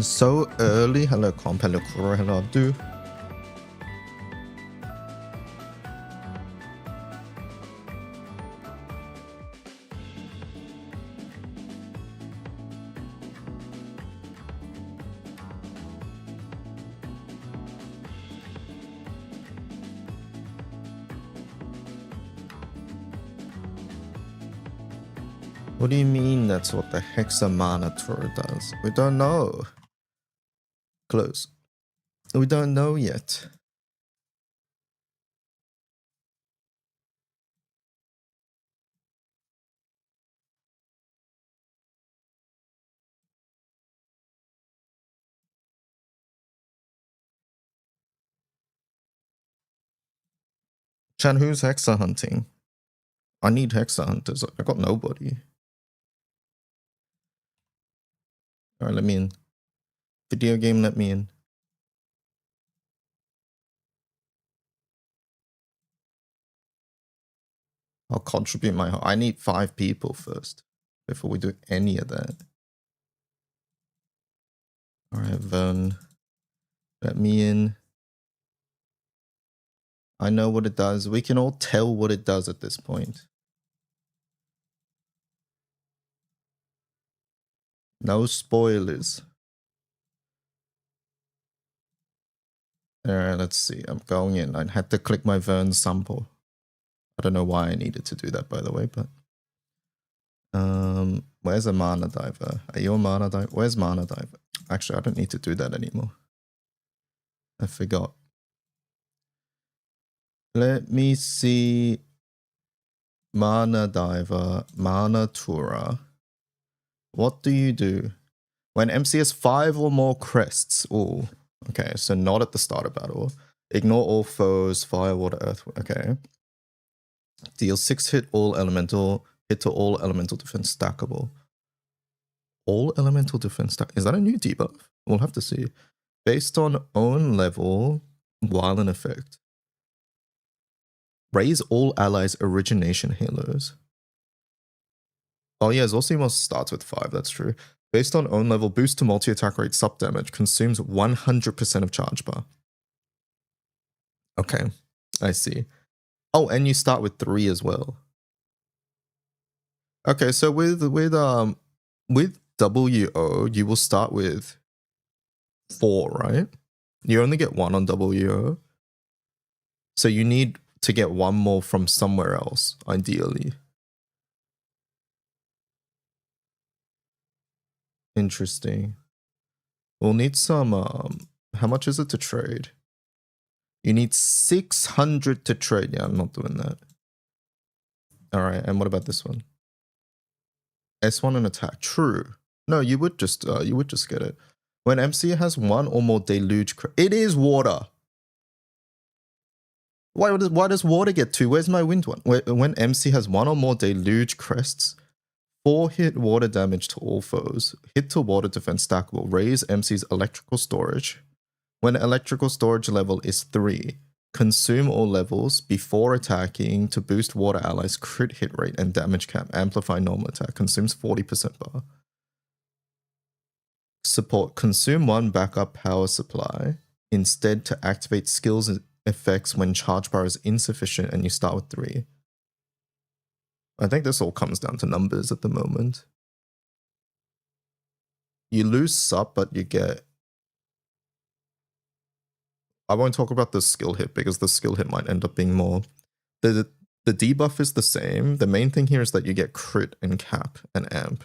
So early. Hello, comp. Hello, Kuro. Hello, Abdu. What do you mean that's what the Hexamanator does? We don't know. Close. We don't know yet. Chan, who's Hexa hunting? I need Hexa hunters. I got nobody. Alright, let me in. Video game, let me in. I'll contribute my... I need 5 people first before we do any of that. Alright, Vern. Let me in. I know what it does. We can all tell what it does at this point. No spoilers. Alright, let's see. I'm going in. I had to click my Vern sample. I don't know why I needed to do that, by the way, but... where's a Mana Diver? Are you a Mana Diver? Where's Mana Diver? Actually, I don't need to do that anymore. I forgot. Let me see... Mana Diver, Manatura. What do you do? When MC has 5 or more crests. Ooh. Okay, so not at the start of battle. Ignore all foes, fire, water, earth. Okay. Deal 6 hit all elemental. Hit to all elemental defense stackable. All elemental defense stack. Is that a new debuff? We'll have to see. Based on own level while in effect. Raise all allies' origination halos. Oh yeah, Zosimos starts with 5, that's true. Based on own level, boost to multi-attack rate, sub damage, consumes 100% of charge bar. Okay, I see. Oh, and you start with 3 as well. Okay, so with WO, you will start with 4, right? You only get 1 on WO. So you need to get 1 more from somewhere else, ideally. Interesting. We'll need some, how much is it to trade? You need 600 to trade. Yeah, I'm not doing that. Alright, and what about this one? S1 and attack. True. No, you would just get it. When MC has 1 or more deluge... It is water! Why does water get 2? Where's my wind one? When MC has 1 or more deluge crests, 4 hit water damage to all foes. Hit to water defense stackable. Raise MC's electrical storage. When electrical storage level is 3, consume all levels before attacking to boost water allies' crit hit rate and damage cap. Amplify normal attack. Consumes 40% bar. Support. Consume 1 backup power supply instead to activate skills and effects when charge bar is insufficient and you start with 3. I think this all comes down to numbers at the moment. You lose sup, but you get... I won't talk about the skill hit because the skill hit might end up being more. The debuff is the same. The main thing here is that you get crit and cap and amp.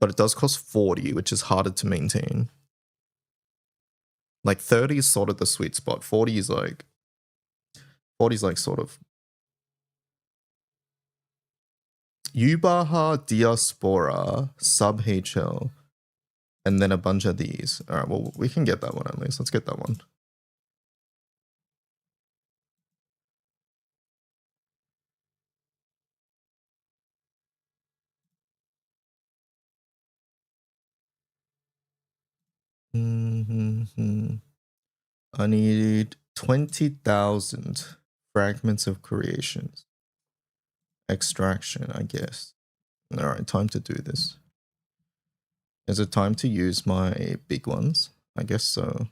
But it does cost 40, which is harder to maintain. Like 30 is sort of the sweet spot. 40 is like sort of... Yubaha, Diaspora, Sub HL, and then a bunch of these. Alright, well, we can get that one at least. Let's get that one. I need 20,000 fragments of creations. Extraction, I guess. Alright, time to do this. Is it time to use my big ones? I guess so.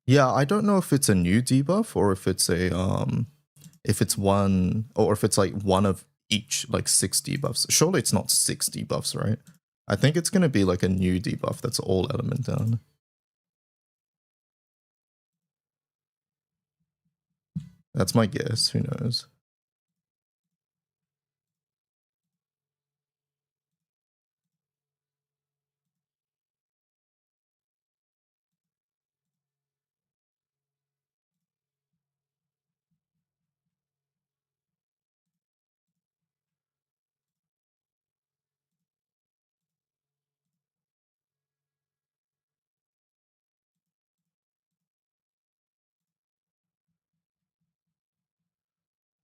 Yeah, I don't know if it's a new debuff or if it's a if it's one or if it's like one of each, like 6 debuffs. Surely it's not 6 debuffs, right? I think it's gonna be like a new debuff that's all element down. That's my guess. Who knows?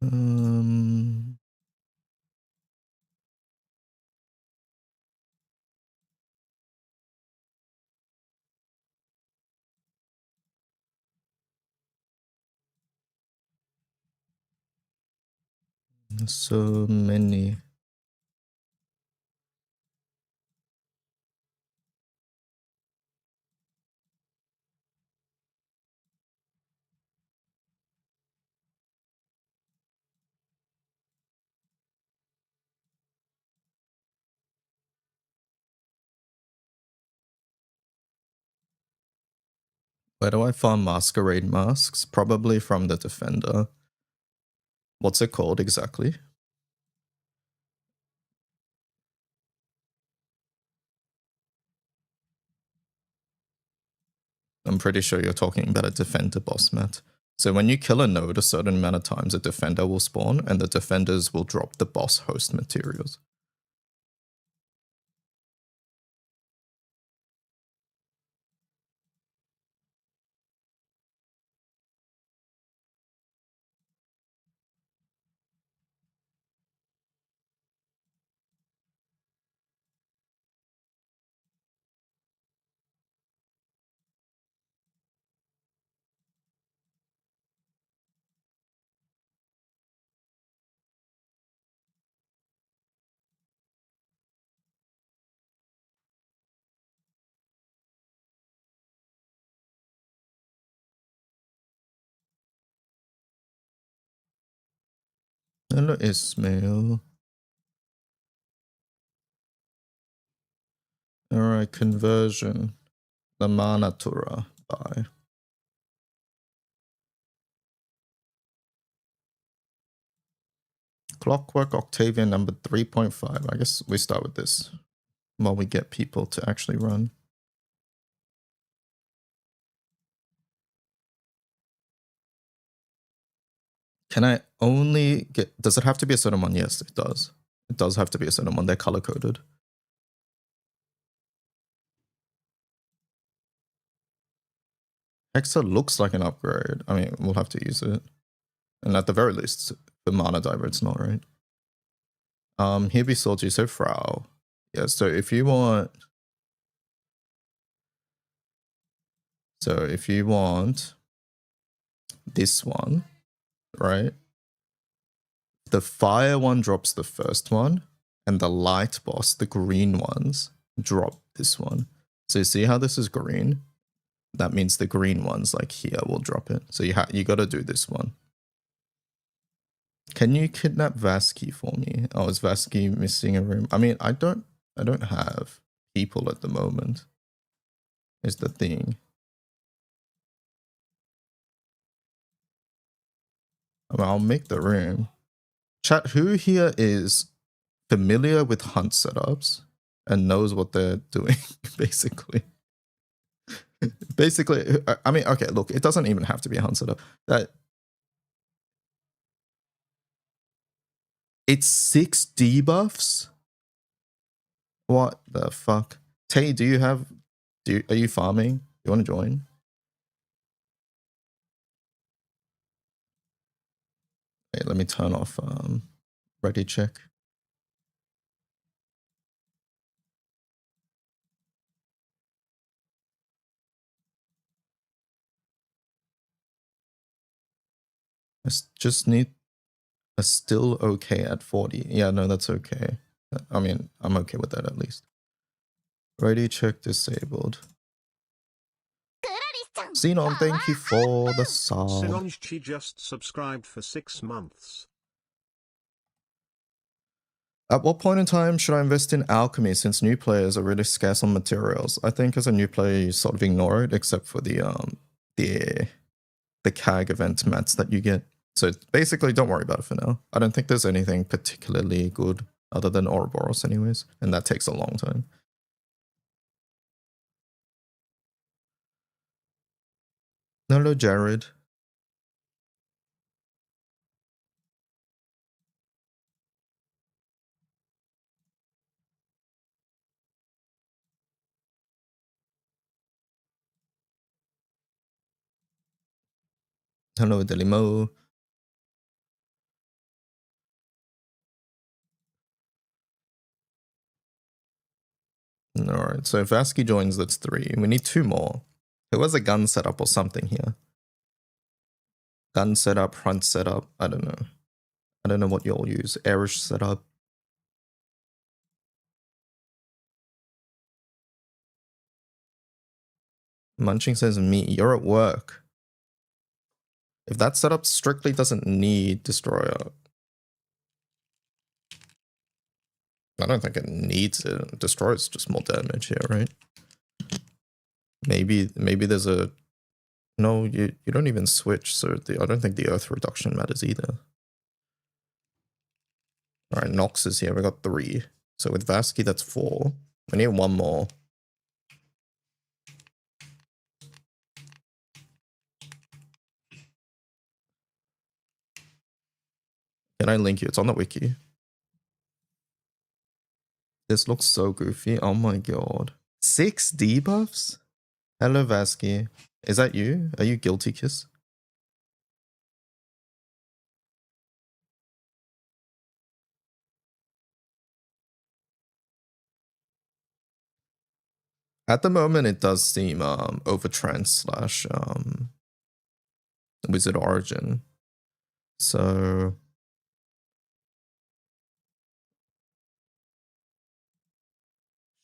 Um, so many. Where do I farm masquerade masks? Probably from the defender. What's it called exactly? I'm pretty sure you're talking about a defender boss, Matt. So when you kill a node a certain amount of times, a defender will spawn, and the defenders will drop the boss host materials. Hello, Ismail. Alright, conversion. The Manatura. Bye. Clockwork Octavian number 3.5. I guess we start with this while we get people to actually run. Can I only get... Does it have to be a certain one? Yes, it does. It does have to be a certain one. They're color-coded. Hexa looks like an upgrade. I mean, we'll have to use it. And at the very least, the Mana Diver, it's not, right? Here be sold you, so Frau. Yeah, so if you want... So if you want this one, right? The fire one drops the first one, and the light boss, the green ones, drop this one. So you see how this is green? That means the green ones, like here, will drop it. So you got to do this one. Can you kidnap Vasky for me? Oh, is Vasky missing a room? I mean, I don't have people at the moment. Is the thing. I mean, I'll make the room. Chat, who here is familiar with hunt setups and knows what they're doing, basically? Basically, I mean, okay, look, it doesn't even have to be a hunt setup. It's 6 debuffs? What the fuck? Tay, do you have... are you farming? Do you want to join? Wait, let me turn off ready check. I just need... are still okay at 40. Yeah, no, that's okay. I mean, I'm okay with that at least. Ready check disabled. Xenon, thank you for the sub. Sinonji just subscribed for 6 months. At what point in time should I invest in alchemy since new players are really scarce on materials? I think as a new player you sort of ignore it except for the CAG event mats that you get. So basically don't worry about it for now. I don't think there's anything particularly good other than Ouroboros anyways, and that takes a long time. Hello, Jared. Hello, Delimo. Alright, so if Vasky joins, that's 3. We need 2 more. Who has a gun setup or something here? Gun setup, front setup, I don't know. I don't know what you'll use. Airish setup. Munching says, me, you're at work. If that setup strictly doesn't need Destroyer, I don't think it needs it. Destroyer's just more damage here, right? Maybe there's a... No, you don't even switch, so I don't think the Earth reduction matters either. Alright, Nox is here. We got 3. So with Vasky, that's 4. We need 1 more. Can I link you? It's on the wiki. This looks so goofy. Oh my god. 6 debuffs? Hello, Vasky. Is that you? Are you Guilty Kiss? At the moment, it does seem Overtrans slash Wizard Origin. So...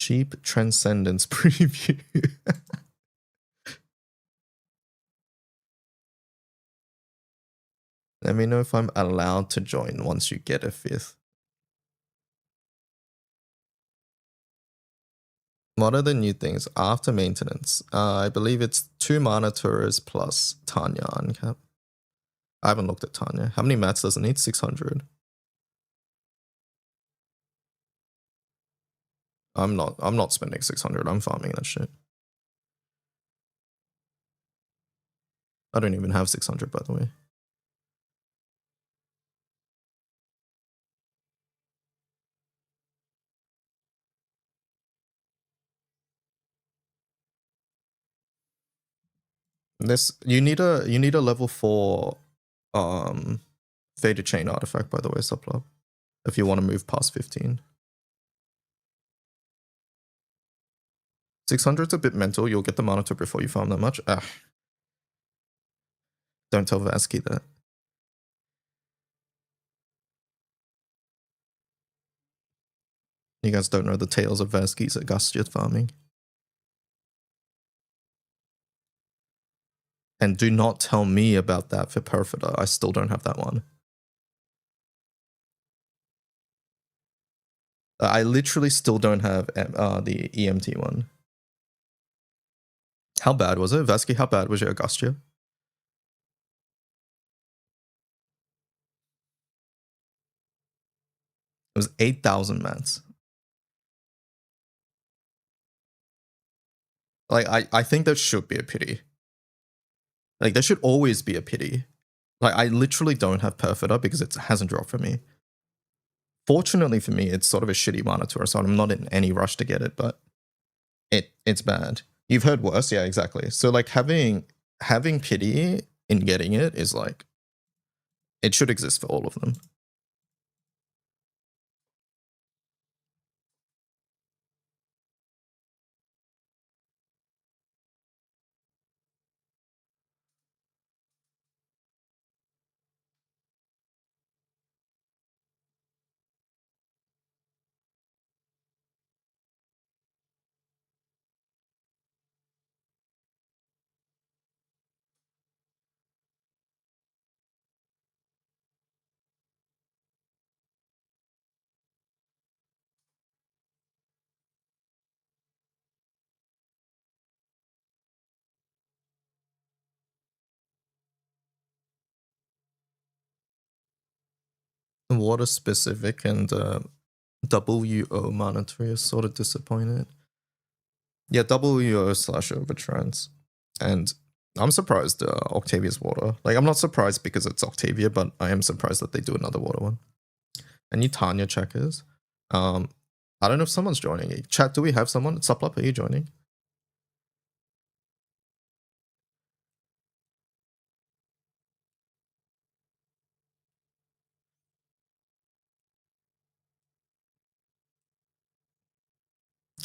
Cheap Transcendence preview. Let me know if I'm allowed to join once you get a 5th. What are the new things after maintenance? I believe it's 2 Manaturas plus Tanya uncap. I haven't looked at Tanya. How many mats does it need? 600. I'm not spending 600. I'm farming that shit. I don't even have 600, by the way. This you need a level 4 Faded Chain artifact, by the way, Suplab. If you want to move past 15. 600's a bit mental. You'll get the monitor before you farm that much. Ah. Don't tell Vasky that. You guys don't know the tales of Vasky's Augustia farming. And do not tell me about that for Perfida. I still don't have that one. I literally still don't have the EMT one. How bad was it? Vasky, how bad was your Augustia? It was 8,000 mats. Like, I think that should be a pity. Like, there should always be a pity. Like, I literally don't have Perfida because it hasn't dropped for me. Fortunately for me, it's sort of a shitty monitor, so I'm not in any rush to get it, but it's bad. You've heard worse, yeah, exactly. So like having pity in getting it is like, it should exist for all of them. water specific and WO monetary is sort of disappointed. Yeah, WO slash overtrans. And I'm surprised Octavia's water. Like, I'm not surprised because it's Octavia, but I am surprised that they do another water one. Any Tanya checkers? I don't know if someone's joining. Chat, do we have someone? Suplup, are you joining?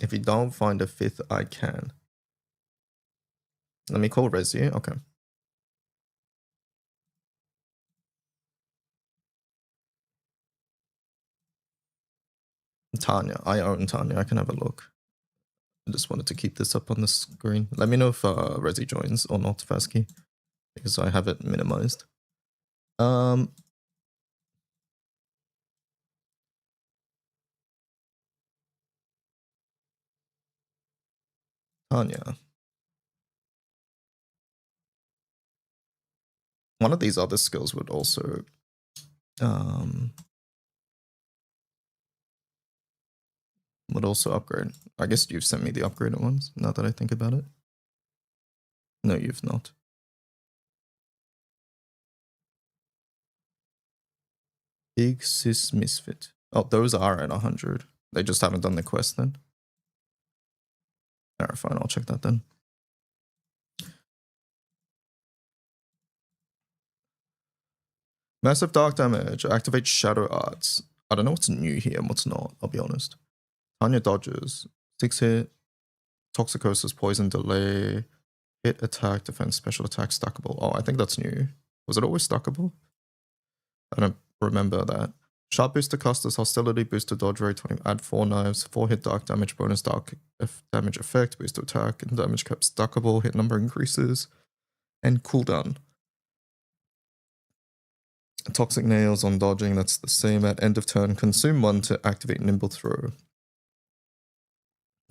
If you don't find a fifth, I can. Let me call Resi. Okay. Tanya. I own Tanya. I can have a look. I just wanted to keep this up on the screen. Let me know if Resi joins or not, Vasky, because I have it minimized. Tanya. One of these other skills would also upgrade. I guess you've sent me the upgraded ones, now that I think about it. No, you've not. Big Sis Misfit. Oh, those are at 100. They just haven't done the quest then. Alright, fine, I'll check that then. Massive dark damage. Activate shadow arts. I don't know what's new here and what's not, I'll be honest. Tanya dodges. 6 hit. Toxicosis, poison delay. Hit, attack, defense, special attack, stackable. Oh, I think that's new. Was it always stackable? I don't remember that. Sharp boost to casters, hostility, boost to dodge rate, 20, add 4 knives, 4 hit dark damage, bonus dark damage effect, boost to attack, and damage kept stackable, hit number increases, and cooldown. Toxic nails on dodging, that's the same at end of turn. Consume 1 to activate nimble throw.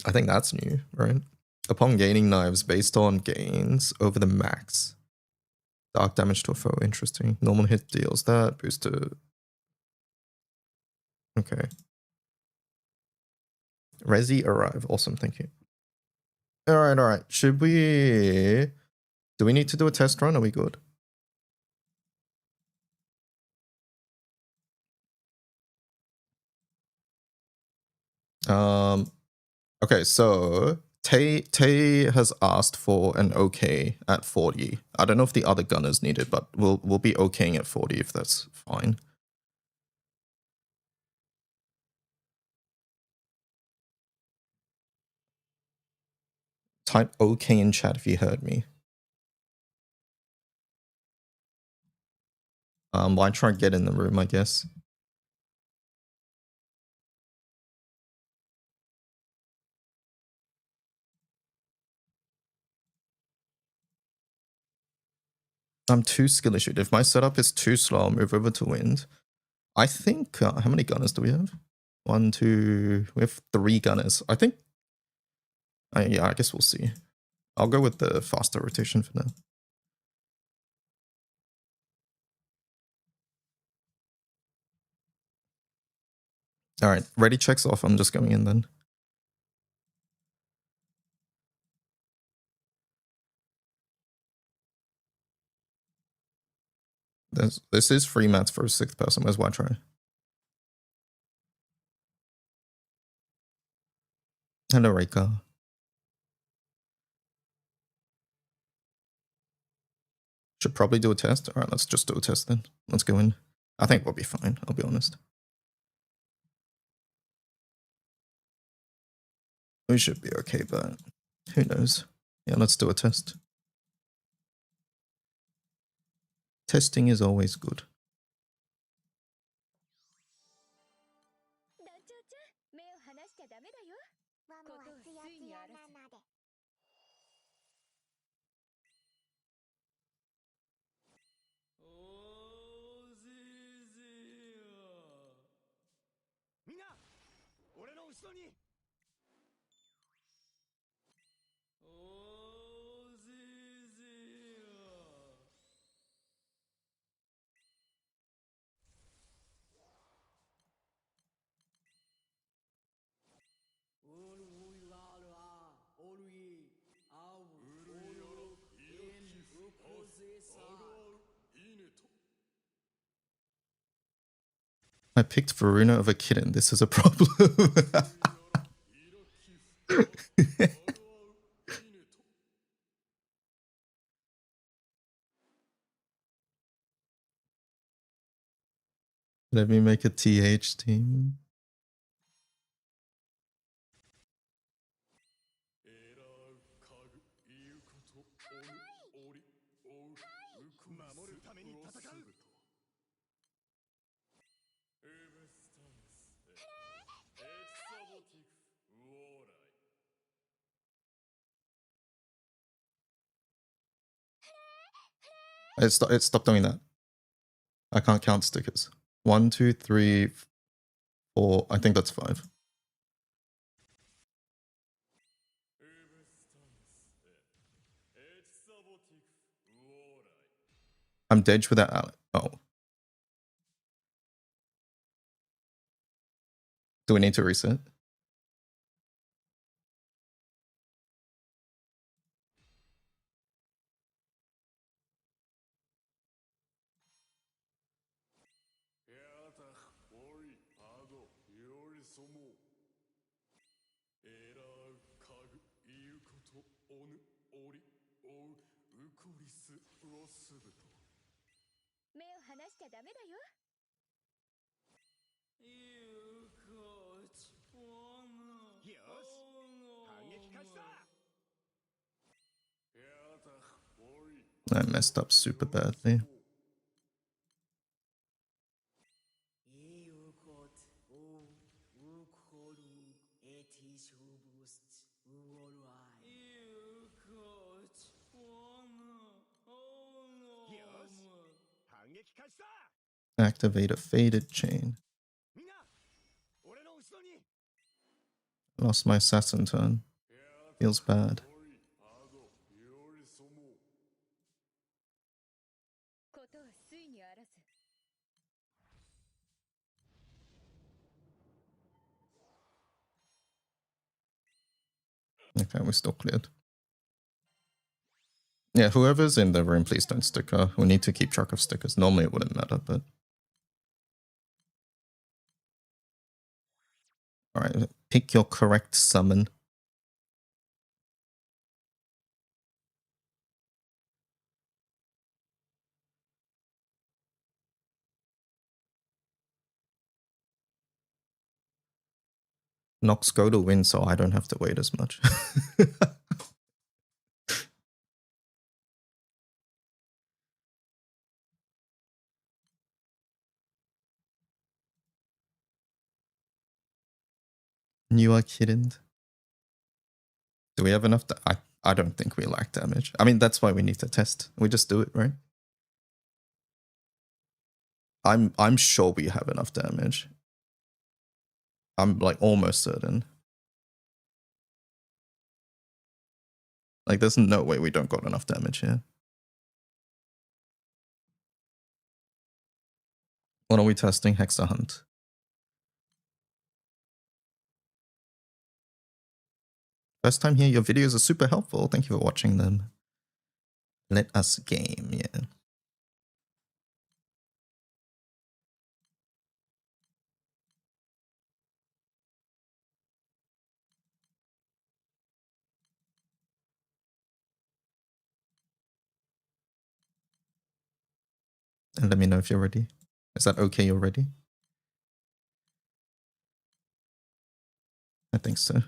I think that's new, right? Upon gaining knives based on gains over the max. Dark damage to a foe, interesting. Normal hit deals that, boost to... Okay. Resi arrive, awesome, thank you. Alright. Should we... Do we need to do a test run? Are we good? Okay, so Tay has asked for an okay at 40. I don't know if the other gunners need it, but we'll be okaying at 40 if that's fine. Type okay in chat if you heard me. Why try and get in the room, I guess. I'm too skill issued. If my setup is too slow, I'll move over to wind. I think, how many gunners do we have? 1, 2, we have 3 gunners. I think, yeah, I guess we'll see. I'll go with the faster rotation for now. Alright, ready checks off. I'm just going in then. This is free mats for a 6th person. Where's White Try? Hello, Reika. Should probably do a test. Alright, let's just do a test then. Let's go in. I think we'll be fine, I'll be honest. We should be okay, but who knows? Yeah, let's do a test. Testing is always good. I picked Varuna over Kitten. This is a problem. Let me make a TH team. It stopped doing that. I can't count stickers. 1, 2, 3, 4. I think that's 5. I'm dead without Alex. Oh. Do we need to reset? I messed up super badly. Activate a faded chain. Lost my assassin turn. Feels bad. Okay, we're still cleared. Yeah, whoever's in the room, please don't sticker. We need to keep track of stickers. Normally it wouldn't matter, but... Alright, pick your correct summon. Nox go to win, so I don't have to wait as much. You are kidding. Do we have enough? I don't think we lack damage. I mean, that's why we need to test. We just do it, right? I'm sure we have enough damage. I'm like almost certain. Like, there's no way we don't got enough damage here. What are we testing? Hexa Hunt. First time here, your videos are super helpful. Thank you for watching them. Let us game, yeah. And let me know if you're ready. Is that okay you're ready? I think so.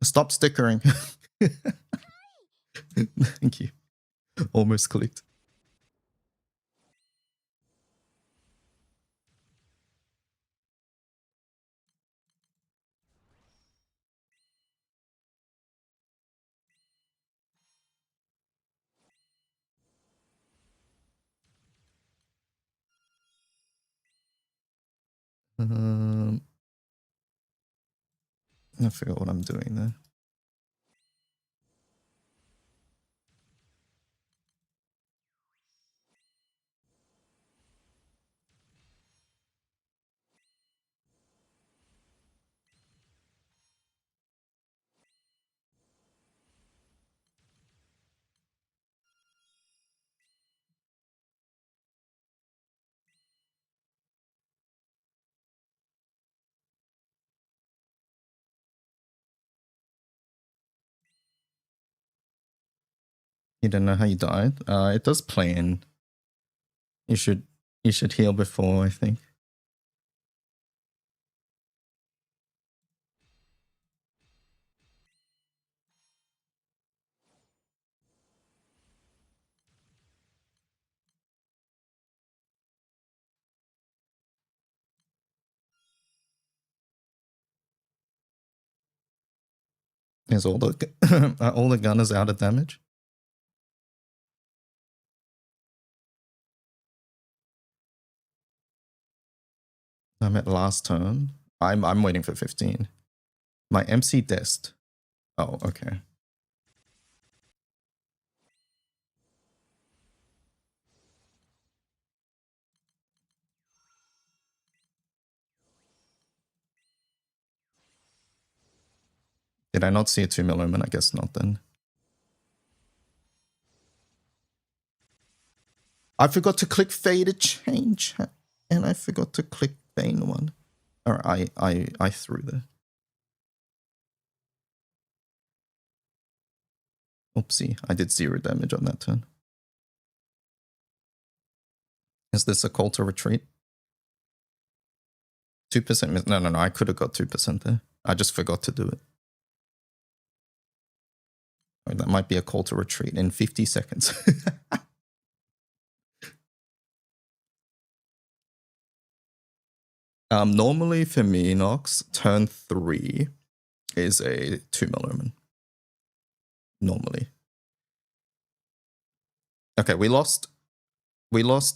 Stop stickering. Thank you. Almost clicked. I forgot what I'm doing there. You don't know how you died? It does play in. You should heal before, I think. Is all the are all the gunners out of damage? I'm at last turn. I'm waiting for 15. My MC dest. Oh, okay. Did I not see a 2 mil omen? I guess not then. I forgot to click faded change. And I forgot to click Bane one. Or I threw there. Oopsie, I did 0 damage on that turn. Is this a call to retreat? 2%? No, I could have got 2% there. I just forgot to do it. Oh, that might be a call to retreat in 50 seconds. Normally for me, Nox, turn 3 is a 2 mil omen. Normally. Okay, we lost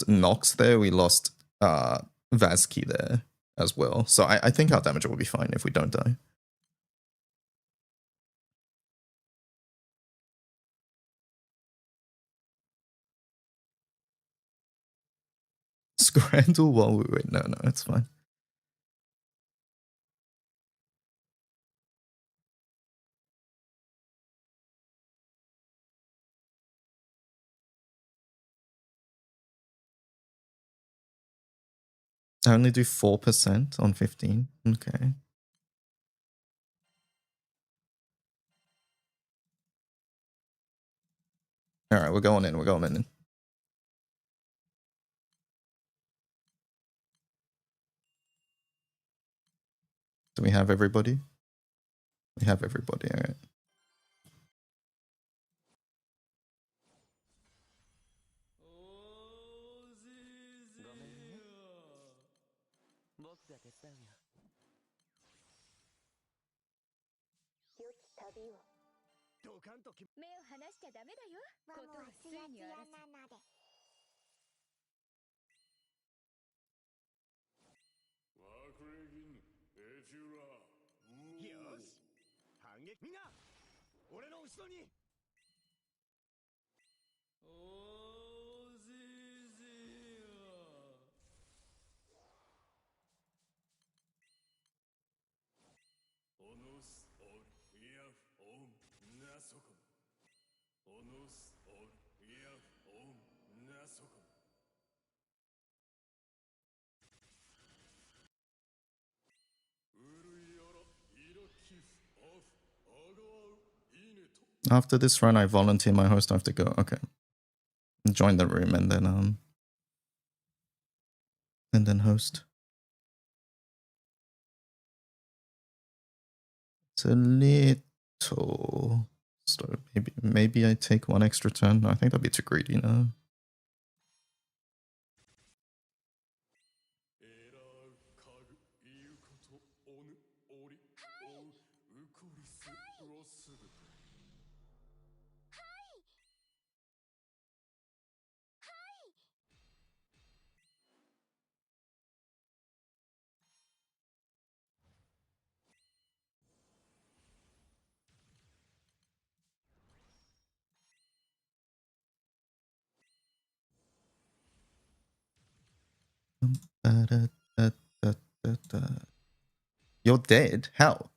Nox there, we lost Vazki there as well. So I think our damage will be fine if we don't die. Scrandle while we wait. No, it's fine. I only do 4% on 15. Okay. Alright, we're going in. Do we have everybody? We have everybody, alright. After this run, I volunteer my host. I have to go. Okay. Join the room and then host. It's a little So maybe I take one extra turn. No, I think that'd be too greedy now. You're dead? How?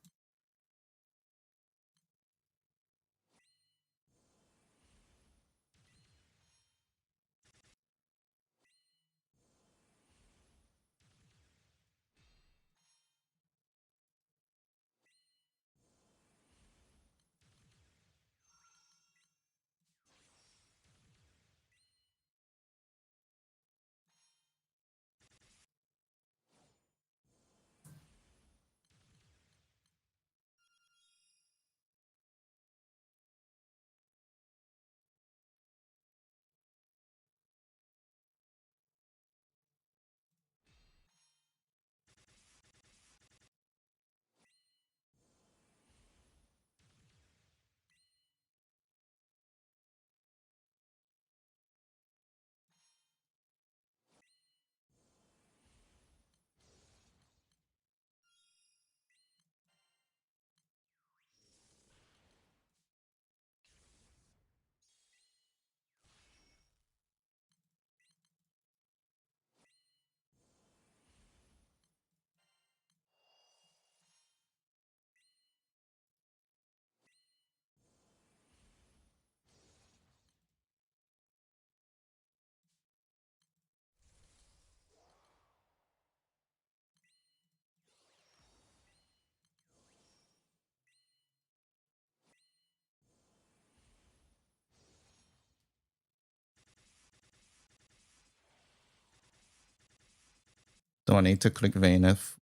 Do I need to click VNF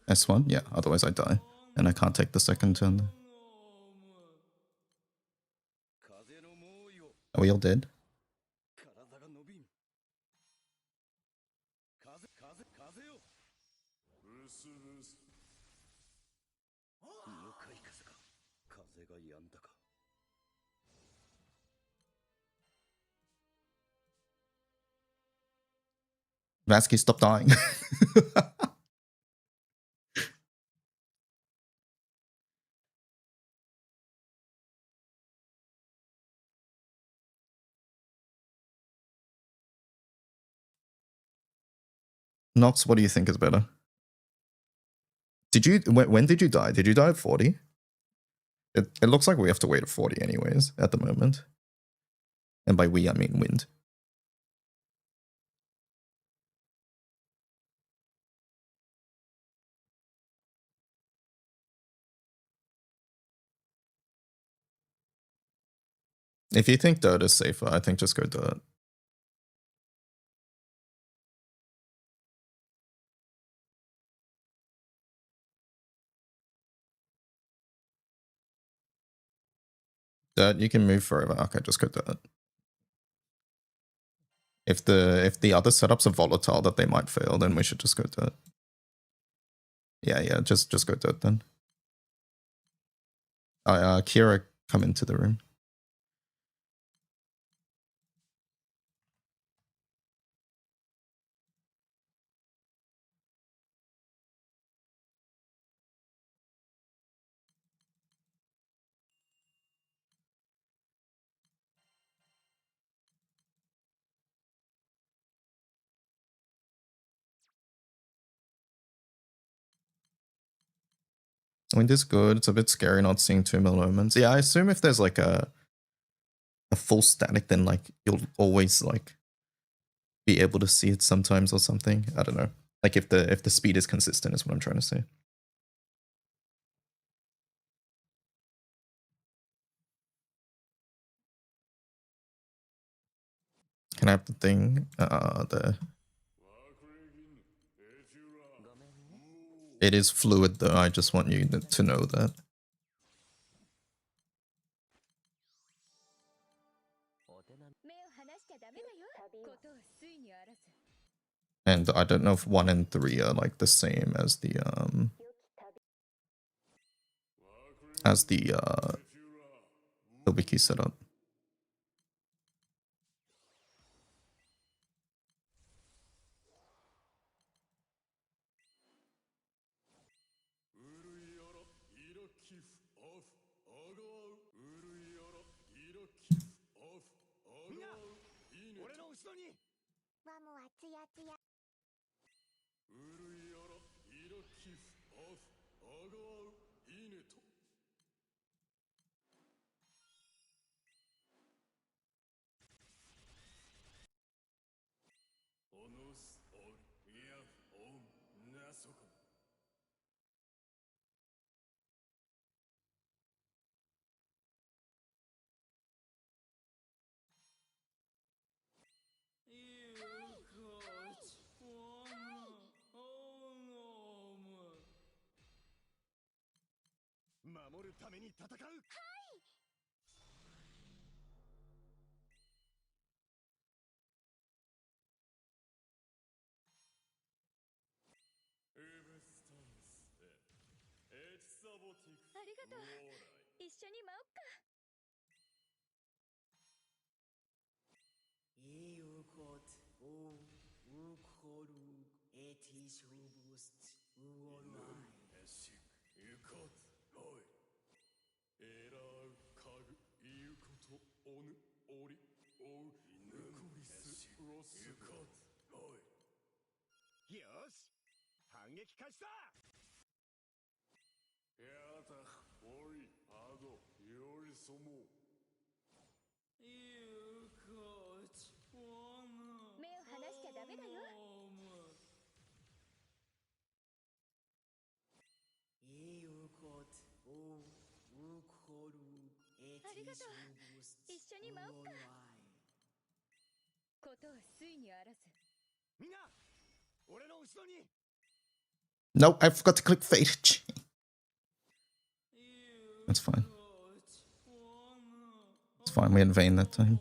S1? Yeah, otherwise I die. And I can't take the second turn. Are we all dead? Vasky, stop dying. Nox, what do you think is better? Did you when did you die? Did you die at 40? It looks like we have to wait at 40 anyways at the moment. And by we I mean wind. If you think dirt is safer, I think just go dirt. Dirt, you can move forever. Okay, just go dirt. If the other setups are volatile that they might fail, then we should just go dirt. Yeah, just go dirt then. Kira, come into the room. Wind is good. It's a bit scary not seeing 2 mil moments. Yeah, I assume if there's like a full static, then like you'll always like be able to see it sometimes or something. I don't know. Like if the speed is consistent is what I'm trying to say. Can I have the thing? It is fluid though. I just want you to know that. And I don't know if 1 and 3 are like the same as the wiki setup. Nope, I forgot to click fate. That's fine. It's fine, we had Vayne that time.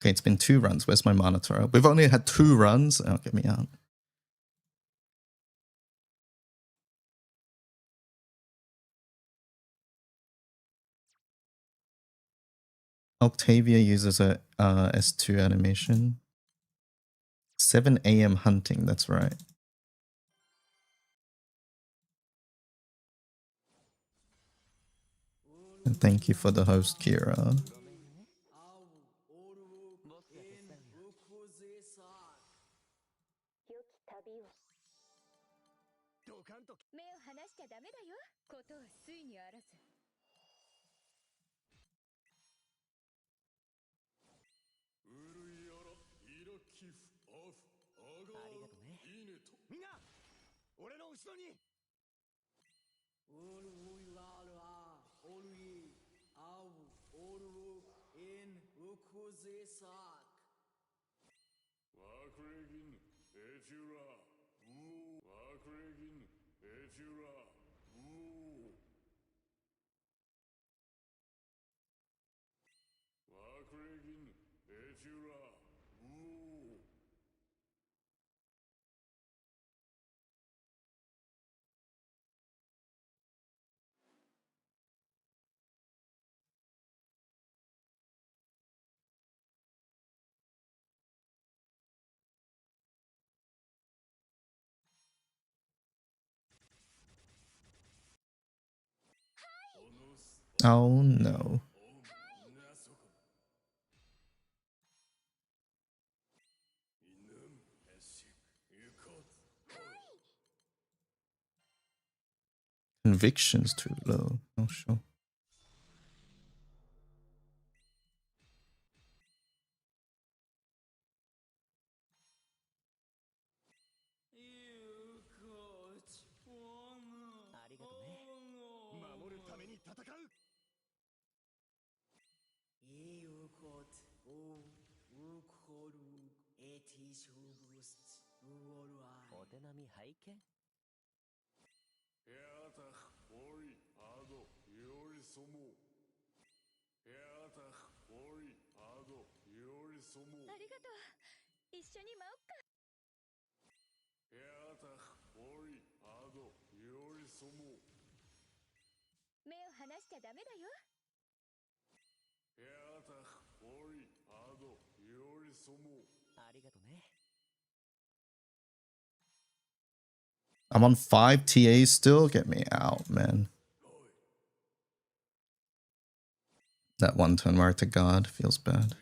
Okay, it's been 2 runs. Where's my monitor? We've only had 2 runs. Oh, get me out. Octavia uses a S2 animation. 7 a.m. hunting, that's right. And thank you for the host, Kira. Oh no. Conviction's too low. Oh, sure. I'm on 5 TAs still? Get me out, man. That one turn where I to guard feels bad.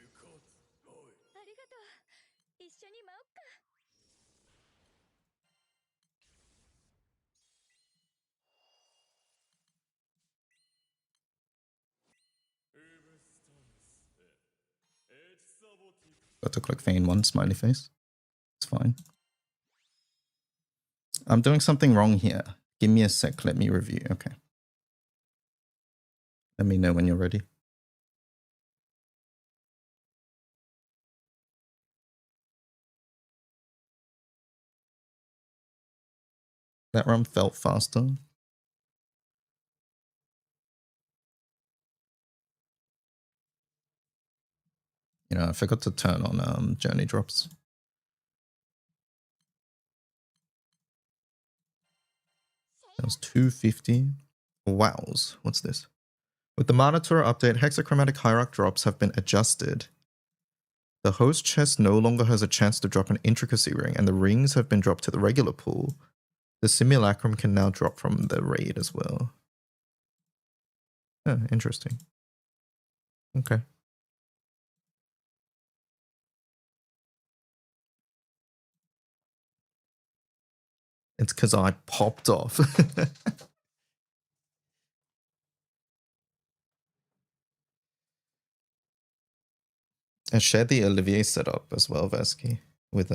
Got to click feign one, smiley face. It's fine. I'm doing something wrong here. Give me a sec, let me review. Okay. Let me know when you're ready. That run felt faster. You know, I forgot to turn on journey drops. That was 250. Wows. What's this? With the Manaturas update, hexachromatic hierarch drops have been adjusted. The host chest no longer has a chance to drop an intricacy ring, and the rings have been dropped to the regular pool. The simulacrum can now drop from the raid as well. Oh, interesting. Okay. It's because I popped off. I shared the Olivier setup as well, Vesky. With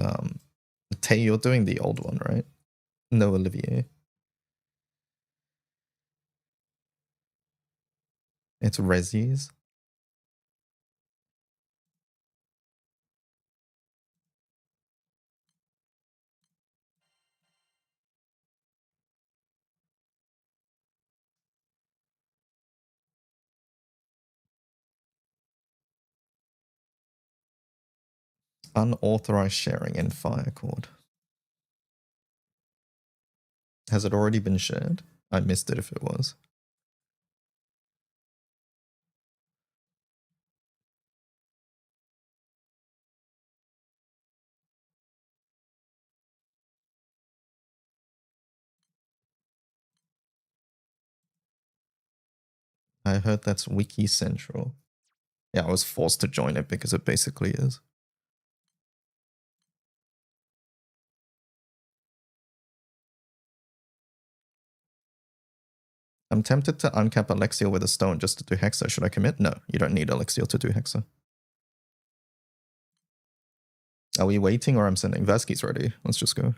Tay, you're doing the old one, right? No Olivier. It's Resi's. Unauthorized sharing in Firecord. Has it already been shared? I missed it if it was. I heard that's Wiki Central. Yeah, I was forced to join it because it basically is. I'm tempted to uncap Alexiel with a stone just to do Hexa. Should I commit? No, you don't need Alexiel to do Hexa. Are we waiting or I'm sending? Vasky's ready. Let's just go.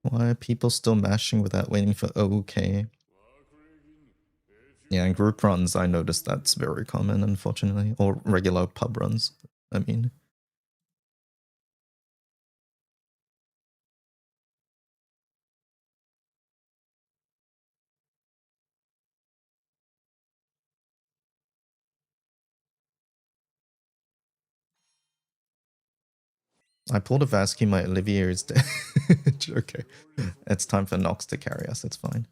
Why are people still mashing without waiting for OK? Yeah, in group runs, I noticed that's very common, unfortunately. Or regular pub runs, I mean. I pulled a Vasky, my Olivier is dead. Okay. It's time for Nox to carry us, it's fine.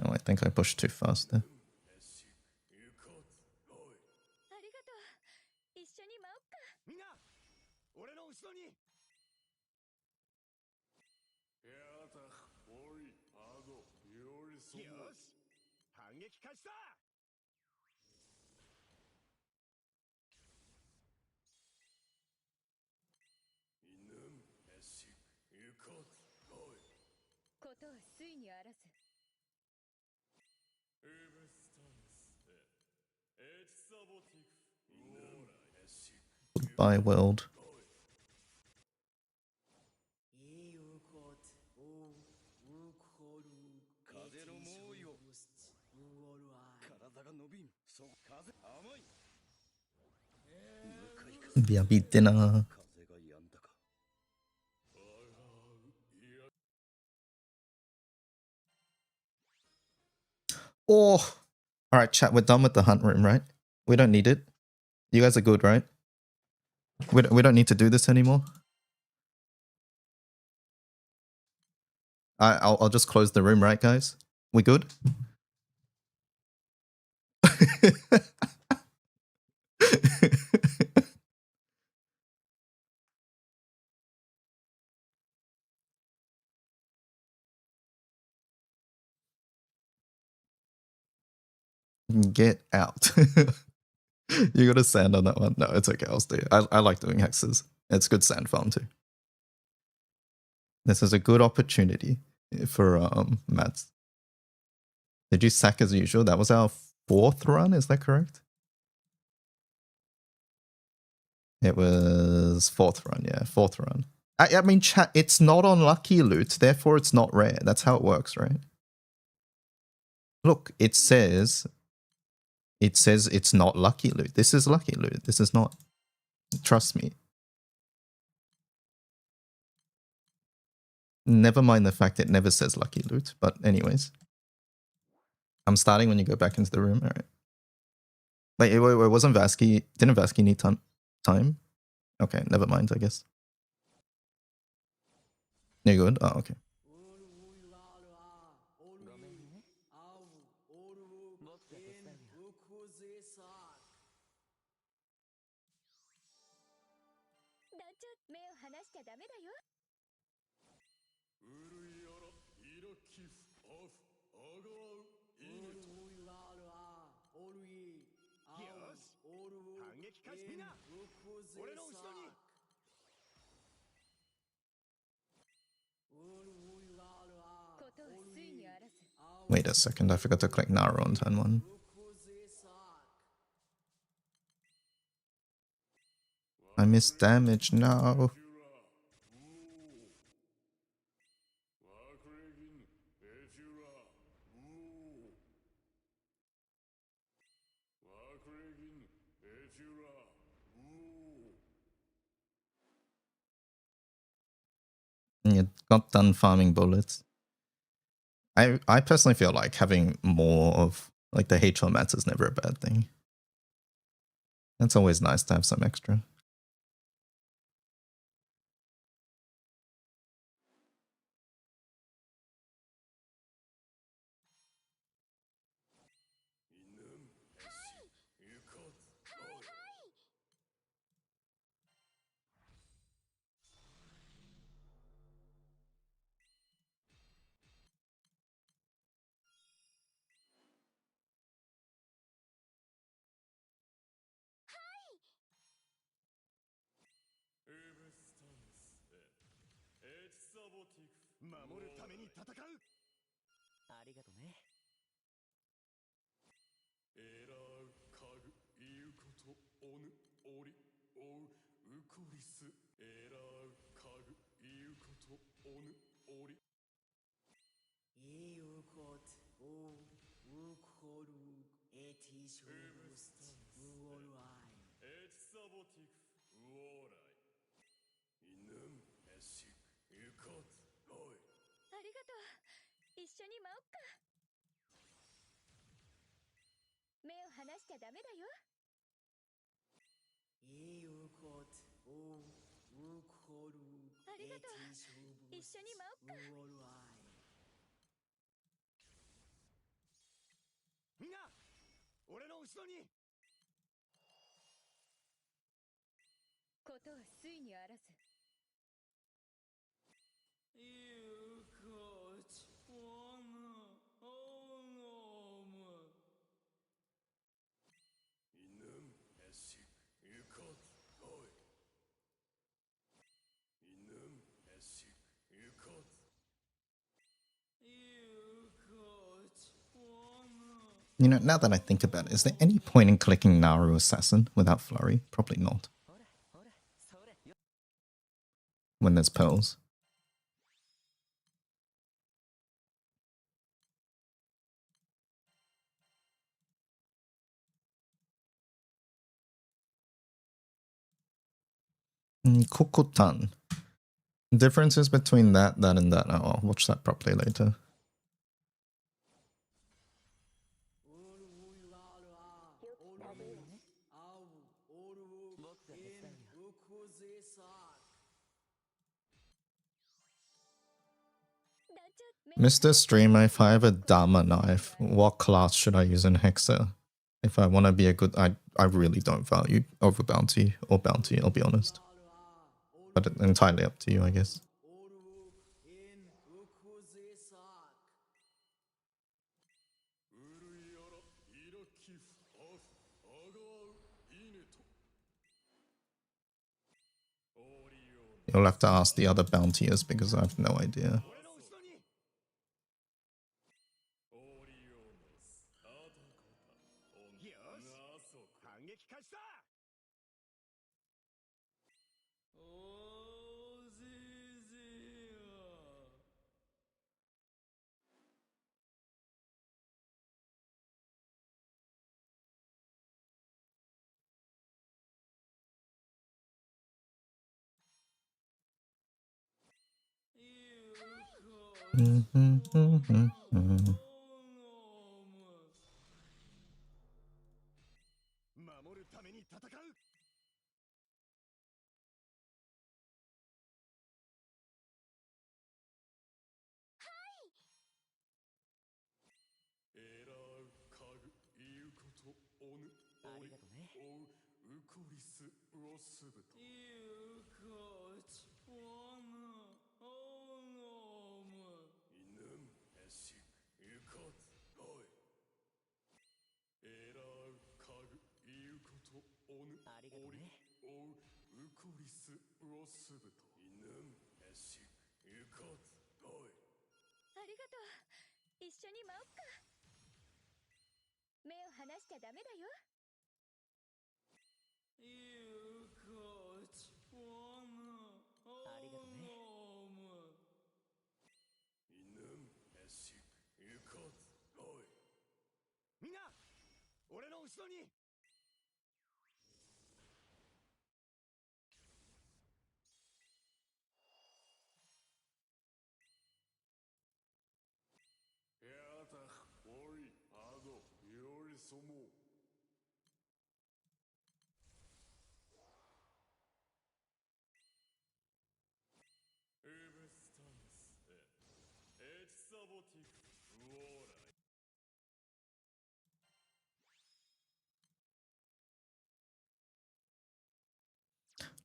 No, I think I pushed too fast there. Goodbye, world. Biabi dinner. Oh, all right, chat. We're done with the hunt room, right? We don't need it. You guys are good, right? We don't need to do this anymore. I'll just close the room, right, guys? We good? Get out. You got a sand on that one? No, it's okay. I'll stay. I like doing hexes. It's good sand farm too. This is a good opportunity for Mats. Did you sack as usual? That was our 4th run, is that correct? It was 4th run, yeah, 4th run. I mean, chat, it's not on lucky loot, therefore it's not rare. That's how it works, right? Look, it says it's not lucky loot. This is lucky loot. This is not. Trust me. Never mind the fact it never says lucky loot, but anyways. I'm starting when you go back into the room, alright. Wait, it wasn't Vasky. Didn't Vasky need time? Okay, never mind, I guess. You're good? Oh, okay. Wait a second, I forgot to click Naru on turn 1. I missed damage now. You got done farming bullets. I personally feel like having more of like the HL mats is never a bad thing. It's always nice to have some extra. 守るために戦う。ありがとね。エラーカグイウコトオヌオリオウウコリス。エラーカグイウコトオヌオリイウコトオウコルエティショウストウオルアイエチサボティクウオーライイヌンエシユコトオイ。ありがとう。一緒に舞おっか。目を離しちゃダメだよ。イウコトオウコルありがとう。エティショウ一緒に舞おっか。ウオルアイ。みんな俺の後ろに。ことは水にあらず。イウコトオヌオノムイヌンエシユコトオイ。イヌンエシユコト。You know, now that I think about it, is there any point in clicking Naru Assassin without Flurry? Probably not. When there's pearls. Kokotan. Differences between that, and that. Oh, I'll watch that properly later. Mr. Streamer, if I have a Dharma knife, what class should I use in Hexa? If I want to be a good... I really don't value over bounty or bounty, I'll be honest. But it's entirely up to you, I guess. You'll have to ask the other bountiers because I have no idea.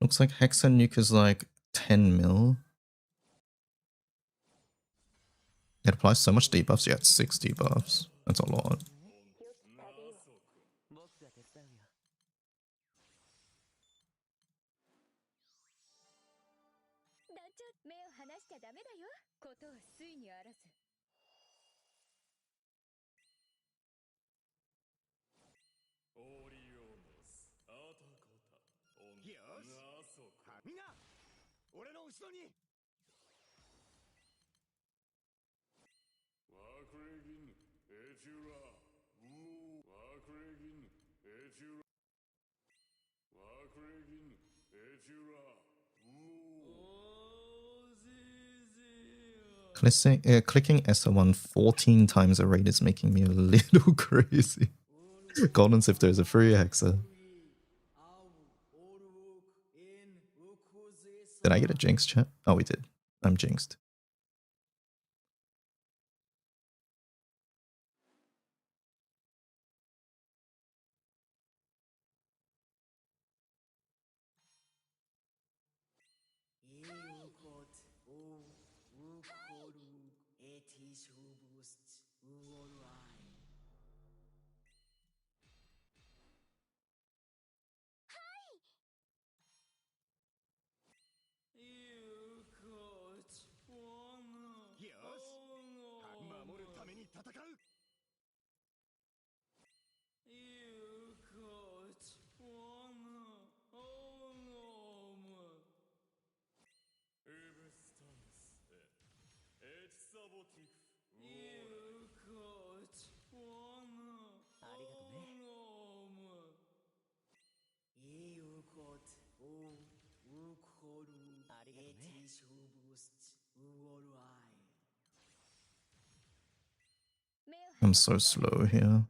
Looks like Hexa Nuke is like 10 mil. It applies so much debuffs. Yeah, it's 6 debuffs. That's a lot. 俺の後ろにワークレギンエチュラワークレギンエチュラワークレギンエチュラClicking SO1 14 times a rate is making me a little crazy. Golden's if there's a free hexa. Did I get a jinx, chat? Oh, we did. I'm jinxed. I'm so slow here.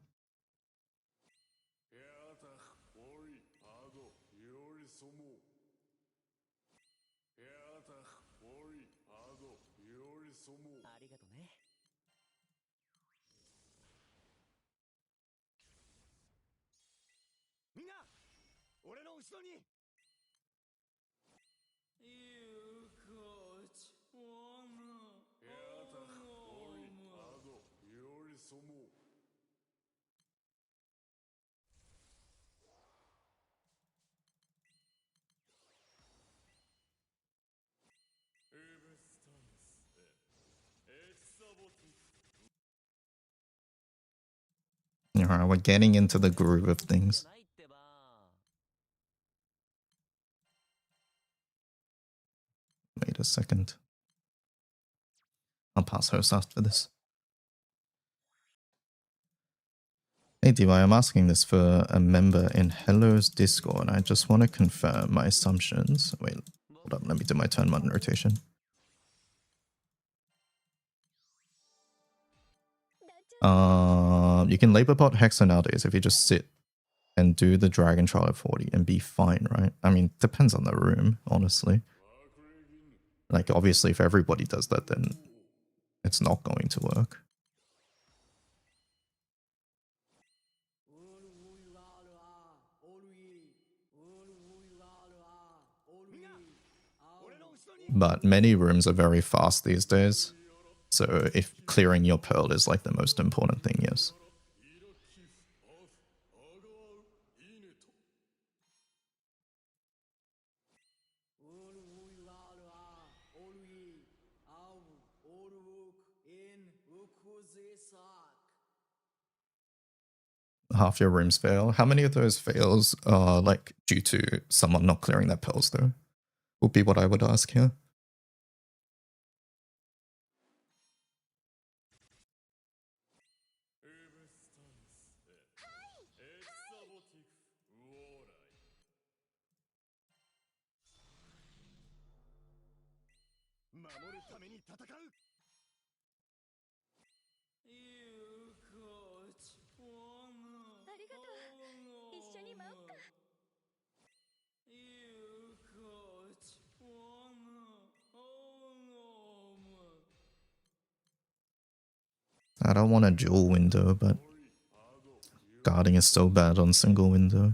Alright, we're getting into the groove of things. Wait a second. I'll pass host after this. Hey DY, I'm asking this for a member in Hello's Discord. I just want to confirm my assumptions. Wait, hold up, let me do my turn 1 rotation. You can labor pot Hexa nowadays if you just sit and do the Dragon Trial at 40 and be fine, right? I mean, depends on the room, honestly. Like, obviously, if everybody does that, then it's not going to work. But many rooms are very fast these days. So if clearing your pearl is like the most important thing, yes. Half your rooms fail. How many of those fails are like due to someone not clearing their pearls though? Would be what I would ask here. I don't want a dual window, but guarding is so bad on single window.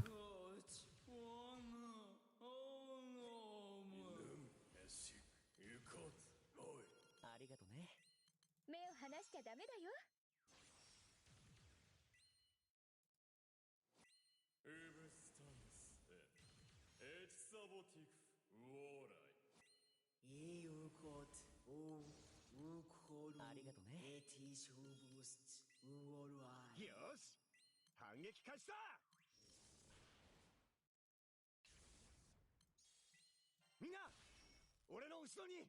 後ろに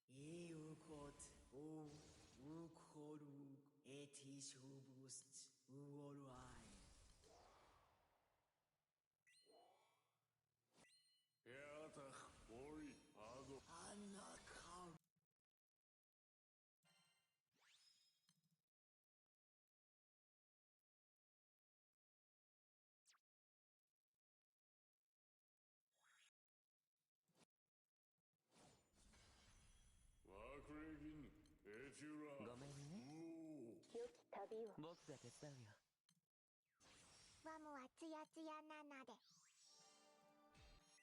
英雄コートおウクホルエティシュブスウオルアイやだおいあごアナカルワクレギンエチュラごめんね。良き旅を僕が手伝うよ。ワムはツヤツヤなので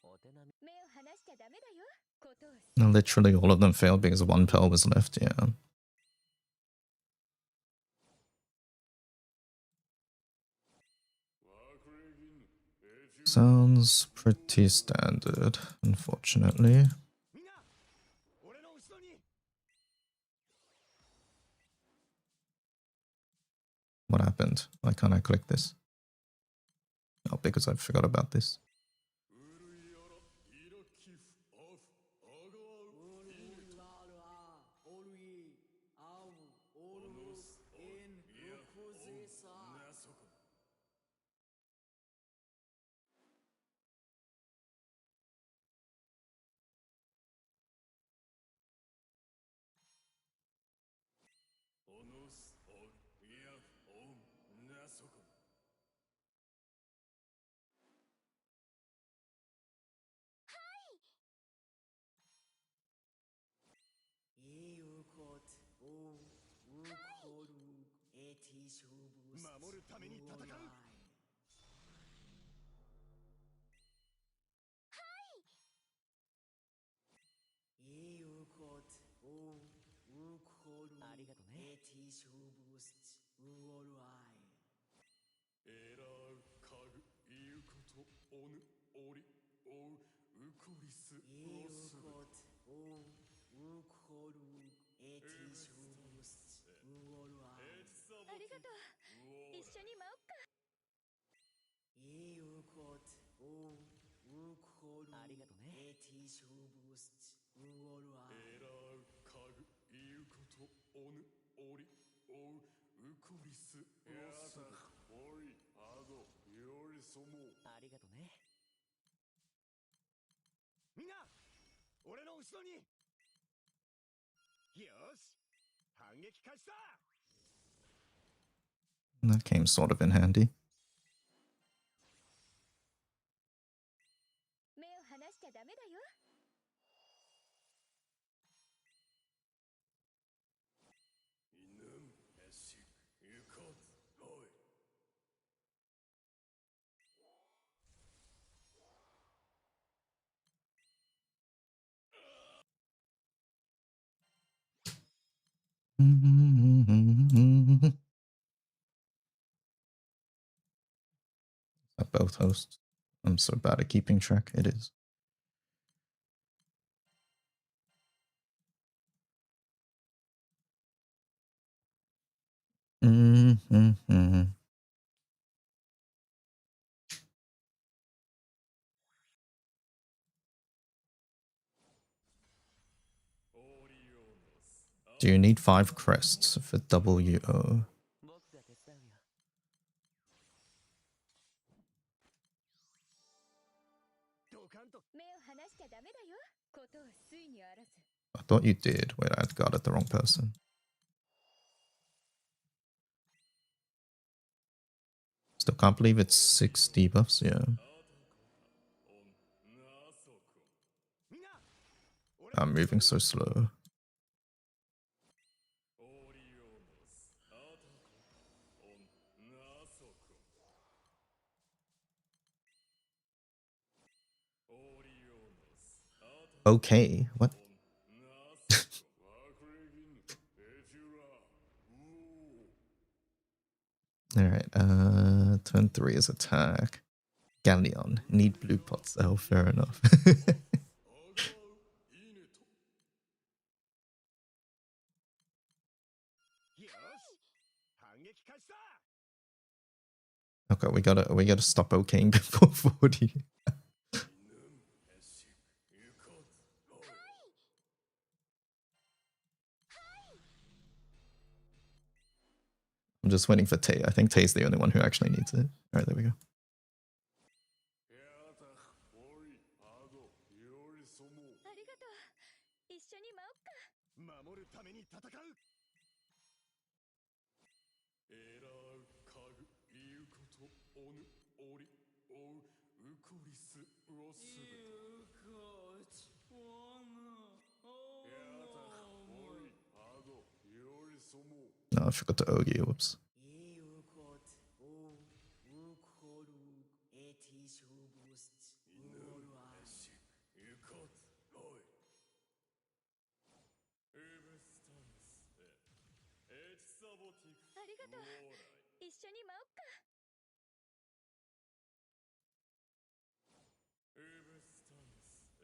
お手並み。目を離しちゃダメだよことを No, literally all of them failed because one pearl was left, yeah. Sounds pretty standard, unfortunately. みんな俺の後ろに What happened? Why can't I click this? Oh, because I forgot about this. ウルイヤライラキフアフアガウオルウラルアオルイアウオルエンウクゼサなそこオノスオイヤフオンなそこ英雄コートおウクホルエティシュブス守るために戦う英雄コートおウクホルありがとね。エティシュブスウオルアイエラウカグイウコトオヌオリオウウコリス英雄オスコートおウクホルエティシュブスウオルアイエチサボありがとうウオ一緒に舞おっか英雄コートおウクホルありがとね。エティシュブスウオルアイエラウカグイウコトオヌオリオウウコリスオスおいアゴよりそもありがとね。みんな俺の後ろによし反撃開始だ That came sort of in handy. 目を離しちゃダメだよ犬メシ行こうおい Are both hosts? I'm so bad at keeping track. It is. Do you need 5 crests for WO? 僕が手伝うよ。ドカンと目を離しちゃダメだよことをついにあらず I thought you did. Wait, I got it the wrong person. Still can't believe it's 6 debuffs, yeah. みんな I'm moving so slow. オリオノスアタコオンナソコオリオノスアタコ Okay, what? ナソコワクレギンエチュラウオ Alright, turn 3 is attack. Galleon. Need blue pots. Oh, fair enough. アガウイネトよし反撃開始だ Okay, we gotta stop okaying before 40. I'm just waiting for Tay. I think Tay's the only one who actually needs it. Alright, there we go. ありがとう。一緒に舞おっか。守るために戦う。エラーカグ言うことオヌオリオウウクリスロスブやたオリアドよりそも No, I forgot to Ogi. Whoops. いいうことおうこるエティシュブスウオルアイしゆこつおいウブスタンスエチサボティクありがとう。オーライ一緒に舞おっか。ウブスタンス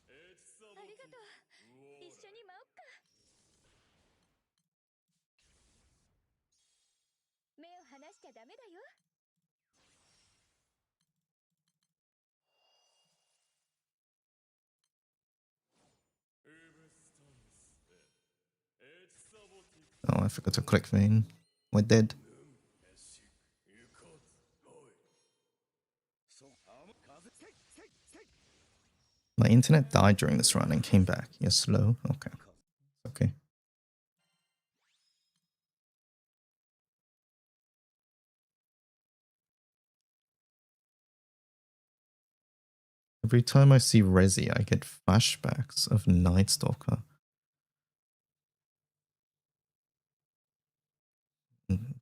エチサボありティクがとう。オーライ一緒に舞おっか。目を離しちゃダメだよ。ウブスタンスエチサボティク Oh, I forgot to click vein. We're dead. しゆこつおいそう風せいせいせい My internet died during this run and came back. You're slow? Okay. Okay. Every time I see Resi, I get flashbacks of Night Stalker.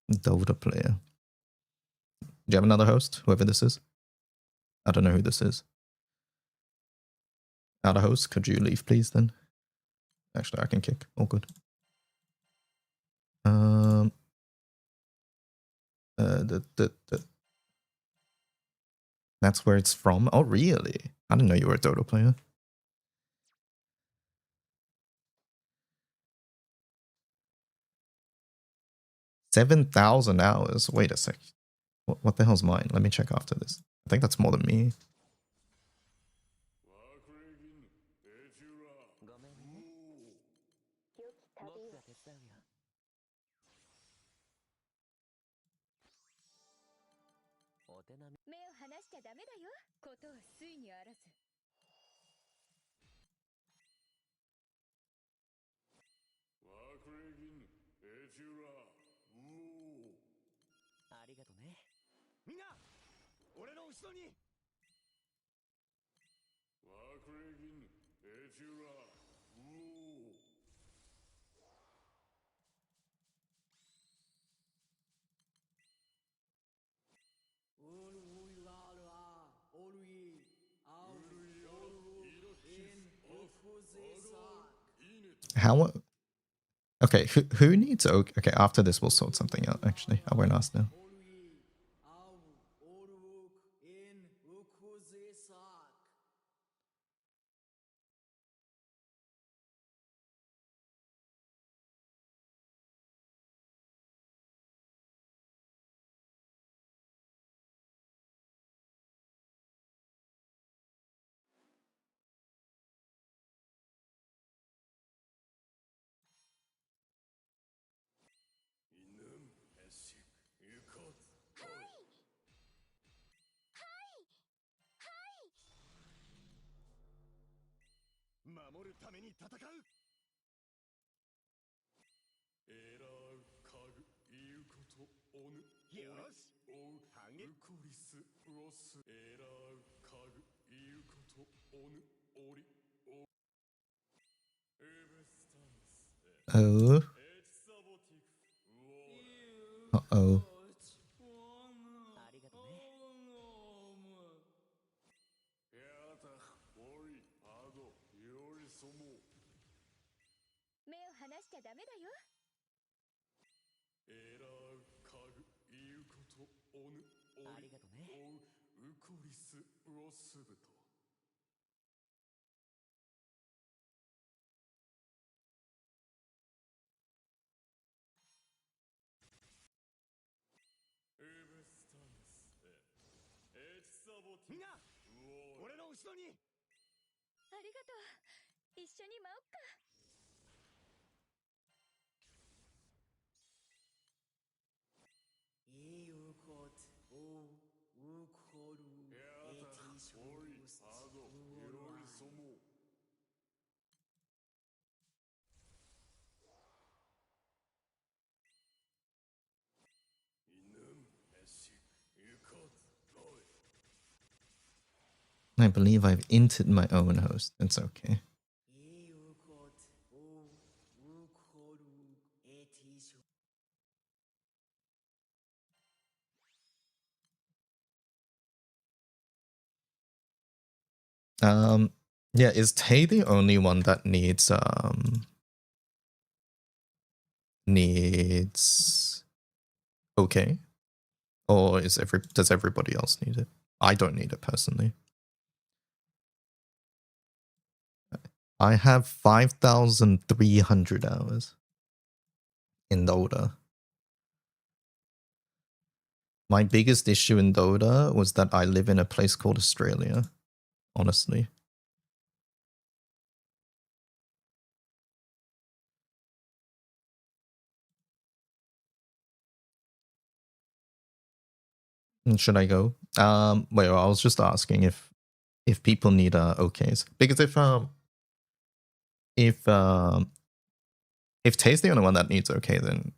Dota player. Do you have another host? Whoever this is? I don't know who this is. Out of host, could you leave, please, then? Actually, I can kick. All good. That's where it's from? Oh, really? I didn't know you were a Dota player. $7,000 hours. Wait a sec. What the hell's mine? Let me check after this. I think that's more than me. ワークレギンエチュラごめんね。良き僕旅を。が手伝うよ。お手並み。目を離しちゃダメだよ。ことは水にあらず。ワークレギンエチュラありがとね。みんな俺の後ろにワークレギンエチュラウルウイガールアオルイアウオルインウクゼサ How? Okay, who needs oak? Okay, after this, we'll sort something out, actually. I won't ask now. オルイアウオルウクインウクゼサ 犬エシユコツおい守るために戦うエラーカグ言うことオヌよしオウハゲウクリスロスエラーカグ言うことオヌオリオウブスタンス Oh. エチサボティクウォー Uh-oh. ありがとね。やたオリアドよりそも目を離しちゃダメだよ。エラーカグ言うことオヌオリありがとね。オウウクリスロスブトウブスタンみんな俺の後ろにありがとう。一緒に舞おっか。I believe I've inted my own host. It's okay. Yeah, is Tay the only one that needs okay? Or does everybody else need it? I don't need it personally. I have 5,300 hours in Dota. My biggest issue in Dota was that I live in a place called Australia, honestly. Should I go? Wait, I was just asking if people need OKs, because if Tay's the only one that needs OK, then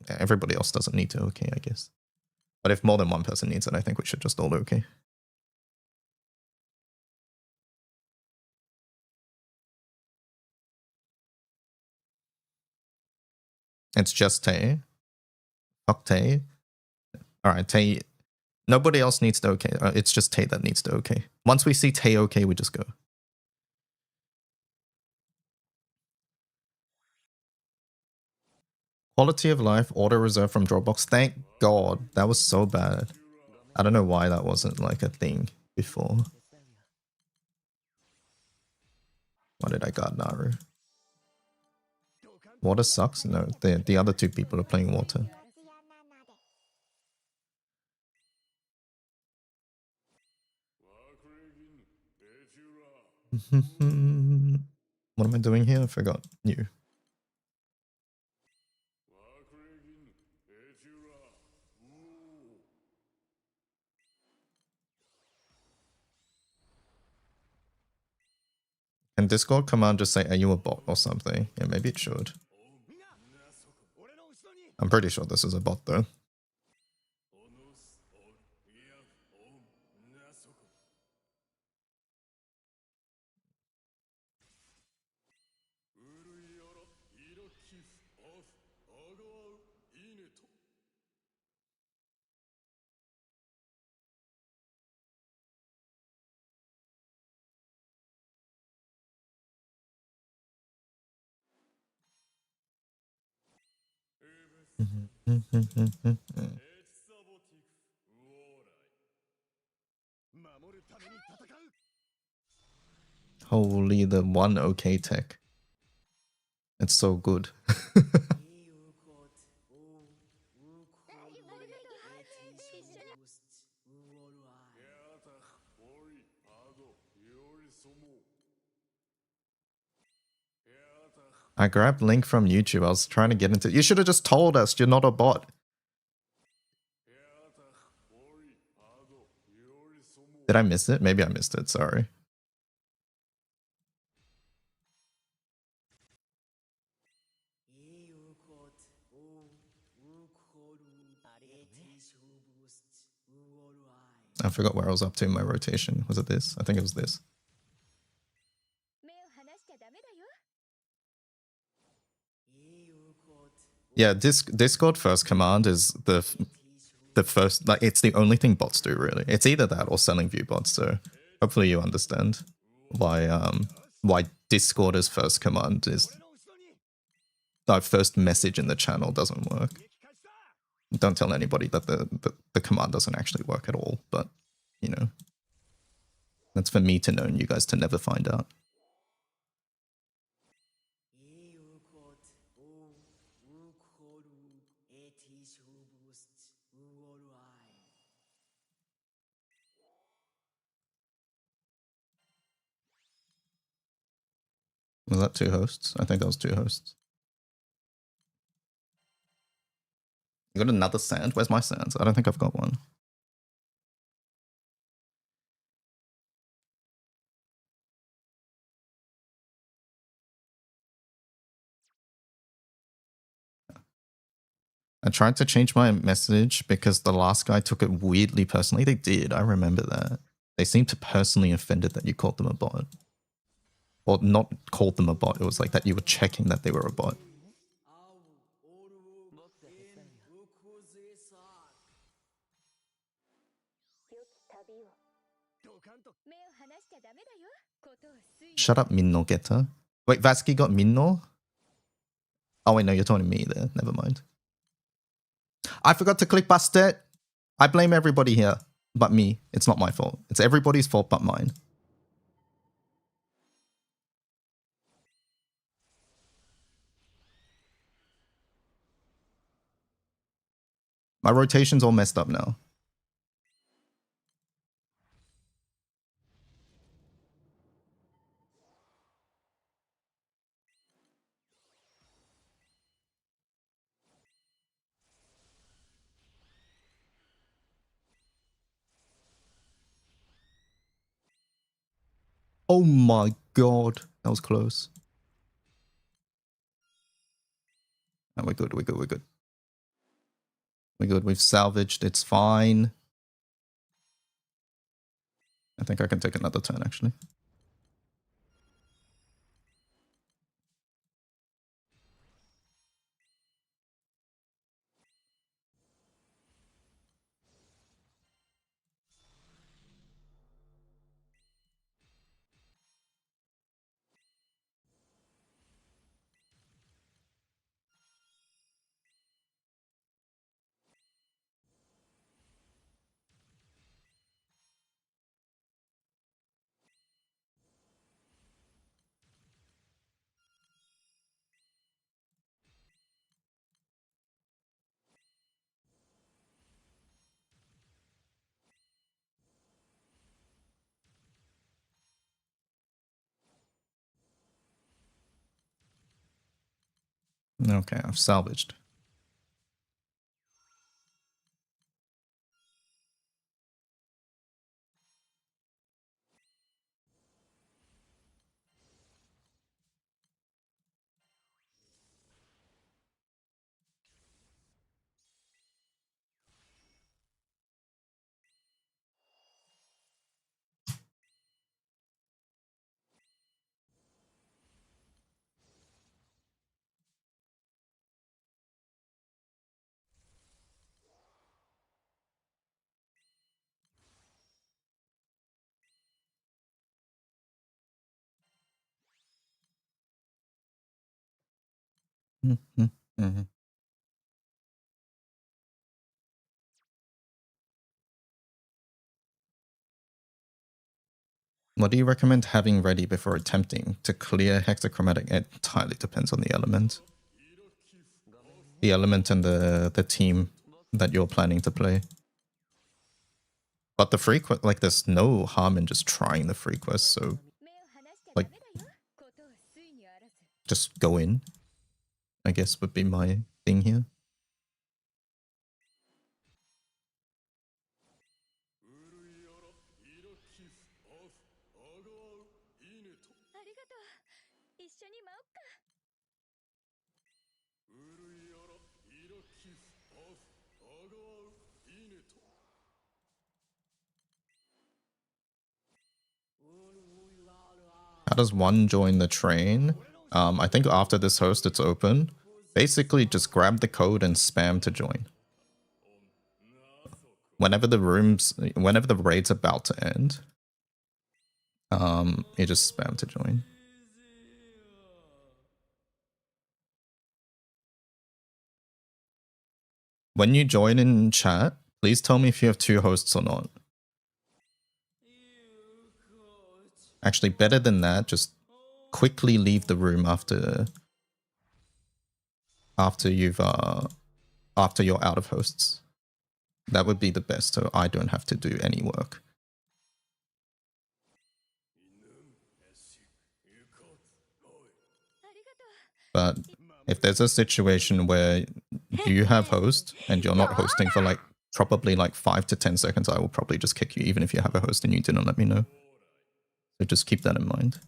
everybody else doesn't need to OK, I guess. But if more than one person needs it, I think we should just all OK. It's just Tay. Fuck Tay. Alright, Tay. Nobody else needs to OK. It's just Tay that needs to OK. Once we see Tay OK, we just go. Quality of life, auto reserve from Dropbox. Thank God. That was so bad. I don't know why that wasn't like a thing before. 手伝うよ Why did I got Naru? Water sucks? No, the other two people are playing water. What am I doing here? I forgot. You. Can Discord command just say, are you a bot or something? Yeah, maybe it should. I'm pretty sure this is a bot though. Holy, the one OK tech. It's so good. I grabbed link from YouTube. I was trying to get into it. You should have just told us you're not a bot. Did I miss it? Maybe I missed it. Sorry. I forgot where I was up to in my rotation. Was it this? I think it was this. Yeah, Discord first command is the first, like, it's the only thing bots do, really. It's either that or selling view bots, so hopefully you understand why Discord as first command is our first message in the channel doesn't work. Don't tell anybody that the command doesn't actually work at all, but, you know, that's for me to know and you guys to never find out. Was that 2 hosts? I think that was 2 hosts. You got another sand? Where's my sands? I don't think I've got one. I tried to change my message because the last guy took it weirdly personally. They did. I remember that. They seemed to personally offended that you called them a bot. Or not called them a bot. It was like that you were checking that they were a bot. 良き旅を Shut up, Minno getter. Wait, Vasky got Minno? Oh wait, no, you're talking to me there. Never mind. I forgot to click Bastet. I blame everybody here but me. It's not my fault. It's everybody's fault but mine. My rotation's all messed up now. Oh my god. That was close. No, we're good, we're good, we're good. We're good, we've salvaged, it's fine. I think I can take another turn, actually. Okay, I've salvaged. What do you recommend having ready before attempting to clear hexachromatic? It entirely depends on the element. The element and the team that you're planning to play. But the free quest, like, there's no harm in just trying the free quest, so like, just go in, I guess would be my thing here. How does one join the train? I think after this host, it's open. Basically, just grab the code and spam to join. Whenever the raid's about to end, you just spam to join. When you join in chat, please tell me if you have 2 hosts or not. Actually, better than that, just quickly leave the room after you're out of hosts. That would be the best, so I don't have to do any work. But if there's a situation where you have host and you're not hosting for like probably like 5 to 10 seconds, I will probably just kick you even if you have a host and you didn't let me know. So just keep that in mind.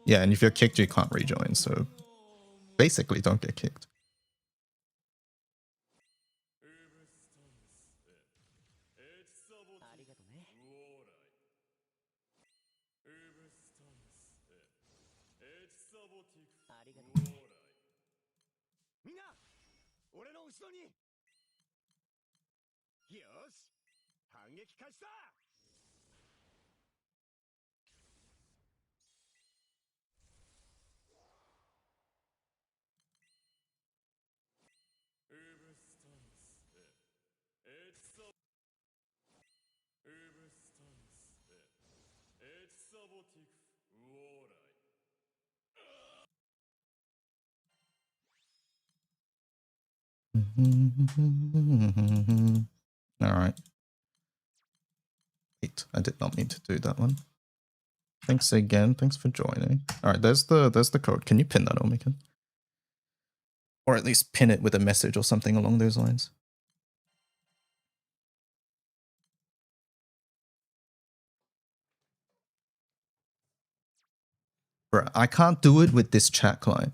Yeah, and if you're kicked, you can't rejoin, so basically don't get kicked. Alright. Wait, I did not mean to do that one. Thanks again. Thanks for joining. Alright, there's the code. Can you pin that, Omikan? Or at least pin it with a message or something along those lines. Bruh, I can't do it with this chat client.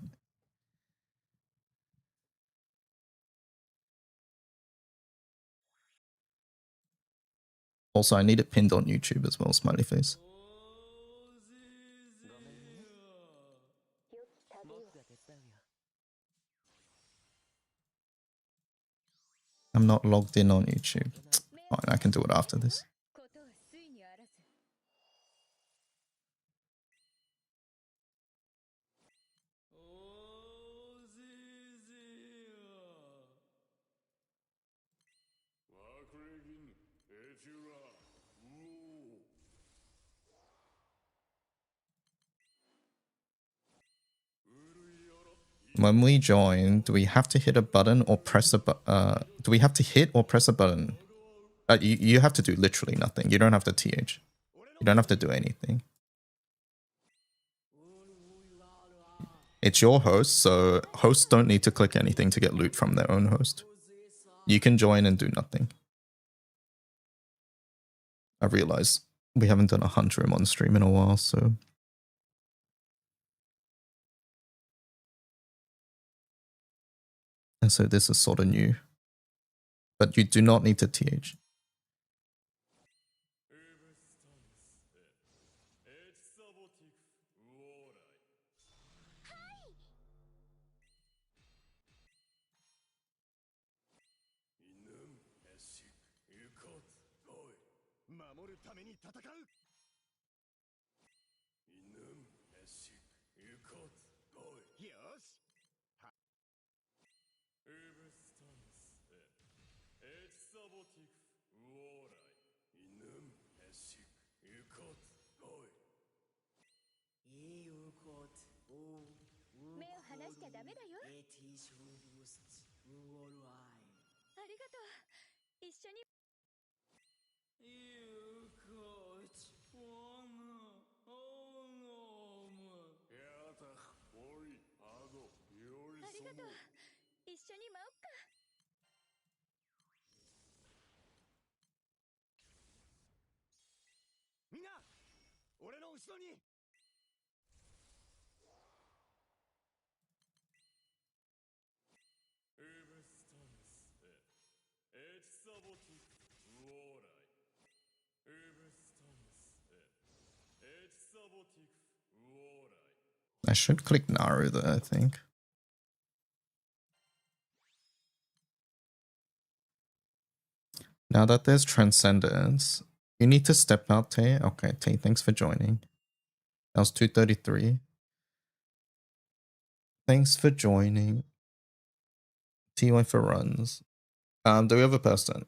Also, I need it pinned on YouTube as well, smiley face. I'm not logged in on YouTube. Fine, I can do it after this. When we join, do we have to hit a button or press a do we have to hit or press a button? You have to do literally nothing. You don't have to TH. You don't have to do anything. It's your host, so hosts don't need to click anything to get loot from their own host. You can join and do nothing. I realize we haven't done a hunt room on stream in a while, so... And so this is sort of new. But you do not need to TH. I should click Naru though, I think. Now that there's Transcendence, you need to step out, Tay. Okay, Tay, thanks for joining. That was 233. Thanks for joining. TY for runs. Do we have a person?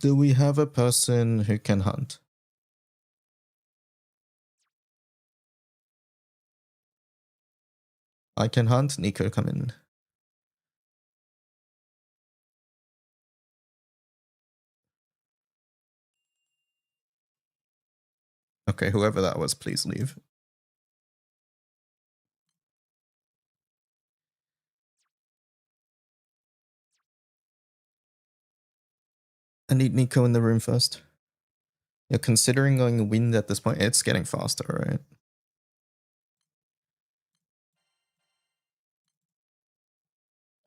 Do we have a person who can hunt? I can hunt. Nico, come in. Okay, whoever that was, please leave. I need Nico in the room first. You're considering going wind at this point. It's getting faster, right?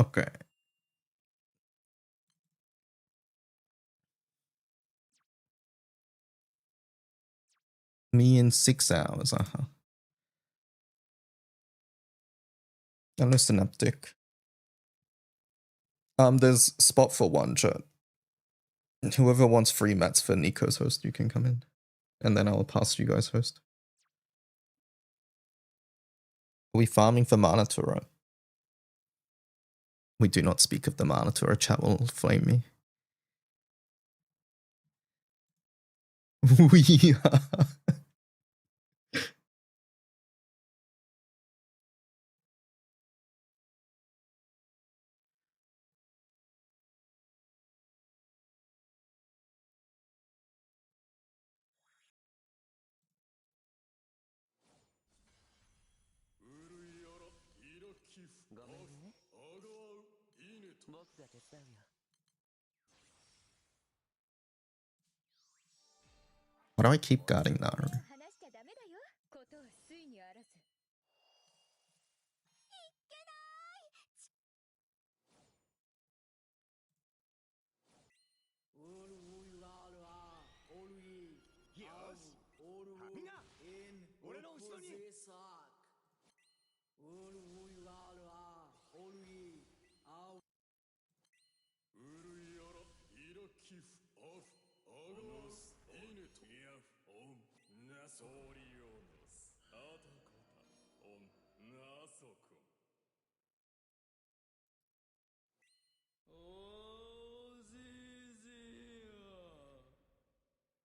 Okay. Me in 6 hours. Hello, Synaptic. There's spot for one, chat. Whoever wants free mats for Nico's host, you can come in. And then I'll pass you guys host. Are we farming for Manatura? We do not speak of the Manatura. Chat will flame me. We are. Why do I keep guarding Naru?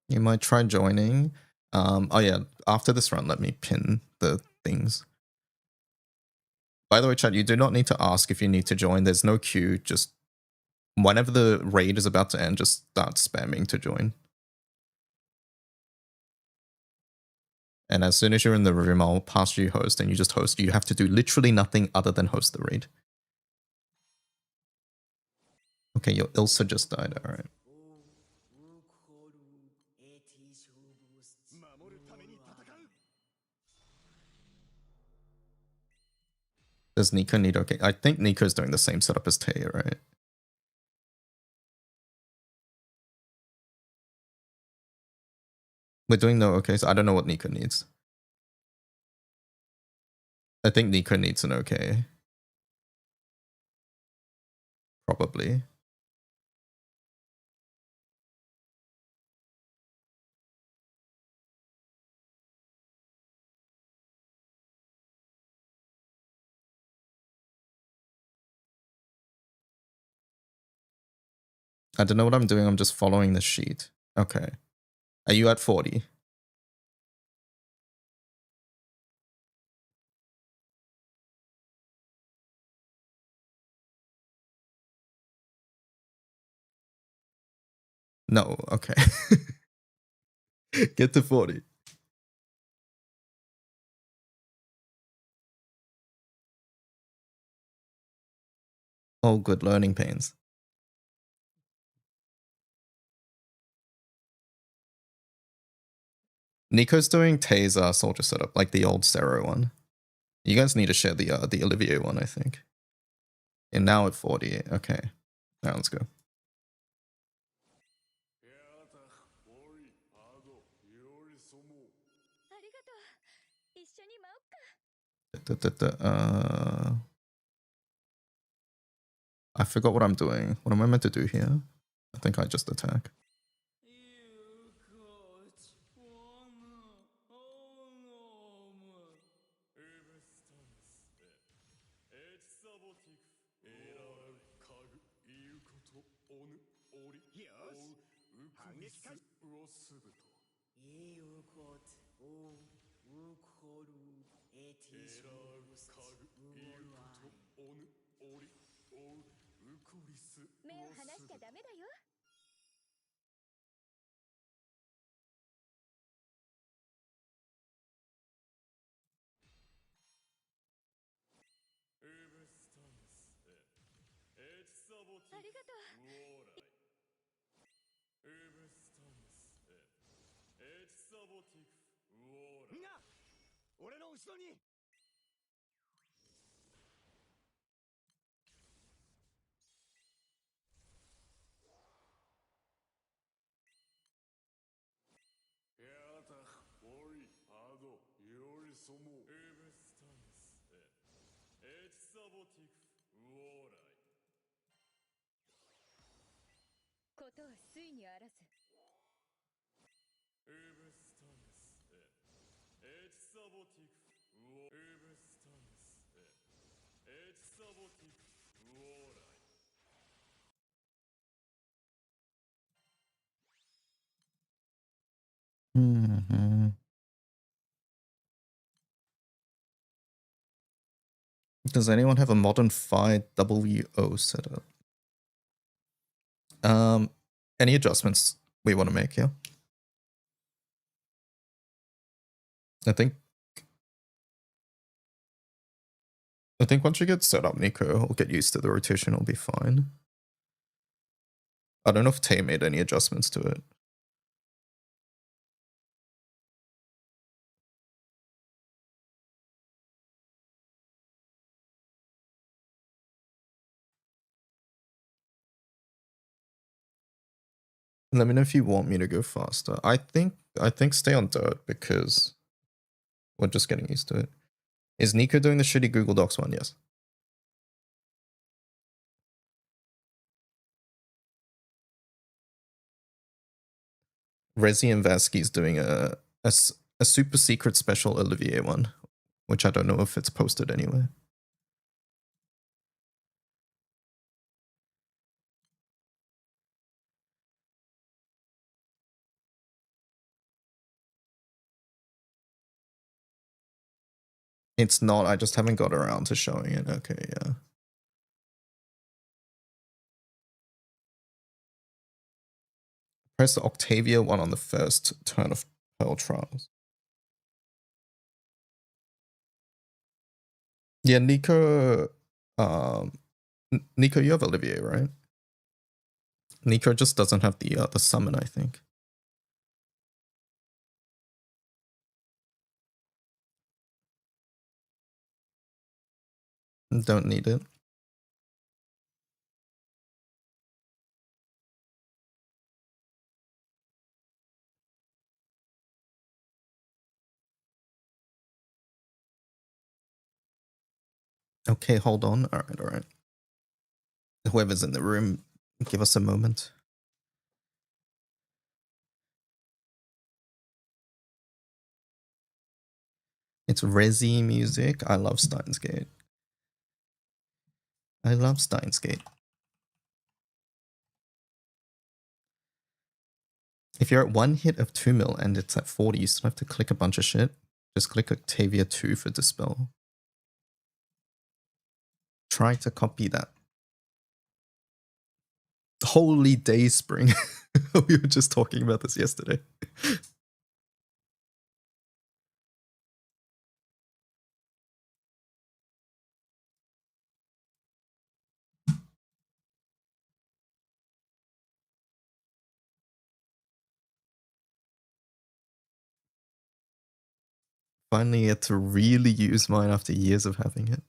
You might try joining. Oh yeah, after this run, let me pin the things. By the way, chat, you do not need to ask if you need to join. There's no queue. Just whenever the raid is about to end, just start spamming to join. And as soon as you're in the room, I'll pass you host and you just host. You have to do literally nothing other than host the raid. Okay, your Ilsa just died. All right. Does Nico need okay? I think Nico's doing the same setup as Taya, right? We're doing no okay, so I don't know what Nico needs. I think Nico needs an okay. Probably. I don't know what I'm doing. I'm just following the sheet. Okay. Are you at 40? No, okay. Get to 40. Oh, good. Learning pains. Nico's doing Taser soldier setup, like the old Zero one. You guys need to share the Olivier one, I think. And now at 40. Okay. All right, let's go. I forgot what I'm doing. What am I meant to do here? I think I just attack. リス目を離しちゃダメだよ。ウブスタンスエチサボティありがとう。ウオーライウブスタンスエチサボティフウオーライみんな俺の後ろにやたおいアドよりそもウブスタンスエチサボティフウオーライことは水にあらず。ウブスタンスエチサボティフウオウブスタンスエチサボティフウオーライ Mhm. Does anyone have a modern Phi WO setup? Any adjustments we want to make here? I think once you get set up, Nico, will get used to the rotation, it'll be fine. I don't know if Tay made any adjustments to it. Let me know if you want me to go faster. I think stay on dirt because we're just getting used to it. Is Nico doing the shitty Google Docs one? Yes. Rezi and Vasky's doing a super secret special Olivier one, which I don't know if it's posted anywhere. It's not, I just haven't got around to showing it. Okay, yeah. Press the Octavia one on the first turn of Pearl Trials. Yeah, Nico, Nico, you have Olivier, right? Nico just doesn't have the summon, I think. Don't need it. Okay, hold on. All right. Whoever's in the room, give us a moment. It's Resi music. I love Steins Gate. I love Steins Gate. If you're at one hit of 2 mil and it's at 40, you still have to click a bunch of shit. Just click Octavia 2 for Dispel. Try to copy that. Holy day spring. We were just talking about this yesterday. Finally get to really use mine after years of having it.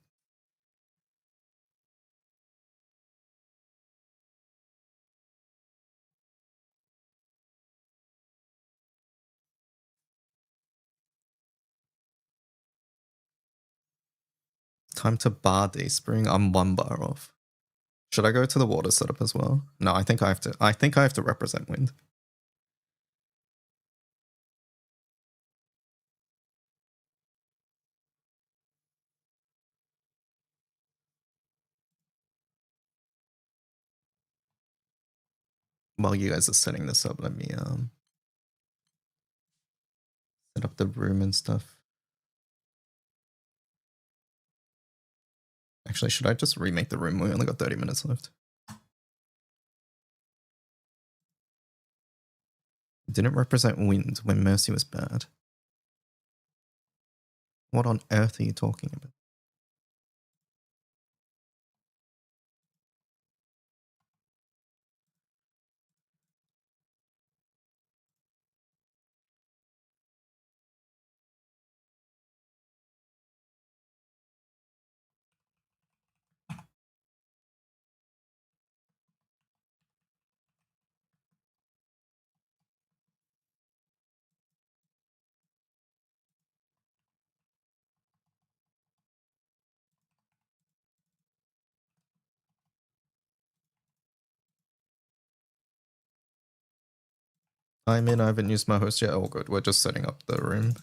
Time to bar day spring. I'm 1 bar off. Should I go to the water setup as well? No, I think I have to represent wind. While you guys are setting this up, let me set up the room and stuff. Actually, should I just remake the room? We only got 30 minutes left. Didn't represent wind when Mercy was bad. What on earth are you talking about? I mean, I haven't used my host yet. Oh, good. We're just setting up the room.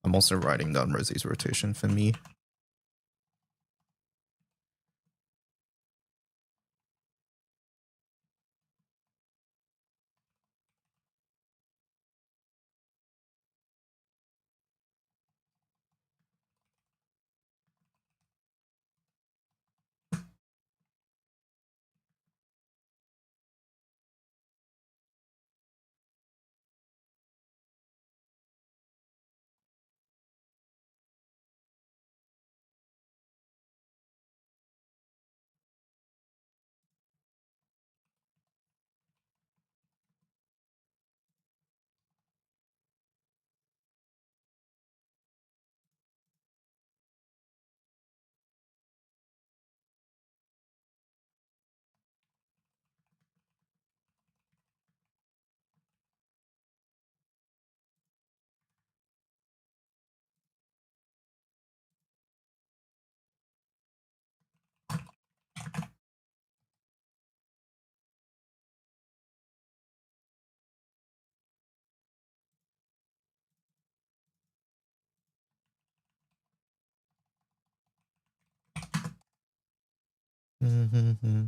I'm also writing down Rosie's rotation for me. Mm-hmm.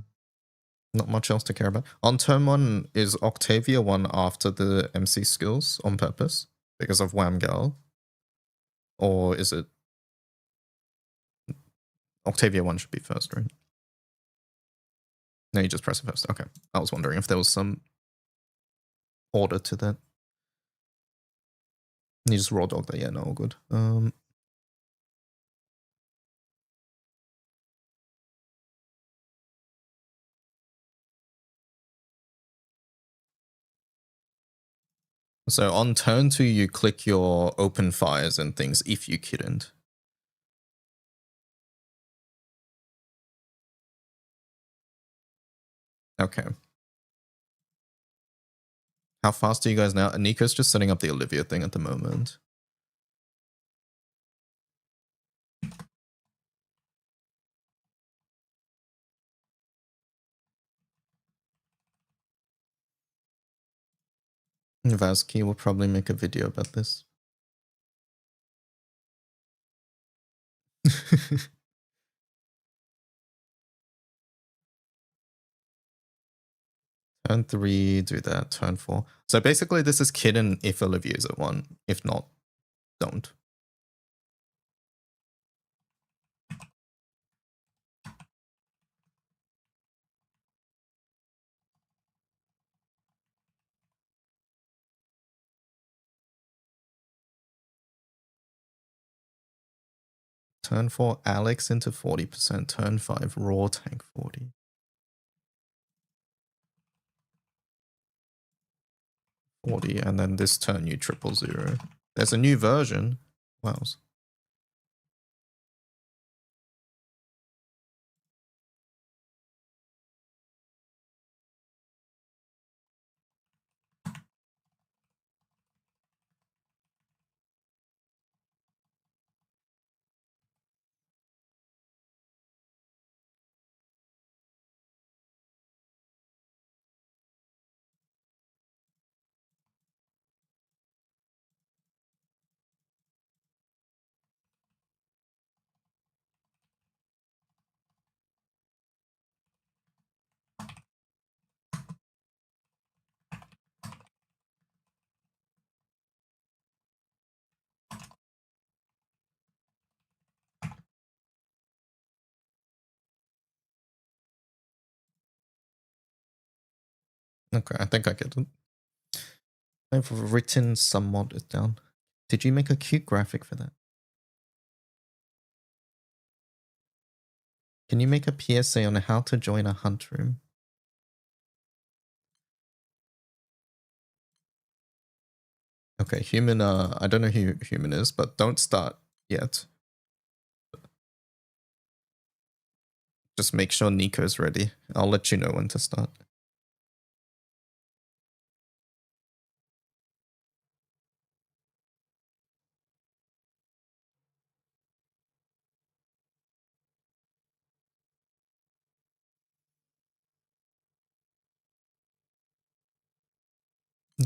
Not much else to care about. On turn 1, is Octavia 1 after the MC skills on purpose? Because of Wham Gal? Or is it... Octavia 1 should be first, right? No, you just press it first. Okay. I was wondering if there was some order to that. You just raw dog that. Yeah, no, all good. So on turn 2, you click your open fires and things if you kidn't. Okay. How fast are you guys now? Nico's just setting up the Olivia thing at the moment. Vazki will probably make a video about this. Turn 3, do that. Turn 4. So basically this is kidden if Olivia's at 1. If not, don't. Turn 4, Alex into 40%. Turn 5, raw tank 40. 40, and then this turn you 000. There's a new version. Wow. Okay, I think I get it. I've written somewhat down. Did you make a cute graphic for that? Can you make a PSA on how to join a hunt room? Okay, human, I don't know who human is, but don't start yet. Just make sure Nico's ready. I'll let you know when to start.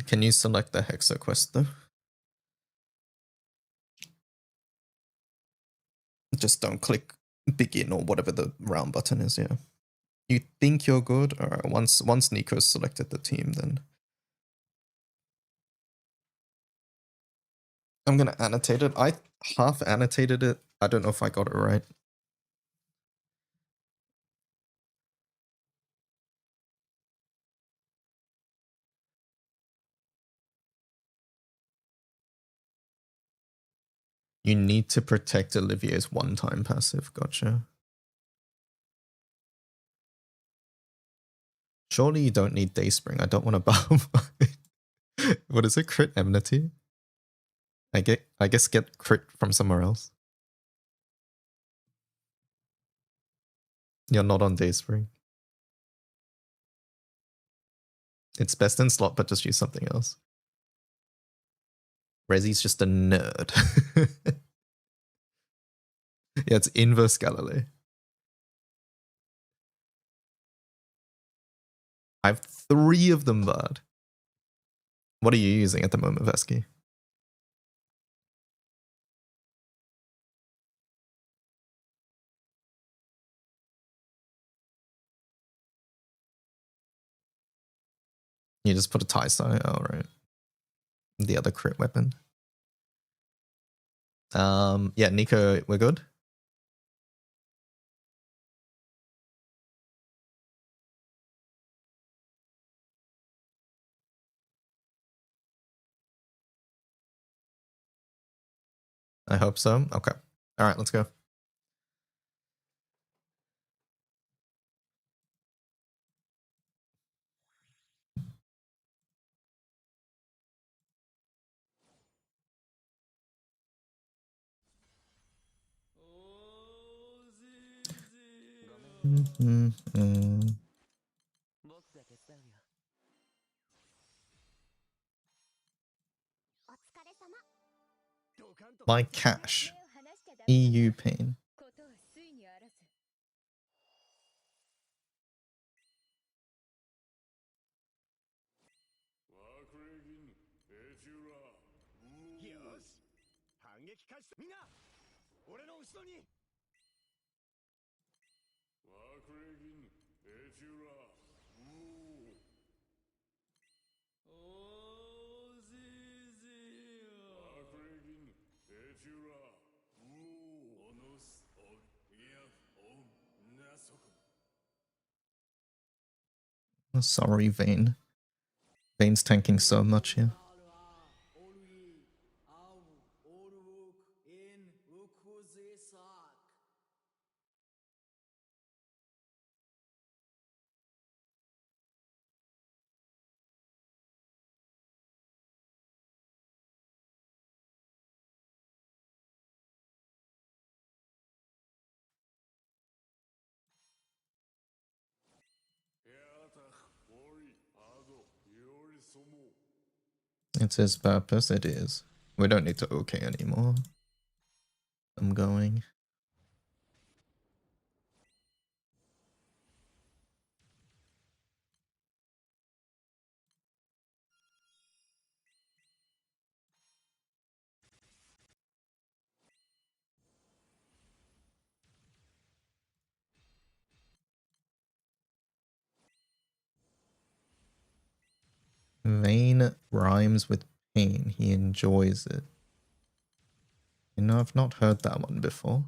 Can you select the Hexa quest though? Just don't click begin or whatever the round button is, yeah. You think you're good? Alright, once Nico's selected the team, then I'm gonna annotate it. I half annotated it. I don't know if I got it right. You need to protect Olivier's one-time passive. Gotcha. Surely you don't need Dayspring. I don't want to buff. What is it? Crit enmity? I guess get crit from somewhere else. You're not on Dayspring. It's best in slot, but just use something else. Rezi's just a nerd. Yeah, it's inverse Galilei. I have 3 of them, bud. What are you using at the moment, Vesky? You just put a tie side. Oh, right. The other crit weapon. Yeah, Nico, we're good? I hope so. Okay. All right, let's go. My cash. EU pain. Sorry, Vayne. Vayne's tanking so much here. It's his purpose, it is. We don't need to OK anymore. I'm going. Vayne rhymes with pain. He enjoys it. You know, I've not heard that one before.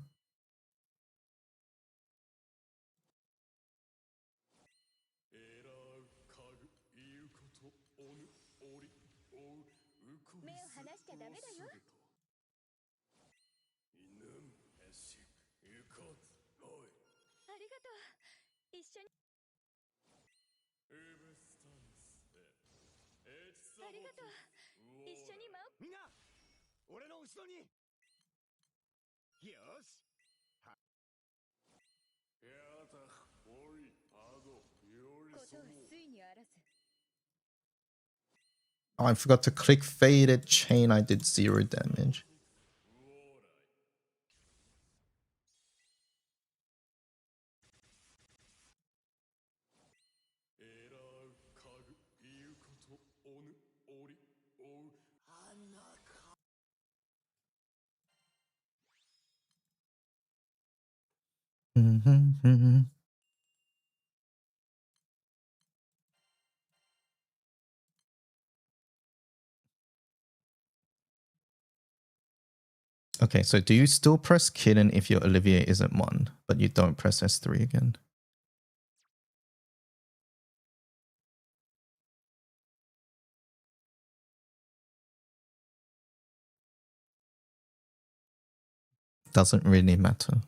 りがとう。一緒に。ありがとう。一緒にみんな俺の後ろによし Oh, I forgot to click faded chain. I did 0 damage. Okay, so do you still press Kitten if your Olivier isn't 1, but you don't press S3 again? Doesn't really matter.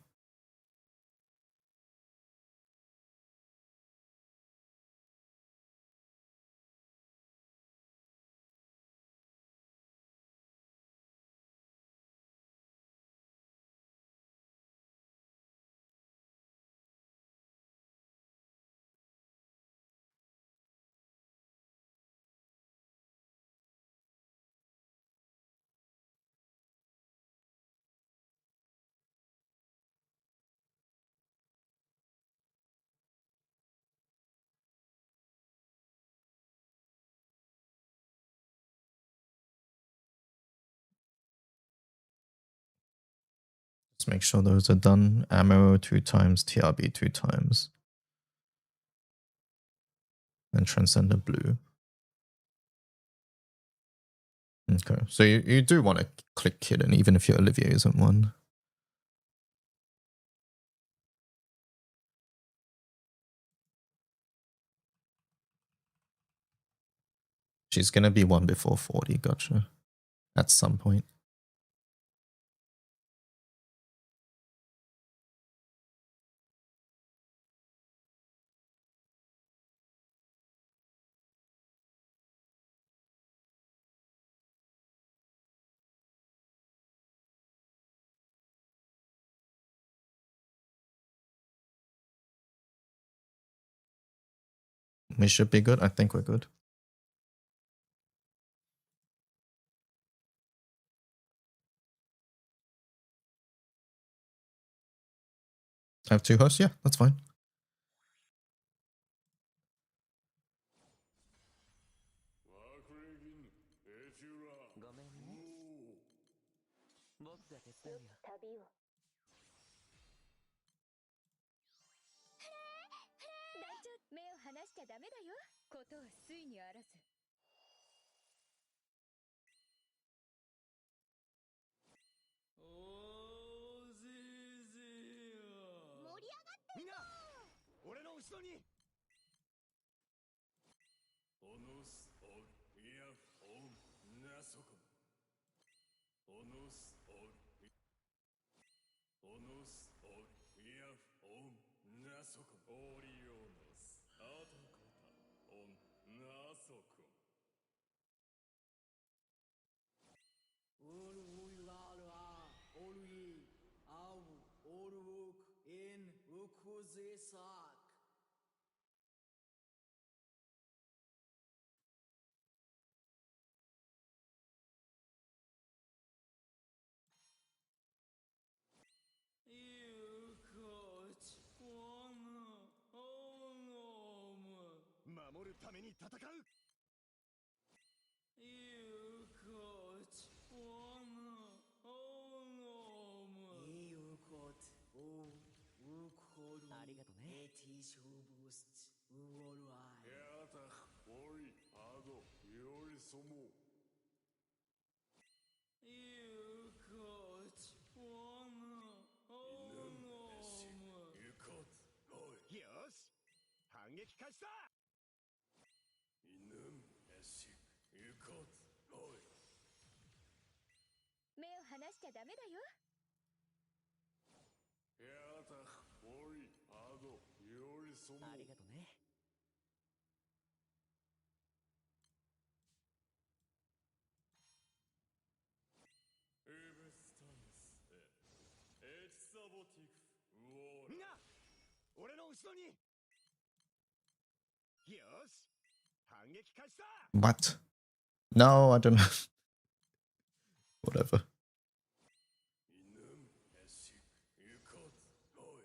Let's make sure those are done. Ammo 2 times, TRB 2 times. And Transcendent Blue. Okay, so you do want to click Kitten even if your Olivier isn't 1. She's going to be 1 before 40, gotcha. At some point. We should be good. I think we're good. I have 2 hosts? Yeah, that's fine.みんな俺の後ろにオールウイラーラーオールイアウオールウォークインウクゼサーク守るために戦うありがとね。よし反撃開始だ目を離しちゃダメだよ。そもありがとね。ウブスタンスエチサボティクフウォーみんラな俺の後ろに。よし反撃開始だ。 What? No, I don't know. Whatever. イヌムエシユカツロイ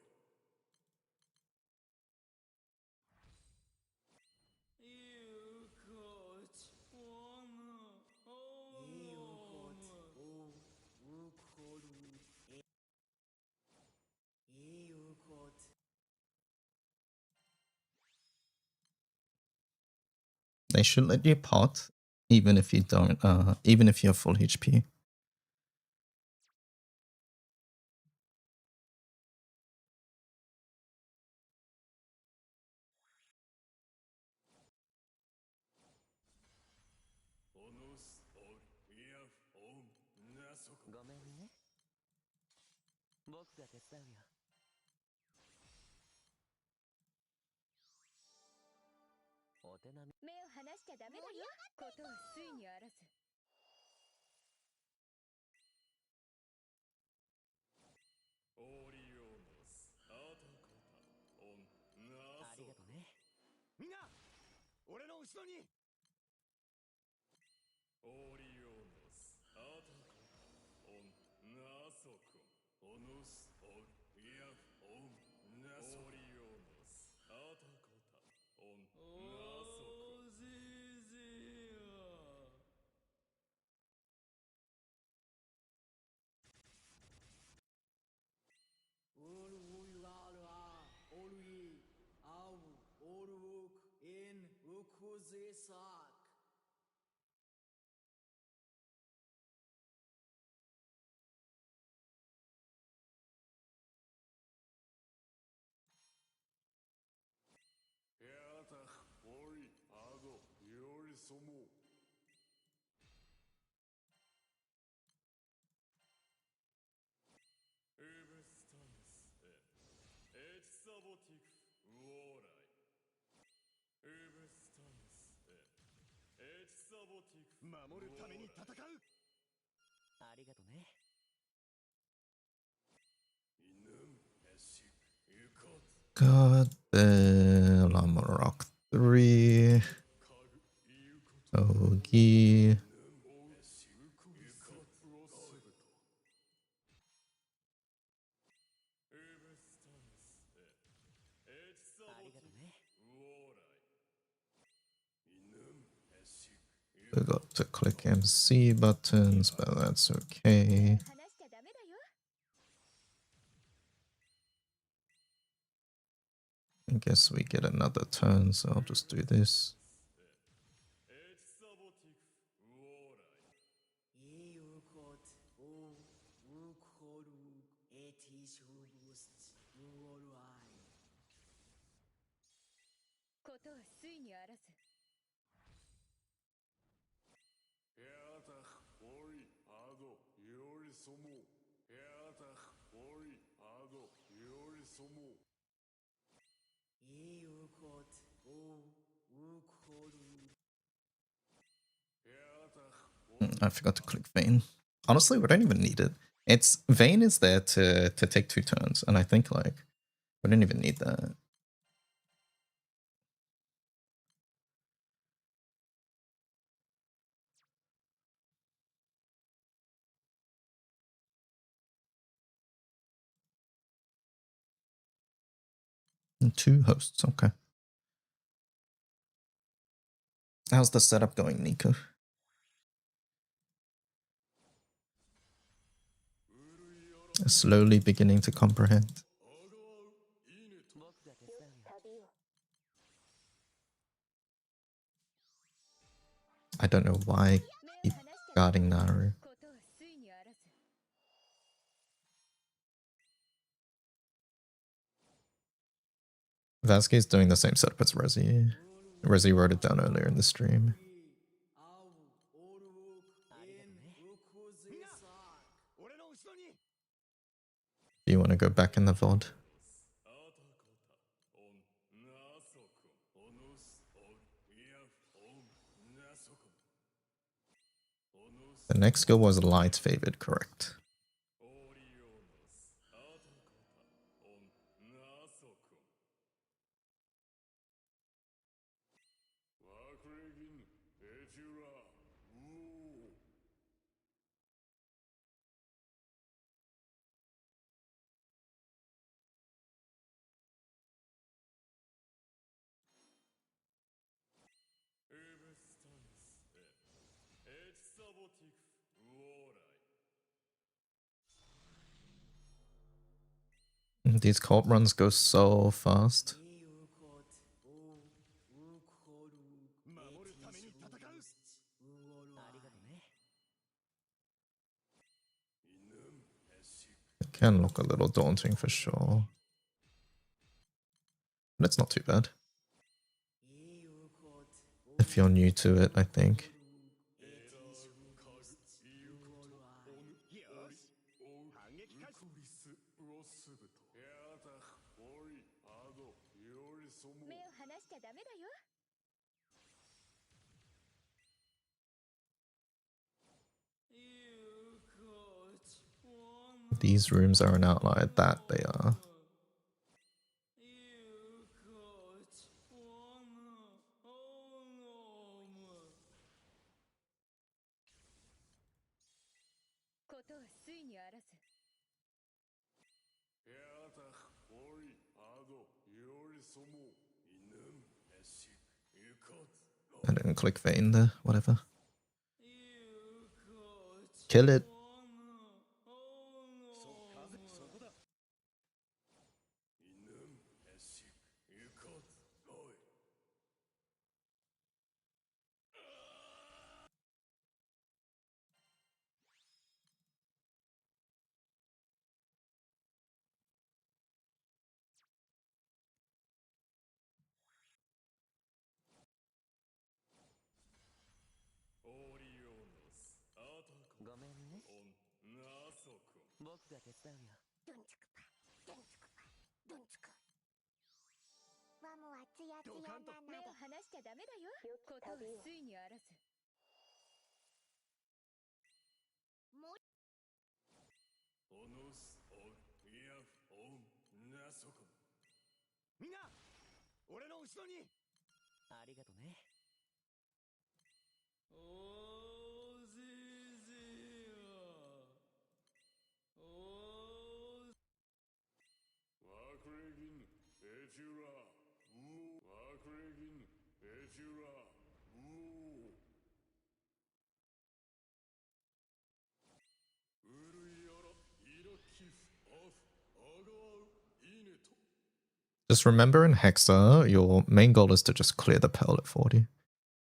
いうこちおぬおいうこちおうこるえいうこち They shouldn't let you pot, even if you don't. Even if you're full HP. オノスオルイヤフオンナソコごめんね。僕が手伝うよ。お手並み。目を離しちゃダメだよ。ことはついにあらず。オリオノスアタコタオンナあソコりがとね。みんな俺の後ろに。オリオノスアタコタオンナソコオノスオルイヤフオンナソコオリオノスアタコタオンナソコおじじよ。オルウイラルアオルイアウオルウクインウクゼサク。ヤタフオリアドヨリソモウブスタンスエチサボティクフウォーライウブスタンスエチサボティクフ守るために戦う。ありがとね。イヌムエシユカツ God, Llama Rock 3. カグイユコト Ogi. エシユカツロスブトウブスタンスエチサあボティクりがとね。フウォーライイヌムエシ Forgot to click MC buttons, but that's okay. 離しちゃダメだよ。I guess we get another turn, so I'll just do this. エチサボティクフウォーライいうこちおうこるえティシュブスチウオルアイ。ことはついにあらず。ヤタフオリアドヨリソモヤタフオリアドヨリソモいうこちおうこる。ヤタフオリ I forgot to click Vayne. Honestly, we don't even need it. It's Vayne is there to take 2 turns, and I think like we don't even need that. And 2 hosts, okay. How's the setup going, Nico? Slowly beginning to comprehend. 僕が手伝うよ。旅を。 I don't know why I 目 keep を離しちゃダメ guarding だよ。 Naru. ことはついにあらず。 Vasquez doing the same setup as Resi. Resi wrote it down earlier in the stream. アウオルウクインウクゼサク。俺の後ろに。 Do you want to go back in the VOD? アタコタオンナ The next skill was light favored, correct. These cult runs go so fast. 守るために戦う。ありがとね。 It can look a little daunting for sure. But it's not too bad. If you're new to it, I think. よし。反撃開始。目を離しちゃダメだよ。 These rooms are an outlier, that they are. ことは水にあらず。 I didn't click vein there, whatever. Kill it. そこだ。 ごめんね。僕が手伝うよ。ドンツクパドンツクパドンツクワムはツヤツヤな目をなで離しちゃダメだよ。ことは水にあらず。みんな、俺の後ろに。ありがとね。Just remember in Hexa, your main goal is to just clear the Pearl at 40.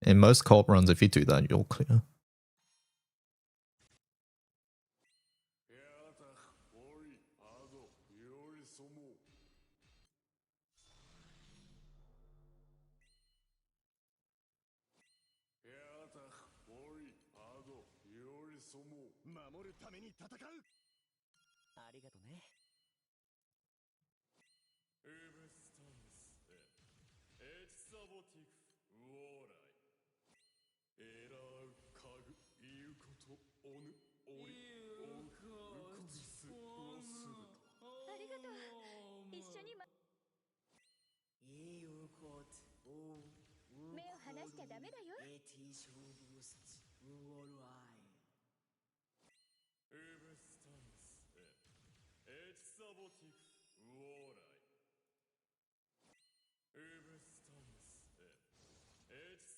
In most cult runs, if you do that, you'll clear.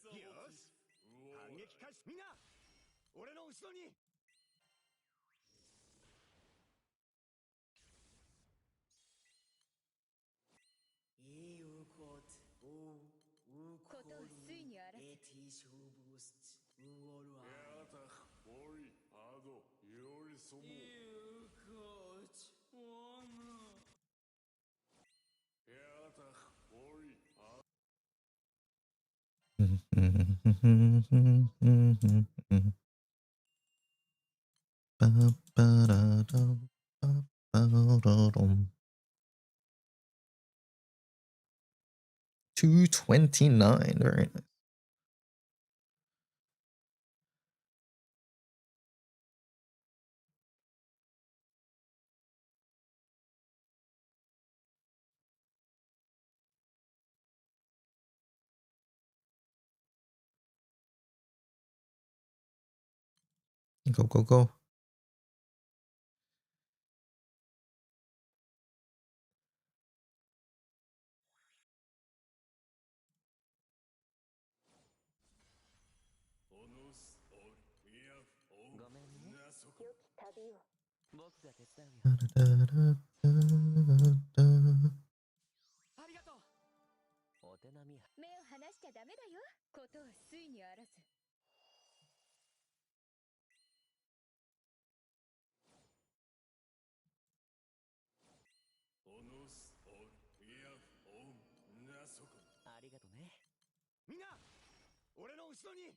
よし。反撃開始。みんな、俺の後ろに。ことは水にあらず。 229, very nice. Go, go, go. Da-da-da-da-da-da. ありがとう。お手並み。目を離しちゃダメだよ。ことは水にあらず。ありがとね。みんな、俺の後ろに。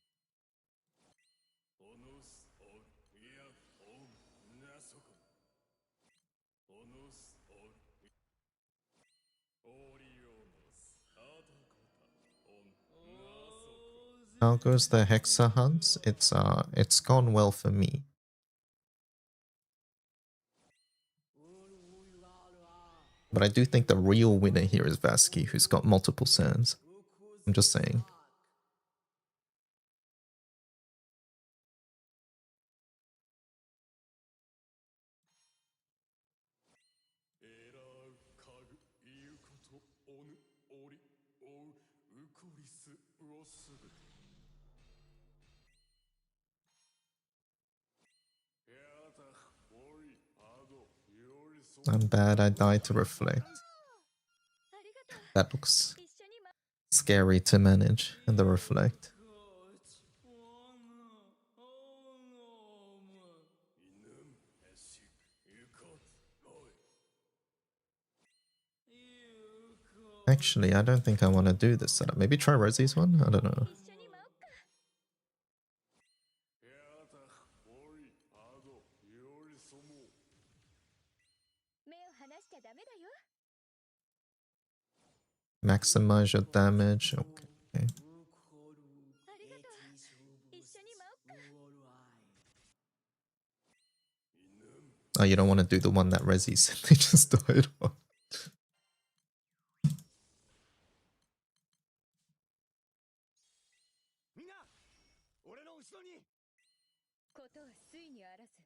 How goes the Hexa hunt? It's gone well for me. But I do think the real winner here is Vasky, who's got multiple sands. I'm just saying. I'm bad I died to reflect. That looks scary to manage, and the reflect. Actually, I don't think I want to do this setup. Maybe try Rosie's one? I don't know. 目を離しちゃダメだよ。 Maximize your damage. Okay. ありがとう。一緒に舞おうか。 Oh, you don't want to do the one that Resi said they just died on. みんな、俺の後ろに。ことは水にあらず。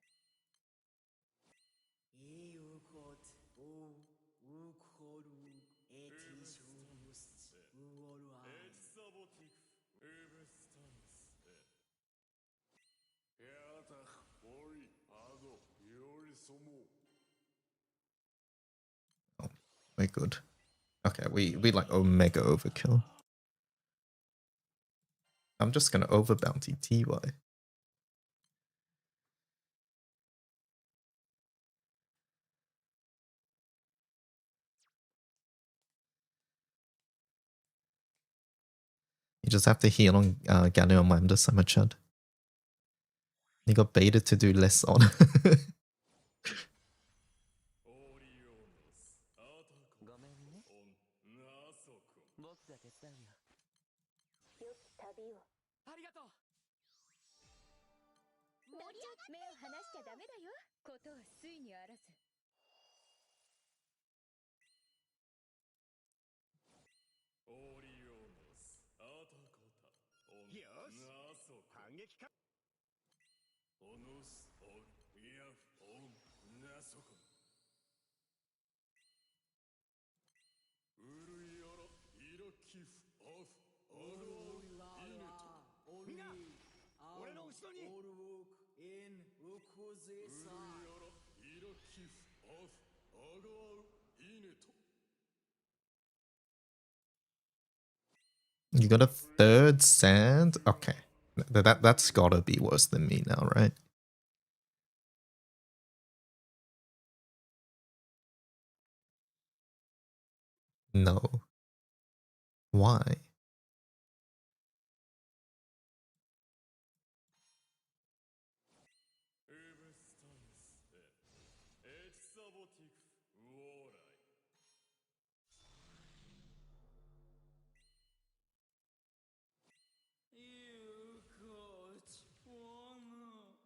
いいうこと、おうこる、えてしゅうす、うおるあい。Oh, we're good. Okay, we like Omega Overkill. I'm just gonna over bounty TY. You just have to heal on Galio Mandus, I'm a chud. You got baited to do less on. ごめんね。僕が手伝うよ。良き旅を。ありがとう。目を離しちゃダメだよ。ことは水にあらず。よし、反撃か。みんな、俺の後ろに。You got a third sand? Okay. That's gotta be worse than me now, right? No. Why?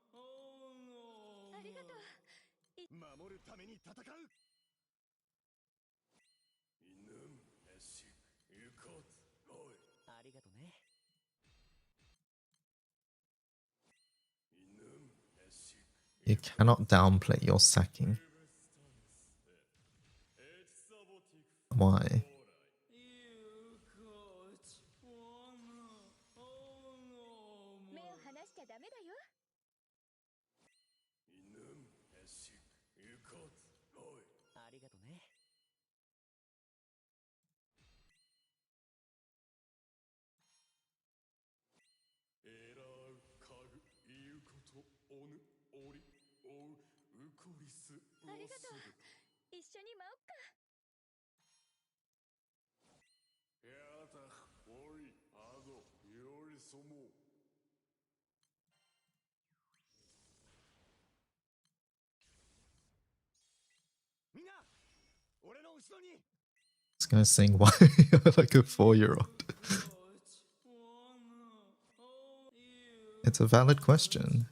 Oh, 守るために戦う。ありがとね。You cannot downplay your sacking. Why? 目を離しちゃダメだよ。ありがとね。エラーカグ言うことおぬおりおうウコリスウオスブト一緒に舞おっか。やだおいあどよりそも みんな俺の後ろに This guy's saying why like a 4-year-old. It's a valid question.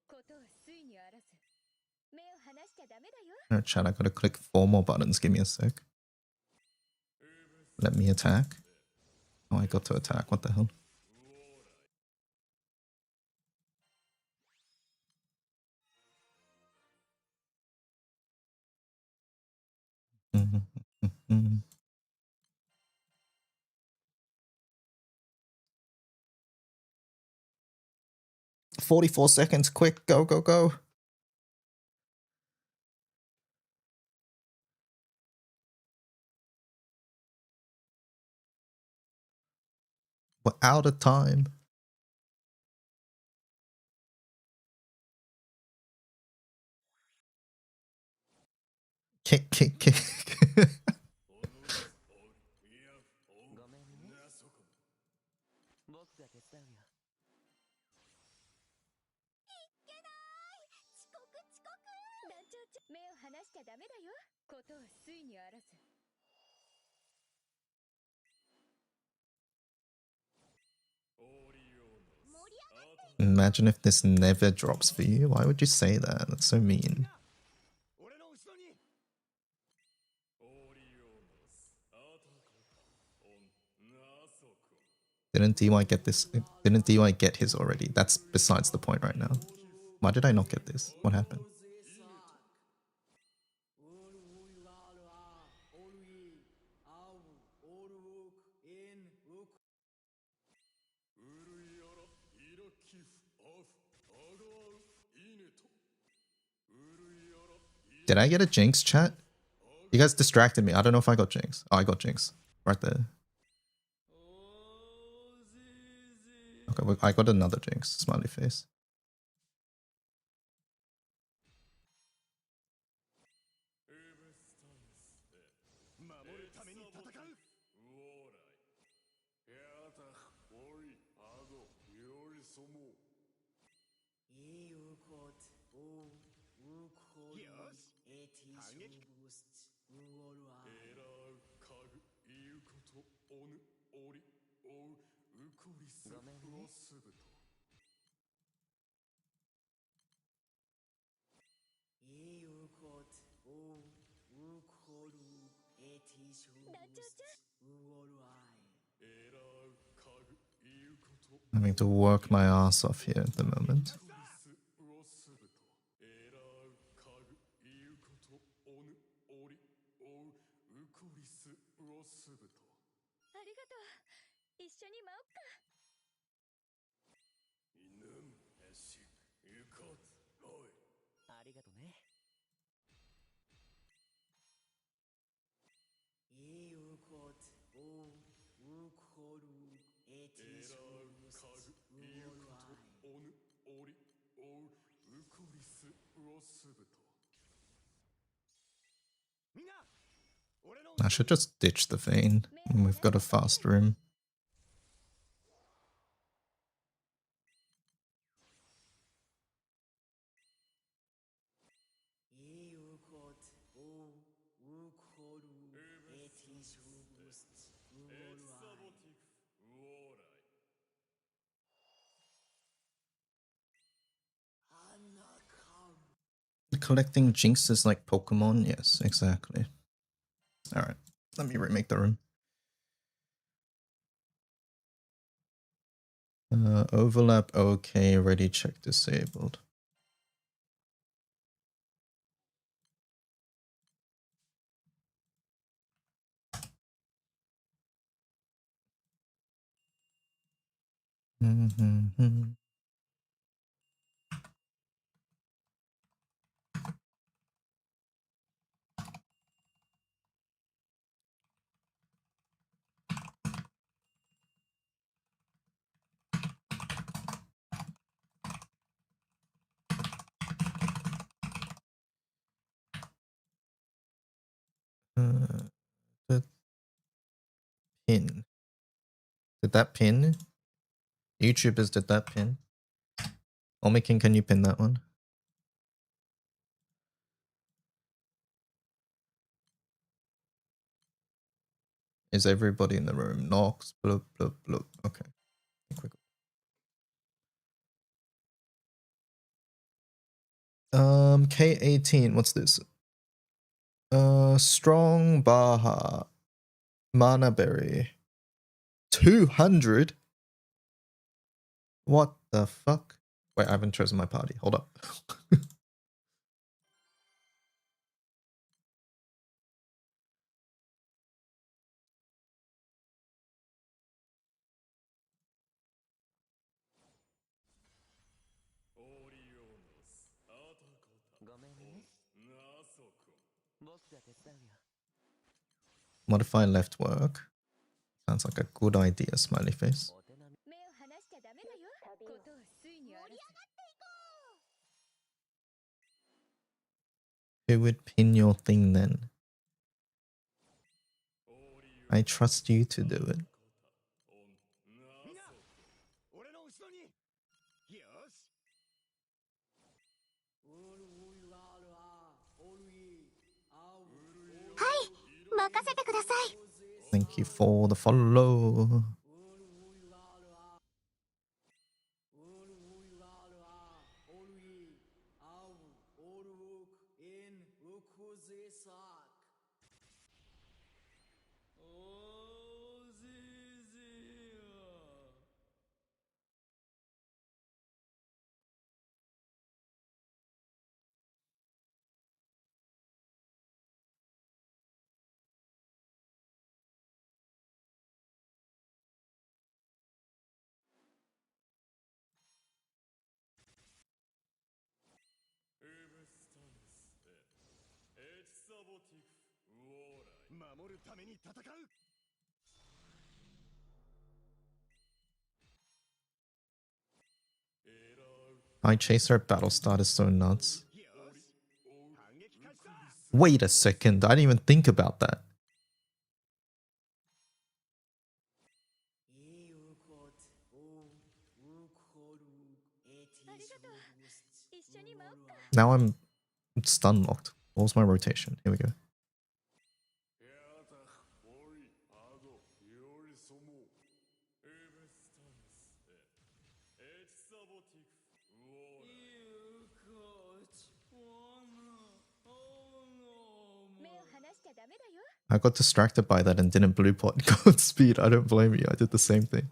ことは水にあらず。目を離しちゃダメだよ。 Alright, chat, I gotta click 4 more buttons. Give me a sec. Let me attack. Oh, I got to attack. What the hell? Mhm. 44 seconds. Quick. Go, go, go. We're out of time. Kick, kick, kick. ごめんね。僕が手伝うよ。遅刻遅刻。団長目を離しちゃダメだよ。ことは水にあらず。 Imagine if this never drops for you. Why would you say that? That's so mean. 俺の後ろに Didn't DY get this? Didn't DY get his already? That's besides the point right now. Why did I not get this? What happened? オールウイガールアーオールイアウオールウォークインウク Did I get a jinx, chat? You guys distracted me. I don't know if I got jinx. Oh, I got jinx. Right there. Okay, I got another jinx. Smiley face. Having to work my ass off here at the moment. I should just ditch the vein. We've got a fast room. Collecting jinxes like Pokemon? Yes, exactly. Alright, let me remake the room. Overlap okay, ready check disabled. The pin. Did that pin? YouTubers, did that pin? Omikin, can you pin that one? Is everybody in the room? Knocks, bloop, bloop, bloop. Okay. K18, what's this? Strong Baha. Mana Berry. 200? What the fuck? Wait, I haven't chosen my party. Hold up. Modify left work. Sounds like a good idea, smiley face. Who would pin your thing then? I trust you to do it. Thank you for the follow. My chaser at Battlestart is so nuts. Wait a second, I didn't even think about that. Now I'm stun locked. What was my rotation? Here we go. I got distracted by that and didn't blue pot Godspeed. I don't blame you. I did the same thing.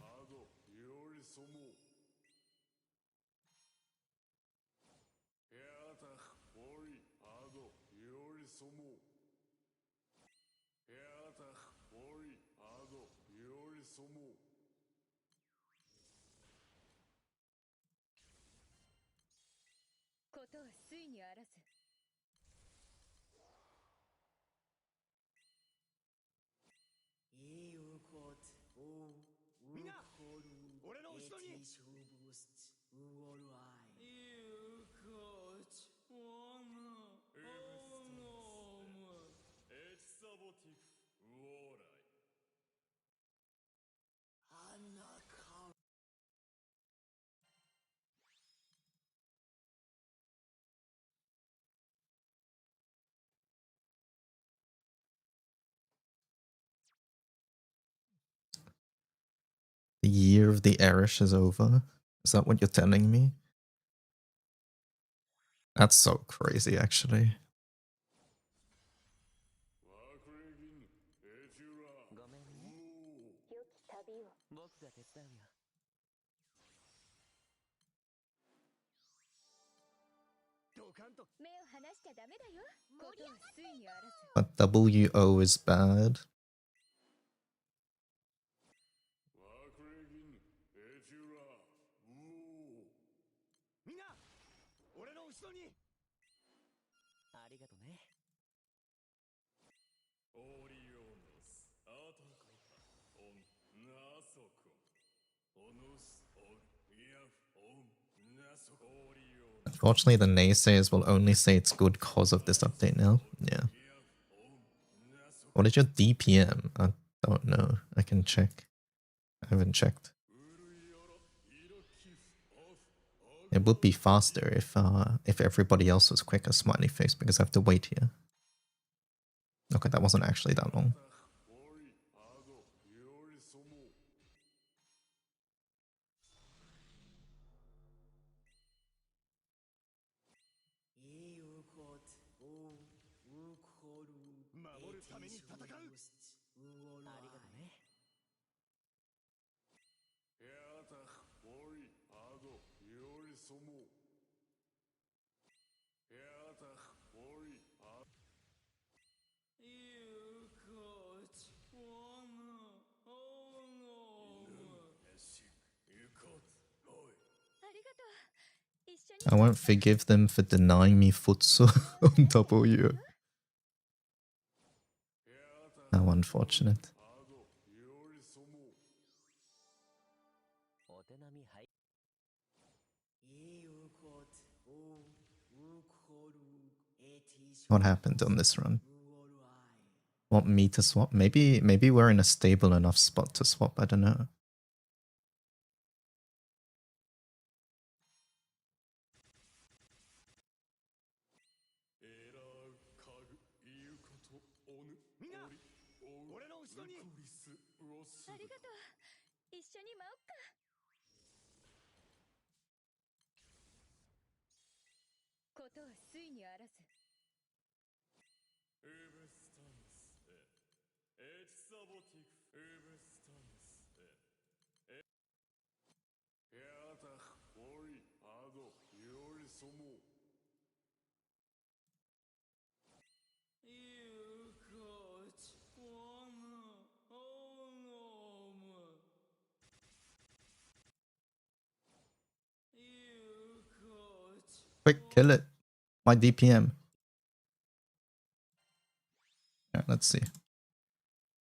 The year of the Erish is over. Is that what you're telling me? That's so crazy, actually. But WO is bad. ワクレギンエチュラウオーみんな俺の後ろにありがとねオリオノスアタカタオンナソコオノスオンヤフオンナソコオリオノス Unfortunately, the naysayers will only say it's good because of this update now. Yeah. What is your DPM? I don't know. I can check. I haven't checked. It would be faster if everybody else was quicker, smiley face, because I have to wait here. Okay, that wasn't actually that long. I won't forgive them for denying me futsu on W. How unfortunate. What happened on this run? Want me to swap? Maybe we're in a stable enough spot to swap. I don't know. Quick, kill it. My DPM. Alright, let's see.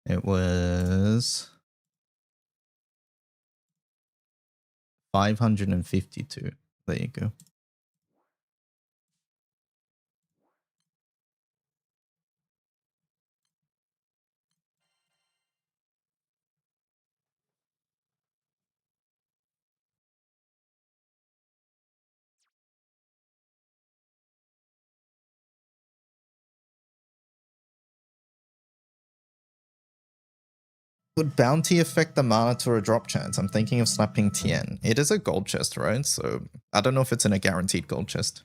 It was 552. There you go. Would bounty affect the Manatura drop chance? I'm thinking of slapping Tien. It is a gold chest, right? So I don't know if it's in a guaranteed gold chest.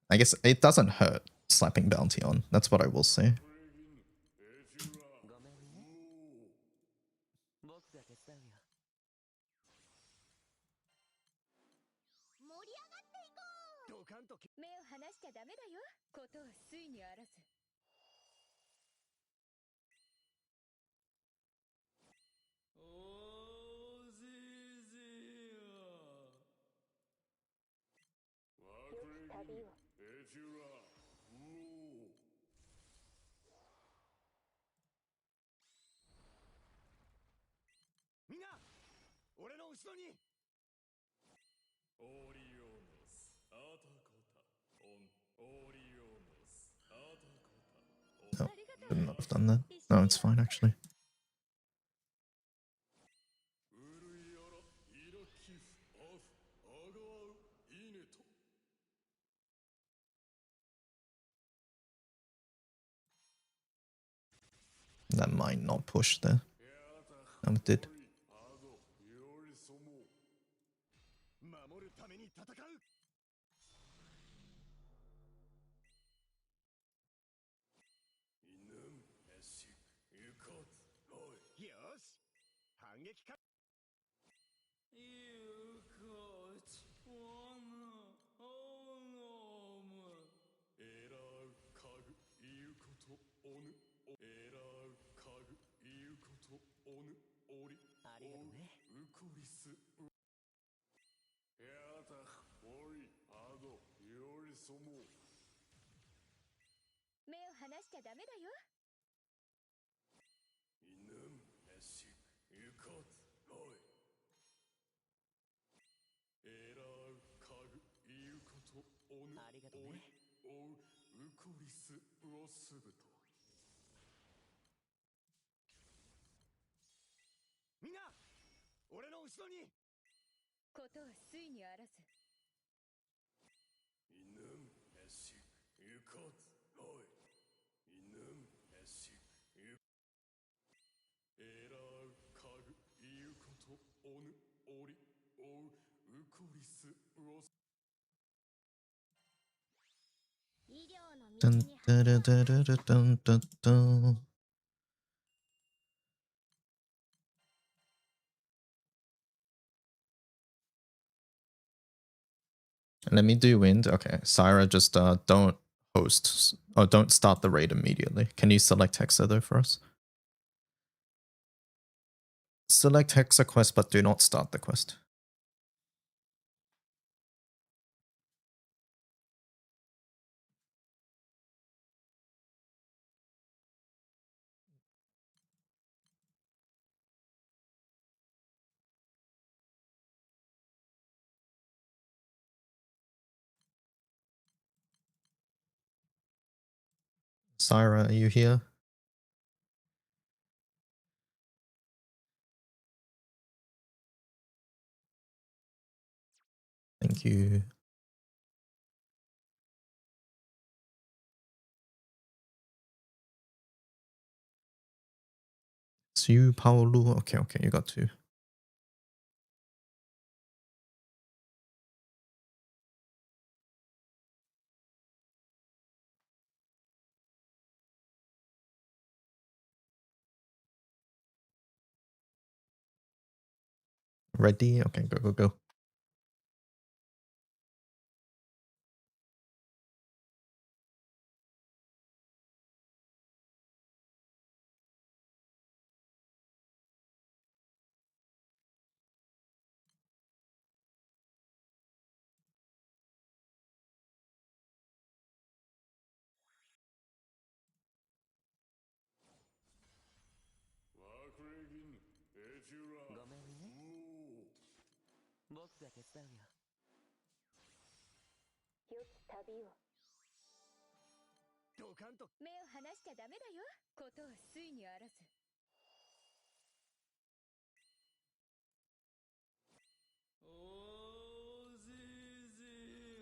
I guess it doesn't hurt slapping bounty on. That's what I will say. No, should not have done that. No, it's fine actually. That might not push there. No, it did. おぬおえらうかぐいうことおぬおりありがとね。うこりすやだおりあどよりそも目を離しちゃダメだよ。いぬんえしゆかつおいえらうかぐいうことおぬありがとおりね。おううこりすうおすぶとみんな俺の後ろに。ことは水にあらず。いぬんえしゆかつおいいぬんえしゆえらうかぐいうことおぬおりおううこりすうおす医療の道 Dun, に da, da, da, da, da, dun, dun, dun. Let me do wind. Okay, Syra, just don't host or don't start the raid immediately. Can you select Hexa though for us? Select Hexa quest, but do not start the quest. Syra, are you here? Thank you. It's you, Paolo. Okay, okay, you got two. Ready? Okay, go, go, go.ごめんね。僕が手伝うよ。良き旅を。ドカンと。目を離しちゃダメだよ。ことは水にあらず。おじ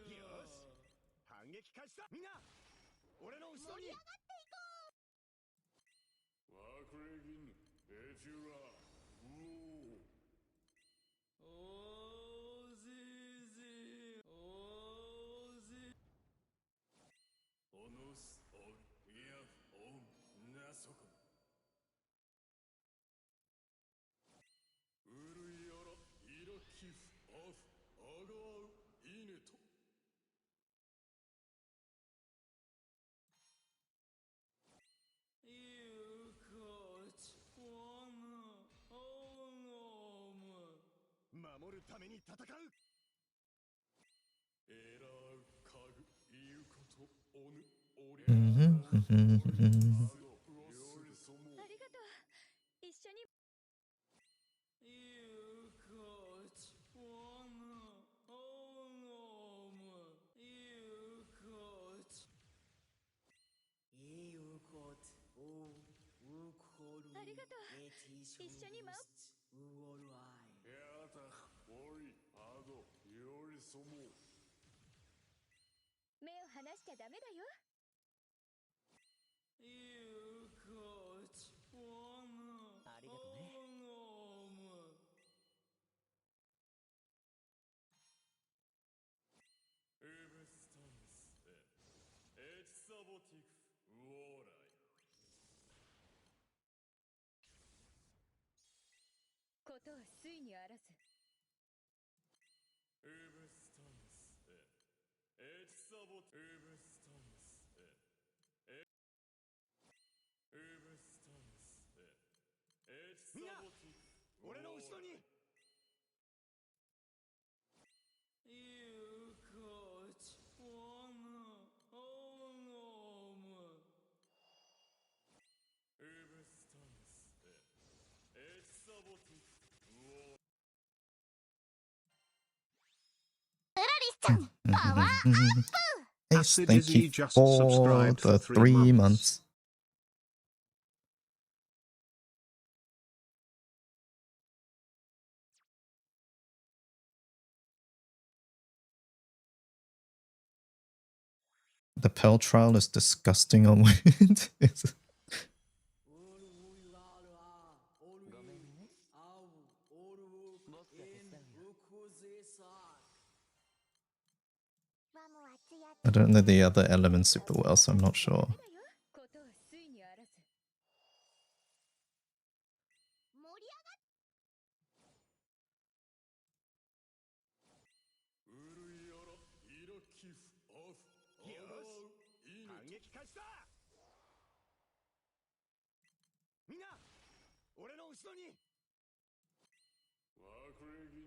じよし反撃開始だ。みんな俺の後ろに。ワクレギンエジュラおじじおじおのすおいやおんなそこうるいやらいらきふあふあがわういねとYou coach one on 守るために戦う。えらうかぐいうことおぬおり Mhm, mhm, mhm. よりそもありがとう。一緒に。You coach one on You coach 栄養コートおうこるありがとう。エティショ一緒に舞ウオルアイやだおりあどよりそも目を離しちゃダメだよ。You coach one ありがとね。ウブスタンスエチサボティクウオーライことは水にあらず。ウブスタンスエチサボウブスタンスみんな俺の後ろにYou coach one home. エベスタンスエチサボティウオ Ace, Acid thank Izzy you just for subscribed for the 3 3 months. months. The Pearl trial is disgusting on wind. ごめんね僕が手伝うよ I don't know the other elements super well, so I'm not sure. ことを水にあらず盛り上がっウルイアライラキフアフアガウイ反ネ撃開始だみんな俺の後ろにワクレギン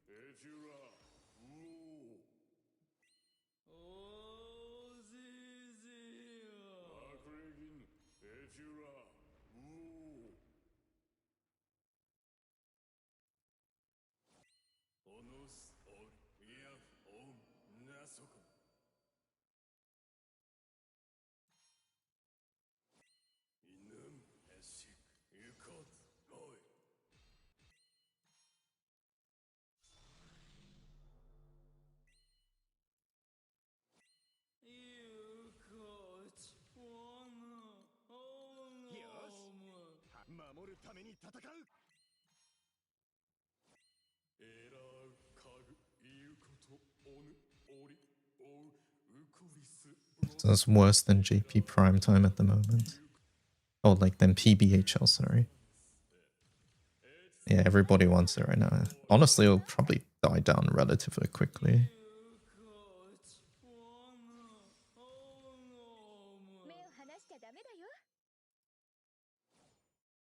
エチュラウオ Oh, Zizi. ワクレギンエチュラウオ オノスオリイアフオンナソコイヌムエシクユコツロイ You coach one home. 守るために戦うエラウカグイユコトオヌオリオウウコリス That's worse than JP Prime Time at the moment. Oh, like than PBHL, sorry. Yeah, everybody wants it right now. Honestly, it'll probably die down relatively quickly. You coach one home. 目を離しちゃダメだよ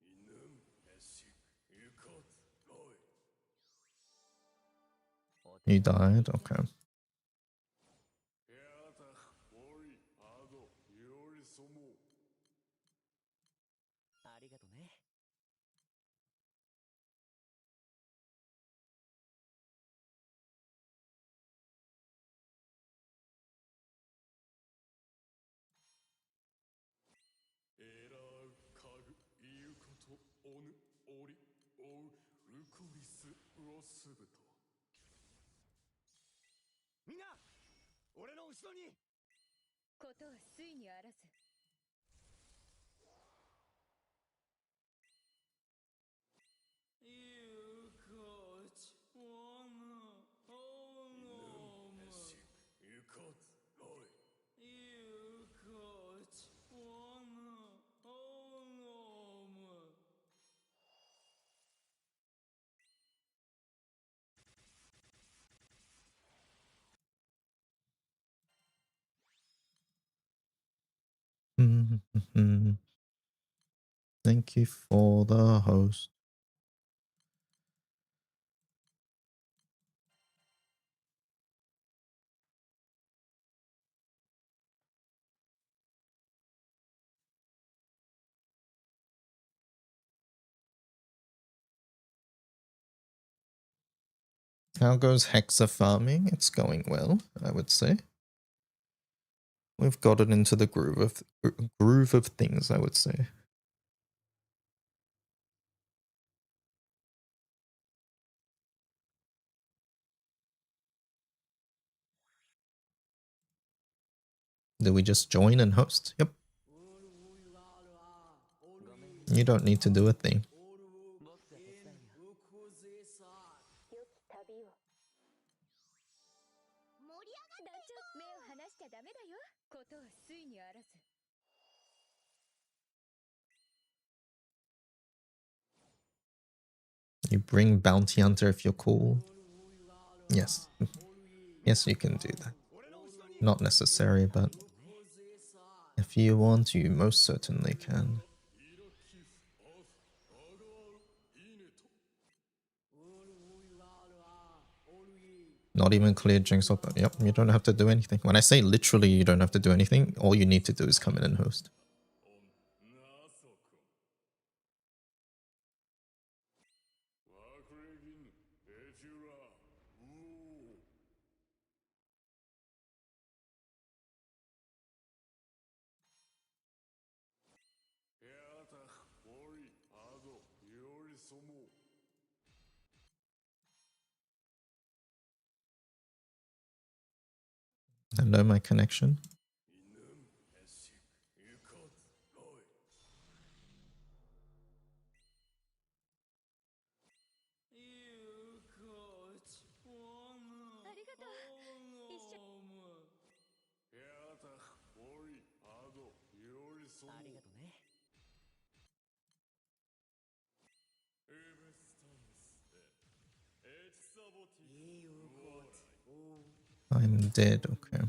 イヌムエシクユコツロイ You died? Okay. ヤタオリアドヨリソモありがとねエラウカグイユコトオヌオリオウウコリスロスブトみんな俺の後ろにことを水にあらず You coach one home. エシクユコツロイ You coach one home. Thank you for the host. How goes Hexa farming? It's going well, I would say. We've gotten into the groove of things, I would say. Do we just join and host? Yep. You don't need to do a thing. 僕が手伝うよ良き旅を盛り上がって目を離しちゃダメだよことを水にあらず You bring Bounty Hunter if you're cool. Yes. Yes, you can do that. Not necessary, but if you want, you most certainly can. Not even clear Jinx up. Yep, you don't have to do anything. When I say literally you don't have to do anything, all you need to do is come in and host. Hello, my connection. I'm dead, okay.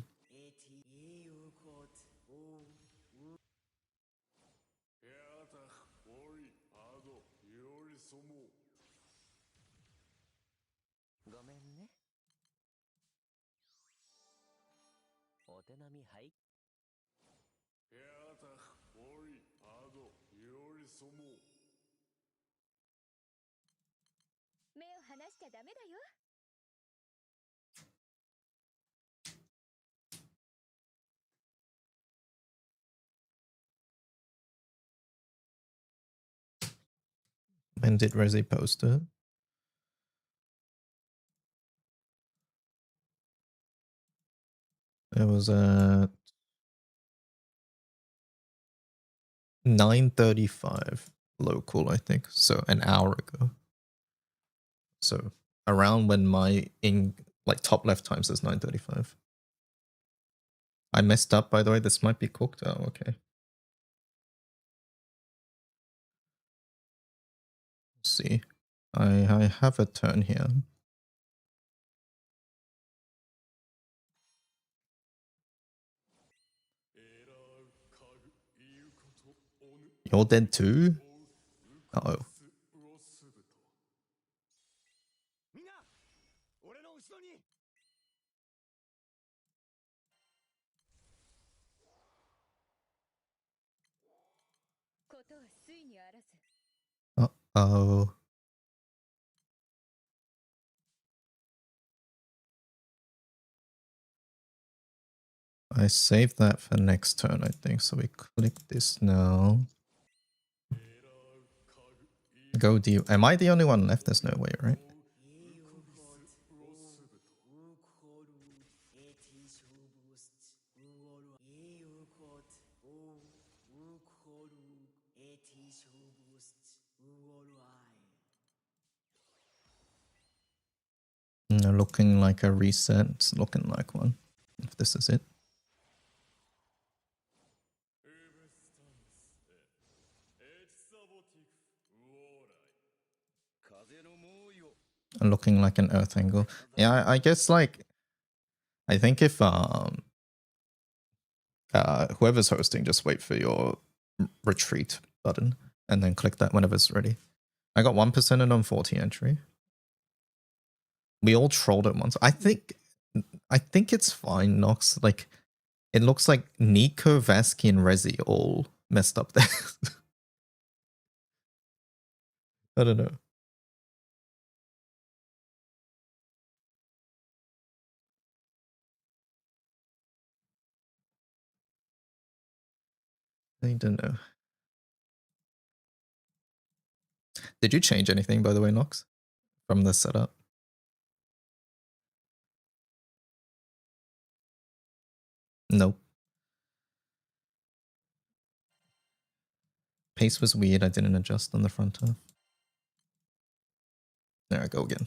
When did Resi post it? It was at 9:35 local, I think. So an hour ago. So around when my top left time says 9:35. I messed up, by the way. This might be cooked. Oh, okay. Let's see. I have a turn here. You're dead too? Uh-oh. Uh-oh. I saved that for next turn, I think. So we click this now. Go D. Am I the only one left? There's no way, right? No, looking like a reset. It's looking like one. If this is it. Looking like an earth angle. Yeah, I guess like I think if whoever's hosting, just wait for your retreat button and then click that whenever it's ready. I got 1% and on 40 entry. We all trolled it once. I think it's fine, Nox. Like it looks like Nico, Vasky, and Rezi all messed up there. I don't know. I don't know. Did you change anything, by the way, Nox, from the setup? Nope. Pace was weird. I didn't adjust on the front half. There I go again.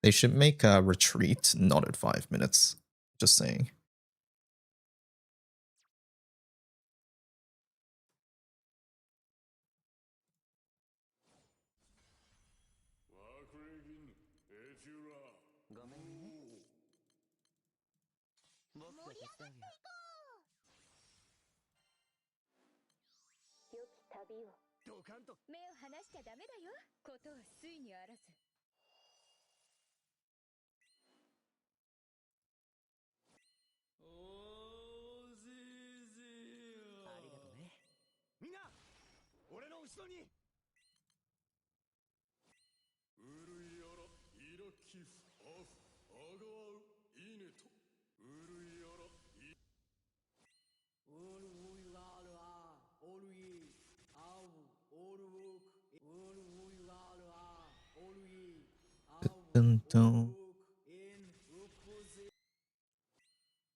They should make a retreat not at 5 minutes. Just saying. ドカンと目を離しちゃダメだよ。ことはついにあらず。おーぜーぜーよ。ありがとね。みんな俺の後ろに。うるいやらイラキフアフアガワウイネトうるいやらイオルウイラルアオルイアウオルウクオルウイラルアオルイアウオルウクインウクゼ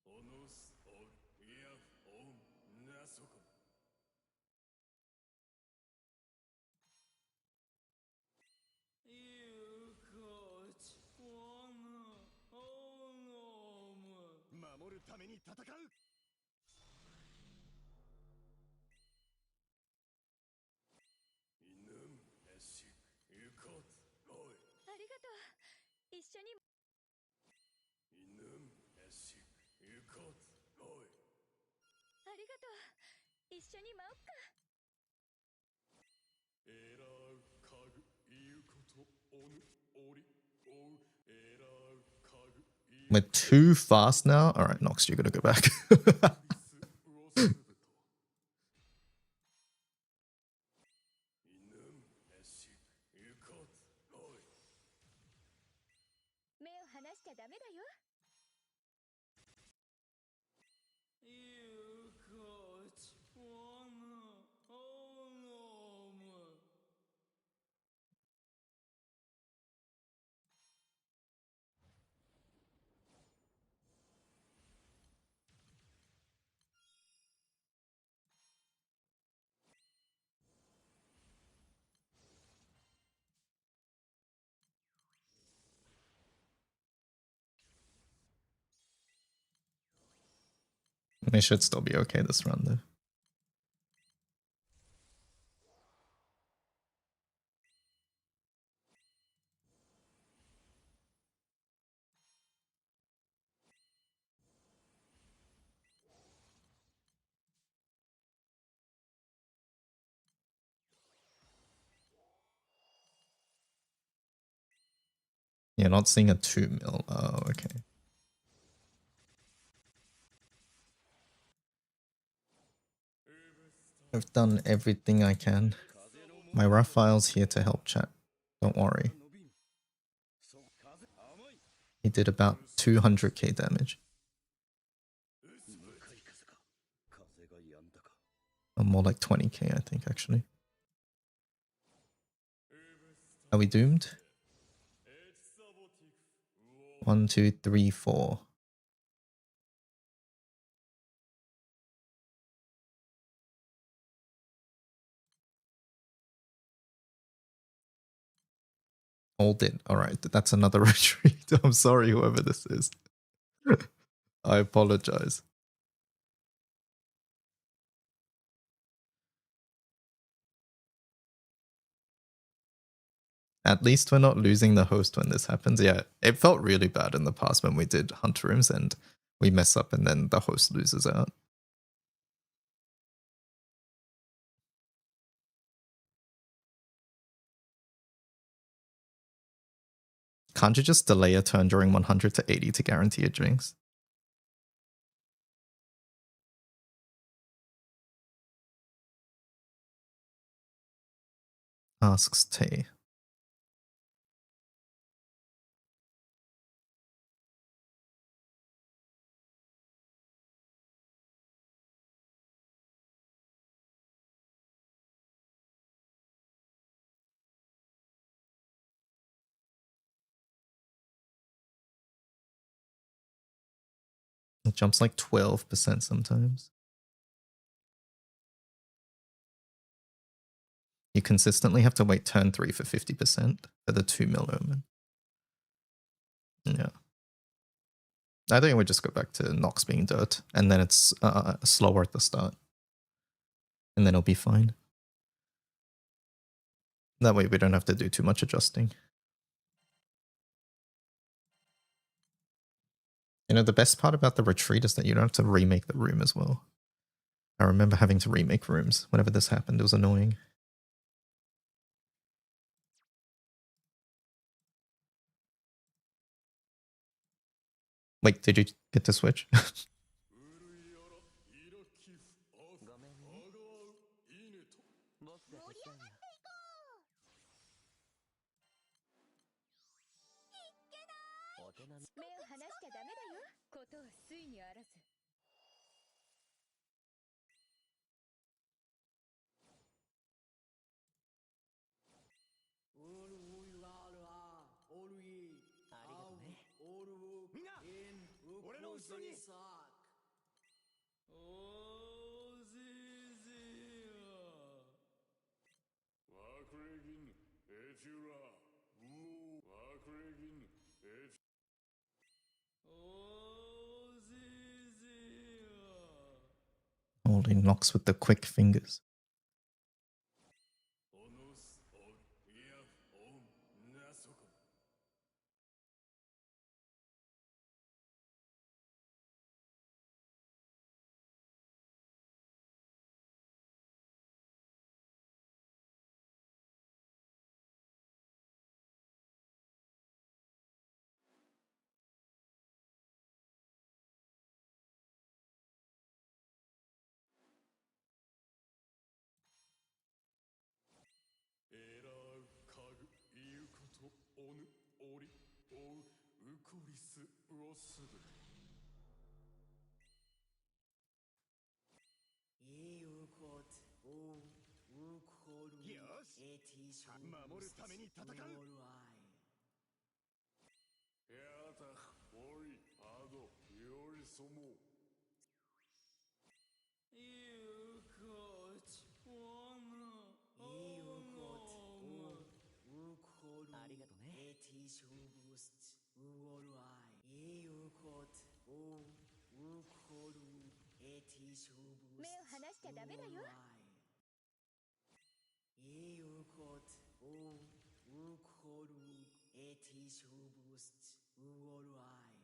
オノスオルイヤフオンナソコユコチワナオノム守るために戦う。イヌムエシユコツロイありがとう。一緒に。イヌムエシユコツロイありがとう。一緒に舞おっか。エラウカグイユコトオヌオリオウエラウカグイユ We're too fast now. All right, Nox, you're gonna go back. クリスウオスブトイヌムエシユコツロイ目を離しちゃダメだよ。ユコチワナオノム They should still be okay this run, though. Yeah, not seeing a 2 mil. Oh, okay. I've done everything I can. My Raphael's here to help chat. Don't worry. He did about 200k damage. Or more like 20k, I think, actually. Are we doomed? 1, 2, 3, 4. All did. Alright, that's another retreat. I'm sorry, whoever this is. I apologize. At least we're not losing the host when this happens. Yeah, it felt really bad in the past when we did Hunter Rooms and we mess up and then the host loses out. Can't you just delay a turn during 100 to 80 to guarantee a jinx? Asks Tay. It jumps like 12% sometimes. You consistently have to wait turn 3 for 50% for the 2 mil omen. Yeah. I think we just go back to Nox being dirt, and then it's slower at the start. And then it'll be fine. That way we don't have to do too much adjusting. You know, the best part about the retreat is that you don't have to remake the room as well. I remember having to remake rooms whenever this happened. It was annoying. Wait, did you get to switch? うるいやらイラキフアフごめんね。アガワウイネと僕が手伝うよ。お手並み。目を離しちゃダメだよ。ことをついにあらず。オールウイラールアーオールイありがとね。オールウみんなイン俺の後ろにサークワークレギンエチュラウオワークレギンエチ Holding locks with the quick fingers. オノスオンイヤフオンナソコ エラウカグイウコトオヌオリオウウコリスウオスブ イウコトオウコルよしエティショ守るために戦う。オールアイヤタフオリアドヨリソモ ありがとね。エティショブスウオールアイイウコトオウコルエティショブス目を離しちゃダメだよ。イウコトオウコルエティショブスウオールアイ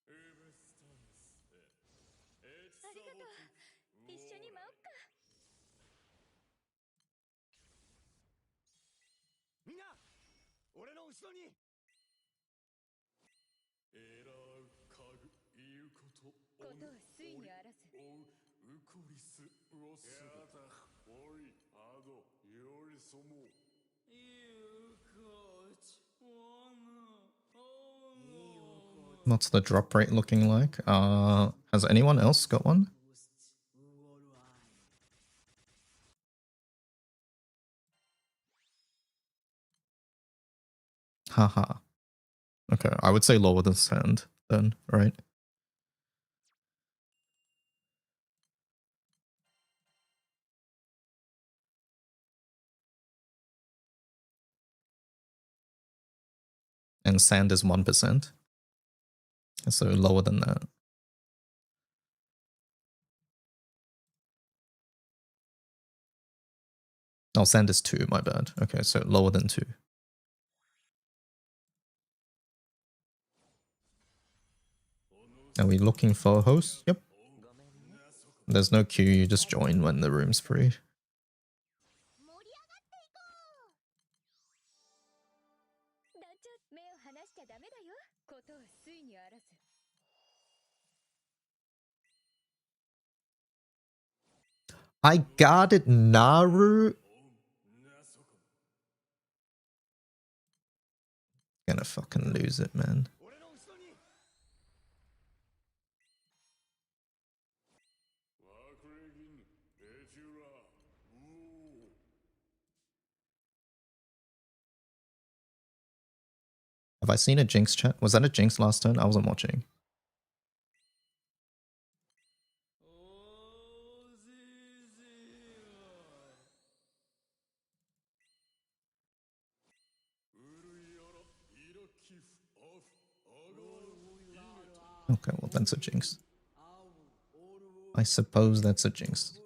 エベスタンスエチありがとう。一緒に舞おっか。みんな俺の後ろに。エラウカグイウコトオことヌをついにあらず。オウウコリスウオスブヤタフオリアドヨリソモ What's the drop rate looking like? Has anyone else got one? Haha. Okay, I would say lower than sand then, right? And sand is 1%. So lower than that. Oh, sand is 2, my bad. Okay, so lower than 2. Are we looking for a host? Yep. ごめんね。 There's no queue, you just join when the room's free. 盛り上がっていこう。団長、目を離しちゃダメだよ。ことをついにあらず。 I got it, Naru. Gonna fucking lose it, man. 俺の後ろに。 ワークレギンエチュラウオ Have I seen a Jinx chat? Was that a Jinx last turn? I wasn't watching. Okay, well that's a Jinx. I suppose that's a Jinx.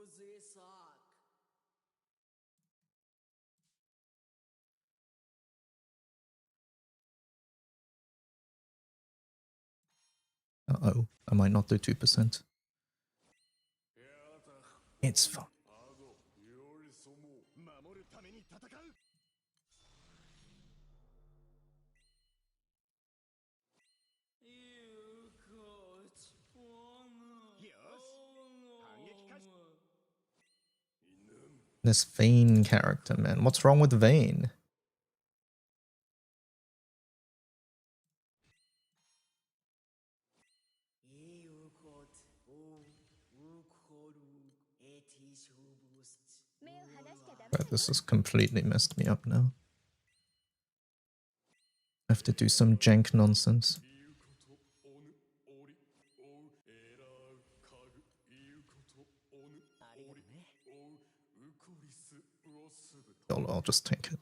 Uh-oh, I might not do 2%. It's fine. よりそも守るために戦う This Vane character, man. What's wrong with Vane? But this has completely messed me up now. I have to do some jank nonsense. 言うことおぬおりおうえらうかぐ言うことおぬおりおううこりすうおすぶと I'll just take it.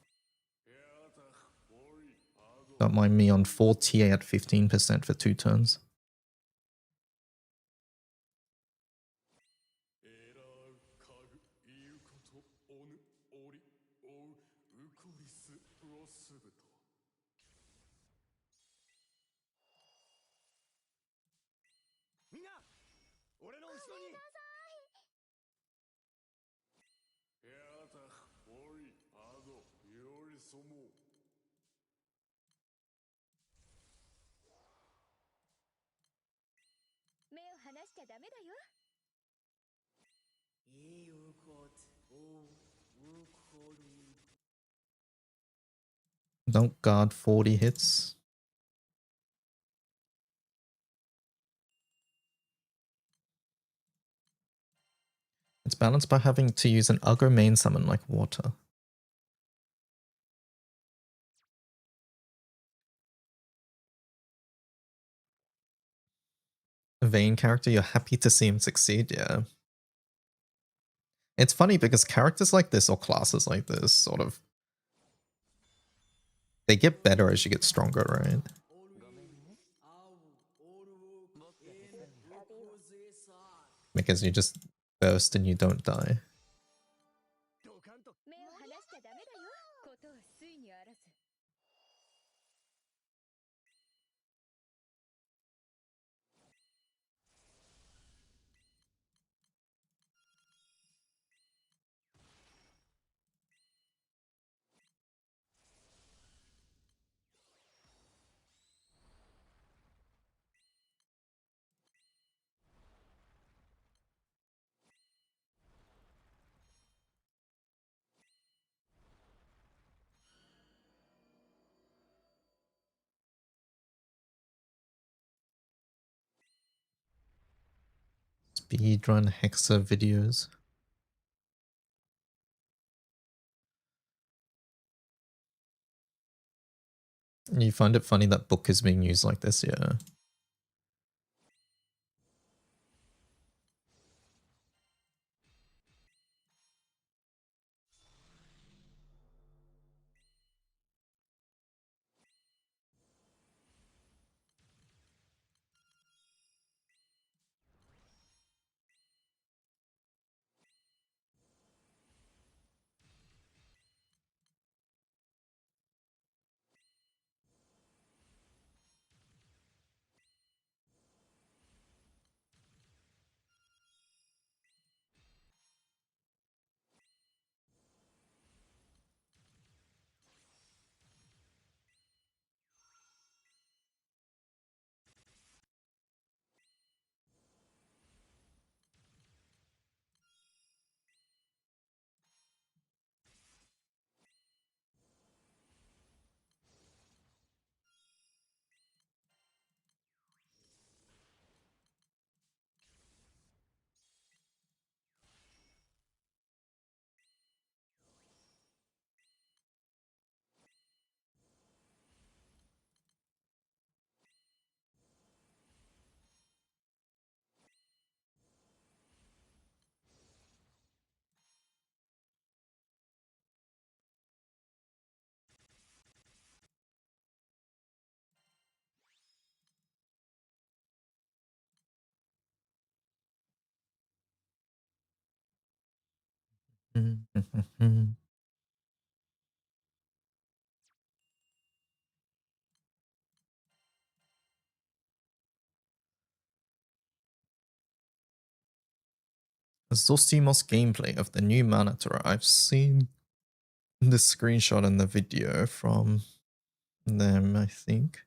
やたおりあご Don't mind me on 4 TA at 15% for 2 turns. えらうかぐ言うことおぬおりおううこりすうおすぶとみんな俺の後ろにやたおりあごよりそも目を離しちゃダメだよ Don't guard 40 hits. It's balanced by having to use an Uggo main summon like water. A Vayne character, you're happy to see him succeed, yeah. It's funny because characters like this or classes like this sort of... They get better as you get stronger, right? Because you just burst and you don't die. 目を離しちゃダメだよことはついにあらず Speedrun Hexa videos. You find it funny that book is being used like this, yeah. Zosimos gameplay of the new Manatura. I've seen the screenshot and the video from them, I think.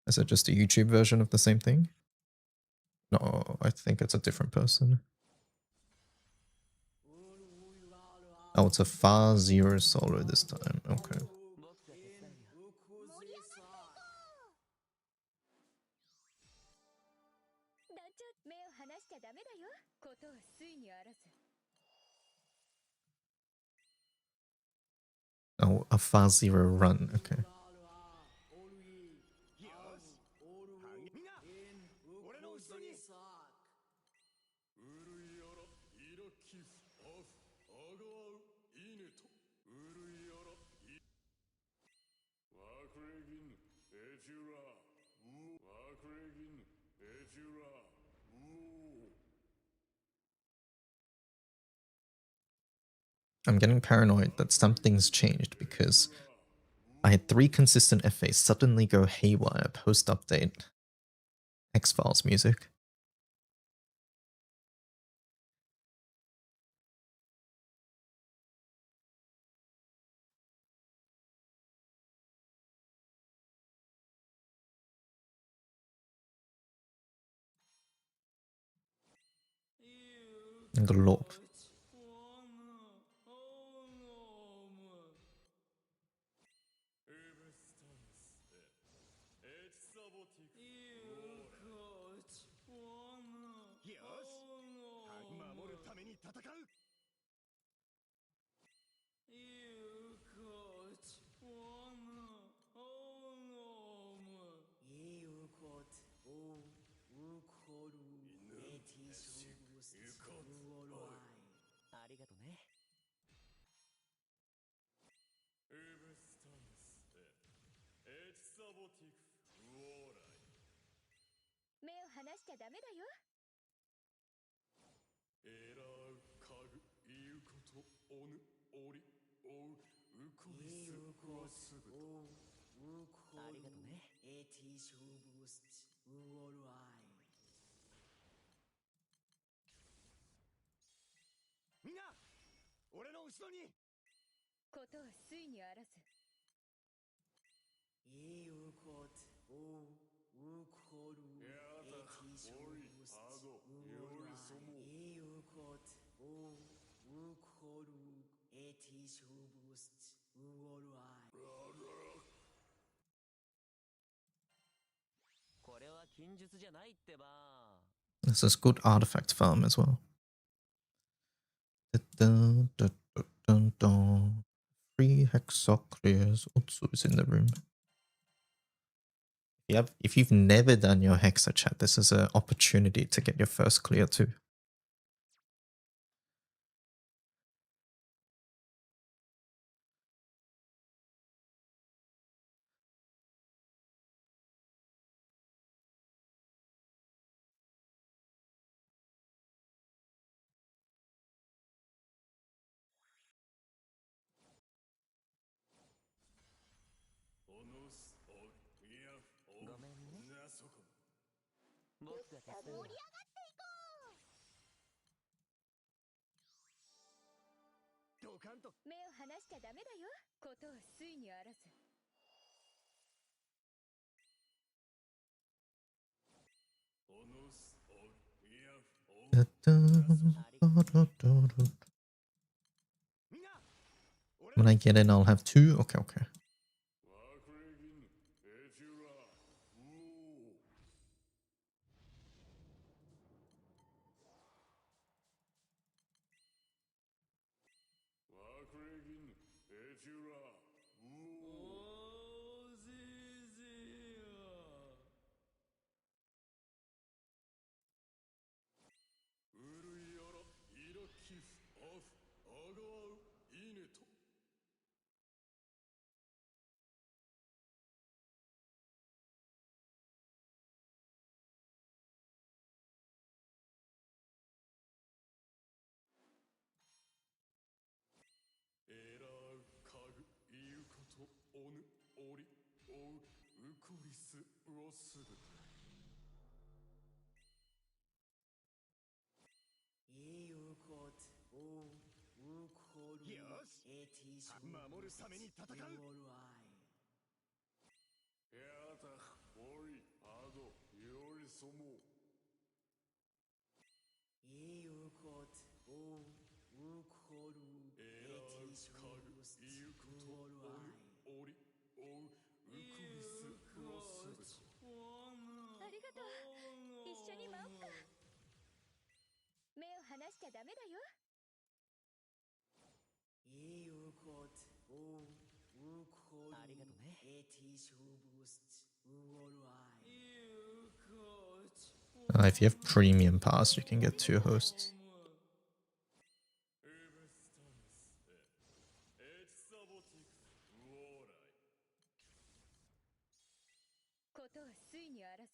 Is it just a YouTube version of the same thing? No, I think it's a different person. Oh, it's a Far Zero solo this time. Okay. 目を離しちゃダメだよ。ことは水にあらず。 Oh, a Far Zero run. Okay. 俺の後ろにウルイアライラキフアフアガワウイネトウルイアライワクレギンエフュラウワクレギンエフュラウ I'm getting paranoid that something's changed because I had 3 consistent FAs suddenly go haywire post-update X-Files music. Glop. 守るために戦うありがとね。エベスタネスエチサボティクウォーライ。目を離しちゃダメだよ。エラウカグイウコトオヌオリオウウコリスワスブト。ありがとね。みんな俺の後ろにことは水にあらず。やだおいアドよりそもこれは禁術じゃないってば。 This is good artifact farm as well. Dun, dun, dun, dun, dun. 3 Hexa clears. Otsu is in the room. If you've never done your Hexa chat, this is an opportunity to get your first clear too.目を離しちゃダメだよ。ことは水にあらず。When I get in, I'll have 2. Okay, okay. よし守るために戦うやだおいアドよりそもエラーカグイウコとオヌオリオウウクリスロスブトありがとう。一緒に舞おっか。目を離しちゃダメだよ。ありがとね。If you have premium pass, you can get 2 hosts. エベスタネスエチサボティクスウォーライことは水にあらず。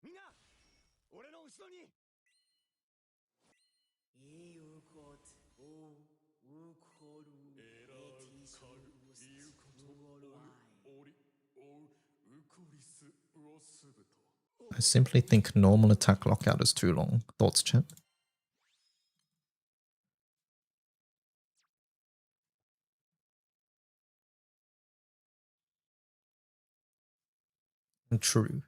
みんな俺の後ろにエラーカグイウコとオヌオリオウウクリスロスブト I simply think normal attack lockout is too long. Thoughts, chat? True.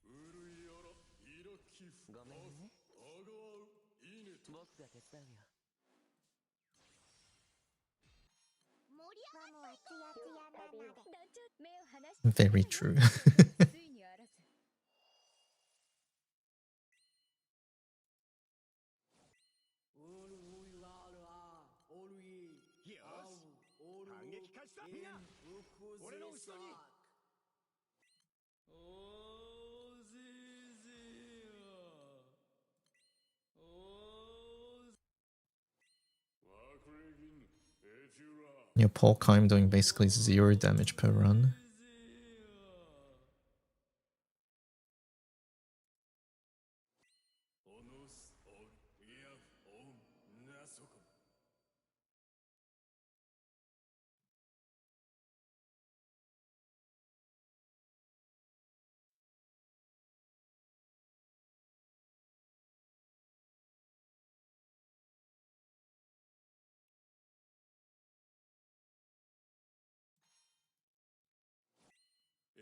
ウルイアライラキフごめんね。アガワウイネト僕が手伝うよ。盛り上がったよ。ツヤツヤなので。団長、目を離しちゃダメだよ。 Very true. 水にあらず。よし反撃開始だみんな俺の後ろにワクレギンエジュラ Your Porkheim doing basically 0 damage per run. オノスオルイヤフオンナソコ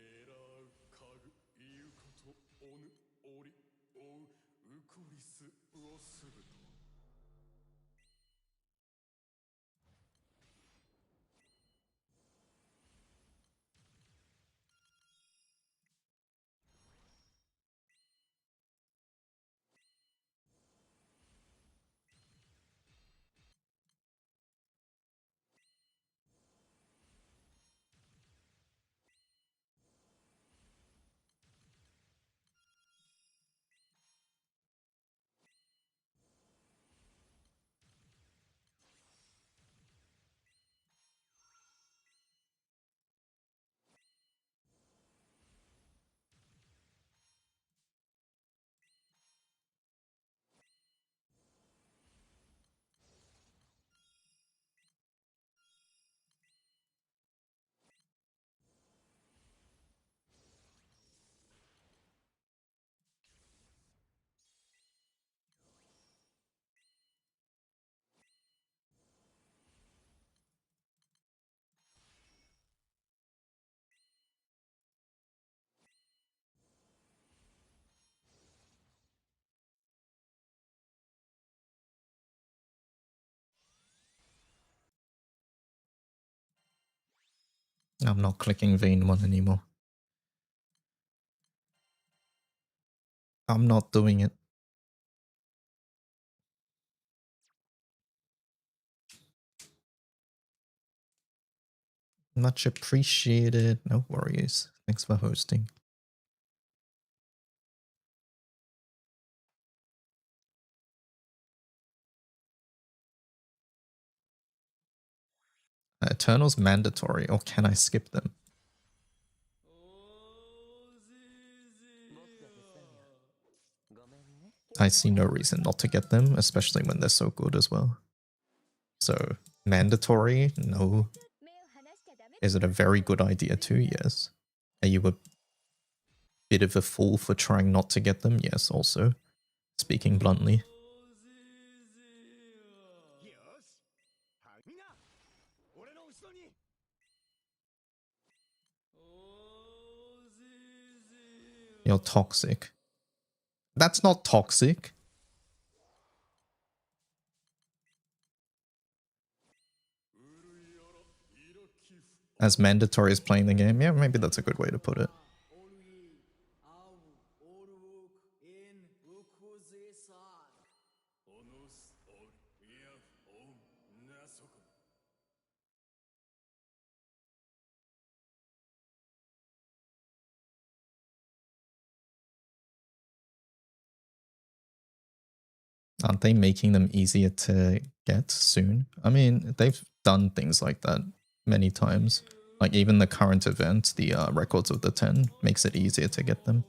エラーカグイウコとオヌオリオウウクリスロスブト I'm not clicking vein 1 anymore. I'm not doing it. Much appreciated. No worries. Thanks for hosting. Eternal's mandatory, or can I skip them? 僕が手伝うよ。ごめんね。 I see no reason not to get them, especially when they're so good as well. So, mandatory? No. 目を離しちゃダメだよ。 Is it a very good idea too? Yes. Are you a bit of a fool for trying not to get them? Yes, also. Speaking bluntly. よしみんな俺の後ろに You're toxic. That's not toxic. As mandatory as playing the game? Yeah, maybe that's a good way to put it. Aren't they making them easier to get soon? I mean, they've done things like that many times. Like even the current event, the Records of the 10, makes it easier to get them.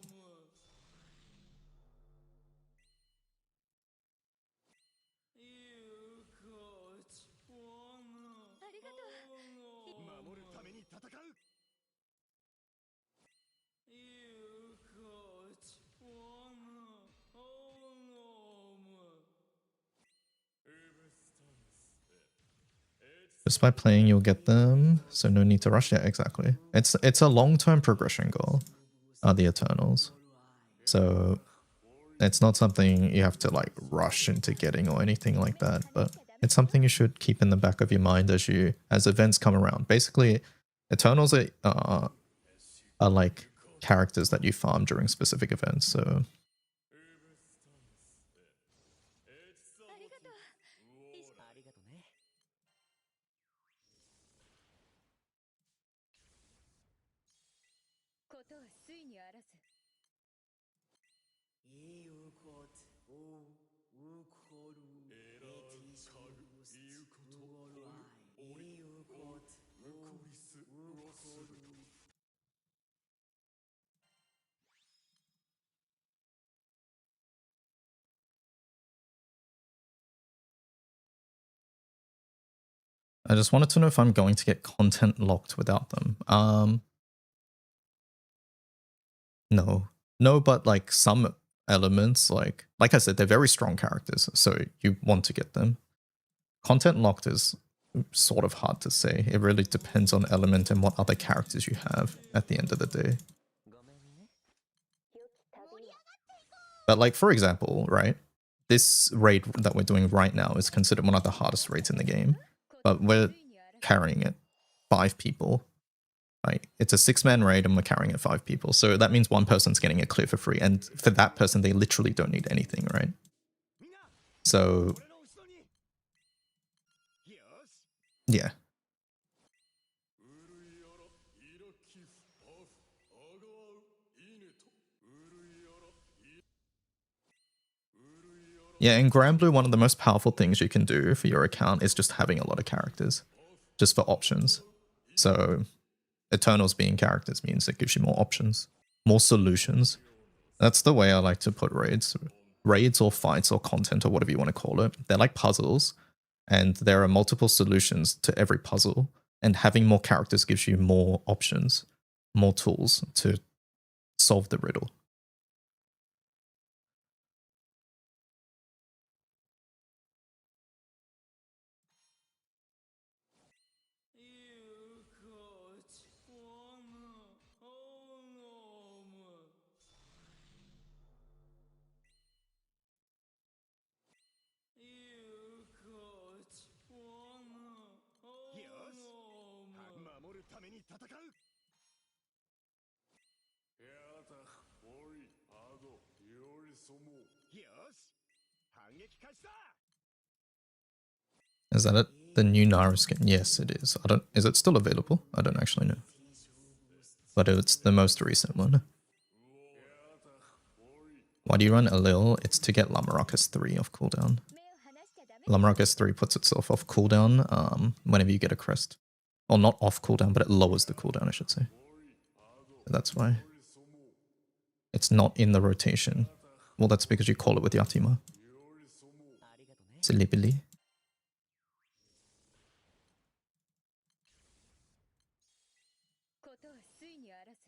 ありがとう。守るために戦う Just by playing, you'll get them, so no need to rush. Yeah, exactly. It's a long-term progression goal, the Eternals. So it's not something you have to like rush into getting or anything like that, but it's something you should keep in the back of your mind as events come around. Basically, Eternals are like characters that you farm during specific events. So ありがとう。ありがとねことは水にあらず。 I just wanted to know if I'm going to get content locked without them. No, but like some elements, like I said, they're very strong characters, so you want to get them. Content locked is sort of hard to say. It really depends on element and what other characters you have at the end of the day. ごめんね But like, for example, right, this raid that we're doing right now is considered one of the hardest raids in the game, but we're carrying it 5 people. Right? It's a 6-man raid and we're carrying it 5 people. So that means one person's getting it clear for free. And for that person, they literally don't need anything, right? So, 俺の後ろによし yeah. ウルイアライラキフパフアガワウイネトウルイアライウルイアラ Yeah, in Grand Blue, one of the most powerful things you can do for your account is just having a lot of characters. Just for options. So, Eternals being characters means it gives you more options. More solutions. That's the way I like to put raids. Raids or fights or content or whatever you want to call it. They're like puzzles. And there are multiple solutions to every puzzle. And having more characters gives you more options. More tools to solve the riddle. Is that it? The new Naru skin? Yes, it is. Is it still available? I don't actually know. But it's the most recent one. Why do you run Alil? It's to get Lamarok S3 off cooldown. 目を離しちゃダメ。 Lamarok S3 puts itself off cooldown whenever you get a crest. Or not off cooldown, but it lowers the cooldown, I should say. So that's why. It's not in the rotation. Well, that's because you call it with Yatima. ありがとね Silibili. ことは水にあらず。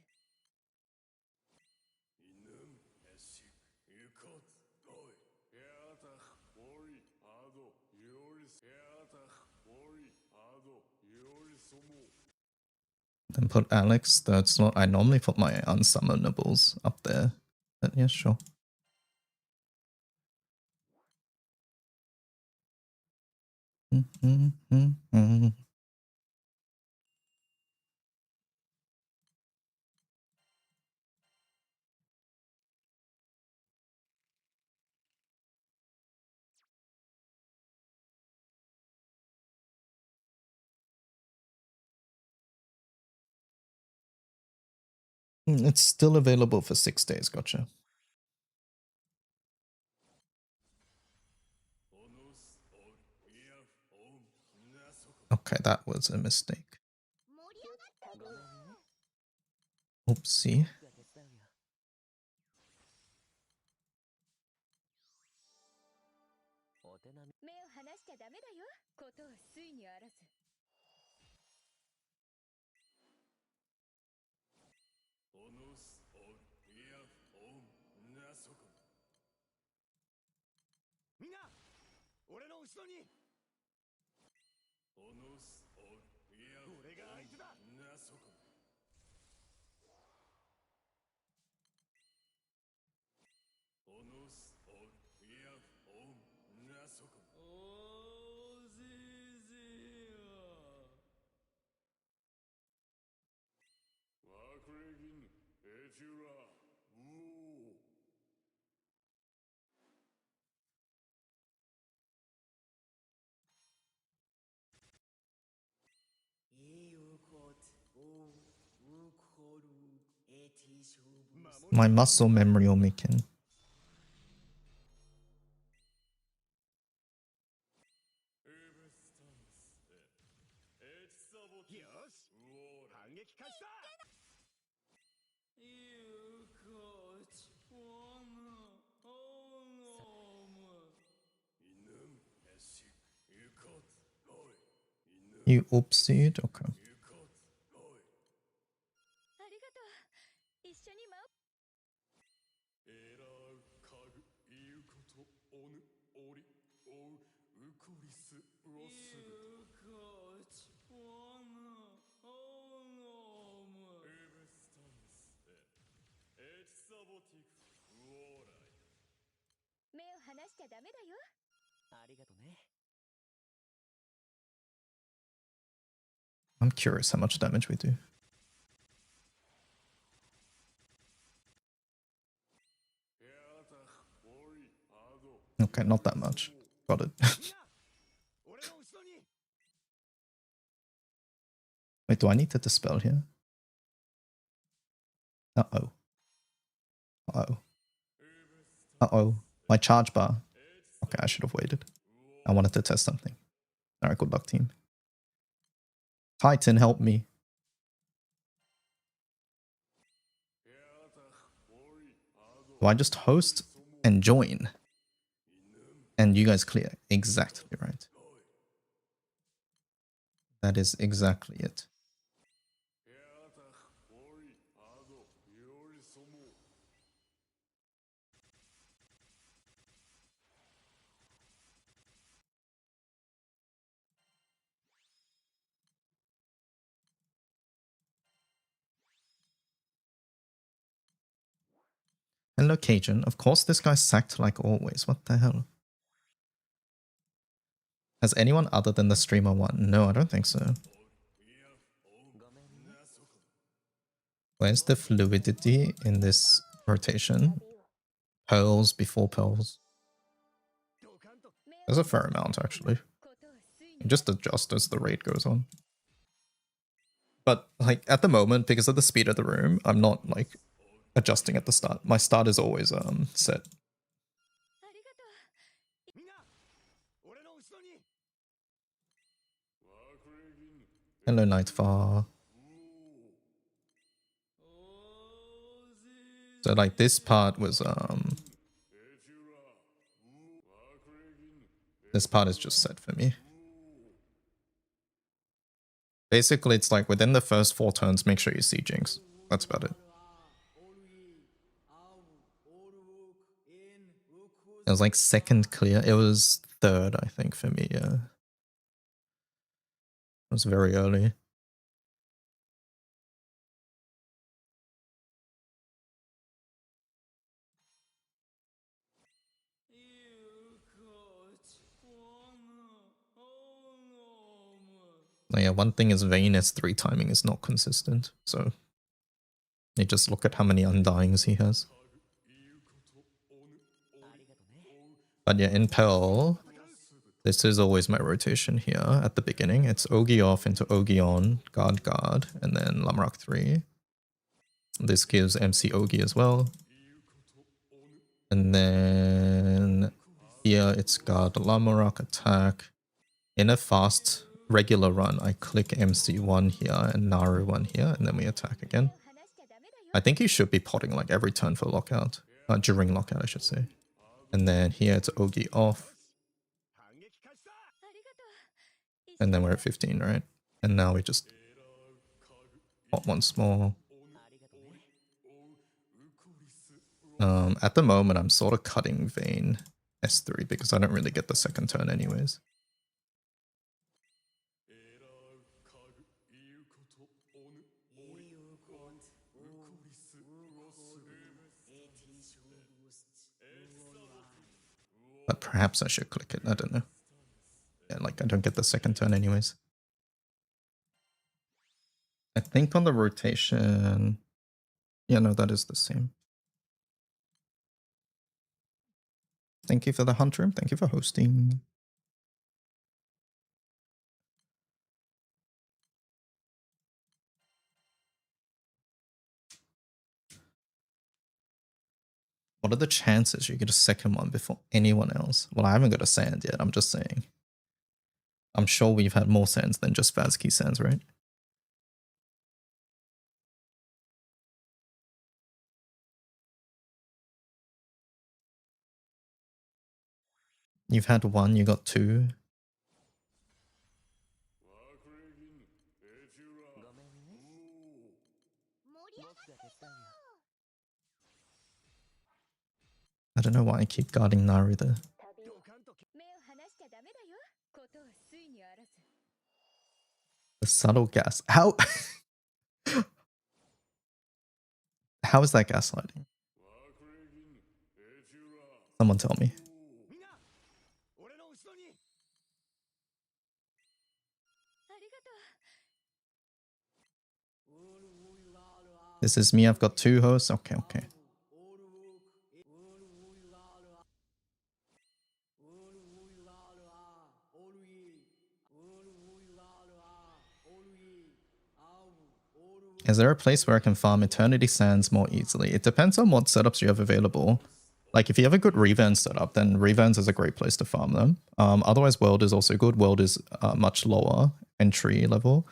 Then put Alex third slot. I normally put my unsummonables up there. But yeah, sure. It's still available for 6 days, gotcha. Okay, that was a mistake. Oopsie. 目を離しちゃダメだよ。ことを遂にあらず。みんな俺の後ろに俺が相手だMy muscle memory will make him. You oopsied? Okay. ありがとう。一緒に舞おう。エラーカグイウコトオヌオリオウウコリスロスグエベスタンスエチサボティクウオーライ。目を離しちゃダメだよ。ありがとね。I'm curious how much damage we do. Okay, not that much. Got it. Wait, do I need to dispel here? Uh-oh. Uh-oh. Uh-oh. My charge bar. Okay, I should have waited. I wanted to test something. Alright, good luck, team. Titan, help me. Do I just host and join? And you guys clear. Exactly right. That is exactly it. Hello, Cajun. Of course, this guy's sacked like always. What the hell? Has anyone other than the streamer won? No, I don't think so. Where's the fluidity in this rotation? Pearls before pearls. There's a fair amount, actually. You just adjust as the raid goes on. But, like, at the moment, because of the speed of the room, I'm not, like, adjusting at the start. My start is always set. Hello, Nightfar. So like this part was this part is just set for me. Basically, it's like within the first 4 turns, make sure you see Jinx. That's about it. It was like second clear. It was third, I think, for me. Yeah, it was very early. Yeah, one thing is Vayne S3 timing is not consistent, so you just look at how many undyings he has. But yeah, in Pell, this is always my rotation here at the beginning. It's Ogi off into Ogi on, guard guard, and then Lamrock 3. This gives MC Ogi as well. And then here it's guard Lamrock attack. In a fast regular run, I click MC1 here and Naru1 here, and then we attack again. I think he should be potting like every turn for lockout. During lockout, I should say. And then here it's Ogi off. And then we're at 15, right? And now we just pot once more. At the moment, I'm sort of cutting Vayne S3 because I don't really get the second turn anyways. But perhaps I should click it. I don't know. Yeah, like I don't get the second turn anyways. I think on the rotation... Yeah, no, that is the same. Thank you for the hunt room. Thank you for hosting. What are the chances you get a second one before anyone else? Well, I haven't got a sand yet. I'm just saying. I'm sure we've had more sands than just Vazki sands, right? You've had one, you got two. I don't know why I keep guarding Naru there. The subtle gas. How? How is that gaslighting? Someone tell me. This is me. I've got two hosts. Okay, okay. Is there a place where I can farm Eternity Sands more easily? It depends on what setups you have available. Like, if you have a good Revans setup, then Revans is a great place to farm them. Otherwise, World is also good. World is much lower entry level.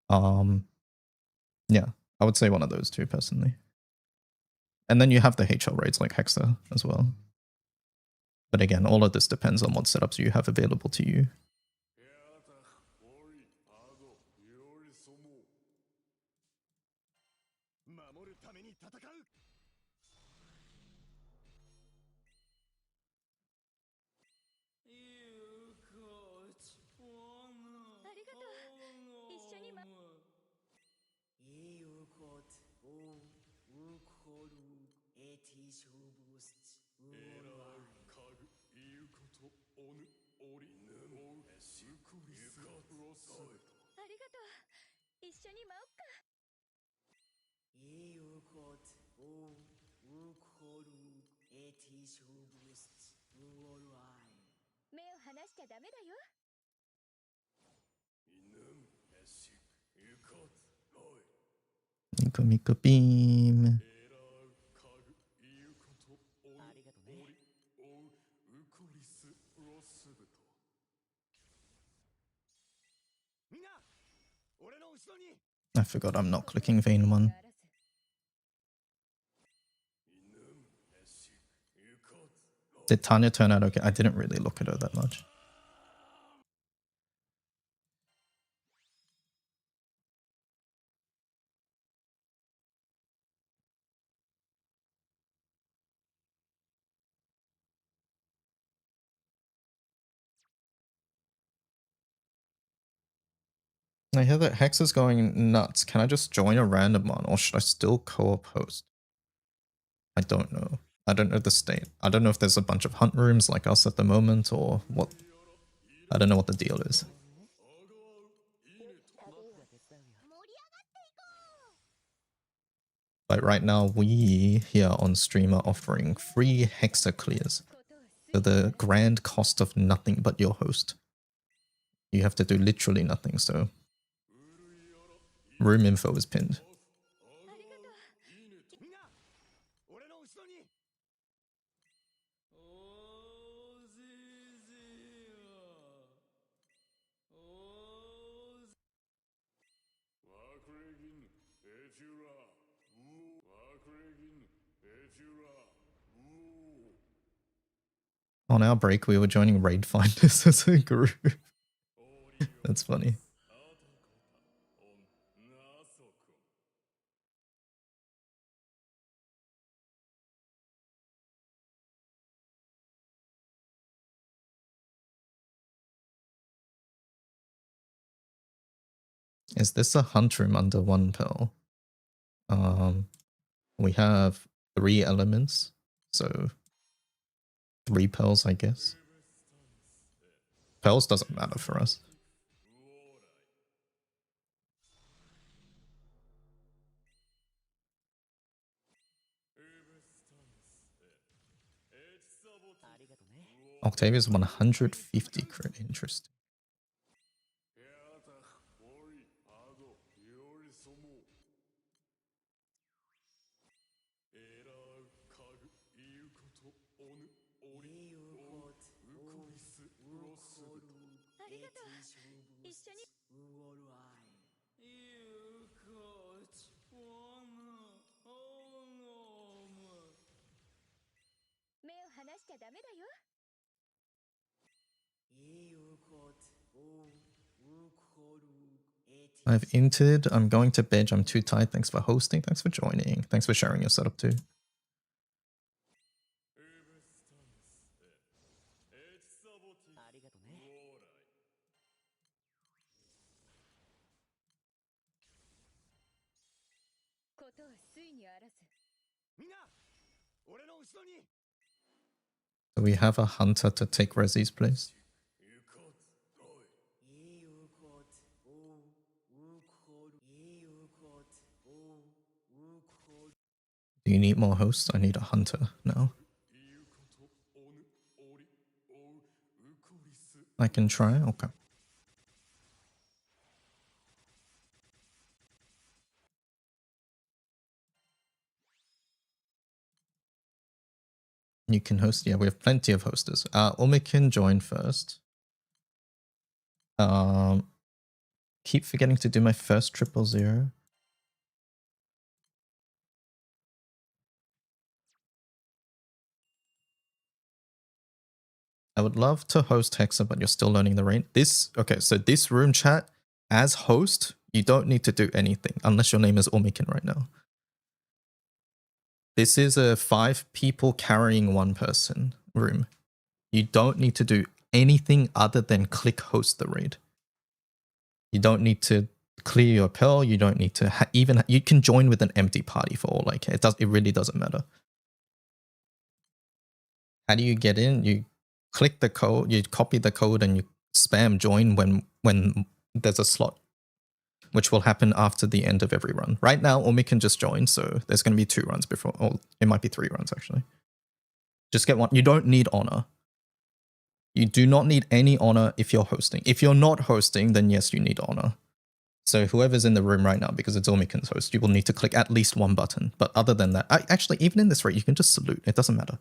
Yeah, I would say one of those two, personally. And then you have the HL raids like Hexa as well. But again, all of this depends on what setups you have available to you. Miko Miko Beam. I forgot I'm not clicking Vayne 1. Did Tanya turn out okay? I didn't really look at her that much. I hear that Hex is going nuts. Can I just join a random one, or should I still co-op host? I don't know. I don't know the state. I don't know if there's a bunch of hunt rooms like us at the moment, or what. I don't know what the deal is. But right now, we here on stream are offering free Hexa clears for the grand cost of nothing but your host. You have to do literally nothing, so room info is pinned. みんな俺の後ろに大勢勢よ大勢 Wakregin Ejura. Wakregin Ejura. On our break, we were joining raid finders as a group. That's funny. Is this a hunt room under one pearl? We have 3 elements, so 3 pearls, I guess. Pearls doesn't matter for us. Octavia's 150 crit, interesting. I've inted. I'm going to bed. I'm too tired. Thanks for hosting. Thanks for joining. Thanks for sharing your setup too. So we have a hunter to take Rezi's place. Do you need more hosts? I need a hunter now. I can try? Okay. You can host. Yeah, we have plenty of hosters. Umi can join first. Keep forgetting to do my first 000. I would love to host Hexa, but you're still learning the raid. Okay, so this room chat, as host, you don't need to do anything unless your name is Omikin right now. This is a 5 people carrying 1 person room. You don't need to do anything other than click host the raid. You don't need to clear your pearl. You don't need to you can join with an empty party for all I care. It really doesn't matter. How do you get in? You click the code, you copy the code, and you spam join when there's a slot, which will happen after the end of every run. Right now, Omi can just join, so there's going to be 2 runs before, or it might be 3 runs actually. Just get 1. You don't need honor. You do not need any honor if you're hosting. If you're not hosting, then yes, you need honor. So whoever's in the room right now, because it's Omikin's host, you will need to click at least 1 button. But other than that, actually, even in this rate, you can just salute. It doesn't matter.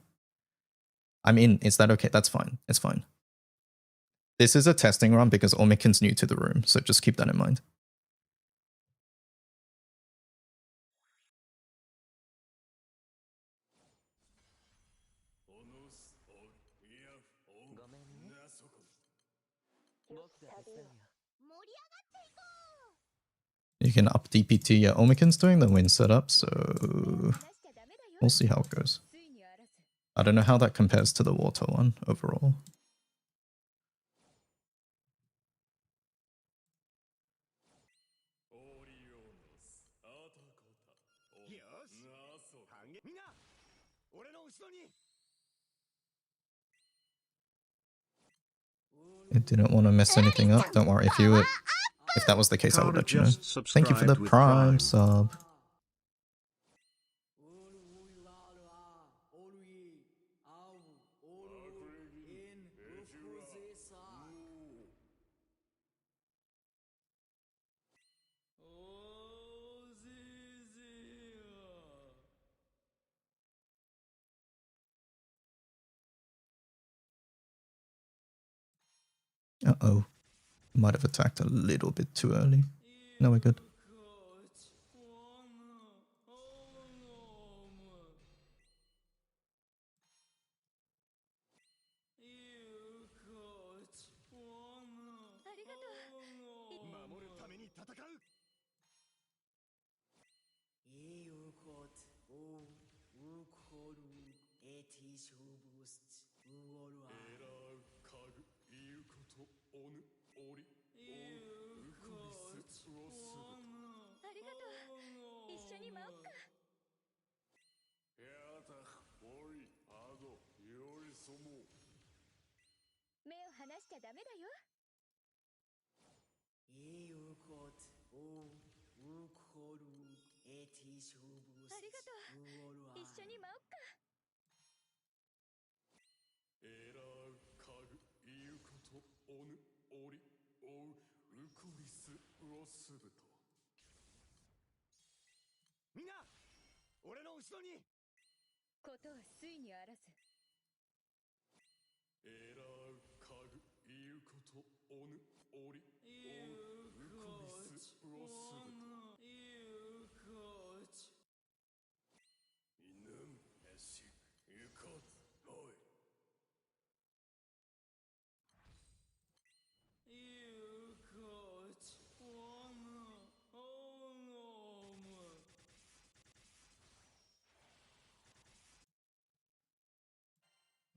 I'm in. Is that okay? That's fine. It's fine. This is a testing run because Omikin's new to the room, so just keep that in mind. You can up DPT. Yeah, Omikin's doing the win setup, so we'll see how it goes. I don't know how that compares to the water one overall. It didn't want to mess anything up. Don't worry. If that was the case, I would let you know. Thank you for the Prime sub. さおじじよ Uh-oh. Might have attacked a little bit too early. No, we're good.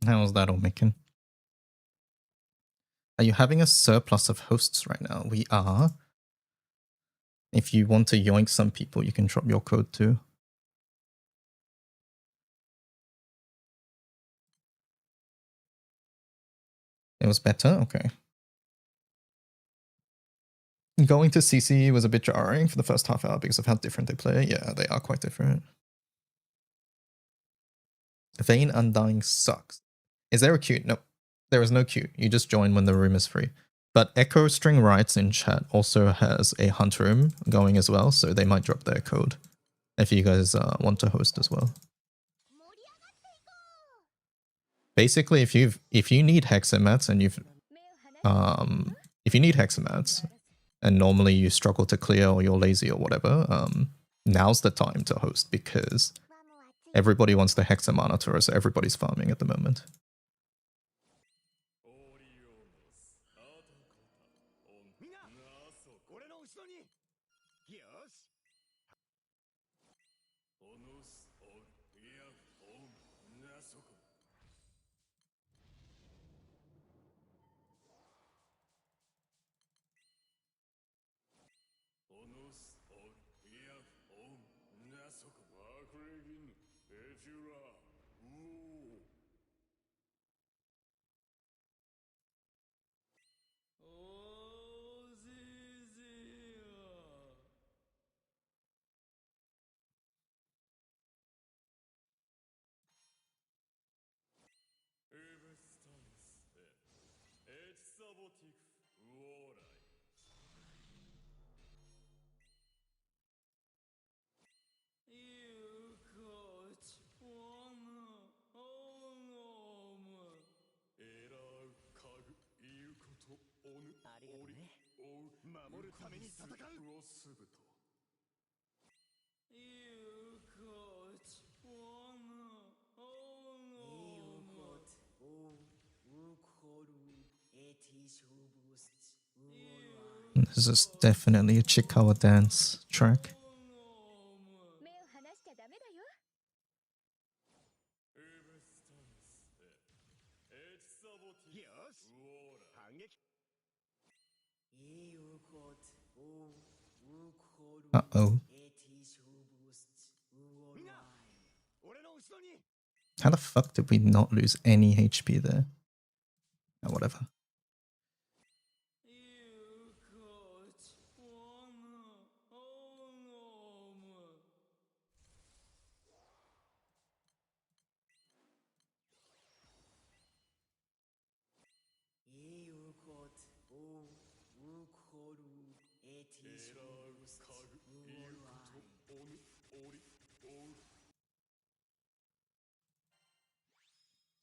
How is that all making? Are you having a surplus of hosts right now? We are. If you want to yoink some people, you can drop your code too. It was better? Okay. Going to CC was a bit jarring for the first half hour because of how different they play. Yeah, they are quite different. Vayne Undying sucks. Is there a queue? No, there is no queue. You just join when the room is free. But Echo String Writes in chat also has a hunt room going as well, so they might drop their code if you guys want to host as well. Basically, if you need hexamats and if you need hexamats and normally you struggle to clear or you're lazy or whatever, now's the time to host because everybody wants the Hexa Manaturas, so everybody's farming at the moment. This is definitely a Chikawa dance track. Uh-oh. How the fuck did we not lose any HP there? Oh, whatever. ウコルエティショブスかぐいうことおぬおりおう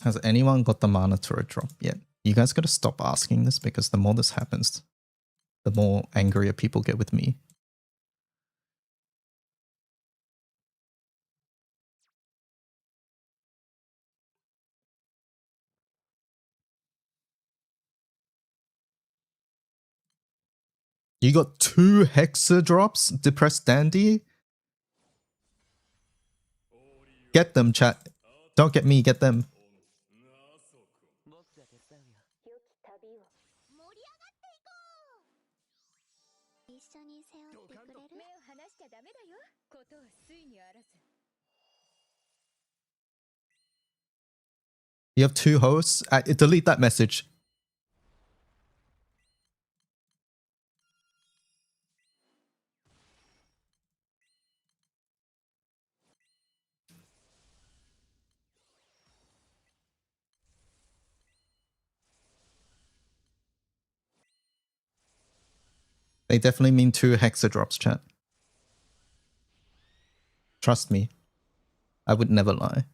Has anyone got the Manatura drop yet? You guys gotta stop asking this because the more this happens, the more angrier people get with me. You got 2 Hexa drops, Depressed Dandy? Get them, chat. Don't get me, get them. 僕が手伝うよ。良き旅を盛り上がっていこう。一緒に背負ってくれる？目を離しちゃダメだよ。ことは水にあらず。You have 2 hosts? Delete that message. They definitely mean 2 Hexa drops, chat. Trust me. I would never lie.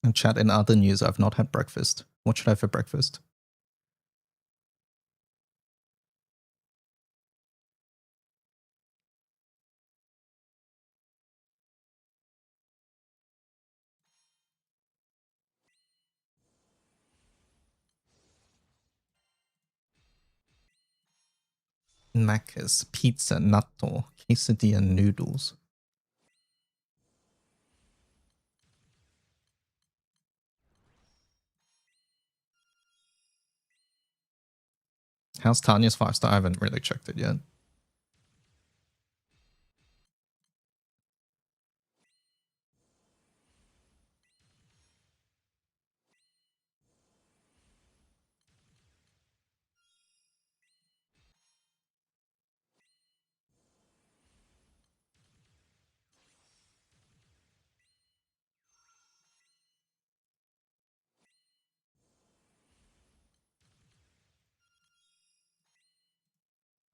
And chat, in other news, I've not had breakfast. What should I have for breakfast? Macca's, pizza, natto, quesadilla noodles. How's Tanya's 5-star? I haven't really checked it yet.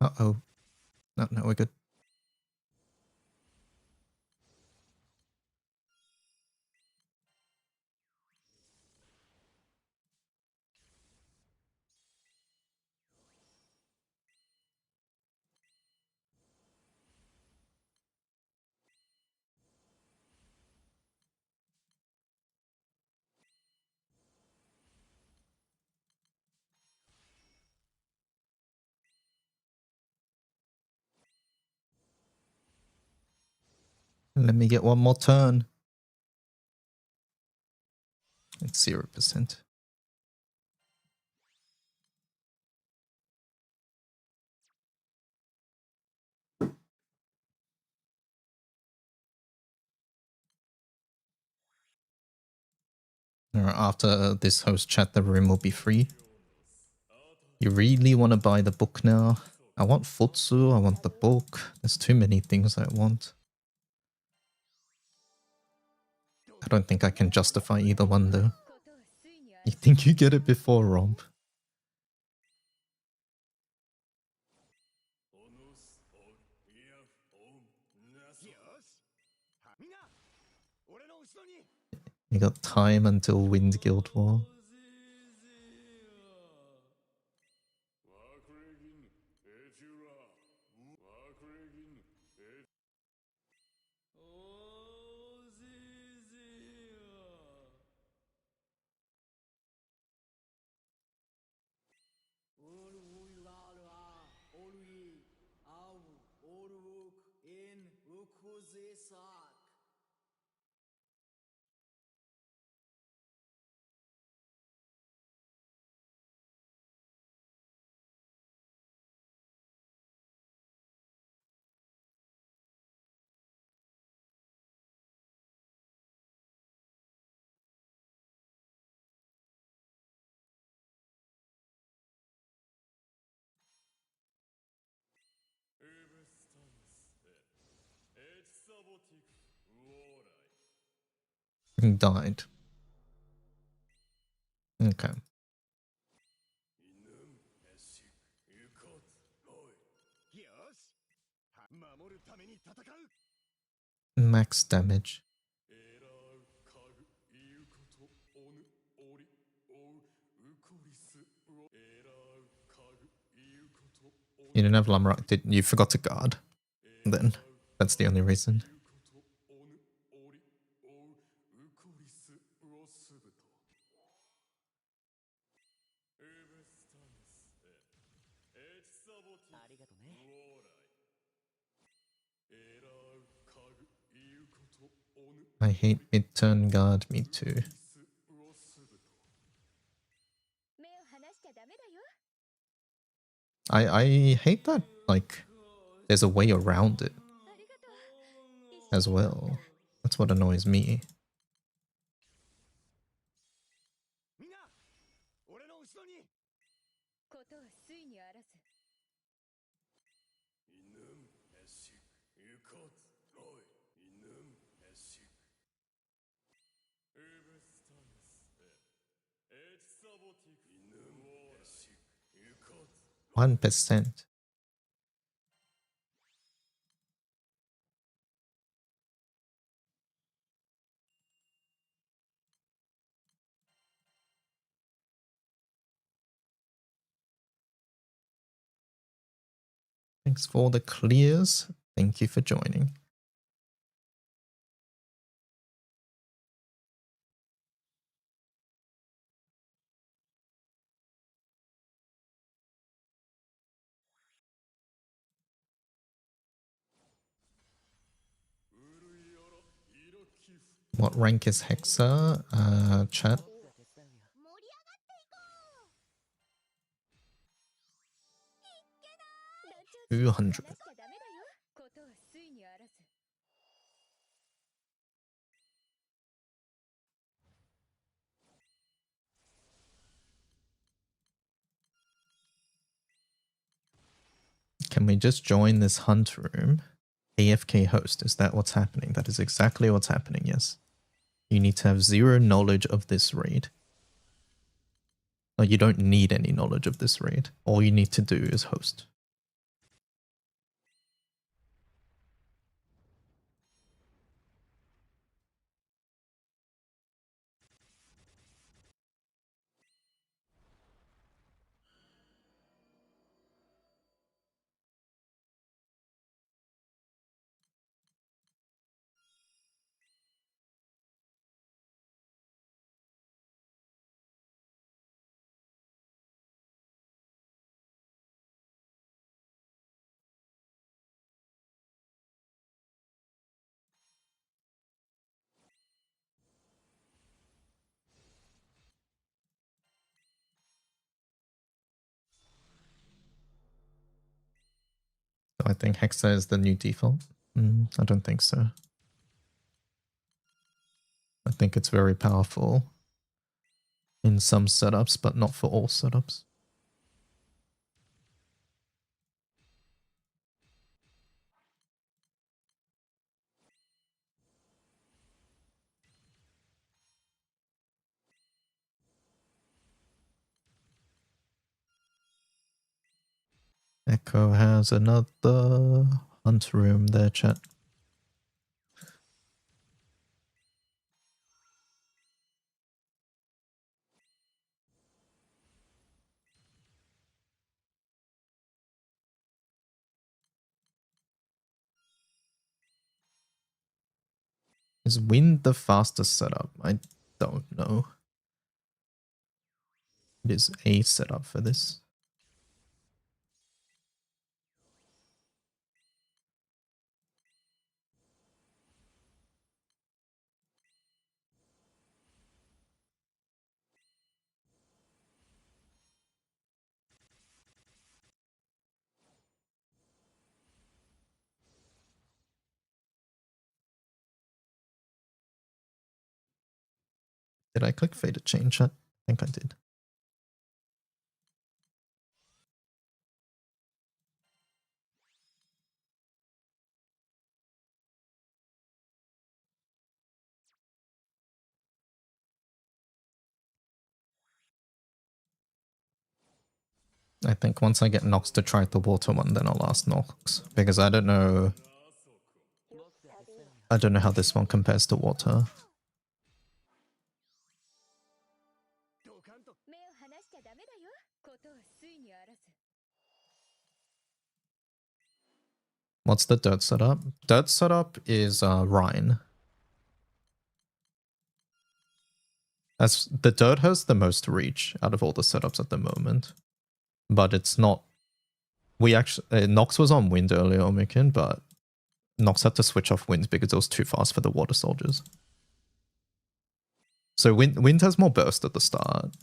Uh-oh. No, we're good. Let me get one more turn. It's 0%. Alright, after this host chat, the room will be free. You really want to buy the book now? I want Futsu, I want the book. There's too many things I want. I don't think I can justify either one though. You think you get it before Romp? みんな俺の後ろに You got time until Wind Guild War. ワクレギンエチュラワクレギンエオルウイラルアオルイアウオルウクインウクゼサク He died. Okay. Max damage. You didn't have Lamrock. You forgot to guard? Then that's the only reason. I hate mid-turn guard. Me too. I hate that, like, there's a way around it as well. That's what annoys me. %. Thanks for the clears. Thank you for joining. What rank is Hexa? Chat. 200. Can we just join this hunt room? AFK host, is that what's happening? That is exactly what's happening, yes. You need to have 0 knowledge of this raid. No, you don't need any knowledge of this raid. All you need to do is host. So I think Hexa is the new default. I don't think so. I think it's very powerful in some setups, but not for all setups. Echo has another hunt room there, chat. Is wind the fastest setup? I don't know. It is a setup for this. Did I click faded change chat? I think I did. I think once I get Nox to try the water one, then I'll ask Nox. Because I don't know... I don't know how this one compares to water. What's the dirt setup? Dirt setup is Rhine. As the dirt has the most reach out of all the setups at the moment. But it's not... We actually... Nox was on wind earlier, Omikin, but Nox had to switch off wind because it was too fast for the water soldiers. So wind has more burst at the start.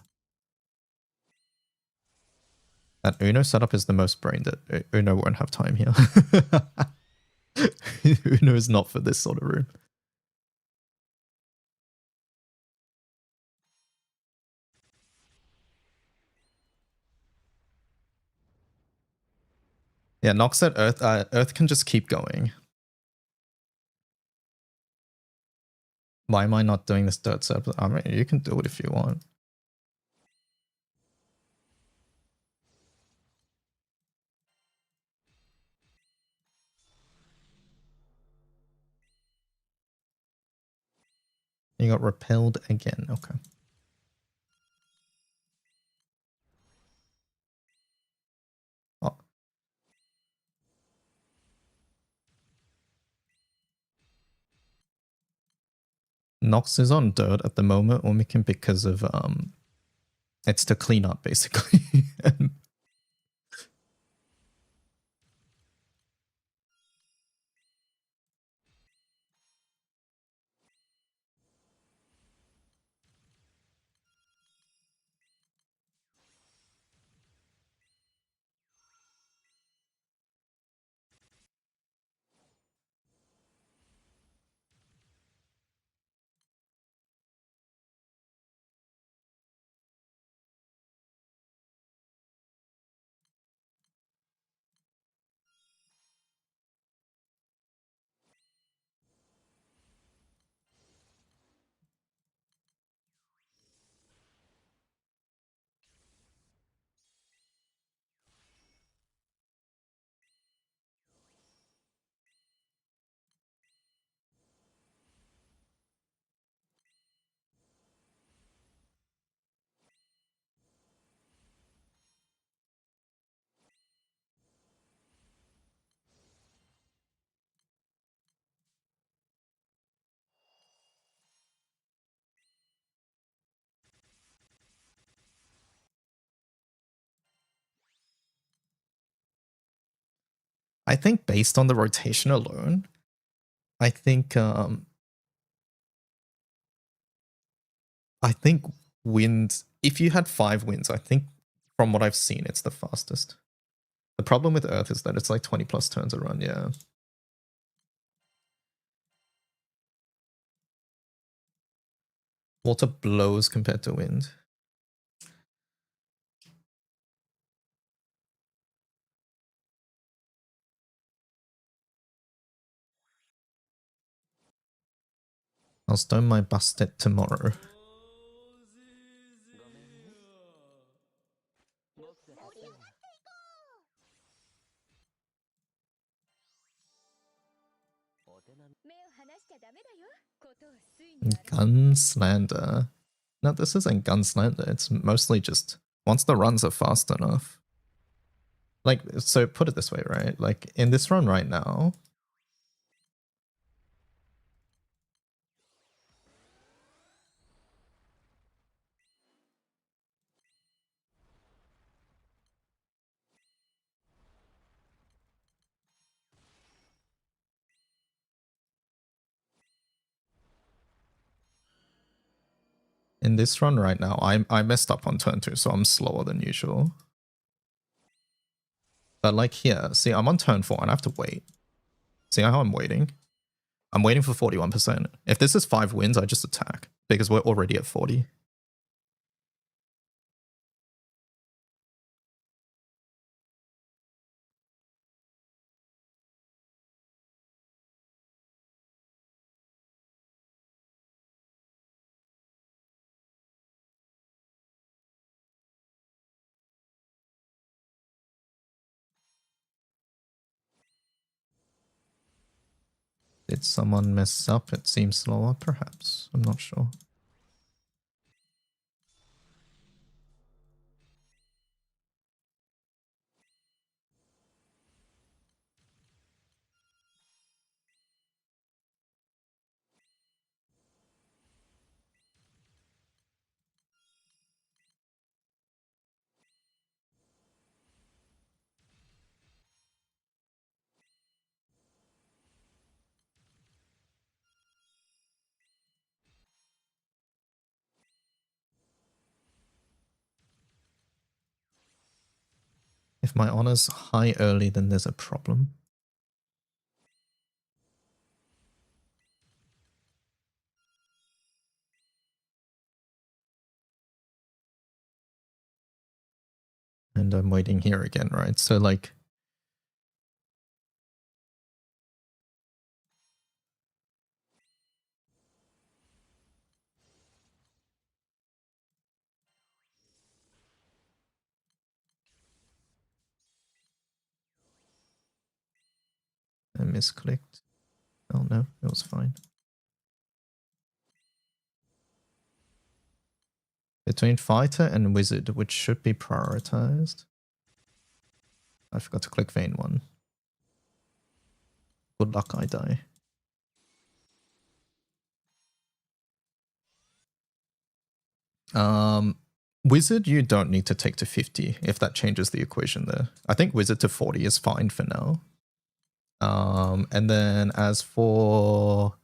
And Uno setup is the most brain that Uno won't have time here. Uno is not for this sort of room. Yeah, Nox at Earth. Earth can just keep going. Why am I not doing this dirt setup? I mean, you can do it if you want. You got repelled again. Okay. Oh. Nox is on dirt at the moment, Omikin, because of it's to clean up basically. I think based on the rotation alone, I think wind, if you had 5 winds, I think from what I've seen, it's the fastest. The problem with Earth is that it's like 20 plus turns a run, yeah. Water blows compared to wind. I'll stone my bastet tomorrow. Gun slander. No, this isn't gun slander. It's mostly just once the runs are fast enough. Like, so put it this way, right? Like in this run right now, I messed up on turn 2, so I'm slower than usual. But like here, see, I'm on turn 4 and I have to wait. See how I'm waiting? I'm waiting for 41%. If this is 5 wins, I just attack because we're already at 40. Did someone mess up? It seems slower, perhaps. I'm not sure. If my honor's high early, then there's a problem. And I'm waiting here again, right? So like... I misclicked. Oh no, it was fine. Between fighter and wizard, which should be prioritized. I forgot to click vein 1. Good luck, I die. Wizard, you don't need to take to 50 if that changes the equation there. I think wizard to 40 is fine for now. And then as for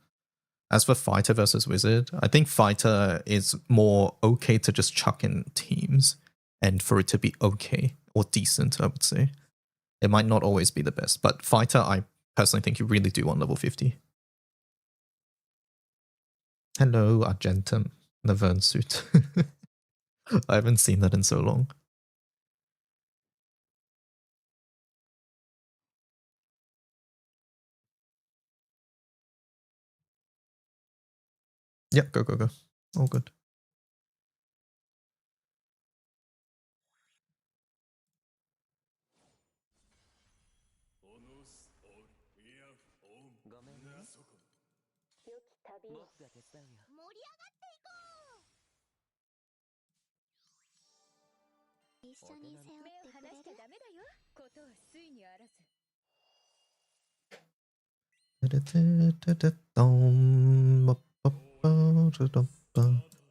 fighter versus wizard, I think fighter is more okay to just chuck in teams and for it to be okay or decent, I would say. It might not always be the best, but fighter, I personally think you really do want level 50. Hello, Argentum, the Vern suit. I haven't seen that in so long. Yep, go, go, go. All good.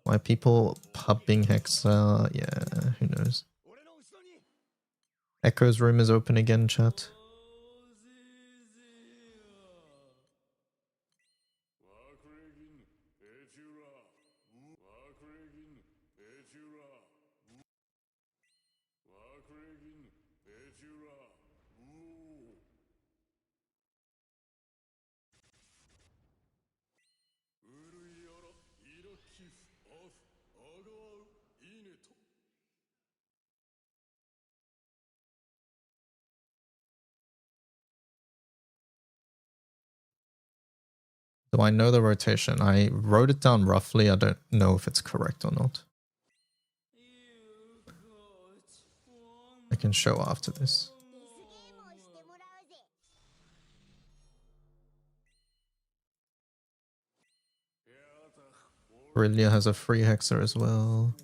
Why people pubbing Hexa? Yeah, who knows? Echo's room is open again, chat. Do I know the rotation? I wrote it down roughly. I don't know if it's correct or not. I can show after this. Brillia has a free hexer as well.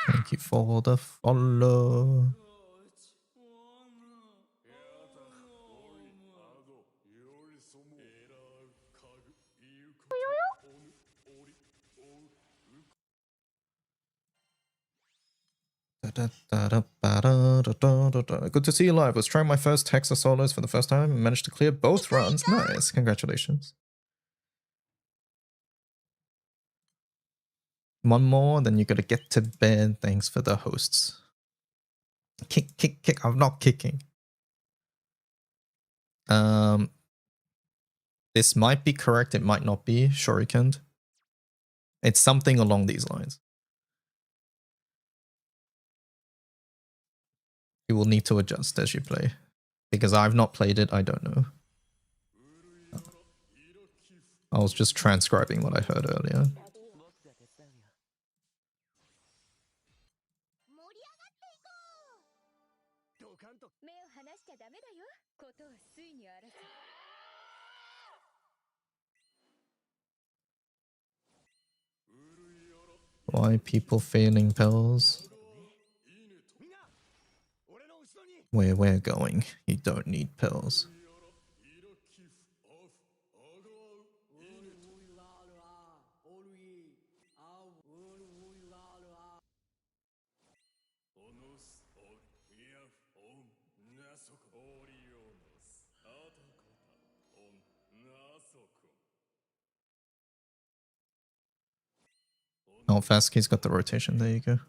Thank you for the follow. Good to see you live. Was trying my first Hexa solos for the first time and managed to clear both runs. Nice. Congratulations. One more, then you gotta get to bed. Thanks for the hosts. Kick. I'm not kicking. This might be correct. It might not be. Shuriken. It's something along these lines. You will need to adjust as you play. Because I've not played it, I don't know. I was just transcribing what I heard earlier. 目を離しちゃダメだよ。ことは水にあらず。 Why people failing pills? Where we're going, you don't need pills. Oh, Fastkey's got the rotation. There you go.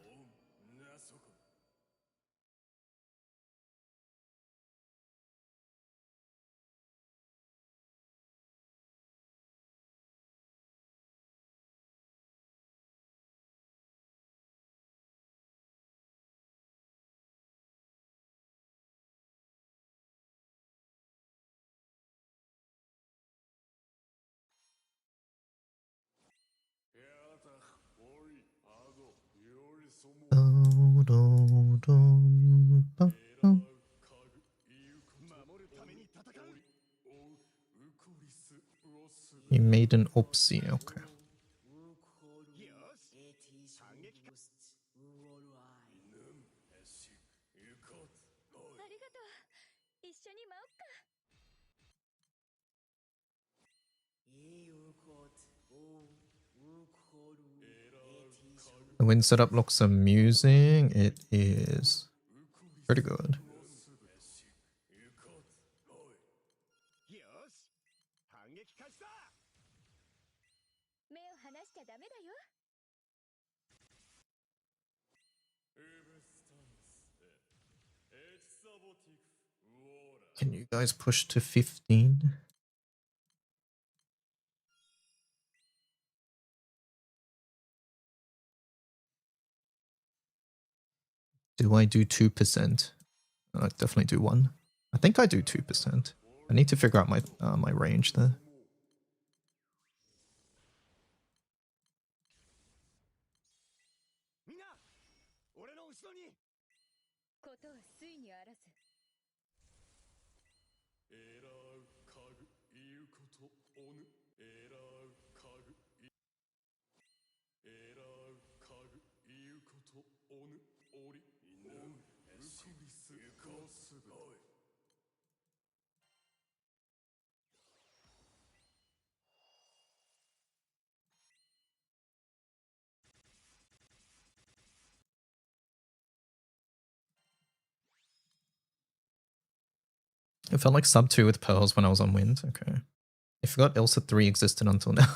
You made an oopsie, okay. ありがとう。一緒に舞おっか。 The wind setup looks amusing. It is pretty good. Can you guys push to 15? Do I do 2%? I definitely do 1. I think I do 2%. I need to figure out my range there. It felt like sub 2 with pearls when I was on wind. Okay. I forgot Ilsa 3 existed until now.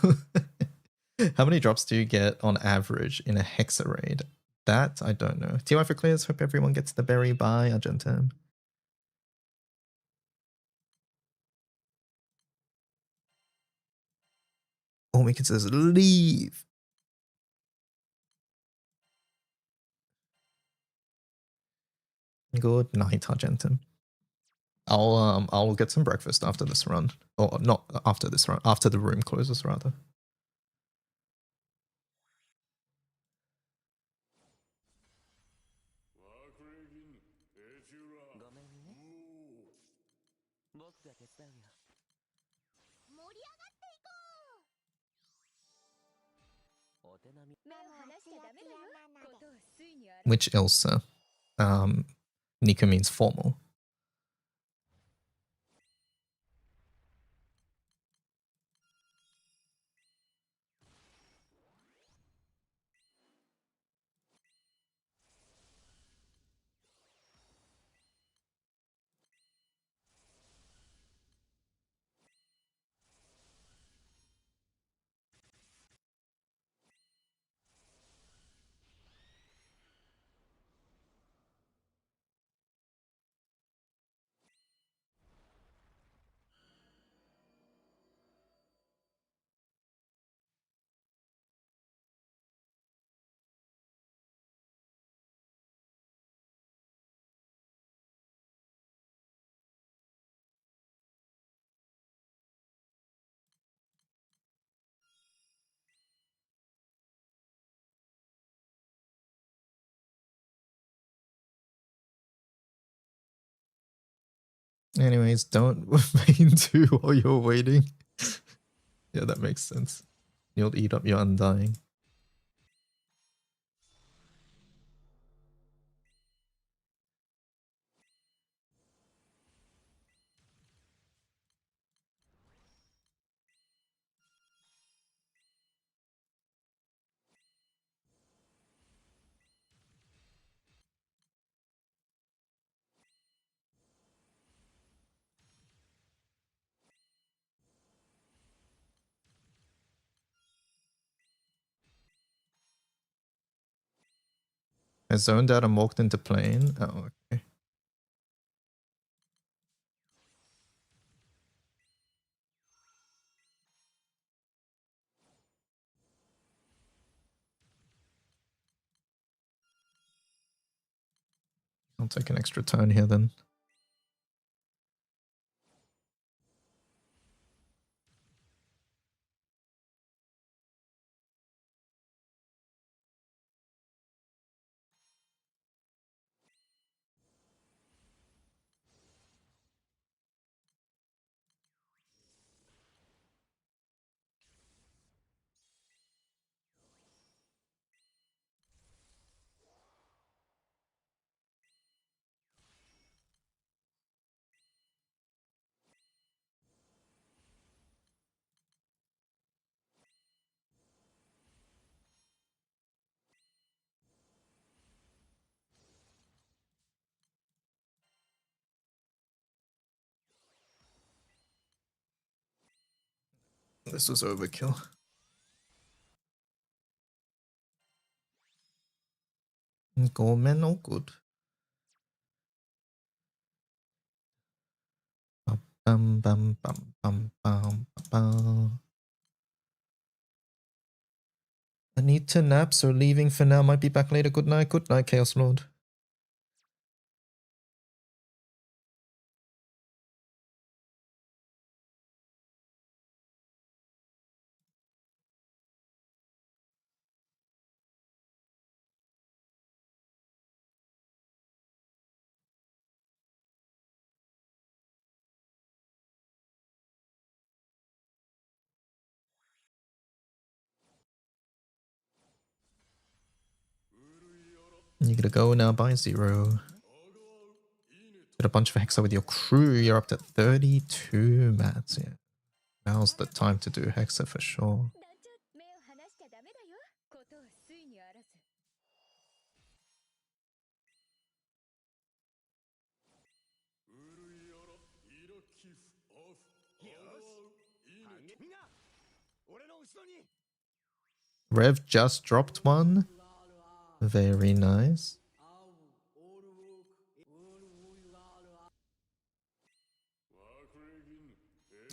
How many drops do you get on average in a Hexa raid? That, I don't know. TY for clears. Hope everyone gets the berry. Bye, Argentum. All we can say is leave. Good night, Argentum. I'll get some breakfast after this run. Or not after this run. After the room closes, rather. Which Ilsa? Nika means formal. Anyways, don't main 2 while you're waiting. Yeah, that makes sense. You'll eat up your undying. I zoned out and walked into plane. Oh, okay. I'll take an extra turn here then. This was overkill. Gourmet, all good. Bum, bum, bum, bum, bum, bum. I need to nap, so leaving for now. Might be back later. Good night, Chaos Lord. You gotta go now by 0. Did a bunch of Hexa with your crew. You're up to 32 mats. Yeah. Now's the time to do Hexa for sure. 目を離しちゃダメだよ。ことをついにあらず。Rev just dropped one. Very nice.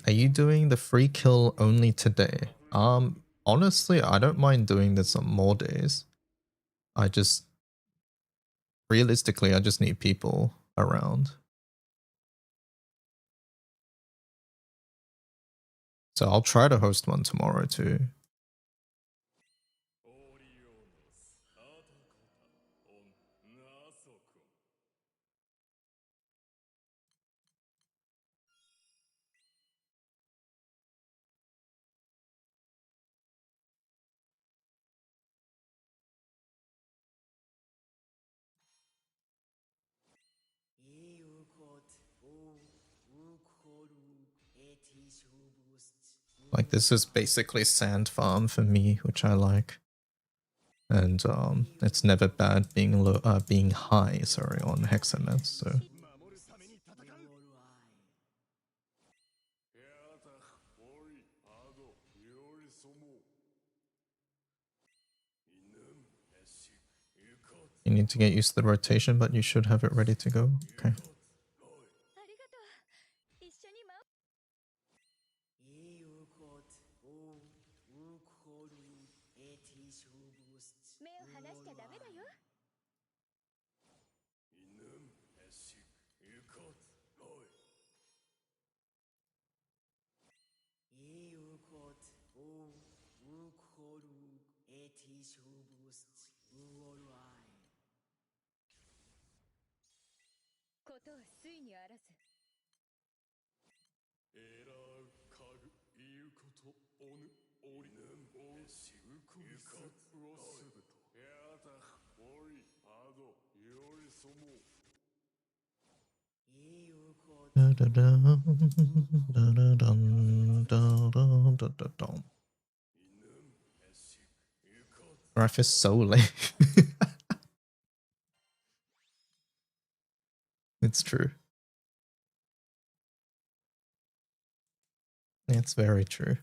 Are you doing the free kill only today? Honestly, I don't mind doing this on more days. I just realistically I just need people around. So I'll try to host one tomorrow too. Like this is basically sand farm for me, which I like. And it's never bad being low, being high, sorry, on hexamets, so 'You need to get used to the rotation, but you should have it ready to go. Okay. ありがとう。一緒に回目を離しちゃダメだよ。ことをついにあらず。エラー家具言うことおぬおりおうしうくりすうおすぶとやたおりあどよりそもいうこ Da, da, da, da, da, dum, da, da, da, da, dum. Life is so lame. It's true. It's very true.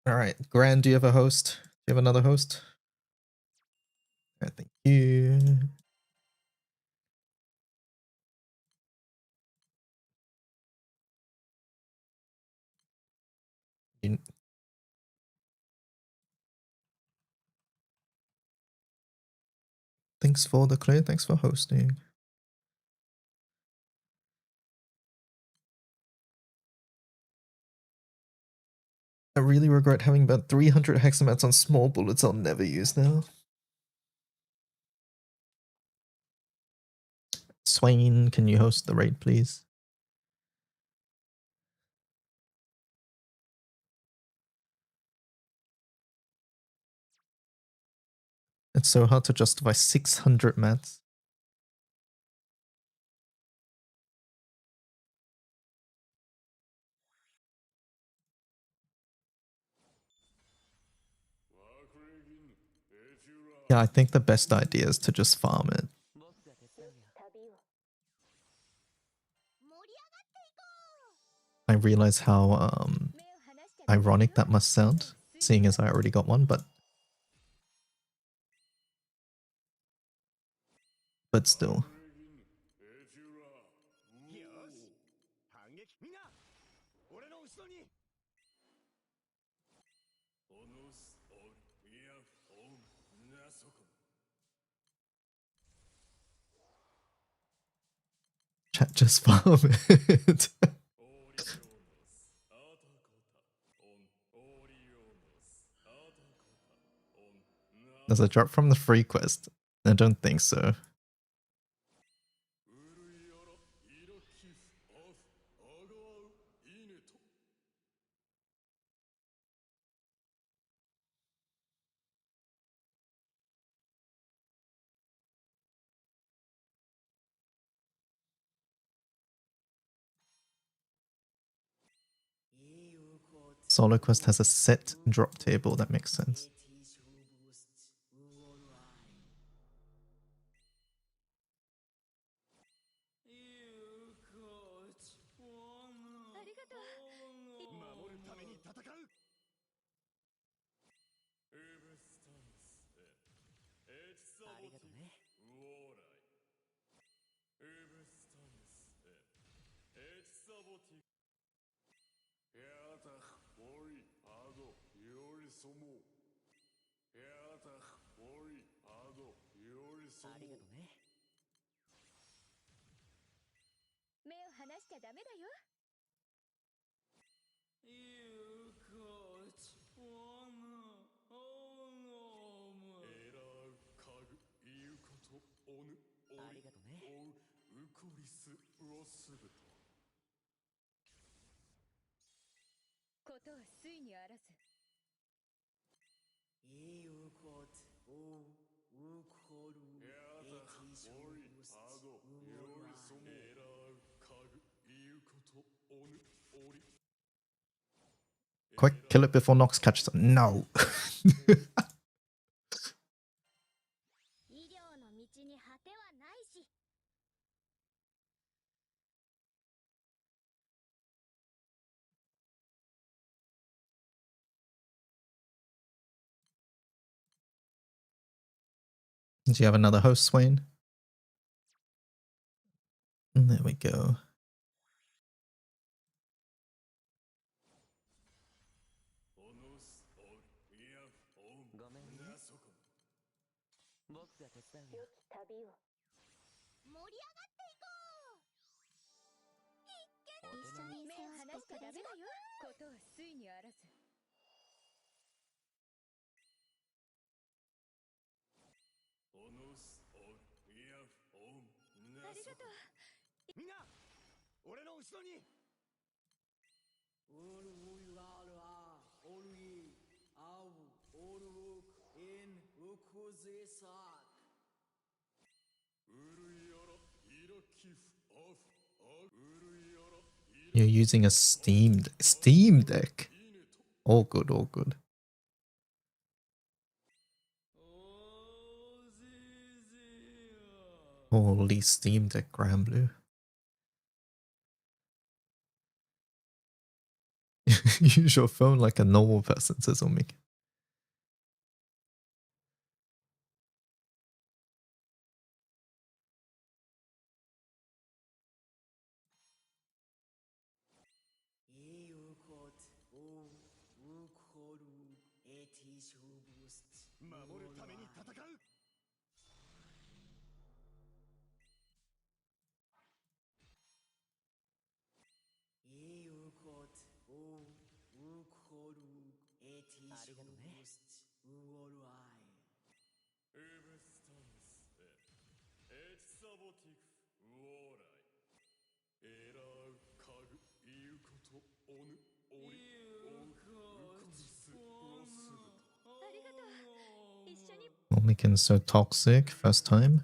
All right, Gran, do you have a host? Do you have another host? All right, thank you. You- Thanks for the clear. Thanks for hosting. I really regret having about 300 hexamats on small bullets I'll never use now. Swain, can you host the raid, please? It's so hard to justify 600 mats. Yeah, I think the best idea is to just farm it. 僕が手伝うよ I realize how ironic that must sound, seeing as I already got one, but still. よし反撃みんな俺の後ろに Chat, just farm it. Does it drop from the free quest? I don't think so. Solo quest has a set drop table, that makes sense. 守るために戦う ありがとね ありがとね 目を離しちゃダメだよ ありがとねことは水にあらず いうことおうこるエティショブスウオルアイ Quick, kill it before Nox catches it. No. 医療の道に果てはないし Do you have another host, Swain? There we go. ごめんね僕が手伝うよ 旅を盛り上がっていこう一緒に目を離しちゃダメだよことは水にあらず ありがとう みんな俺の後ろに All we are all ye our all work in Ukuzisak. うるいやらイラキフアフアうるいやら You're using a Steam Deck. All good, all good. Holy Steam Deck, Grand Blue. Use your phone like a normal person, says Omik. Eukot o Ukoru etishubust. 守るために戦う Eukot o Ukoru etishubust. Uoluai. エブスタンスエチサボティクウォーライエラウカグイウコトオヌオリオウウコリスウロスブタありがとう。一緒に Omik so toxic, first time.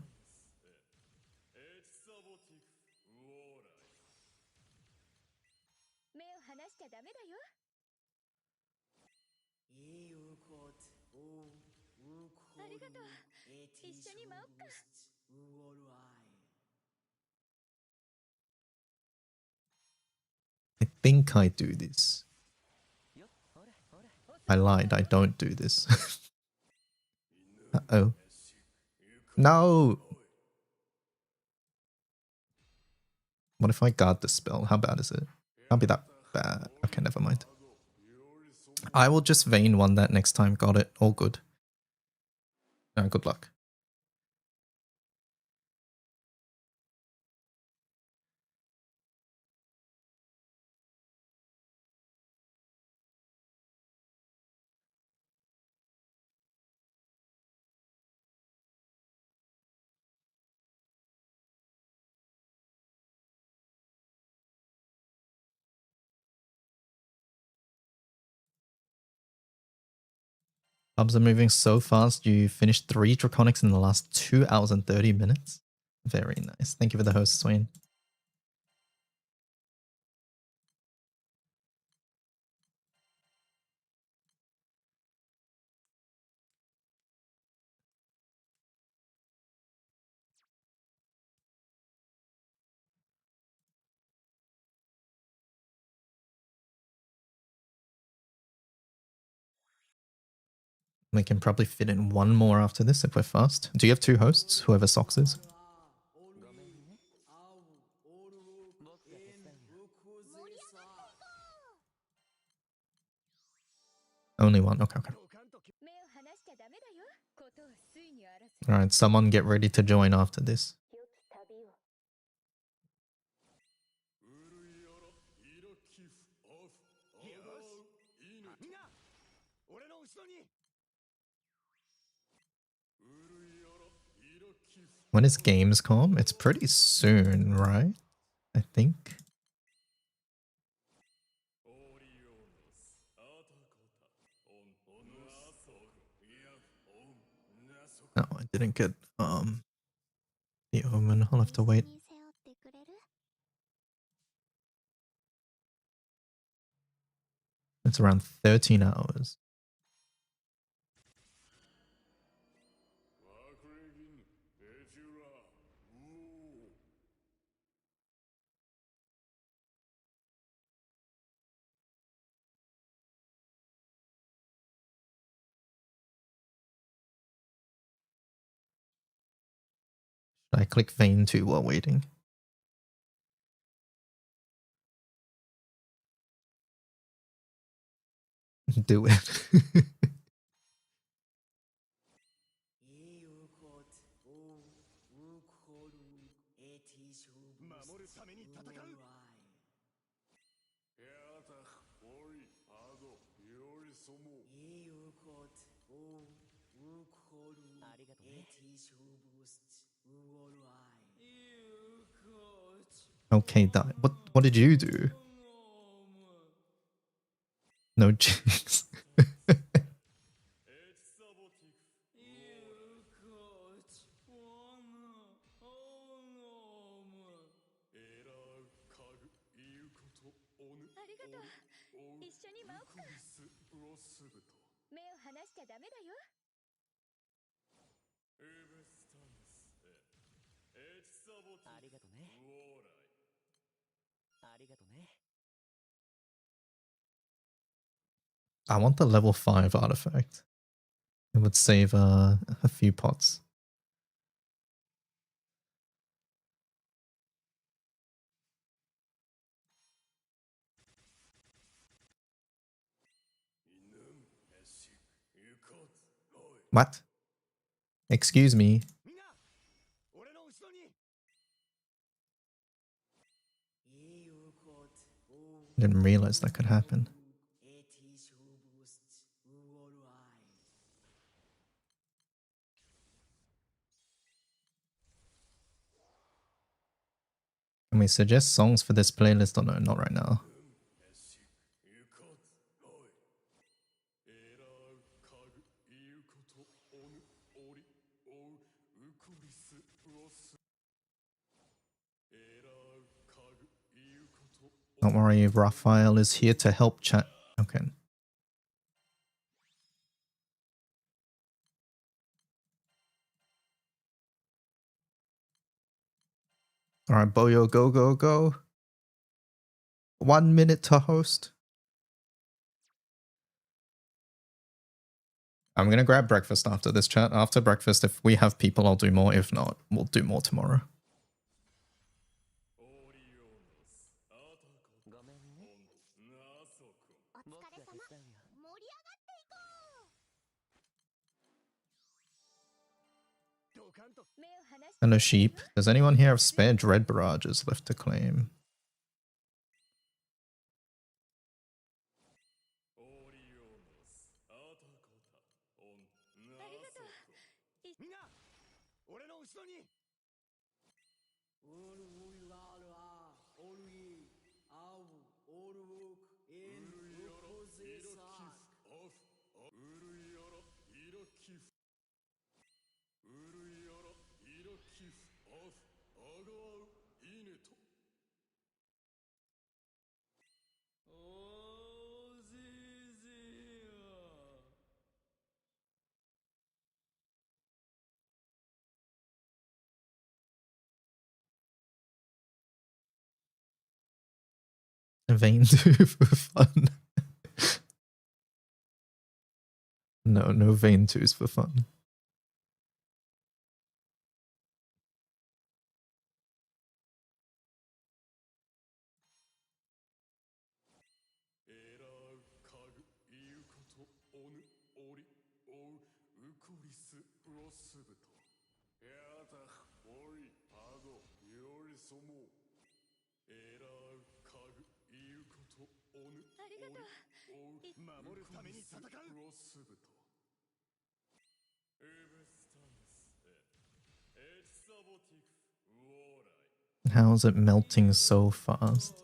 エチサボティクウォーライ目を離しちゃダメだよ。 Eukot o Ukoru ありがとう。一緒に舞おっか。 etishubust. Uoluai. I think I do this. I lied, I don't do this. Uh-oh. No! What if I guard the spell? How bad is it? Can't be that bad. Okay, never mind. I will just Vayne one that next time. Got it. All good. Good luck. Hubs are moving so fast. You finished 3 Draconics in the last 2 hours and 30 minutes. Very nice. Thank you for the host, Swain. We can probably fit in one more after this if we're fast. Do you have 2 hosts? Whoever Sox is? Only one. Okay, okay. 目を離しちゃダメだよ。ことを遂に荒らす。 Alright, someone get ready to join after this. 良き旅を。うるいやらイラキフアフアダウイヌみんな俺の後ろに うるいやらイラキフ When is Gamescom? It's pretty soon, right? I think. オリオノスアタコタオンオナソクイヤフオンナソク No, I didn't get the Omen. I'll have to wait. 一緒に背負ってくれる？ It's around 13 hours. ワクレギンエチュラウオー Should I click Vayne 2 while waiting? Do it. Eukot o Ukoru etishubust. 守るために戦う Uoluai. やたおりあどよりそも Eukot o Ukoru etishubust. Uoluai. Eukot Okay, die. What did you do? No cheeks. I want the level 5 artifact. It would save a few pots. What? Excuse me. Didn't realize that could happen. Can we suggest songs for this playlist or no? Not right now. Don't worry, Raphael is here to help chat. Okay. Alright, Boyo, go, go, go. 1 minute to host. I'm gonna grab breakfast after this chat. After breakfast, if we have people, I'll do more. If not, we'll do more tomorrow. Hello, sheep. Does anyone here have spare dread barrages left to claim? Vein 2 for fun. No vein 2s for fun. How is it melting so fast?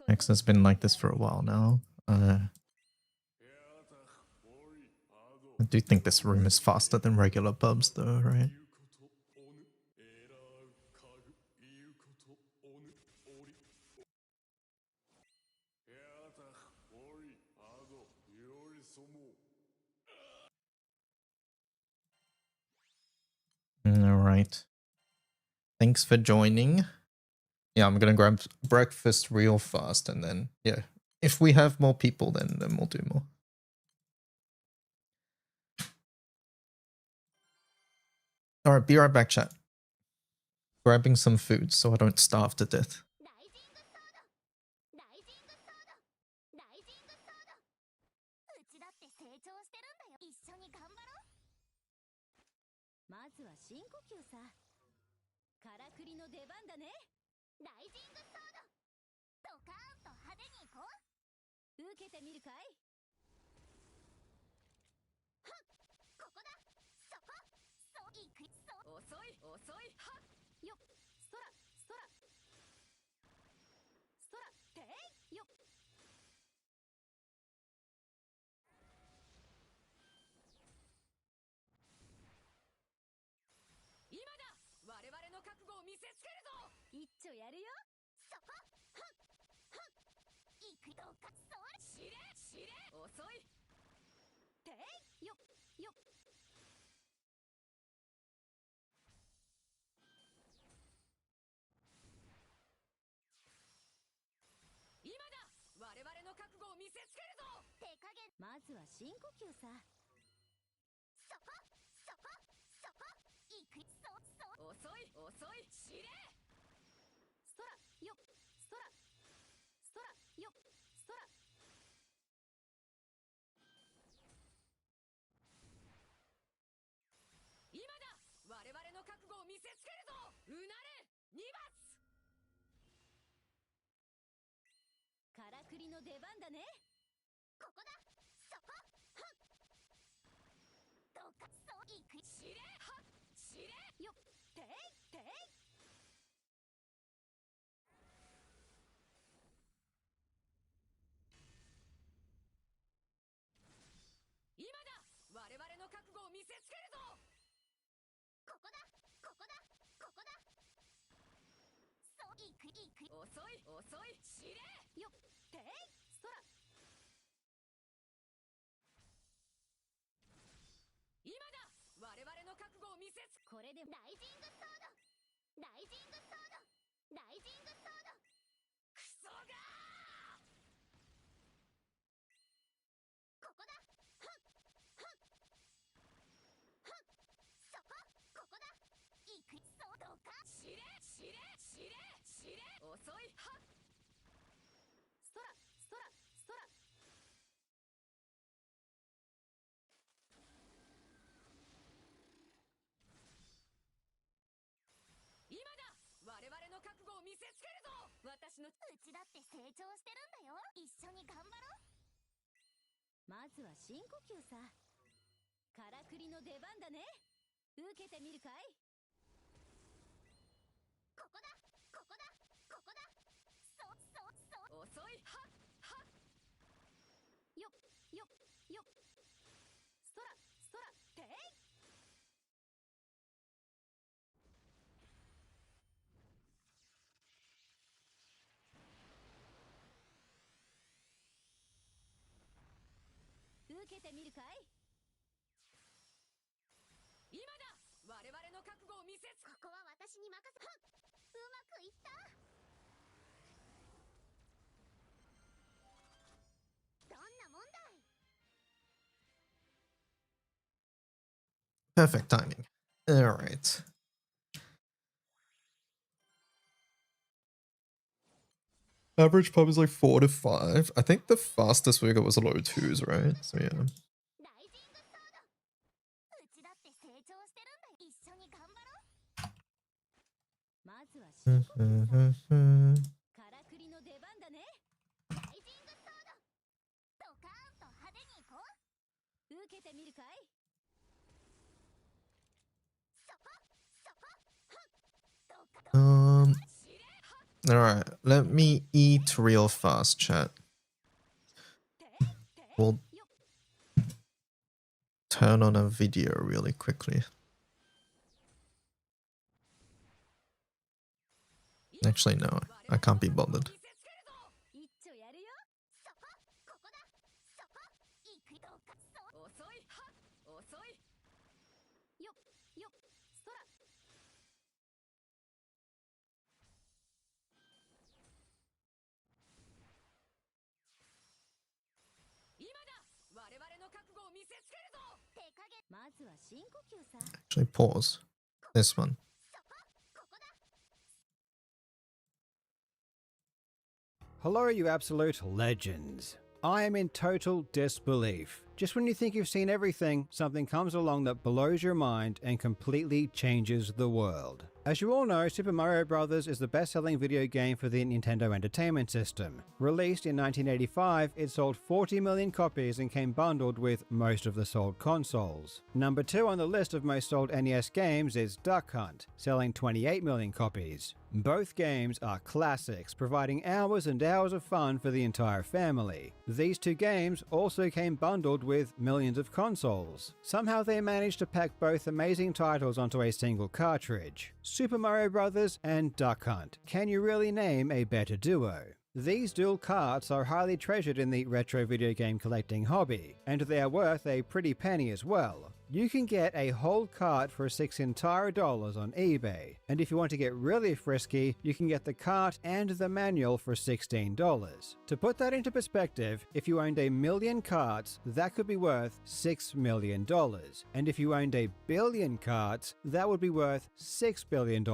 X has been like this for a while now. I do think this room is faster than regular pubs though, right? Alright. Thanks for joining. Yeah, I'm gonna grab breakfast real fast and then, yeah. If we have more people, then we'll do more. All right, be right back, chat. Grabbing some food so I don't starve to death. ライジングソードライジングソードライジングソードうちだって成長してるんだよ一緒に頑張ろうまずは深呼吸さからくりの出番だねライジングソードドカーンと派手にいこう受けてみるかいはっここだそこそういくそう遅い遅いはっよっそらそらそらていよっ今だ我々の覚悟を見せつけるぞ一丁やるよそこはっはっいくどうかそれしれしれ遅いていよっよっ今だ我々の覚悟を見せつけるぞ手加減まずは深呼吸さそこそこそこいくそう遅い遅いしれそらよっそらそらよっそら今だ我々の覚悟を見せつけるぞうなれ2発からくりの出番だねここだそこはっどうかそういくしれはっしれよっていてい今だ我々の覚悟を見せつけるぞここだここだここだそういくいく遅い遅いしれよっていそら今だ我々の覚悟を見せつこれでライジングソードライジングソードライジングソードクソがここだはっはっはっそこここだいくそうどうかしれしれしれしれ遅いはっそらそらそら今だ我々の覚悟を見せつけるぞ私のうちだって成長してるんだよ一緒に頑張ろうまずは深呼吸さからくりの出番だね受けてみるかいここだここだここだそう遅いはっはっよっよっよっそらそらてい受けてみるかい今だ我々の覚悟を見せつここは私に任せはっうまくいったどんなもんだい Perfect timing. All right. Average pub is like 4 to 5. I think the fastest we got was low 2s, right? So yeah. ライジングソードうちだって成長してるんだよ一緒に頑張ろうまずは深呼吸さからくりの出番だねライジングソードドカーンと派手にいこう受けてみるかいそこそこはっどうかどうかしれはっ Alright, let me eat real fast, chat. てて We'll よっ turn on a video really quickly. Actually, no, I can't be bothered. 一丁やるよそこここだそこいくどうかそう遅いは遅いよっよっそら今だ我々の覚悟を見せつけるぞ手加減まずは深呼吸さ Actually, pause. This one. Hello, you absolute legends. I am in total disbelief. Just when you think you've seen everything, something comes along that blows your mind and completely changes the world. As you all know, Super Mario Bros. Is the best-selling video game for the Nintendo Entertainment System. Released in 1985, it sold 40 million copies and came bundled with most of the sold consoles. Number 2 on the list of most sold NES games is Duck Hunt, selling 28 million copies. Both games are classics, providing hours and hours of fun for the entire family. These two games also came bundled with millions of consoles. Somehow they managed to pack both amazing titles onto a single cartridge. Super Mario Bros. And Duck Hunt. Can you really name a better duo? These dual carts are highly treasured in the retro video game collecting hobby, and they are worth a pretty penny as well. You can get a whole cart for $6 entire on eBay, and if you want to get really frisky, you can get the cart and the manual for $16. To put that into perspective, if you owned 1 million carts, that could be worth $6 million, and if you owned 1 billion carts, that would be worth $6 billion.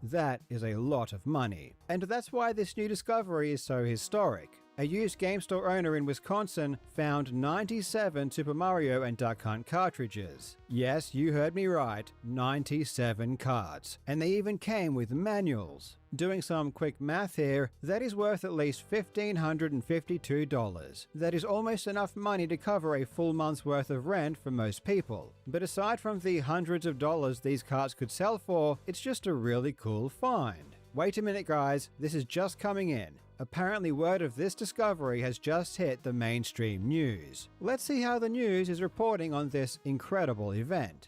That is a lot of money, and that's why this new discovery is so historic. A used game store owner in Wisconsin found 97 Super Mario and Duck Hunt cartridges. Yes, you heard me right, 97 carts. And they even came with manuals. Doing some quick math here, that is worth at least $1,552. That is almost enough money to cover a full month's worth of rent for most people. But aside from the hundreds of dollars these carts could sell for, it's just a really cool find. Wait a minute guys, this is just coming in. Apparently word of this discovery has just hit the mainstream news. Let's see how the news is reporting on this incredible event.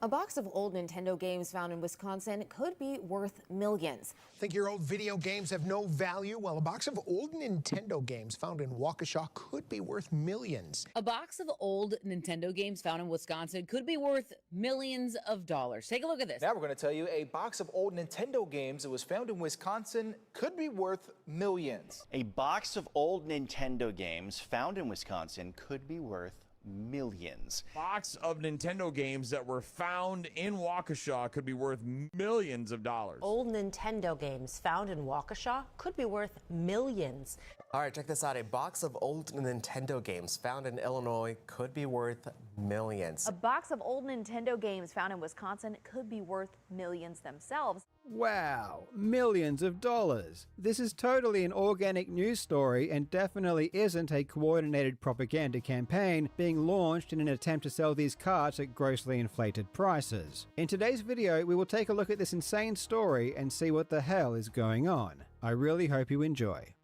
A box of old Nintendo games found in Wisconsin could be worth millions. Think your old video games have no value? Well, a box of old Nintendo games found in Waukesha could be worth millions. A box of old Nintendo games found in Wisconsin could be worth millions of dollars. Take a look at this. Now we're going to tell you a box of old Nintendo games that was found in Wisconsin could be worth millions. A box of old Nintendo games found in Wisconsin could be worth millions. Box of Nintendo games that were found in Waukesha could be worth millions of dollars. Old Nintendo games found in Waukesha could be worth millions. All right, check this out. A box of old Nintendo games found in Illinois could be worth millions. A box of old Nintendo games found in Wisconsin could be worth millions themselves. Wow, millions of dollars. This is totally an organic news story and definitely isn't a coordinated propaganda campaign being launched in an attempt to sell these carts at grossly inflated prices. In today's video, we will take a look at this insane story and see what the hell is going on. I really hope you enjoy.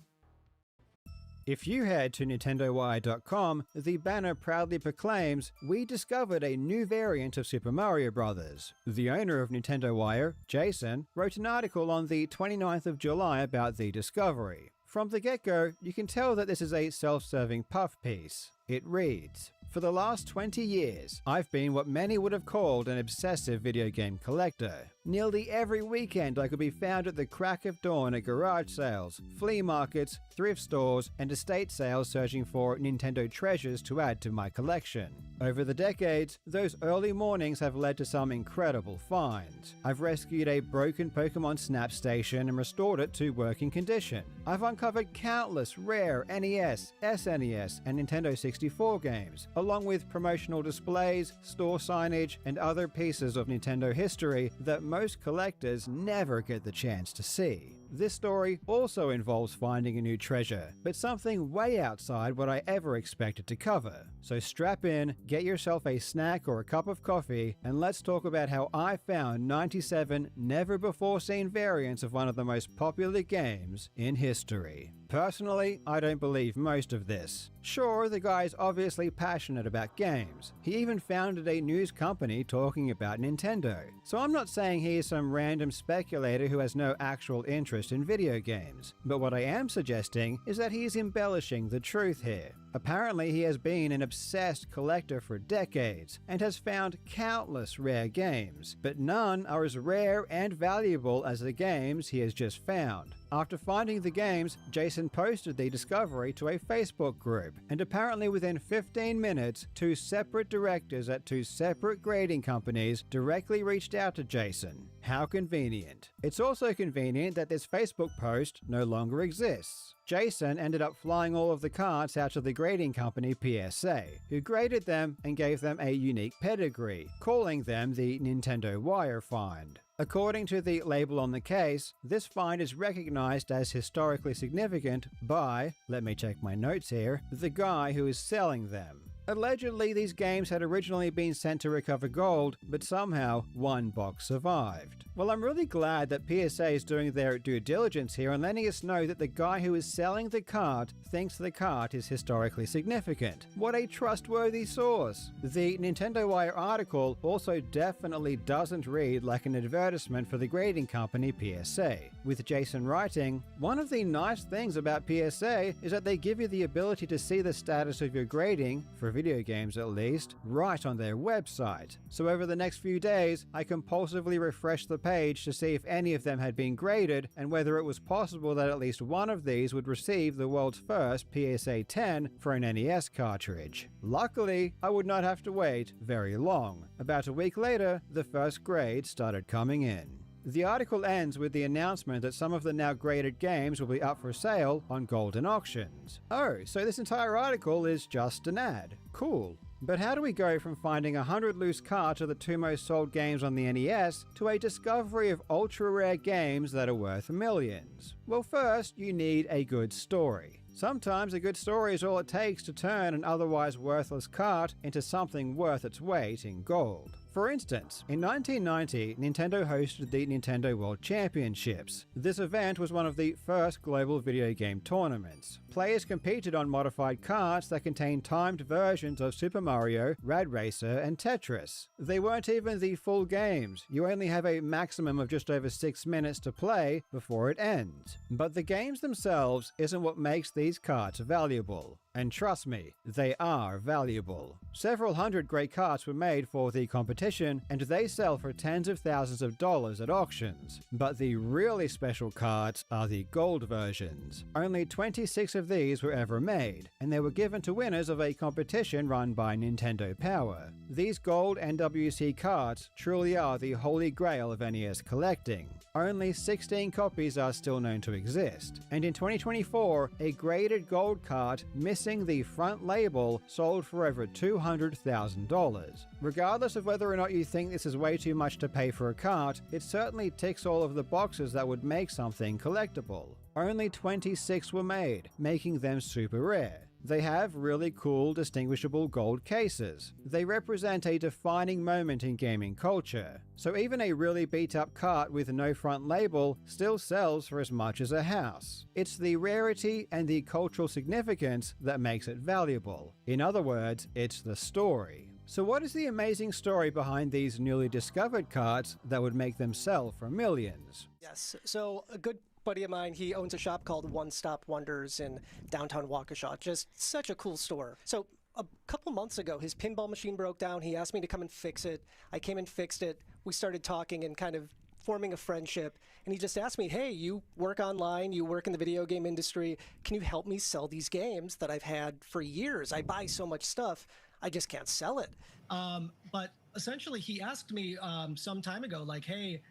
If you head to NintendoWire.com, the banner proudly proclaims, "We discovered a new variant of Super Mario Bros." The owner of Nintendo Wire, Jason, wrote an article on the 29th of July about the discovery. From the get-go, you can tell that this is a self-serving puff piece. It reads, "For the last 20 years, I've been what many would have called an obsessive video game collector. Nearly every weekend I could be found at the crack of dawn at garage sales, flea markets, thrift stores, and estate sales searching for Nintendo treasures to add to my collection. Over the decades, those early mornings have led to some incredible finds. I've rescued a broken Pokemon Snap station and restored it to working condition. I've uncovered countless rare NES, SNES, and Nintendo 64 games, along with promotional displays, store signage, and other pieces of Nintendo history that most collectors never get the chance to see. This story also involves finding a new treasure, but something way outside what I ever expected to cover. So strap in, get yourself a snack or a cup of coffee, and let's talk about how I found 97 never-before-seen variants of one of the most popular games in history. Personally, I don't believe most of this. Sure, the guy's obviously passionate about games. He even founded a news company talking about Nintendo. So I'm not saying he is some random speculator who has no actual interest in video games. But what I am suggesting is that he is embellishing the truth here. Apparently, he has been an obsessed collector for decades and has found countless rare games, but none are as rare and valuable as the games he has just found. After finding the games, Jason posted the discovery to a Facebook group, and apparently within 15 minutes, 2 separate directors at 2 separate grading companies directly reached out to Jason. How convenient. It's also convenient that this Facebook post no longer exists. Jason ended up flying all of the carts out to the grading company PSA, who graded them and gave them a unique pedigree, calling them the Nintendo Wire Find. According to the label on the case, this find is recognized as historically significant by, let me check my notes here, the guy who is selling them. Allegedly, these games had originally been sent to recover gold, but somehow one box survived. Well, I'm really glad that PSA is doing their due diligence here and letting us know that the guy who is selling the cart thinks the cart is historically significant. What a trustworthy source! The Nintendo Wire article also definitely doesn't read like an advertisement for the grading company PSA, with Jason writing, "One of the nice things about PSA is that they give you the ability to see the status of your grading, for video games at least, right on their website. So over the next few days, I compulsively refreshed the page to see if any of them had been graded and whether it was possible that at least one of these would receive the world's first PSA 10 for an NES cartridge. Luckily, I would not have to wait very long. About a week later, the first grade started coming in." The article ends with the announcement that some of the now graded games will be up for sale on Golden Auctions. Oh, so this entire article is just an ad. Cool. But how do we go from finding 100 loose carts of the 2 most sold games on the NES to a discovery of ultra-rare games that are worth millions? Well, first, you need a good story. Sometimes a good story is all it takes to turn an otherwise worthless cart into something worth its weight in gold. For instance, in 1990, Nintendo hosted the Nintendo World Championships. This event was one of the first global video game tournaments. Players competed on modified carts that contained timed versions of Super Mario, Rad Racer, and Tetris. They weren't even the full games. You only have a maximum of just over 6 minutes to play before it ends. But the games themselves isn't what makes these carts valuable. And trust me, they are valuable. Several hundred great carts were made for the competition, and they sell for tens of thousands of dollars at auctions. But the really special carts are the gold versions. Only 26 of these were ever made, and they were given to winners of a competition run by Nintendo Power. These gold NWC carts truly are the holy grail of NES collecting. Only 16 copies are still known to exist, and in 2024, a graded gold cart missing the front label sold for over $200,000. Regardless of whether or not you think this is way too much to pay for a cart, it certainly ticks all of the boxes that would make something collectible. Only 26 were made, making them super rare. They have really cool, distinguishable gold cases. They represent a defining moment in gaming culture. So even a really beat-up cart with no front label still sells for as much as a house. It's the rarity and the cultural significance that makes it valuable. In other words, it's the story. So what is the amazing story behind these newly discovered carts that would make them sell for millions? Yes, so a good buddy of mine, he owns a shop called One Stop Wonders in downtown Waukesha. Just such a cool store. So a couple months ago, his pinball machine broke down. He asked me to come and fix it. I came and fixed it. We started talking and kind of forming a friendship. And he just asked me, hey, you work online, you work in the video game industry. Can you help me sell these games that I've had for years? I buy so much stuff, I just can't sell it. But essentially, he asked me some time ago, like, hey,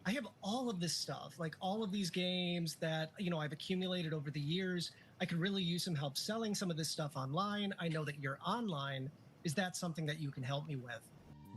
I have all of this stuff, like all of these games that, you know, I've accumulated over the years. I could really use some help selling some of this stuff online. I know that you're online. Is that something that you can help me with?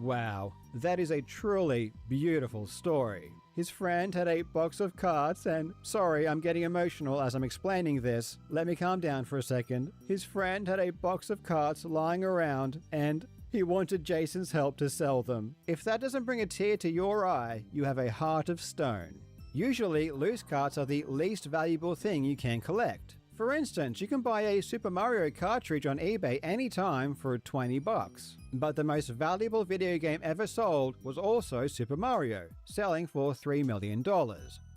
Wow, that is a truly beautiful story. His friend had a box of carts and, sorry, I'm getting emotional as I'm explaining this. Let me calm down for a second. His friend had a box of carts lying around and he wanted Jason's help to sell them. If that doesn't bring a tear to your eye, you have a heart of stone. Usually, loose carts are the least valuable thing you can collect. For instance, you can buy a Super Mario cartridge on eBay anytime for $20. But the most valuable video game ever sold was also Super Mario, selling for $3 million.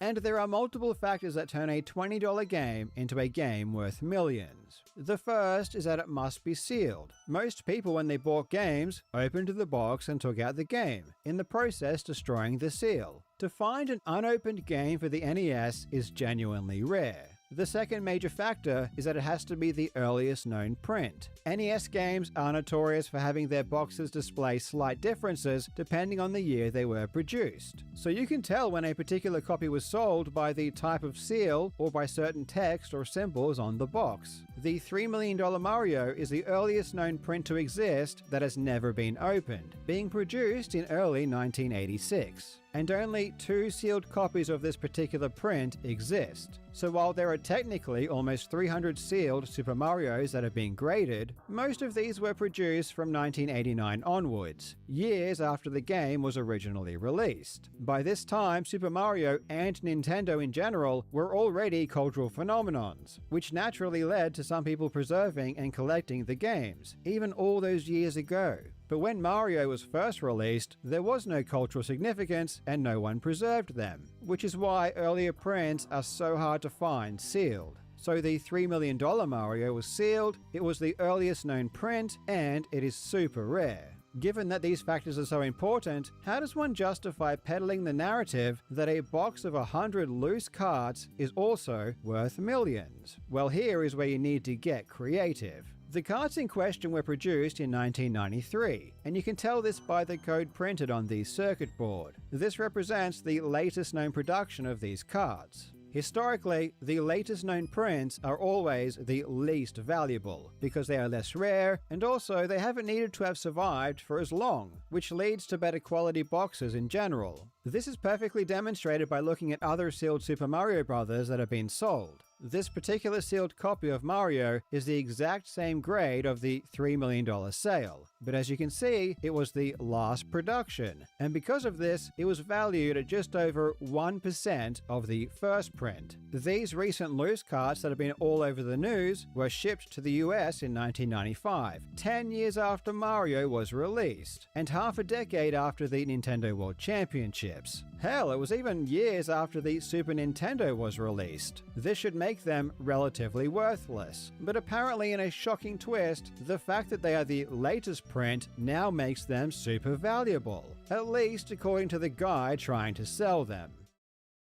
And there are multiple factors that turn a $20 game into a game worth millions. The first is that it must be sealed. Most people, when they bought games, opened the box and took out the game, in the process destroying the seal. To find an unopened game for the NES is genuinely rare. The second major factor is that it has to be the earliest known print. NES games are notorious for having their boxes display slight differences depending on the year they were produced. So you can tell when a particular copy was sold by the type of seal or by certain text or symbols on the box. The $3 million Mario is the earliest known print to exist that has never been opened, being produced in early 1986. And only 2 sealed copies of this particular print exist. So while there are technically almost 300 sealed Super Marios that have been graded, most of these were produced from 1989 onwards, years after the game was originally released. By this time, Super Mario and Nintendo in general were already cultural phenomenons, which naturally led to some people preserving and collecting the games, even all those years ago. But when Mario was first released, there was no cultural significance and no one preserved them, which is why earlier prints are so hard to find sealed. So the $3 million Mario was sealed, it was the earliest known print, and it is super rare. Given that these factors are so important, how does one justify peddling the narrative that a box of 100 loose cards is also worth millions? Well, here is where you need to get creative. The cards in question were produced in 1993, and you can tell this by the code printed on the circuit board. This represents the latest known production of these cards. Historically, the latest known prints are always the least valuable, because they are less rare, and also they haven't needed to have survived for as long, which leads to better quality boxes in general. This is perfectly demonstrated by looking at other sealed Super Mario Bros. That have been sold. This particular sealed copy of Mario is the exact same grade of the $3 million sale, but as you can see, it was the last production, and because of this, it was valued at just over 1% of the first print. These recent loose cards that have been all over the news were shipped to the US in 1995, 10 years after Mario was released, and half a decade after the Nintendo World Championships. Hell, it was even years after the Super Nintendo was released. This should make them relatively worthless, but apparently in a shocking twist, the fact that they are the latest print now makes them super valuable, at least according to the guy trying to sell them.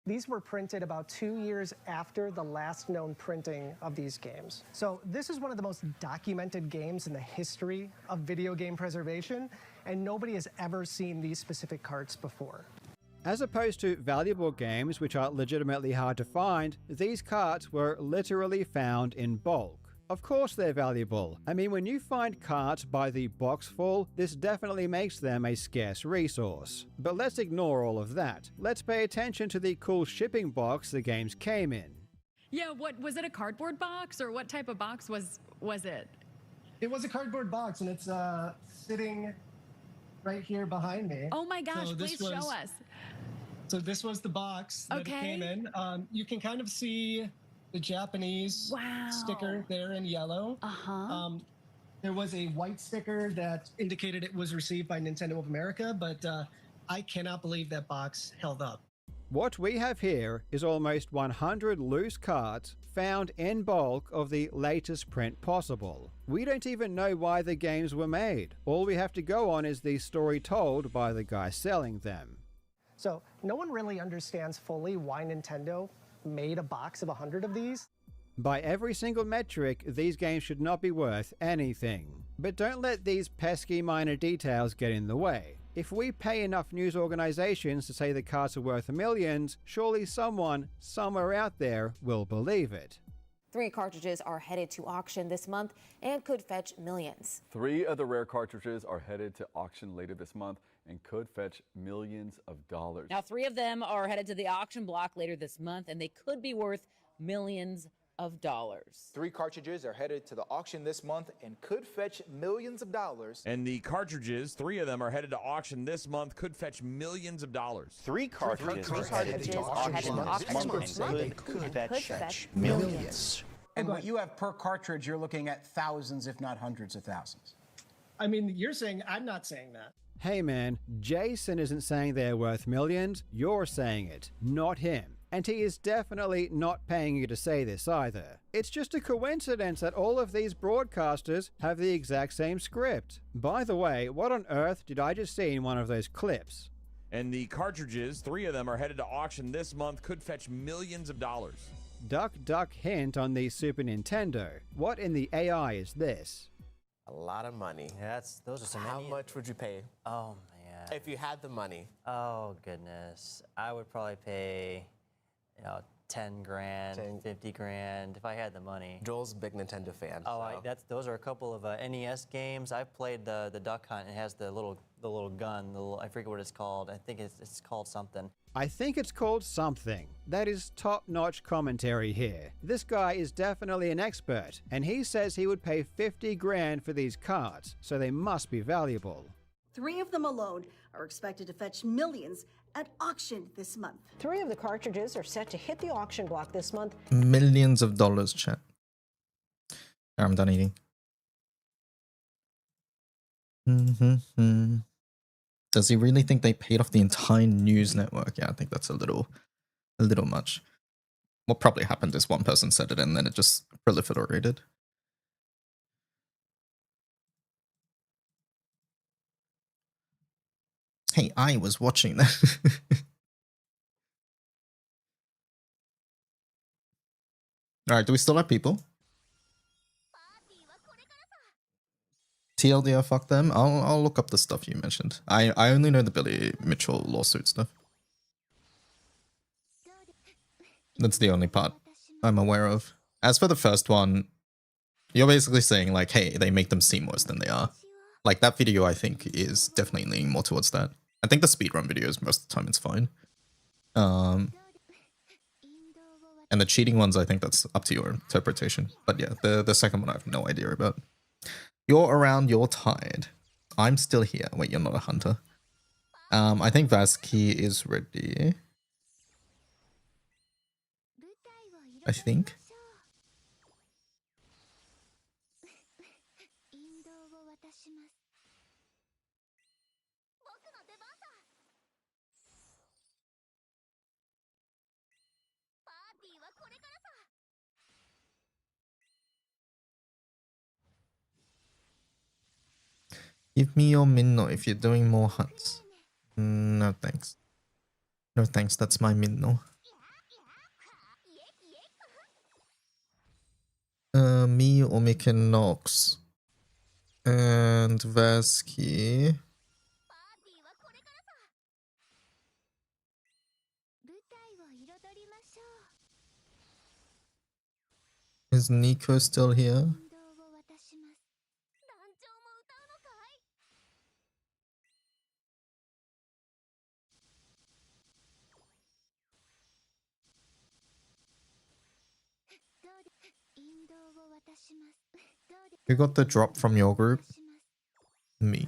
These were printed about 2 years after the last known printing of these games. So this is one of the most documented games in the history of video game preservation, and nobody has ever seen these specific cards before. As opposed to valuable games which are legitimately hard to find, these carts were literally found in bulk. Of course they're valuable. I mean, when you find carts by the box full, this definitely makes them a scarce resource. But let's ignore all of that. Let's pay attention to the cool shipping box the games came in. Yeah, what was it, a cardboard box, or what type of box was it? It was a cardboard box, and it's sitting right here behind me. Oh my gosh, please show us. So this was the box that it came in. You can kind of see the Japanese sticker there in yellow. There was a white sticker that indicated it was received by Nintendo of America, but I cannot believe that box held up. What we have here is almost 100 loose cards found in bulk of the latest print possible. We don't even know why the games were made. All we have to go on is the story told by the guy selling them. So no one really understands fully why Nintendo made a box of 100 of these. By every single metric, these games should not be worth anything. But don't let these pesky minor details get in the way. If we pay enough news organizations to say the cards are worth millions, surely someone, somewhere out there, will believe it. 3 cartridges are headed to auction this month and could fetch millions. 3 of the rare cartridges are headed to auction later this month and could fetch millions of dollars. Now, 3 of them are headed to the auction block later this month, and they could be worth millions of dollars. 3 cartridges are headed to the auction this month and could fetch millions of dollars. And the cartridges, 3 of them are headed to auction this month, could fetch millions of dollars. 3 cartridges are headed to auction this month and could fetch millions. And what you have per cartridge, you're looking at thousands, if not hundreds of thousands. I mean, you're saying, I'm not saying that. Hey man, Jason isn't saying they're worth millions, you're saying it, not him. And he is definitely not paying you to say this either. It's just a coincidence that all of these broadcasters have the exact same script. By the way, what on earth did I just see in one of those clips? And the cartridges, 3 of them are headed to auction this month, could fetch millions of dollars. Duck duck hint on the Super Nintendo. What in the AI is this? A lot of money. Yeah, those are some. How much would you pay? Oh man. If you had the money. Oh goodness, I would probably pay, 10 grand, 50 grand if I had the money. Joel's a big Nintendo fan. Oh, so. those are a couple of NES games. I've played the Duck Hunt. It has the little gun. I forget what it's called. I think it's called something. I think it's called something. That is top-notch commentary here. This guy is definitely an expert, and he says he would pay 50 grand for these cards, so they must be valuable. 3 of them alone are expected to fetch millions at auction this month. 3 of the cartridges are set to hit the auction block this month. Millions of dollars, chat. I'm done eating. Does he really think they paid off the entire news network? Yeah, I think that's a little much. What probably happened is one person said it and then it just proliferated. Hey, I was watching that. Alright, do we still have people? TLDR, fuck them. I'll look up the stuff you mentioned. I only know the Billy Mitchell lawsuit stuff. That's the only part I'm aware of. As for the first one, you're basically saying like, hey, they make them seem worse than they are. Like that video I think is definitely leaning more towards that. I think the speedrun videos most of the time it's fine. And the cheating ones, I think that's up to your interpretation. But yeah, the second one I have no idea about. You're around, you're tired. I'm still here. Wait, you're not a hunter. I think Vasky is ready. I think. Give me your minno if you're doing more hunts. No thanks. No thanks, that's my minno. Me, Omik, and Nox. And Vasky. Is Nico still here? Who got the drop from your group? Me.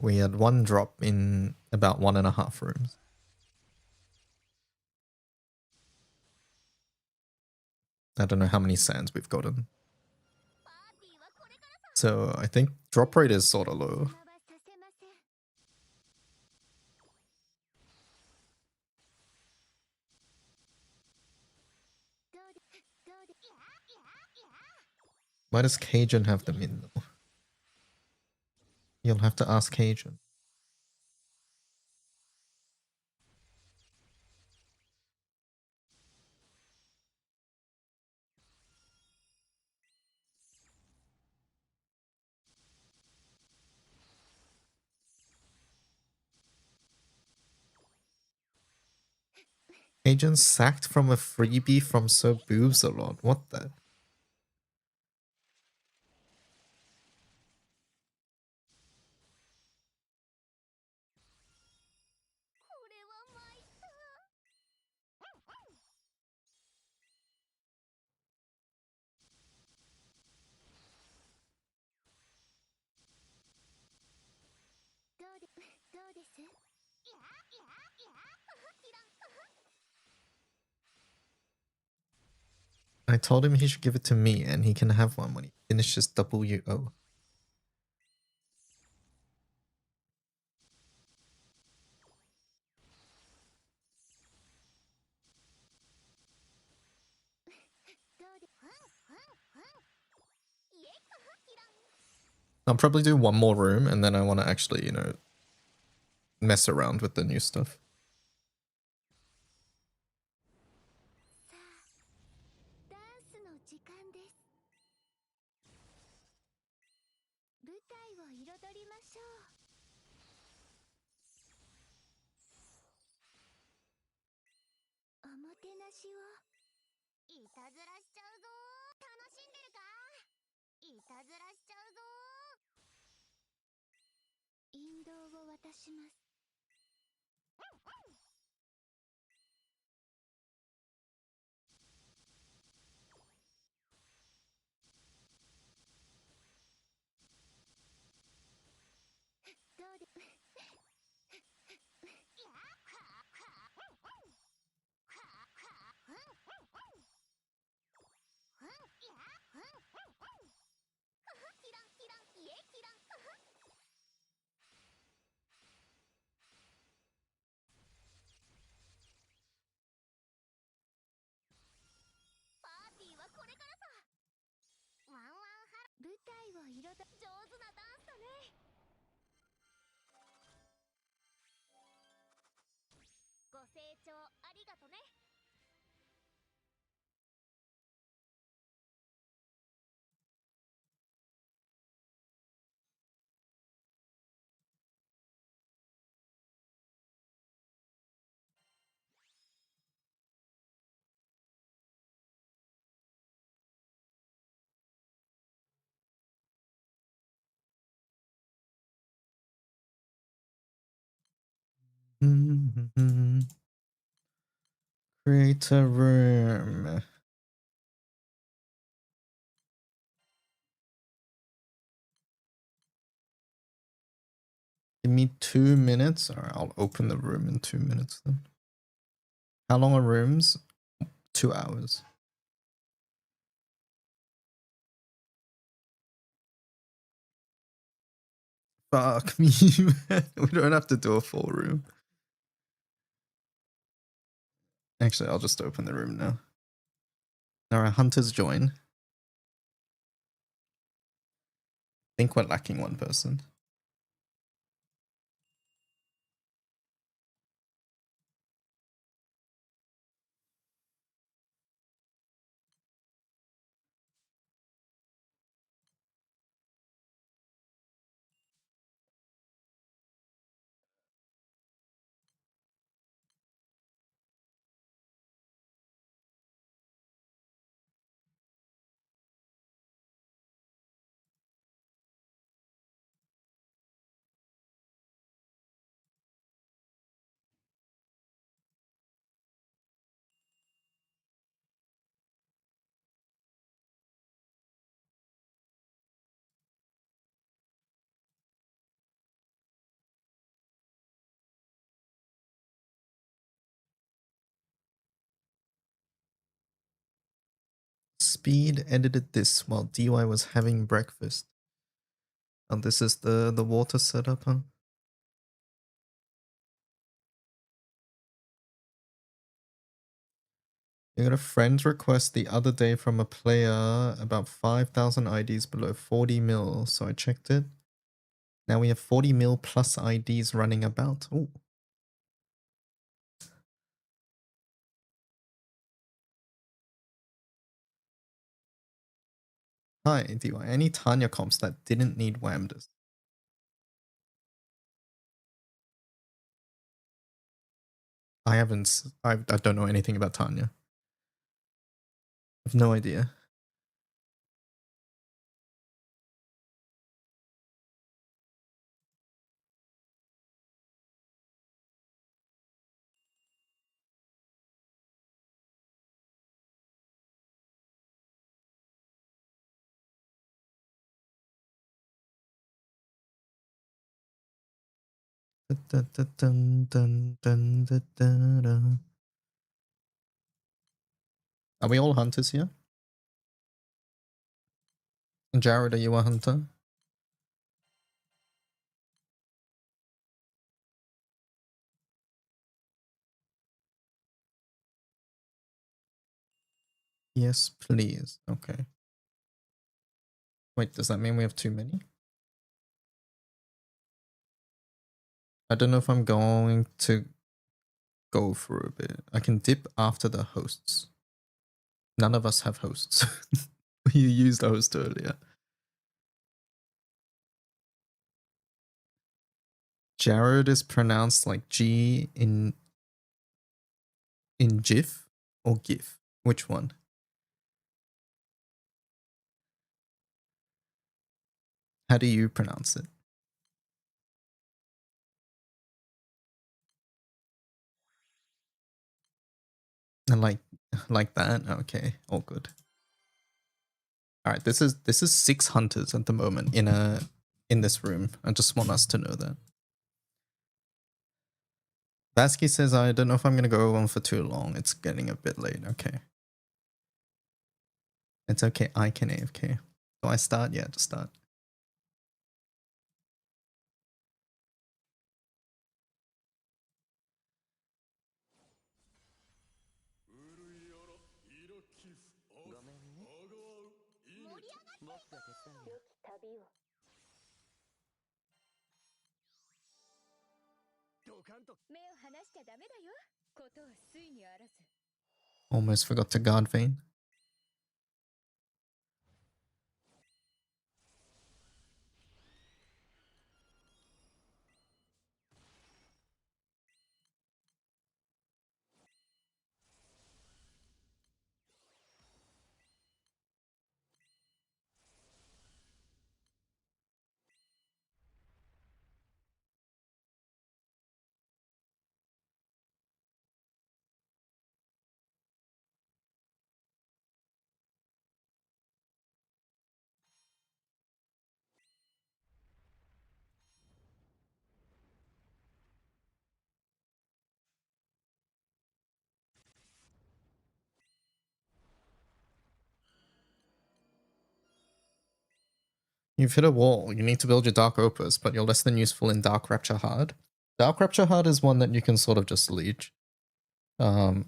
We had 1 drop in about 1.5 rooms. I don't know how many sands we've gotten. So I think drop rate is sort of low. Why does Cajun have them in though? You'll have to ask Cajun. Cajun sacked from a freebie from Sir Boobs a lot. What the? I told him he should give it to me and he can have one when he finishes WO. I'll probably do one more room and then I want to actually, you know, mess around with the new stuff. Create a room. Give me 2 minutes. Alright, I'll open the room in 2 minutes then. How long are rooms? 2 hours. Fuck me, man. We don't have to do a full room. Actually, I'll just open the room now. Alright, hunters join. I think we're lacking one person. Speed edited this while DY was having breakfast. And this is the water setup, huh? You got a friend request the other day from a player about 5,000 IDs below 40 mil, so I checked it. Now we have 40 mil plus IDs running about. Ooh. Hi, DY. Any Tanya comps that didn't need Whamdas? I haven't. I don't know anything about Tanya. I have no idea. Dun, dun, dun, dun, dun, dun, dun, dun. Are we all hunters here? Jared, are you a hunter? Yes, please. Okay. Wait, does that mean we have too many? I don't know if I'm going to go for a bit. I can dip after the hosts. None of us have hosts. You used a host earlier. Jared is pronounced like G in GIF or GIF. Which one? How do you pronounce it? And like that? Okay, all good. Alright, this is 6 hunters at the moment in this room. I just want us to know that. Vasky says, I don't know if I'm gonna go on for too long. It's getting a bit late. Okay. It's okay, I can AFK. Do I start? Yeah, just start. Almost forgot to guard Vayne. You've hit a wall. You need to build your Dark Opus, but you're less than useful in Dark Rapture Hard. Dark Rapture Hard is one that you can sort of just leech. I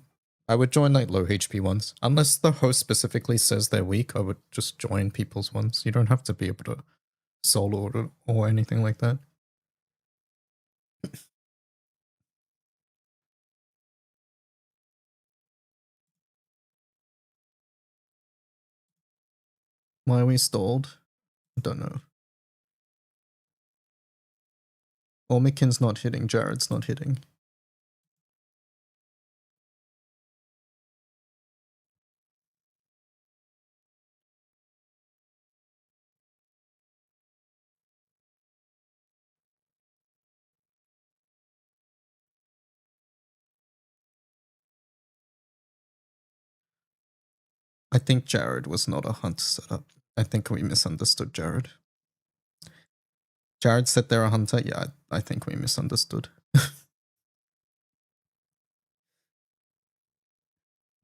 would join like low HP ones. Unless the host specifically says they're weak, I would just join people's ones. You don't have to be able to solo order or anything like that. Why are we stalled? I don't know. Ormikin's not hitting, Jared's not hitting. I think Jared was not a hunt setup. I think we misunderstood Jared. Jared said they're a hunter. Yeah, I think we misunderstood.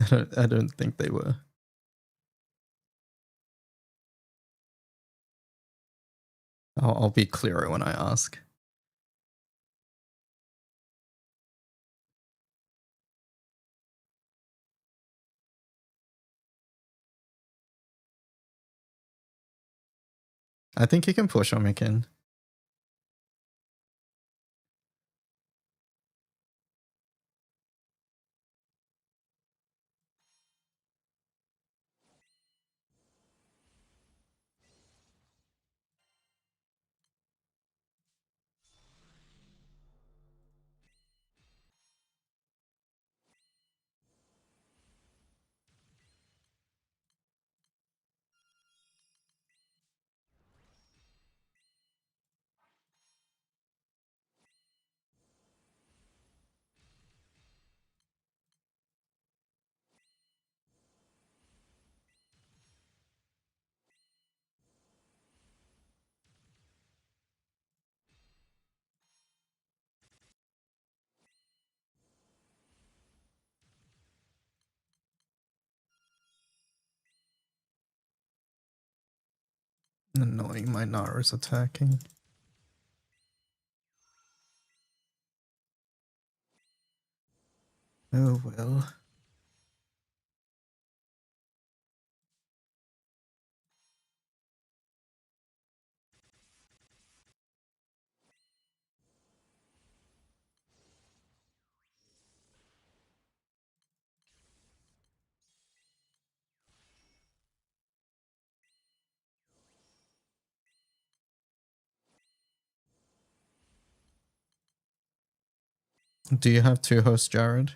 I don't think they were. I'll be clearer when I ask. I think he can push Omikin. Annoying, my Nara's attacking. Oh well. Do you have two hosts, Jared?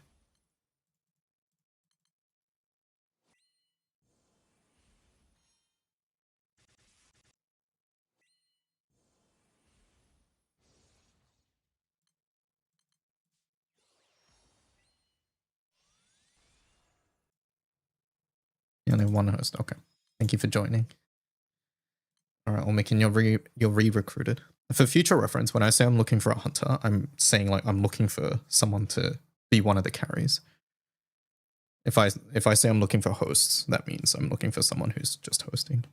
You only have one host. Okay. Thank you for joining. All right, Olmikin, you're re-recruited. For future reference, when I say I'm looking for a hunter, I'm saying like I'm looking for someone to be one of the carries. If I say I'm looking for hosts, that means I'm looking for someone who's just hosting.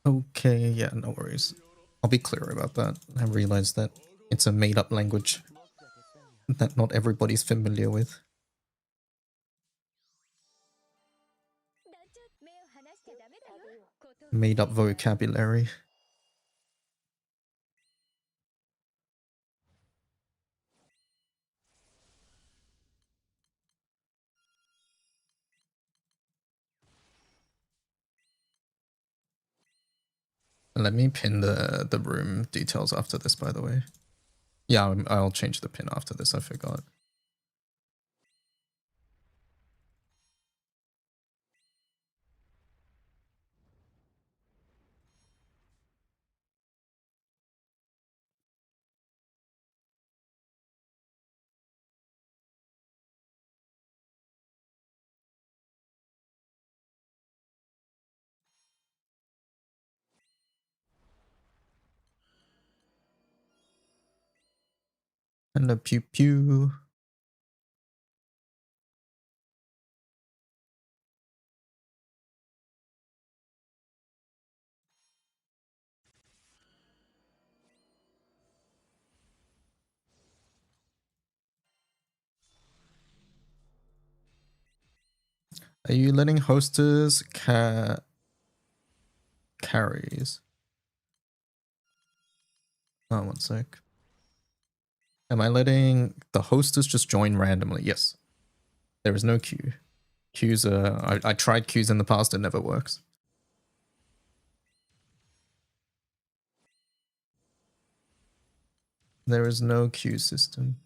Okay, yeah, no worries. I'll be clear about that. I realize that it's a made-up language that not everybody's familiar with. Made-up vocabulary. Let me pin the room details after this, by the way. Yeah, I'll change the pin after this, I forgot. And a pew pew. Are you letting hostess carries? Oh, one sec. Am I letting the hostess just join randomly? Yes. There is no queue. Queues are... I tried queues in the past, it never works. There is no queue system.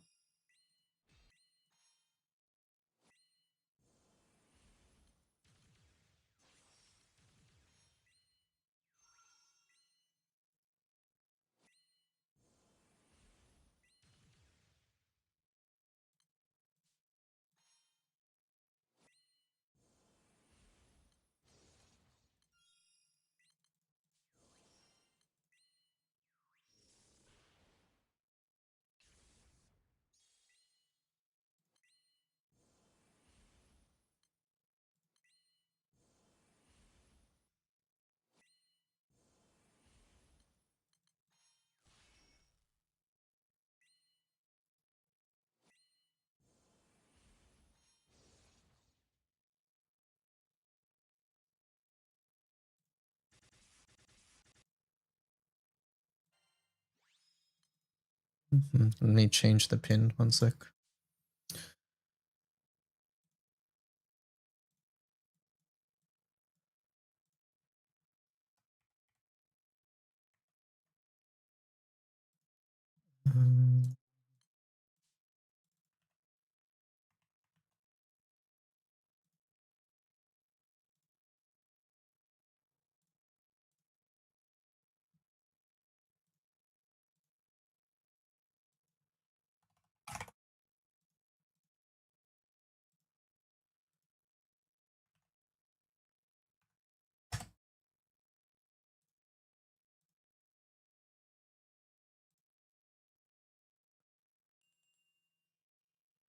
Let me change the pin, one sec.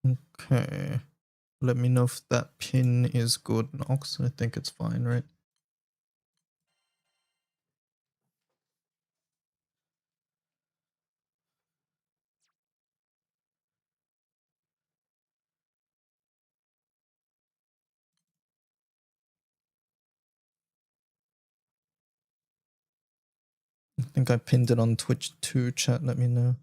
Okay. Let me know if that pin is good, Nox. I think it's fine, right? I think I pinned it on Twitch too, chat. Let me know.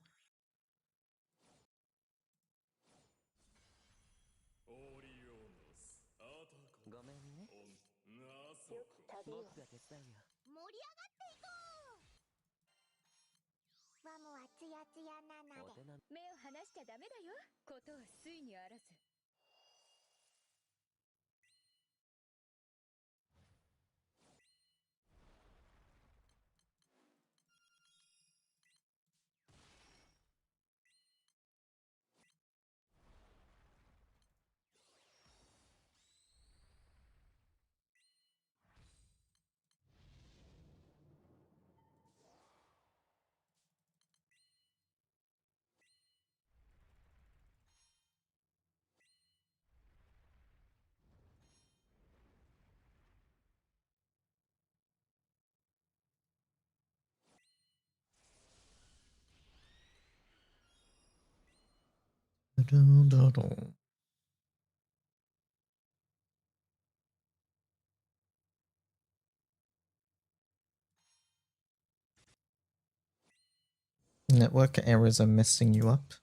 Network errors are messing you up.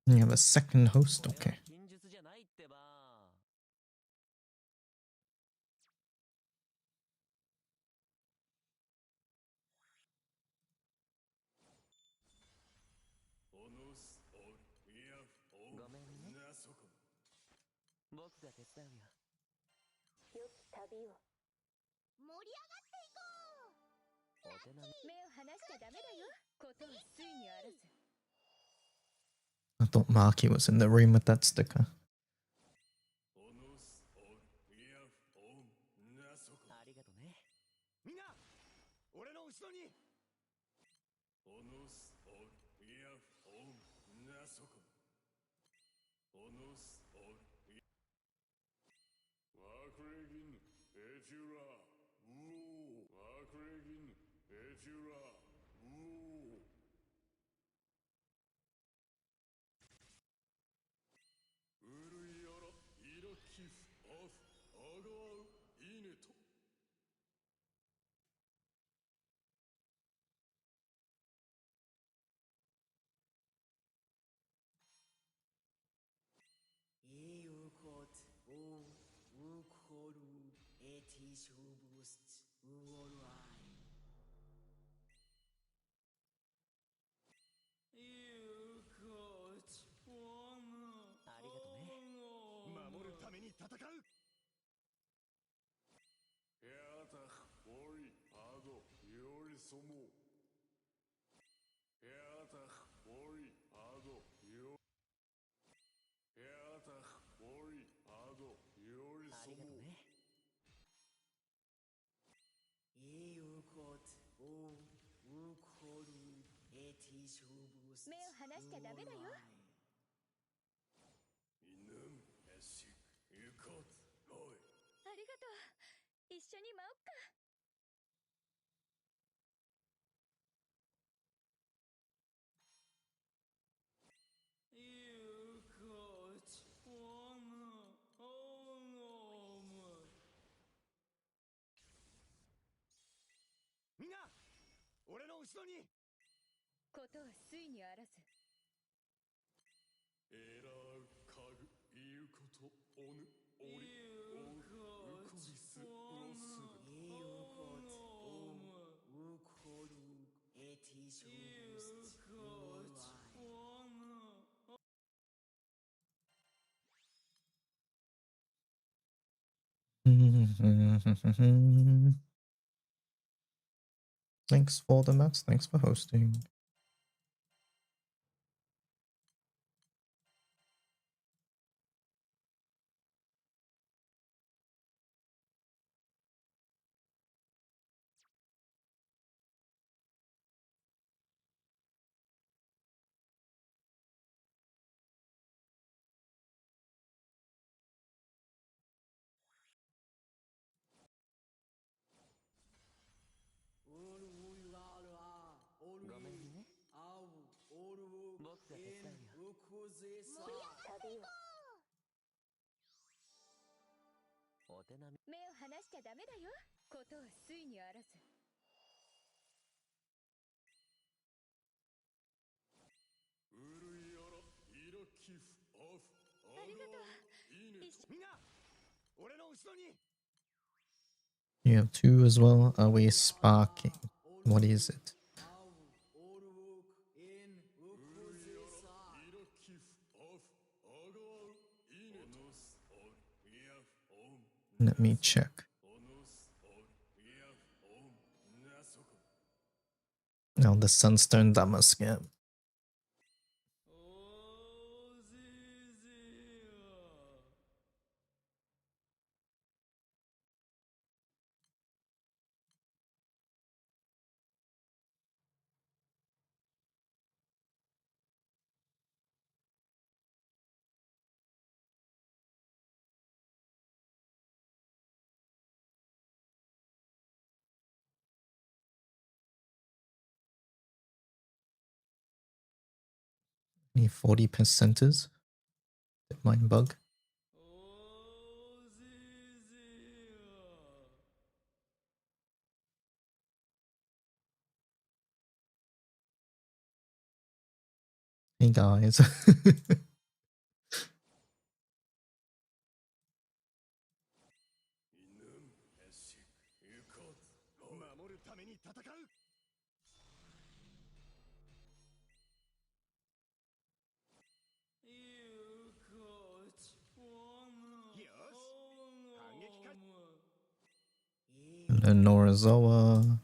You have a second host? Okay. I thought Marky was in the room with that sticker. 目を離しちゃダメだよ。ありがとう。一緒に舞おっか。みんな俺の後ろに。ことはついにあらず。えらうかぐいうことおぬおりおうこりすおすぶいうことおうこるえてしょぶすうわい。Thanks for the mats. Thanks for hosting.目を離しちゃダメだよ。ことはついにあらず。ありがとう。みんな俺の後ろに。 You have two as well. Are we sparking? What is it? Let me check. Now the Sunstone Damascus. Any 40%ers? Did mine bug? Hey guys. Hello, Norazoa.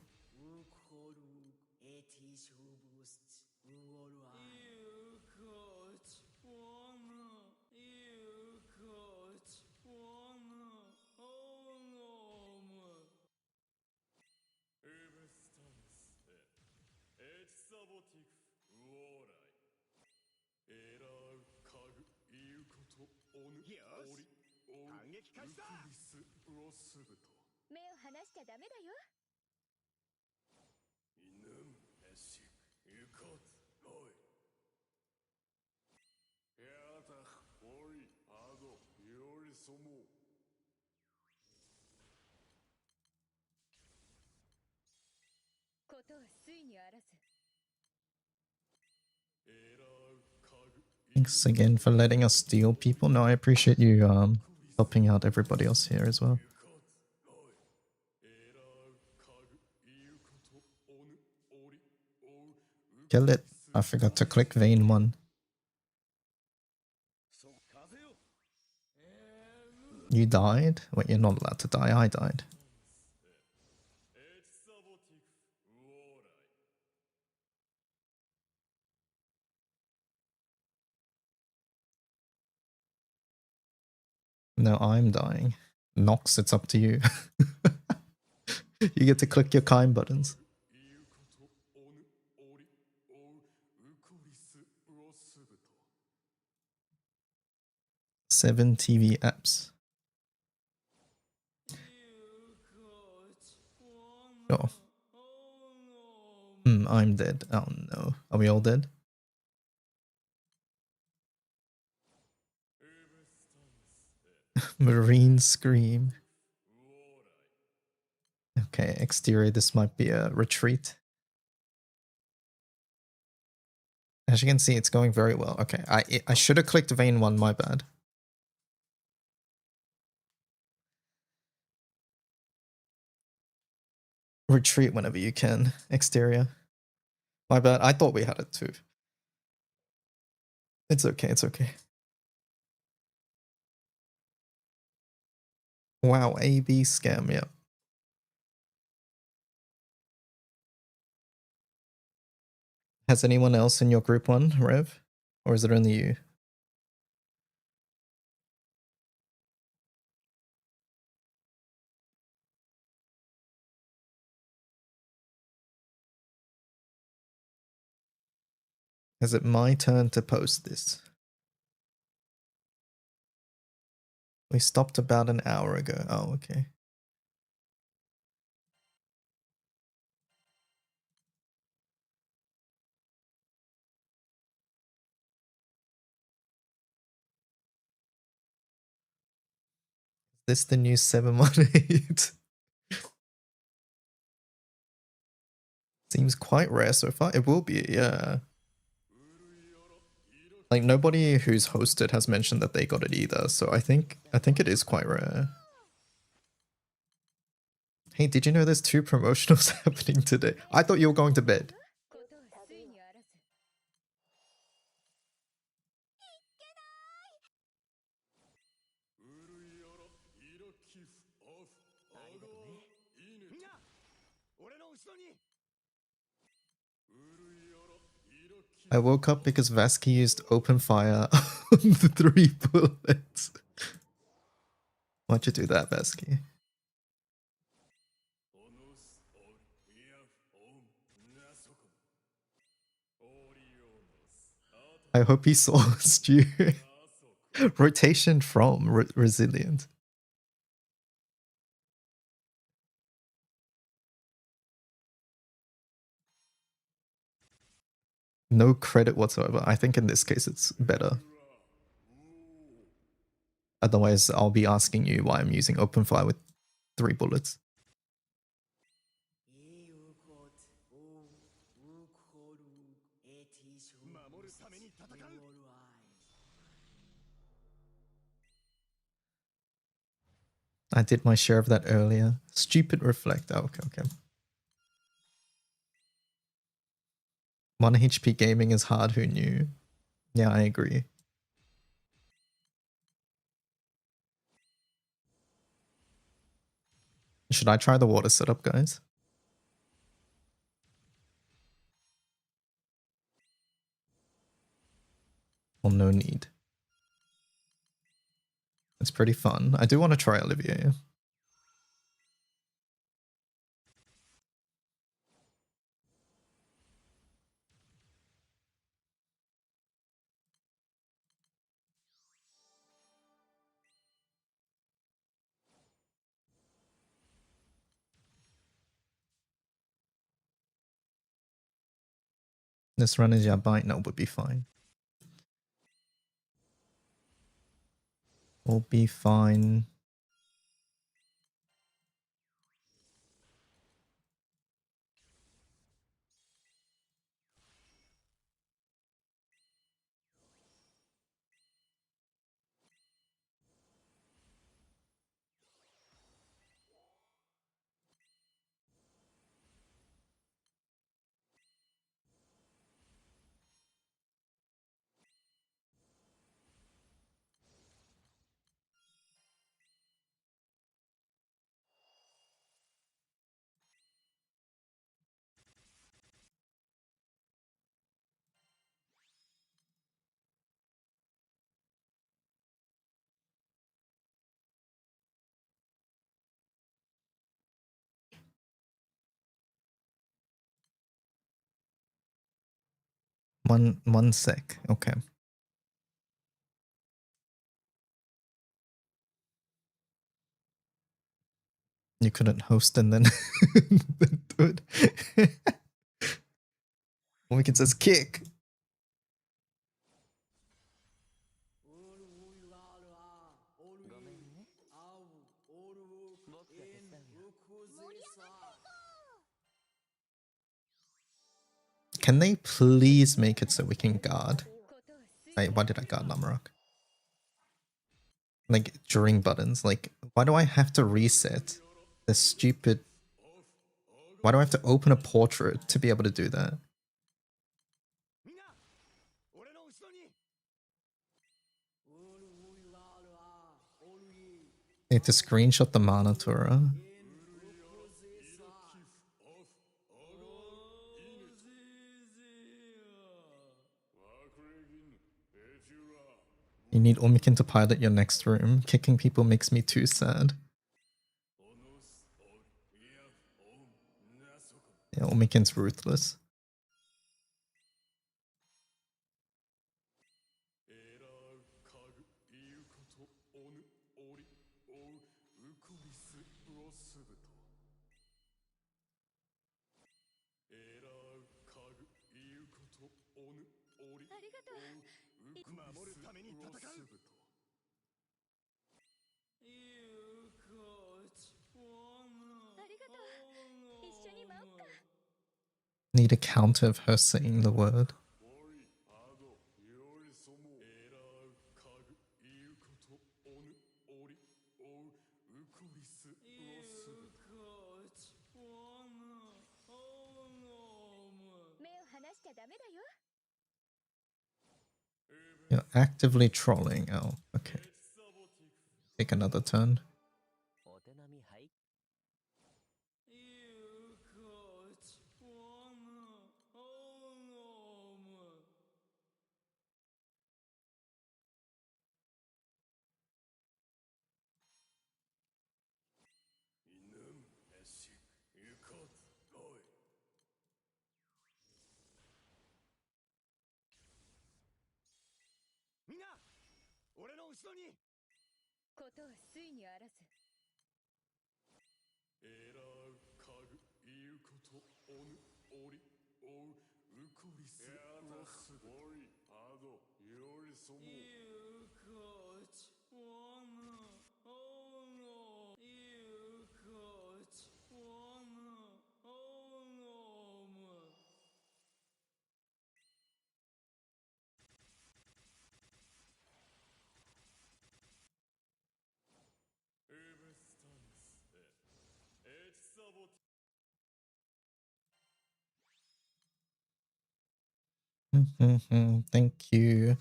目を離しちゃダメだよ。ことはついにあらず。 Thanks again for letting us steal people. No, I appreciate you helping out everybody else here as well. Kill it. I forgot to click vein 1. You died? Wait, you're not allowed to die. I died. No, I'm dying. Nox, it's up to you. You get to click your kind buttons. Seven TV apps. Oh. I'm dead. Oh no. Are we all dead? Marine Scream. Okay, exterior, this might be a retreat. As you can see, it's going very well. Okay, I should have clicked vein 1, my bad. Retreat whenever you can. Exterior. My bad, I thought we had it too. It's okay, it's okay. Wow, AB scam, yeah. Has anyone else in your group won, Rev? Or is it only you? Is it my turn to post this? We stopped about an hour ago. Oh, okay. Is this the new 718? Seems quite rare so far. It will be, yeah. Like nobody who's hosted has mentioned that they got it either, so I think it is quite rare. Hey, did you know there's 2 promotionals happening today? I thought you were going to bed. I woke up because Vasky used open fire on the 3 bullets. Why'd you do that, Vasky? I hope he saw Stu. Rotation from Resilient. No credit whatsoever. I think in this case it's better. Otherwise, I'll be asking you why I'm using open fire with 3 bullets. I did my share of that earlier. Stupid reflect. Oh, okay. 1 HP gaming is hard, who knew? Yeah, I agree. Should I try the water setup, guys? Well, no need. It's pretty fun. I do want to try Olivier. This run is Yabai. No, would be fine. We'll be fine. One sec. Okay. You couldn't host and then, then do it. We can just kick. Can they please make it so we can guard? Wait, why did I guard Lamarok? Like, during buttons. Like, why do I have to reset the stupid... Why do I have to open a portrait to be able to do that? Need to screenshot the Manatura. You need Omikin to pilot your next room. Kicking people makes me too sad. Yeah, Omikin's ruthless. Need a counter of her saying the word. You're actively trolling. Oh, okay. Take another turn. Thank you.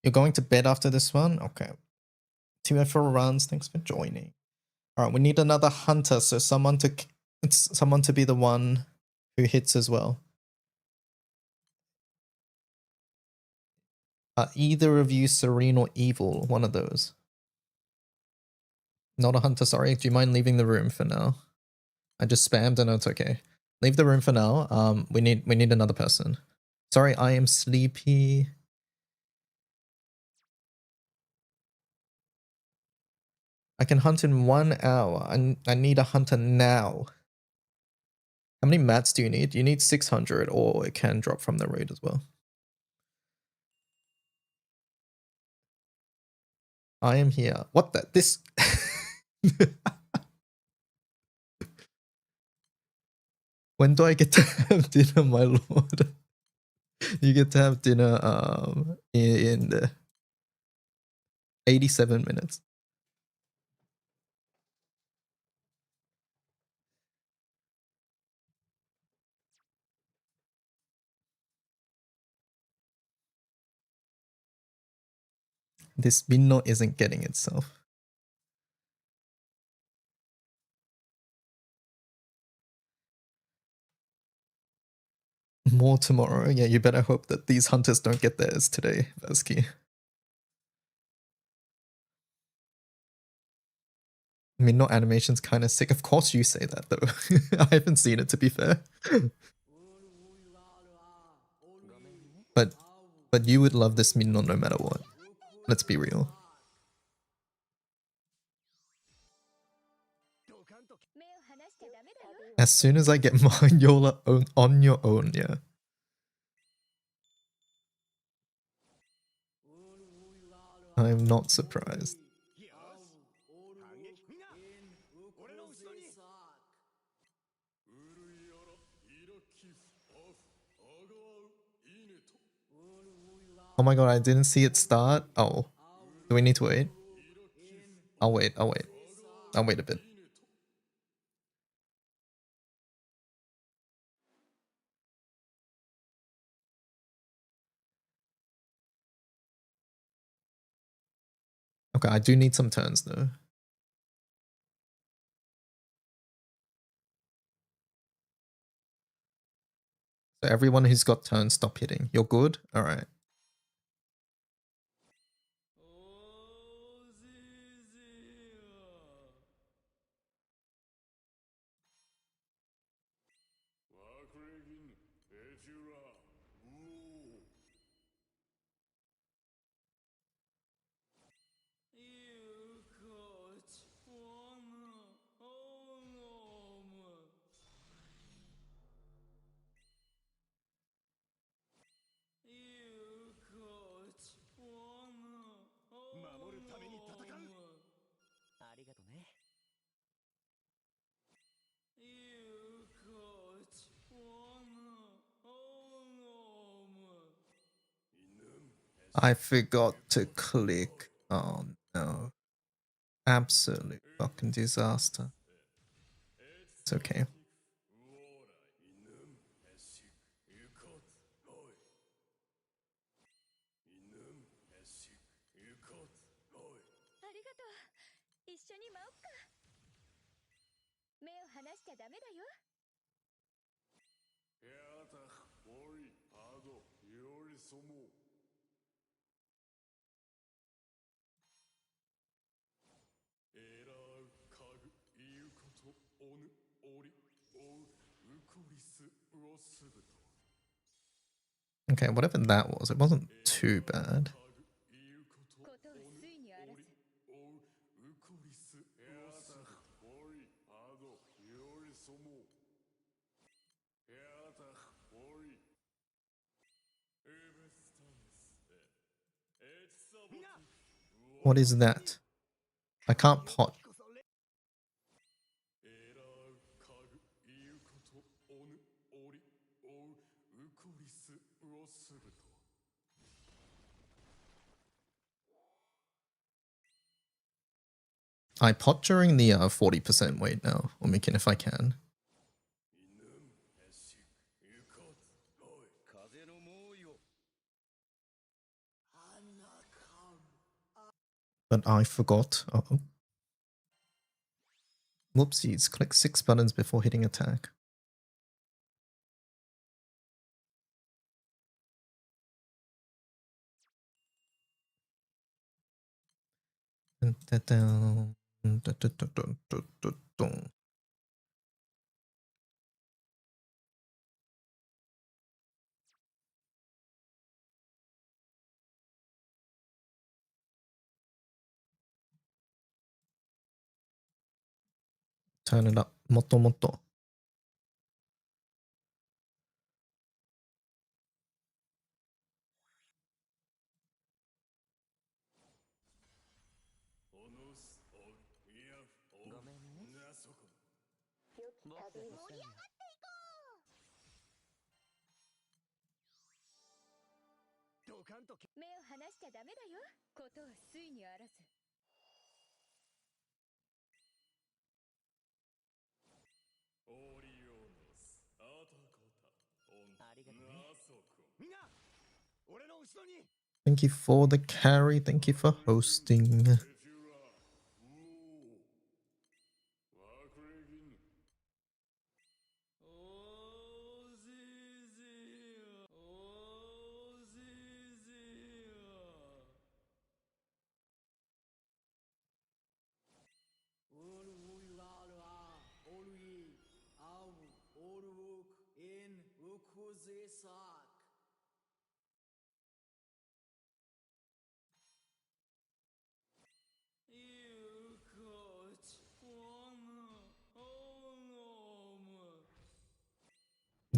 You're going to bed after this one? Okay. 2F4 runs. Thanks for joining. All right, we need another hunter, so someone to be the one who hits as well. Either of you serene or evil, one of those. Not a hunter, sorry. Do you mind leaving the room for now? I just spammed and it's okay. Leave the room for now. We need another person. Sorry, I am sleepy. I can hunt in 1 hour. I need a hunter now. How many mats do you need? You need 600, or it can drop from the raid as well. I am here. What the? This... When do I get to have dinner, my lord? You get to have dinner in 87 minutes. This Minno isn't getting itself. More tomorrow. Yeah, you better hope that these hunters don't get theirs today, Vasky. Minno animation's kind of sick. Of course you say that, though. I haven't seen it, to be fair. But But you would love this Minno no matter what. Let's be real. As soon as I get Mariola on your own, yeah. I'm not surprised. Oh my god, I didn't see it start. Oh, do we need to wait? I'll wait, I'll wait. I'll wait a bit. Okay, I do need some turns though. So everyone who's got turns, stop hitting. You're good? Alright. I forgot to click. Oh no. Absolute fucking disaster. It's okay. Okay, whatever that was, it wasn't too bad. What is that? I can't pot. I pot during the 40% weight now, or making if I can. But I forgot. Uh-oh. Whoopsies, click 6 buttons before hitting attack. Turn it up. Motto motto. Thank you for the carry. Thank you for hosting.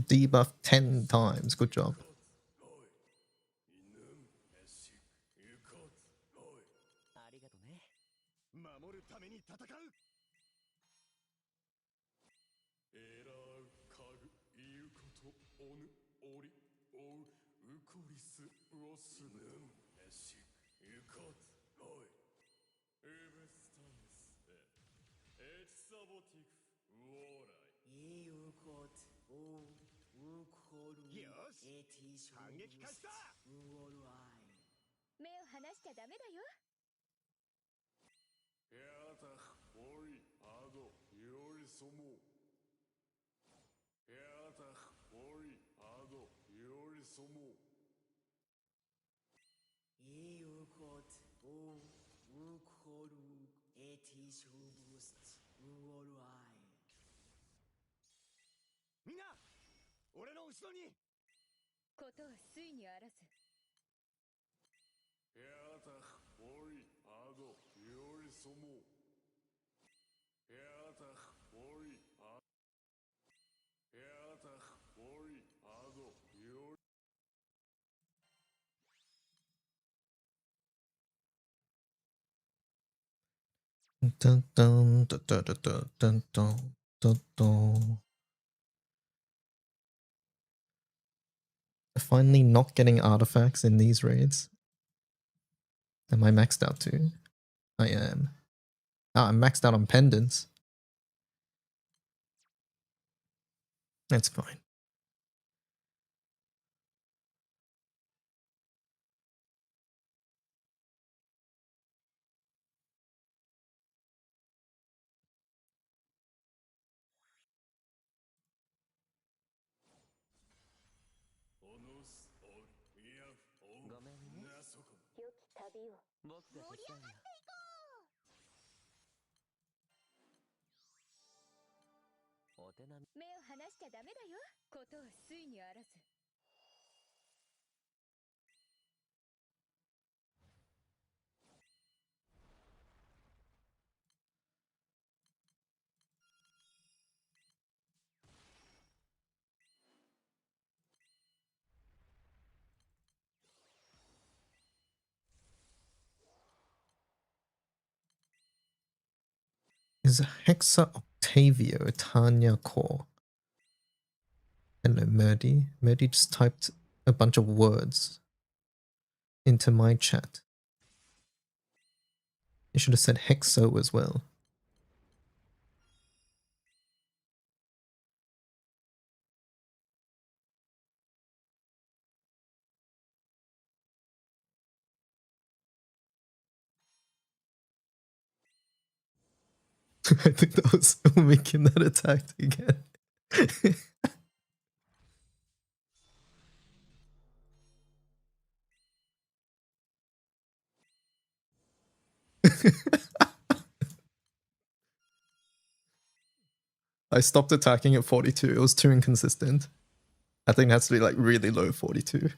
debuff 10 times. Good job. Dun, dun, dun, dun, dun, dun, dun, dun, dun. Finally not getting artifacts in these raids. Am I maxed out too? I am. Ah, I'm maxed out on pendants. That's fine. Is Hexa Octavio Tanya core? Hello, Murdy. Murdy just typed a bunch of words into my chat. You should have said Hexo as well. I think that was making that attack again. I stopped attacking at 42. It was too inconsistent. I think it has to be like really low 42.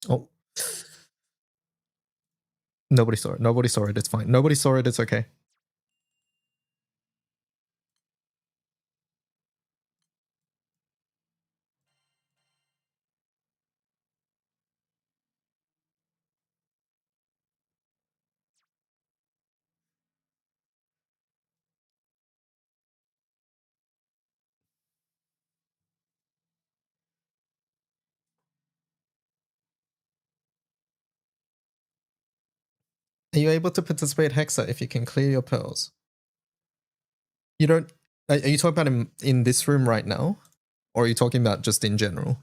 Oh. Nobody saw it. Nobody saw it. It's fine. Nobody saw it. It's okay. Are you able to participate Hexa if you can clear your pearls? You don't... Are you talking about in this room right now? Or are you talking about just in general?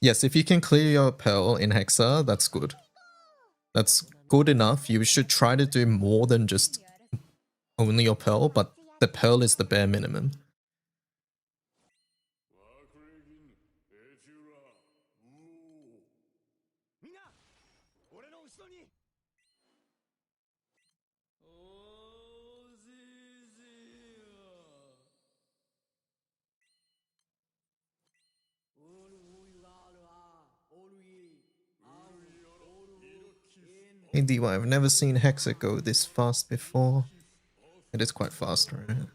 Yes, if you can clear your pearl in Hexa, that's good. That's good enough. You should try to do more than just only your pearl, but the pearl is the bare minimum. Hey DY, I've never seen Hexa go this fast before. It is quite fast, right?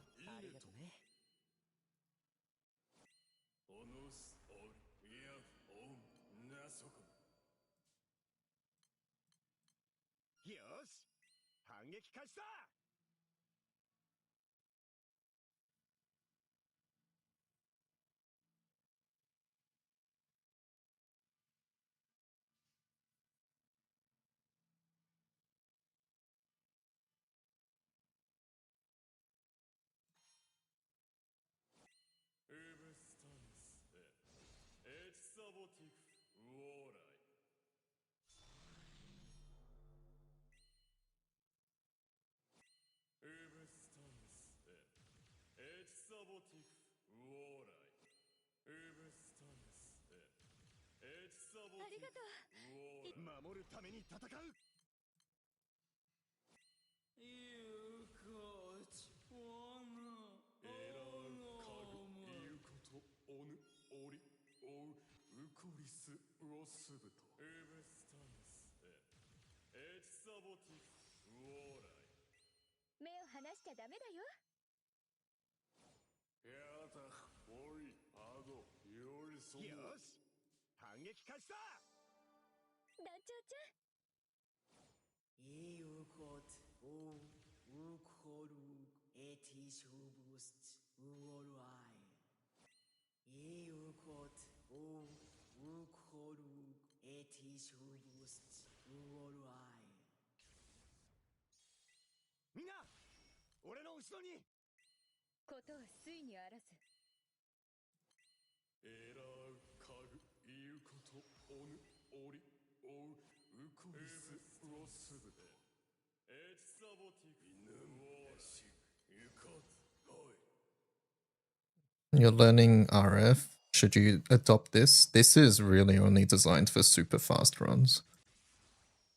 You're learning RF. Should you adopt this? This is really only designed for super fast runs.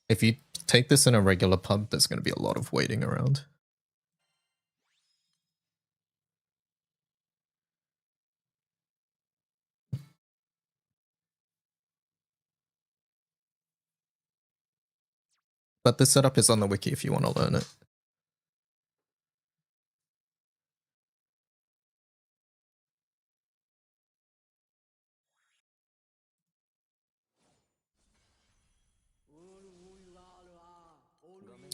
If you take this in a regular pub, there's going to be a lot of waiting around. But the setup is on the wiki if you want to learn it.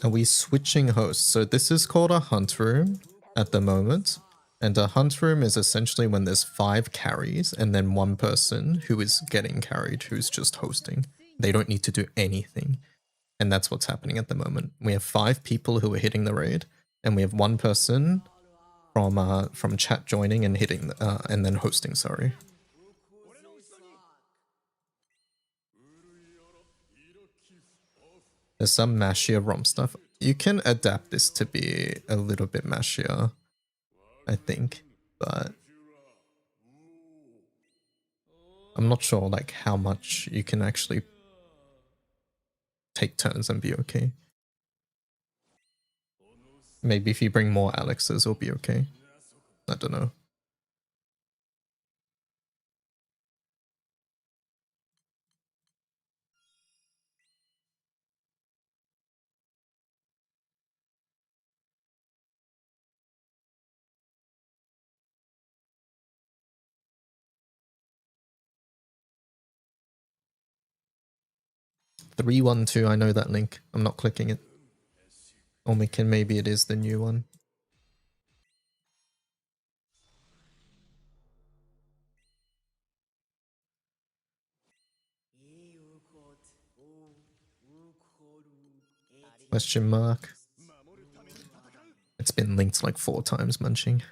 Are we switching hosts? So this is called a hunt room at the moment. And a hunt room is essentially when there's 5 carries and then one person who is getting carried who's just hosting. They don't need to do anything. And that's what's happening at the moment. We have 5 people who are hitting the raid, and we have one person from chat joining and hitting and then hosting, sorry. There's some mashier ROM stuff. You can adapt this to be a little bit mashier, I think, but I'm not sure like how much you can actually take turns and be okay. Maybe if you bring more Alexes, it'll be okay. I don't know. .312, I know that link. I'm not clicking it. Maybe it is the new one. Question mark. It's been linked like 4 times, Munching.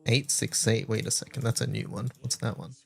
"868." Wait a second, that's a new one. What's that one?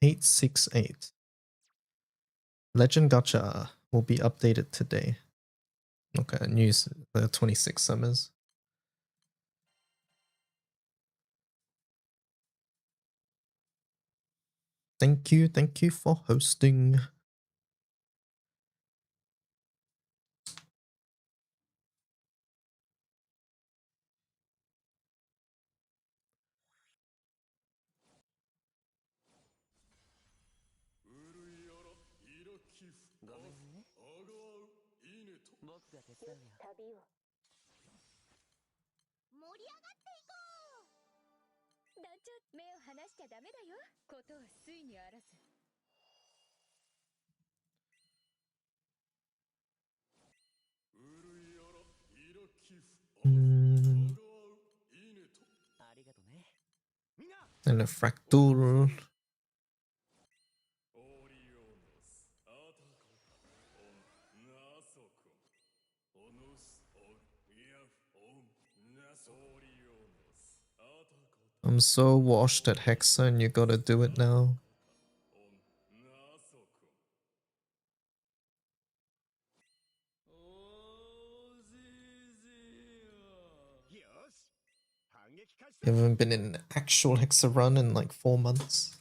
"868." Legend Gacha will be updated today. Okay, news, 26 summers. Thank you for hosting. And a fractal. I'm so washed at Hexa and you gotta do it now. You haven't been in an actual Hexa run in like 4 months.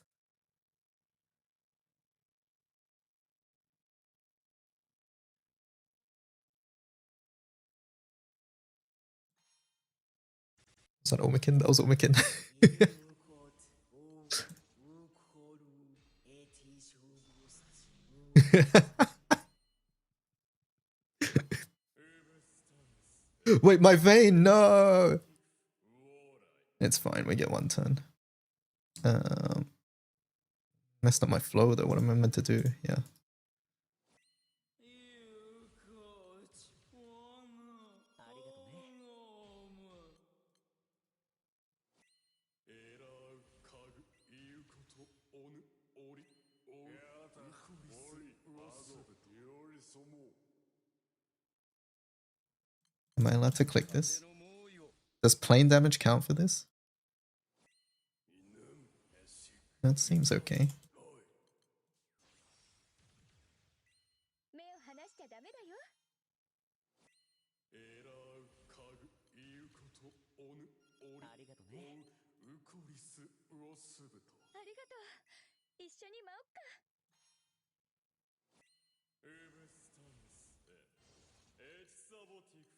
Is that Omikin? That was Omikin. Wait, my vein, no! It's fine, we get 1 turn. Messed up my flow though, what am I meant to do? Yeah. Am I allowed to click this? Does plain damage count for this? That seems okay.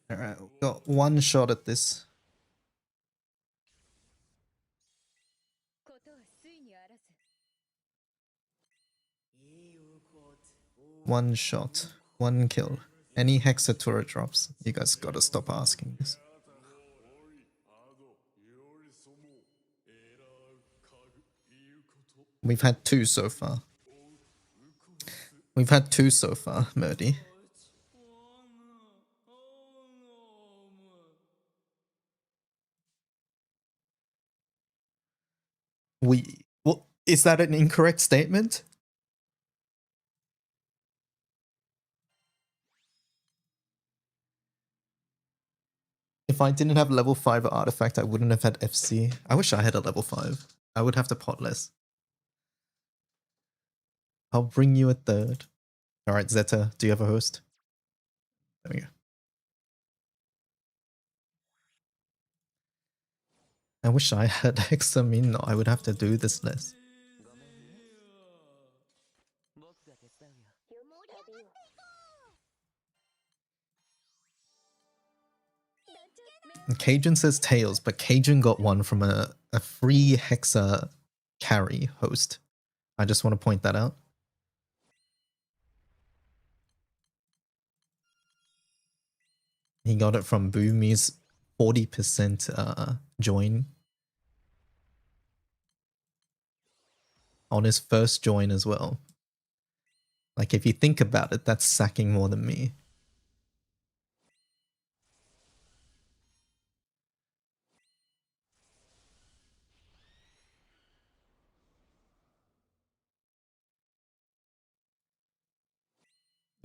Alright, got 1 shot at this. One shot, 1 kill. Any Hexa turret drops. You guys gotta stop asking this. We've had 2 so far. We've had 2 so far, Murdy. What, is that an incorrect statement? If I didn't have level 5 artifact, I wouldn't have had FC. I wish I had a level 5. I would have to pot less. I'll bring you a third. Alright, Zeta, do you have a host? There we go. I wish I had Hexamine. I would have to do this less. Cajun says Tails, but Cajun got one from a free Hexa carry host. I just want to point that out. He got it from Boomy's 40% join. On his first join as well. Like, if you think about it, that's sacking more than me.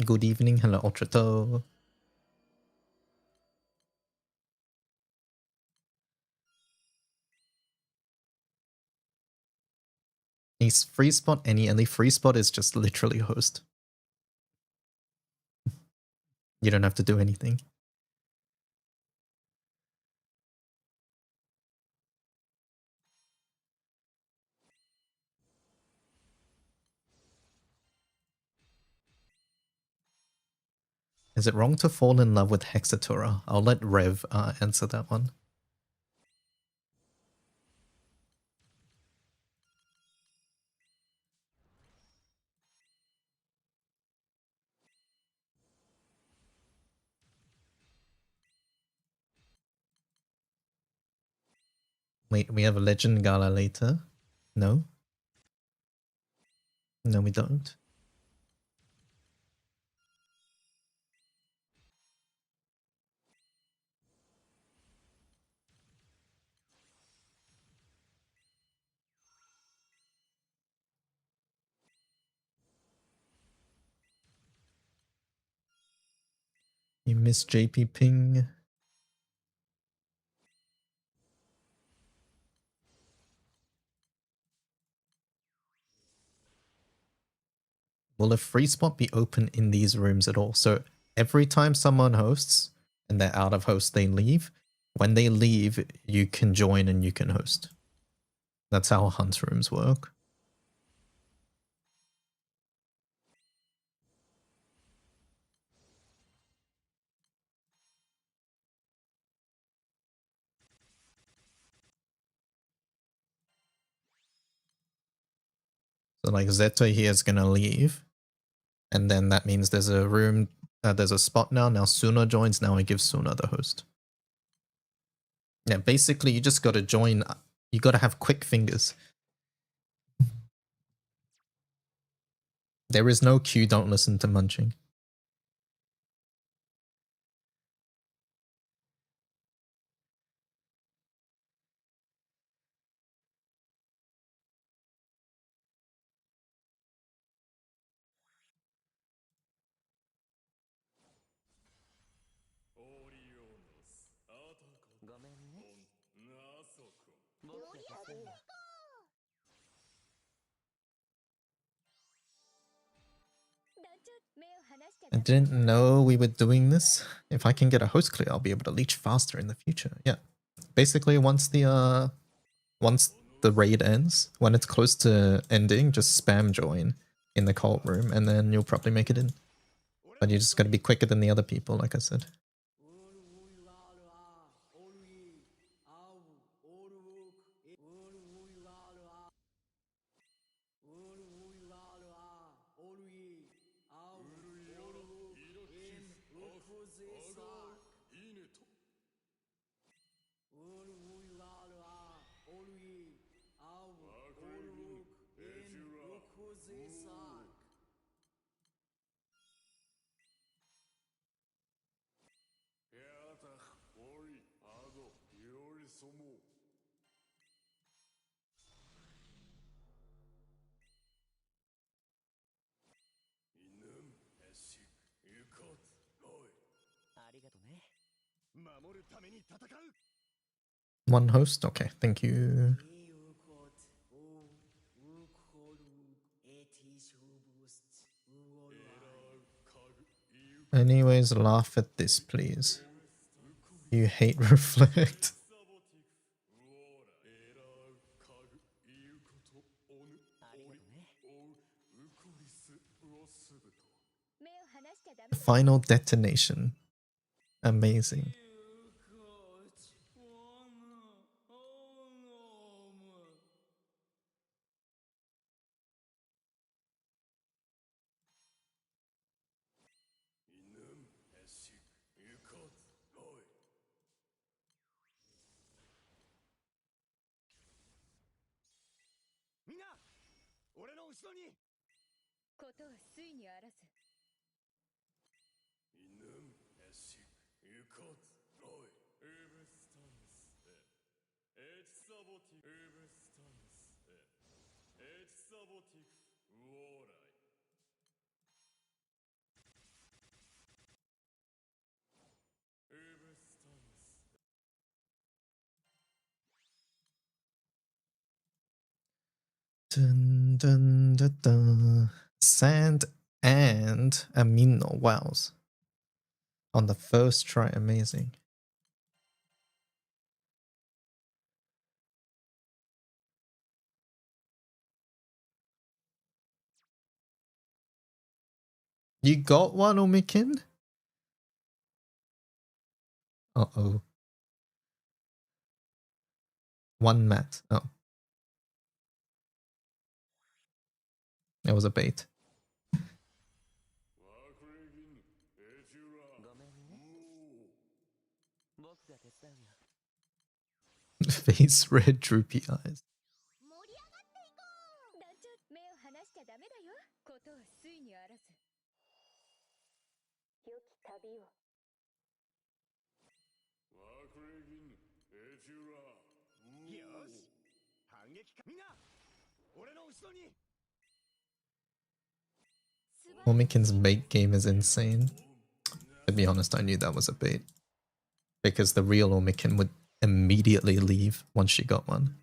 Good evening, hello Ultrato. He's free spot any, and the free spot is just literally host. You don't have to do anything. Is it wrong to fall in love with Hexatura? I'll let Rev answer that one. Wait, we have a Legend Gala later? No? No, we don't. You miss JP Ping. Will a free spot be open in these rooms at all? So every time someone hosts and they're out of host, they leave. When they leave, you can join and you can host. That's how hunt rooms work. So like Zeta here is going to leave. And then that means there's a room, there's a spot now. Now Suna joins. Now I give Suna the host. Yeah, basically you just got to join. You got to have quick fingers. There is no cue, don't listen to munching. I didn't know we were doing this. If I can get a host clear, I'll be able to leech faster in the future. Yeah. Basically, once the raid ends, when it's close to ending, just spam join in the cult room, and then you'll probably make it in. But you just got to be quicker than the other people, like I said. One host? Okay, thank you. Anyways, laugh at this, please. You hate reflect. Final detonation. Amazing. Dun, dun, dun, dun. Sand and amino. Wows. On the first try, amazing. You got one, Omikin? Uh-oh. One mat. Oh. That was a bait. Face red, droopy eyes. Omikin's bait game is insane. To be honest, I knew that was a bait. Because the real Omikin would immediately leave once she got one.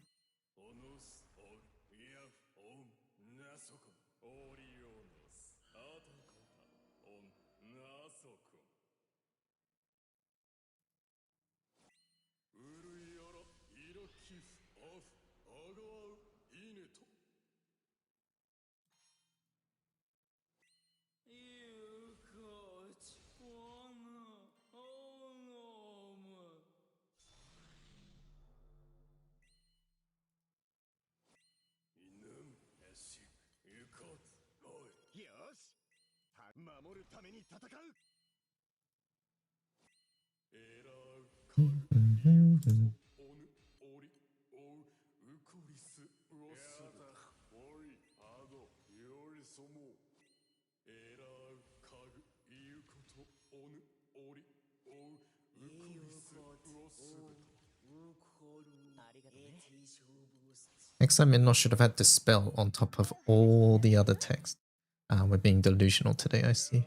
Next time, Minno should have had the spell on top of all the other text. We're being delusional today, I see.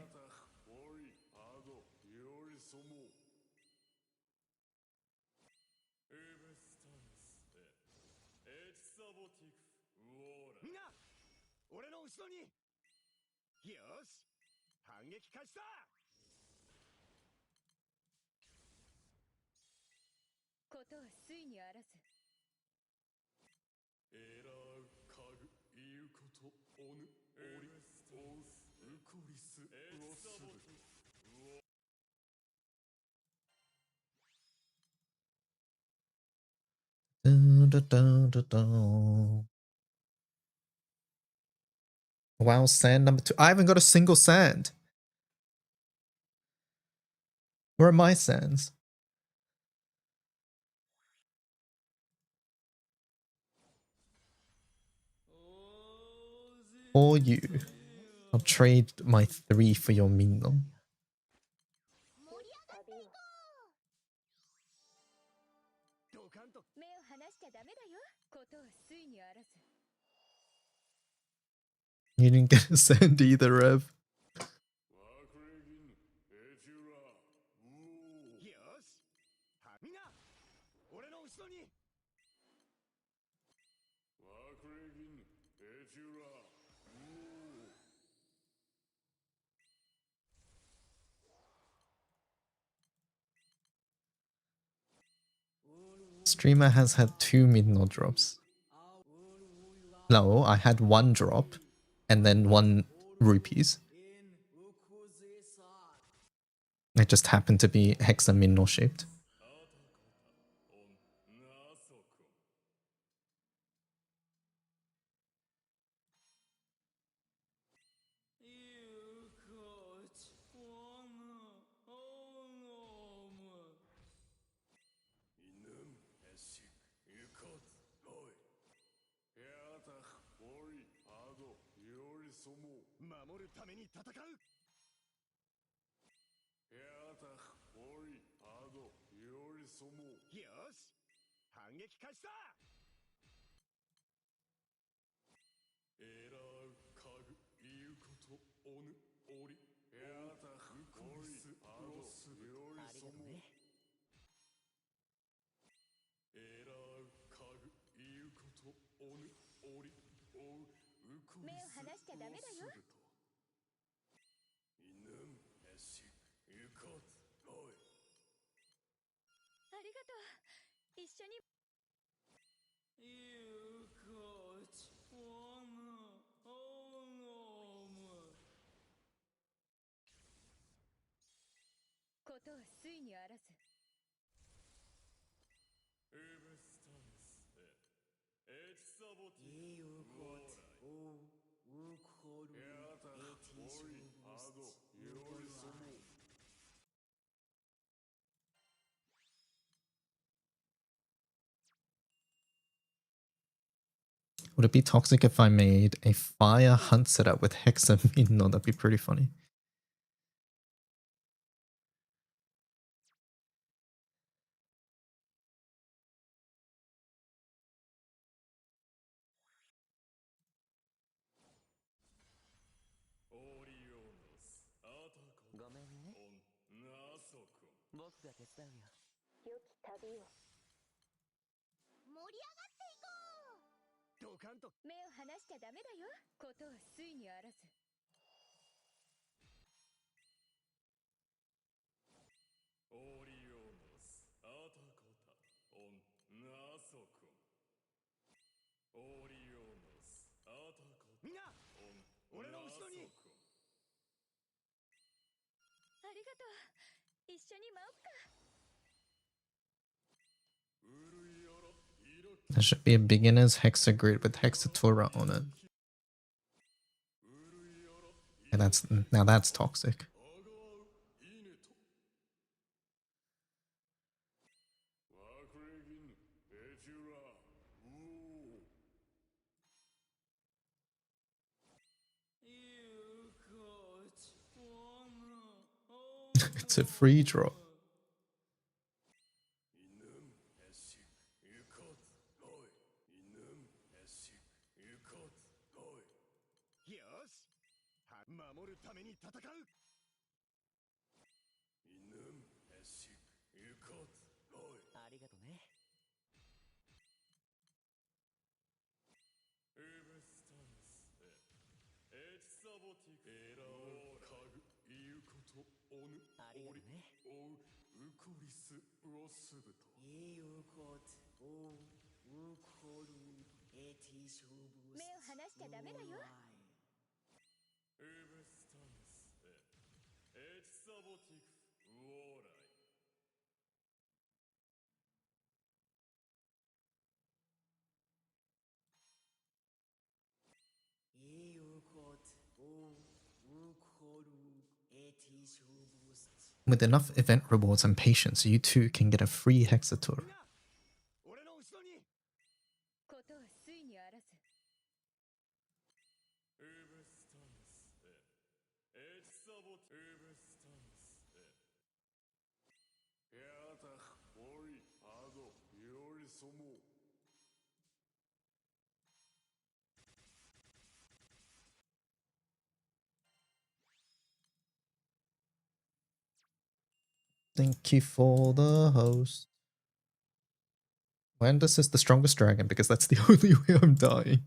Dun, dun, dun, dun, dun. Wow, sand number 2. I haven't got a single sand. Where are my sands? Or you. I'll trade my 3 for your Minno. You didn't get a sand either, Rev. Streamer has had 2 mid-node drops. No, I had 1 drop and then 1 rupees. It just happened to be hexa mid-node shaped. Would it be toxic if I made a fire hunt setup with hexa mid-node? That'd be pretty funny. There should be a beginner's hexa grid with hexatura on it. And now that's toxic. It's a free drop. With enough event rewards and patience, you too can get a free hexatura. Thank you for the host. When this is the strongest dragon, because that's the only way I'm dying.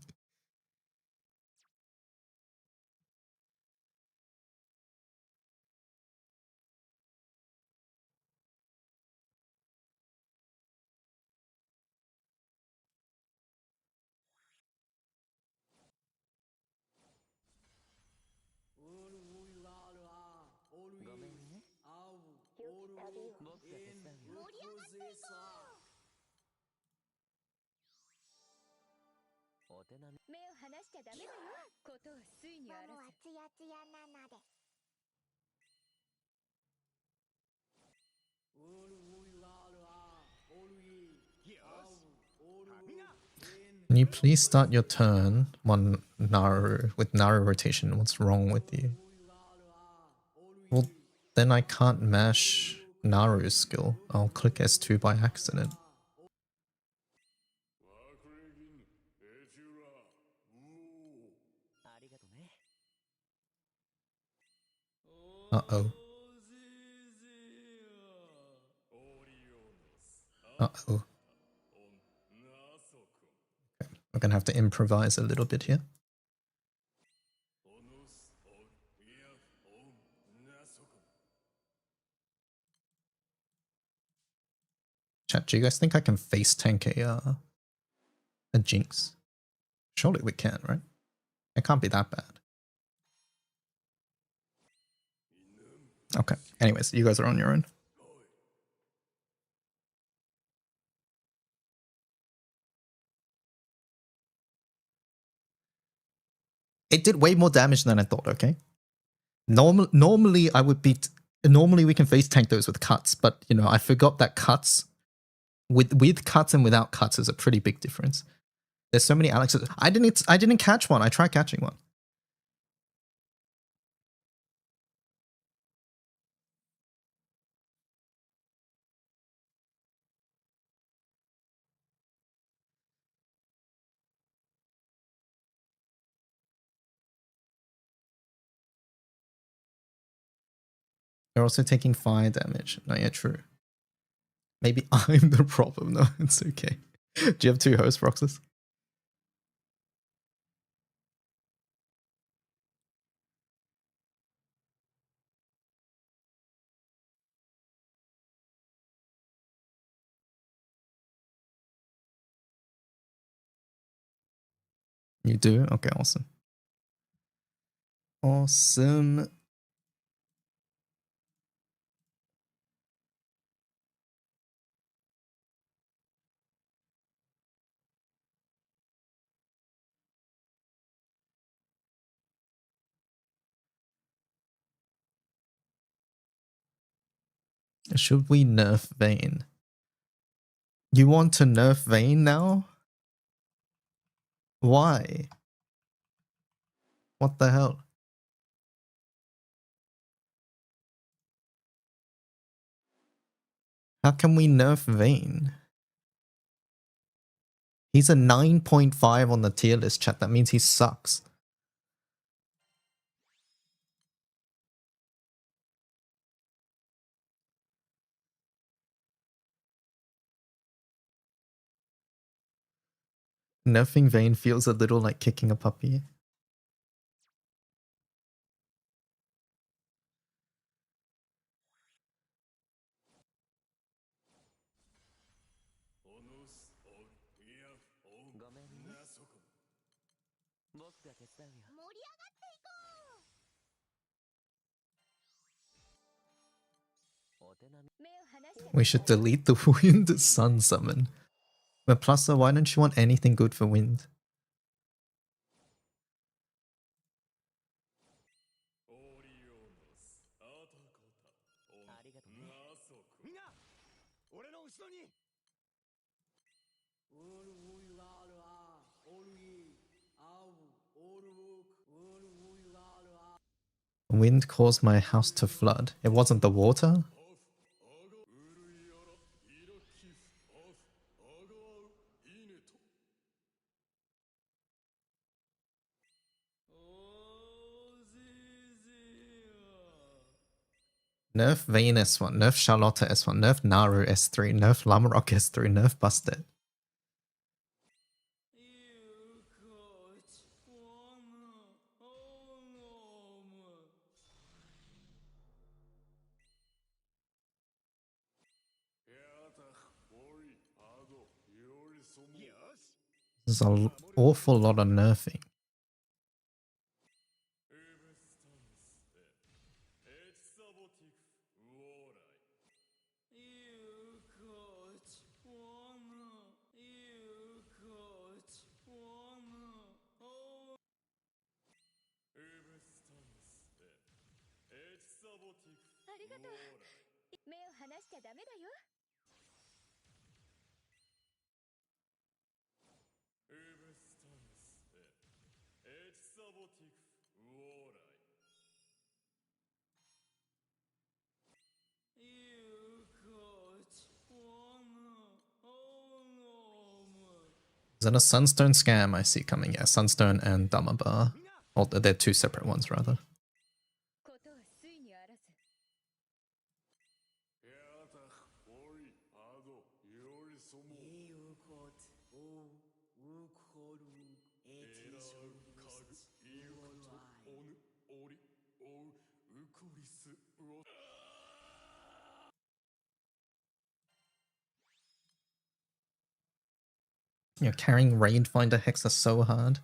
Can you please start your turn on Naru with Naru rotation? What's wrong with you? Well, then I can't mash Naru's skill. I'll click S2 by accident. Uh-oh. Uh-oh. Okay. We're gonna have to improvise a little bit here. Chat, do you guys think I can face tank a Jinx? Surely we can, right? It can't be that bad. Okay. Anyways, you guys are on your own. It did way more damage than I thought, okay? Normally I would be... Normally we can face tank those with cuts, but, you know, I forgot that cuts... With cuts and without cuts is a pretty big difference. There's so many Alexes. I didn't catch one. I tried catching one. They're also taking fire damage. No, yeah, true. Maybe I'm the problem. No, it's okay. Do you have 2 host proxies? You do? Okay, awesome. Awesome. Should we nerf Vayne? You want to nerf Vayne now? Why? What the hell? How can we nerf Vayne? He's a 9.5 on the tier list, chat. That means he sucks. Nerfing Vayne feels a little like kicking a puppy. We should delete the Wind Sun summon. But Plusa, why don't you want anything good for Wind? Wind caused my house to flood. It wasn't the water? Nerf Vayne S1, nerf Charlotte S1, nerf Naru S3, nerf Lamarok S3, nerf Busted. There's an awful lot of nerfing. Is that a Sunstone scam I see coming? Yeah, Sunstone and Damabar. Or they're two separate ones, rather. You're carrying Raidfinder Hexa so hard.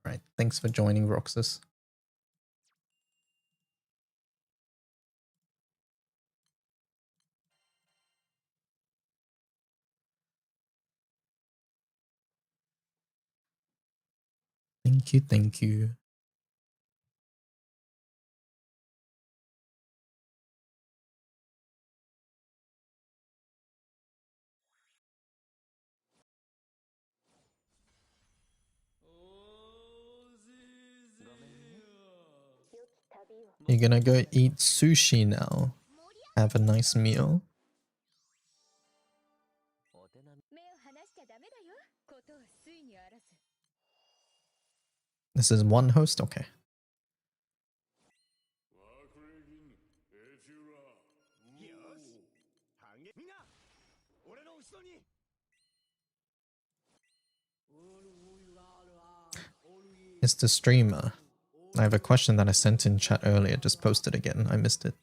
Right, thanks for joining, Roxas. Thank you, thank you. You're gonna go eat sushi now. Have a nice meal. This is one host? Okay. Mr. Streamer, I have a question that I sent in chat earlier. Just posted again. I missed it.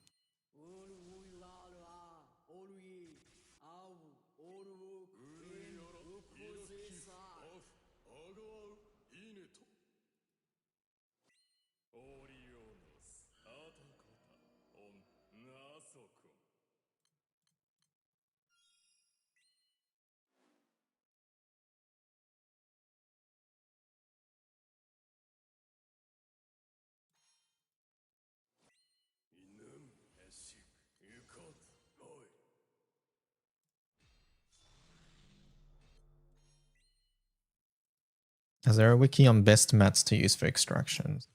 Is there a wiki on best mats to use for extractions?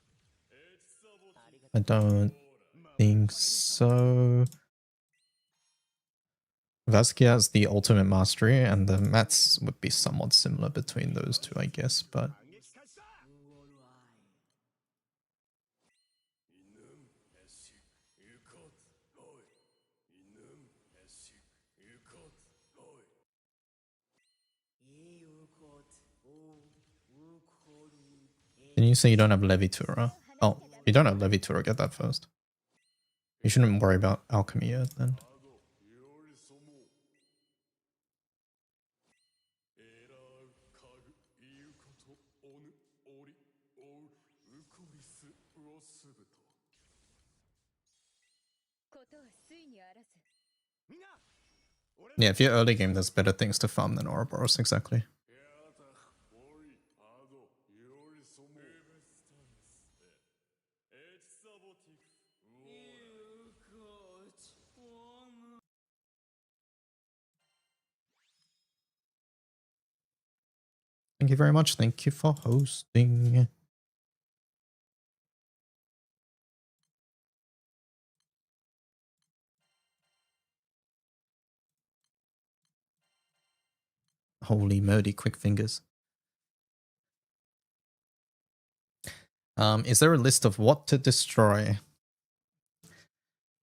I don't think so. Vasquez has the ultimate mastery, and the mats would be somewhat similar between those two, I guess, but... Can you say you don't have Levitura? Oh, if you don't have Levitura, get that first. You shouldn't worry about alchemy yet, then. Yeah, if you're early game, there's better things to farm than Ouroboros, exactly. Thank you very much. Thank you for hosting. Holy moly, quick fingers. Is there a list of what to destroy?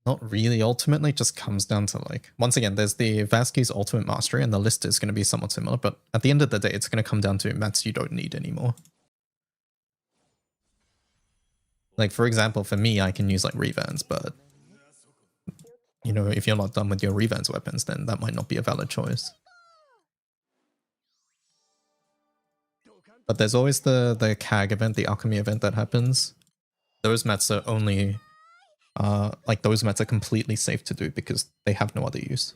Not really, ultimately, just comes down to like... Once again, there's the Vasquez Ultimate Mastery, and the list is going to be somewhat similar, but at the end of the day, it's going to come down to mats you don't need anymore. Like, for example, for me, I can use like Revans, but... You know, if you're not done with your Revans weapons, then that might not be a valid choice. But there's always the CAG event, the alchemy event that happens. Those mats are only like those mats are completely safe to do because they have no other use.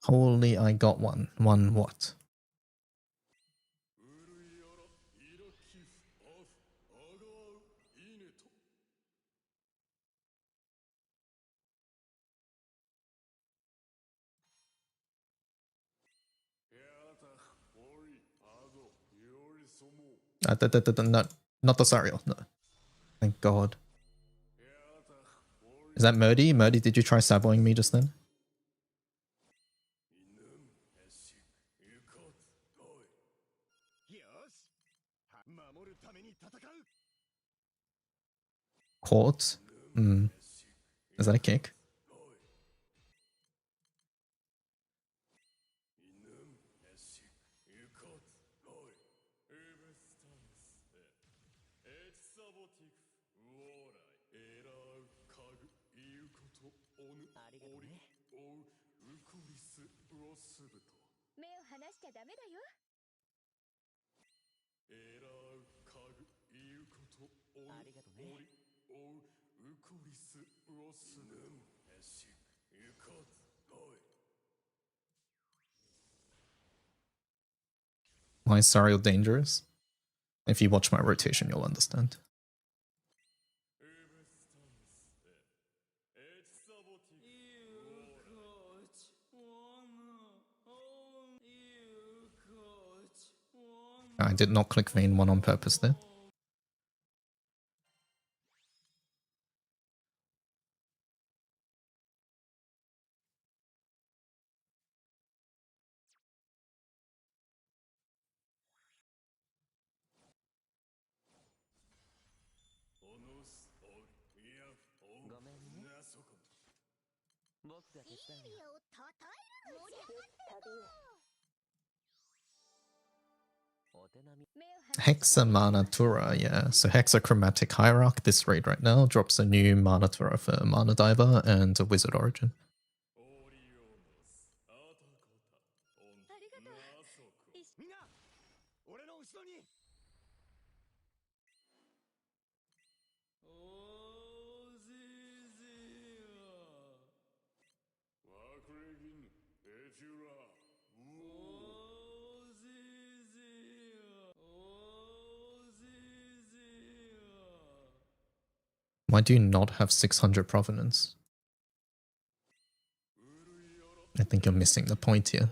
Holy, I got one. One what? Not the Sariel, no. Thank God. Is that Murdy? Murdy, did you try saboing me just then? Caught? Hmm. Is that a kick? Why is Sariel dangerous? If you watch my rotation, you'll understand. I did not click vein 1 on purpose there. Hexa Manatura, yeah. So Hexachromatic Hierarch, this raid right now, drops a new Manatura for Mana Diver and a Wizard Origin. Why do you not have 600 Provenance? I think you're missing the point here.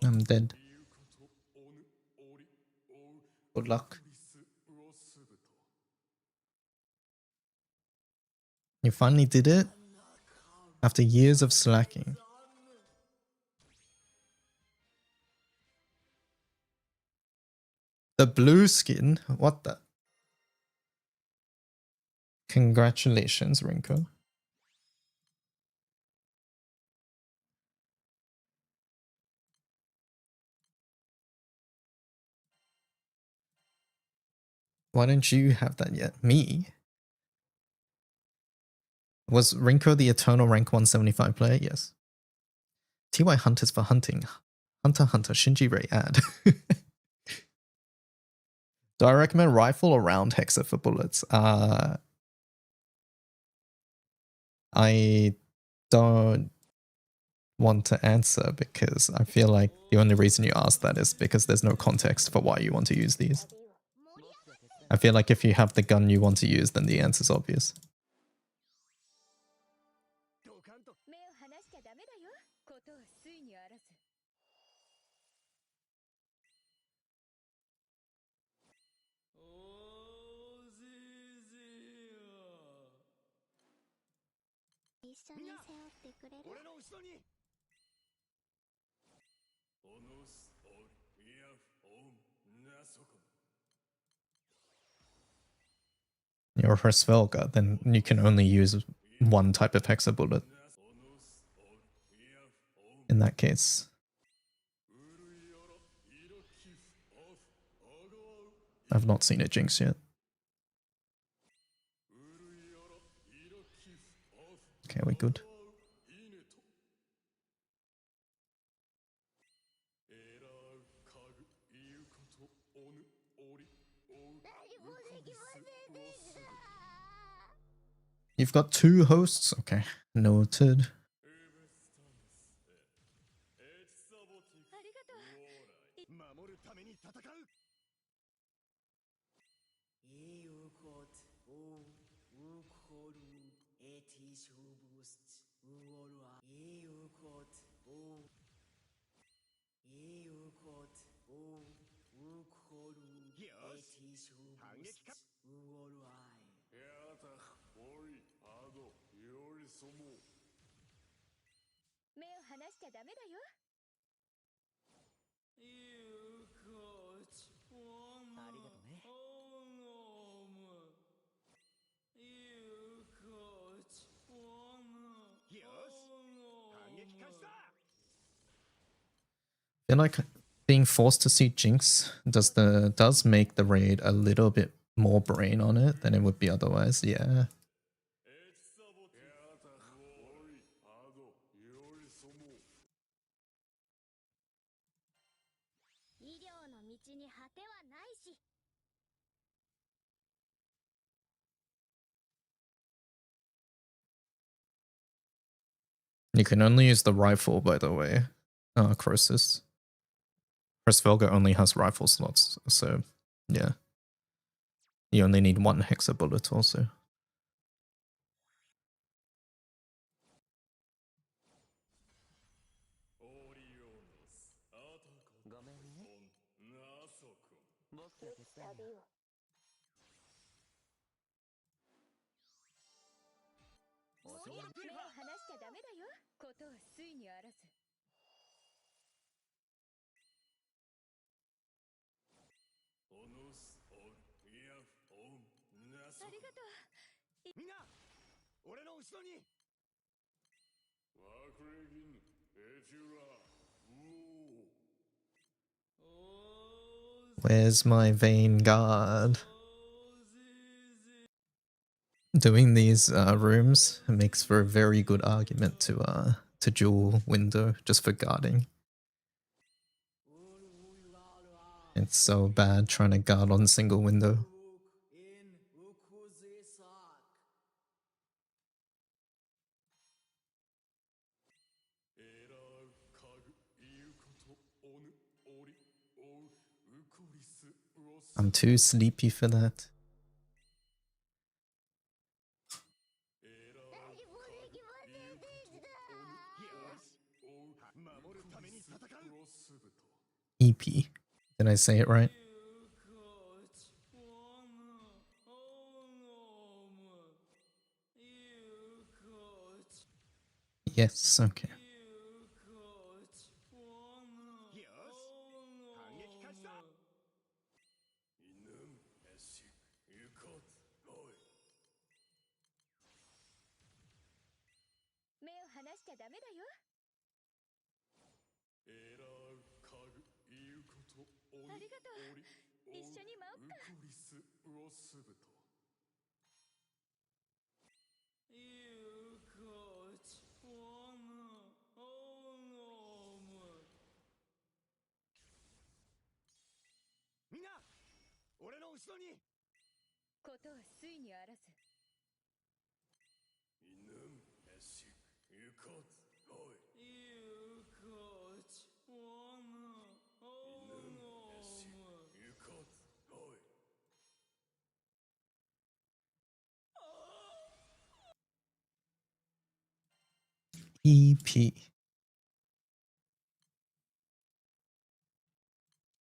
I'm dead. Good luck. You finally did it? After years of slacking. The blue skin? What the? Congratulations, Rinko. Why don't you have that yet? Me? Was Rinko the eternal rank 175 player? Yes. TY Hunters for hunting. Hunter Hunter Shinji Ray ad. Do I recommend rifle or round hexa for bullets? I don't want to answer because I feel like the only reason you ask that is because there's no context for why you want to use these. I feel like if you have the gun you want to use, then the answer's obvious. You're a Hrsvelga, then you can only use one type of hexa bullet. In that case. I've not seen it jinx yet. Okay, we're good. You've got 2 hosts? Okay, noted. I feel like being forced to see Jinx does make the raid a little bit more brain on it than it would be otherwise. Yeah. You can only use the rifle, by the way, Croesus. Hrsvelga only has rifle slots, so yeah. You only need 1 hexa bullet also. Where's my Vanguard? Doing these rooms makes for a very good argument to dual window just for guarding. It's so bad trying to guard on single window. I'm too sleepy for that. EP. Did I say it right? Yes, okay. EP.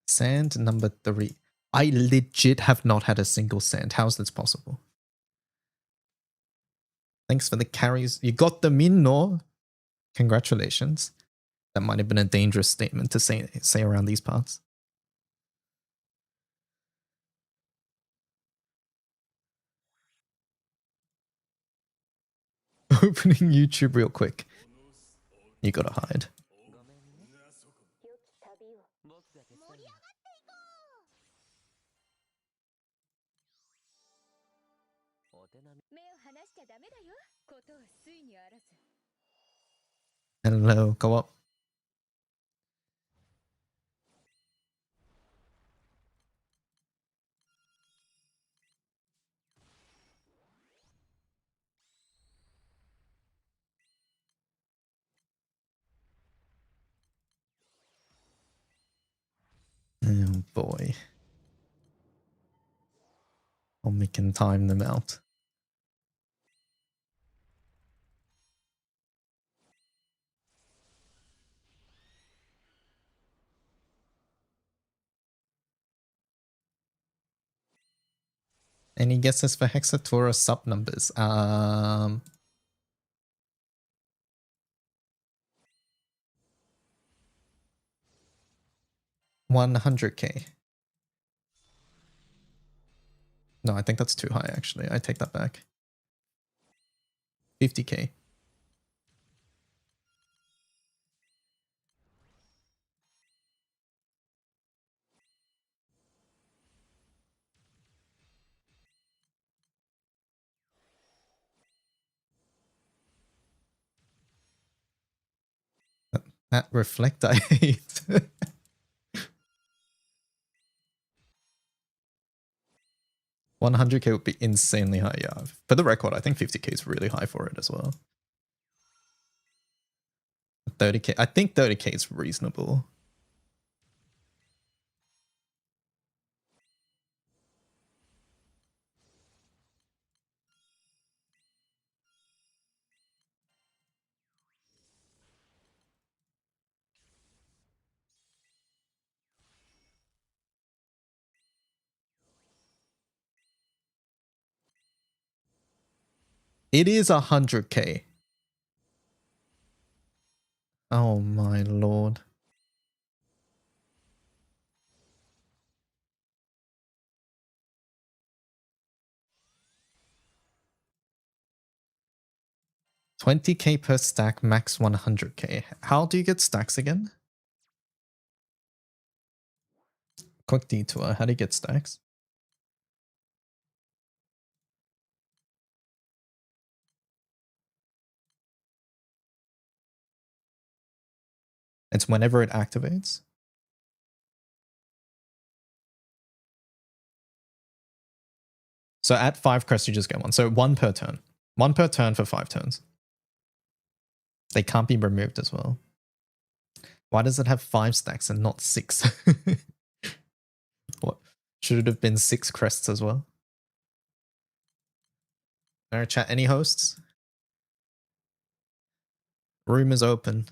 Sand number 3. I legit have not had a single sand. How is this possible? Thanks for the carries. You got them in, no? Congratulations. That might have been a dangerous statement to say around these parts. Opening YouTube real quick. You gotta hide. Hello, go up. Oh boy. We can time them out. Any guesses for Hexatura sub numbers? 100k. No, I think that's too high actually. I take that back. 50k. That reflect I hate. 100k would be insanely high, yeah. For the record, I think 50k is really high for it as well. 30k, I think 30k is reasonable. It is 100k. Oh my lord. $20k per stack, max 100k. How do you get stacks again? Quick detour. How do you get stacks? It's whenever it activates. So at 5 crests, you just get one. So 1 per turn. 1 per turn for 5 turns. They can't be removed as well. Why does it have 5 stacks and not 6? What? Should it have been 6 crests as well? Alright, chat, any hosts? Room is open.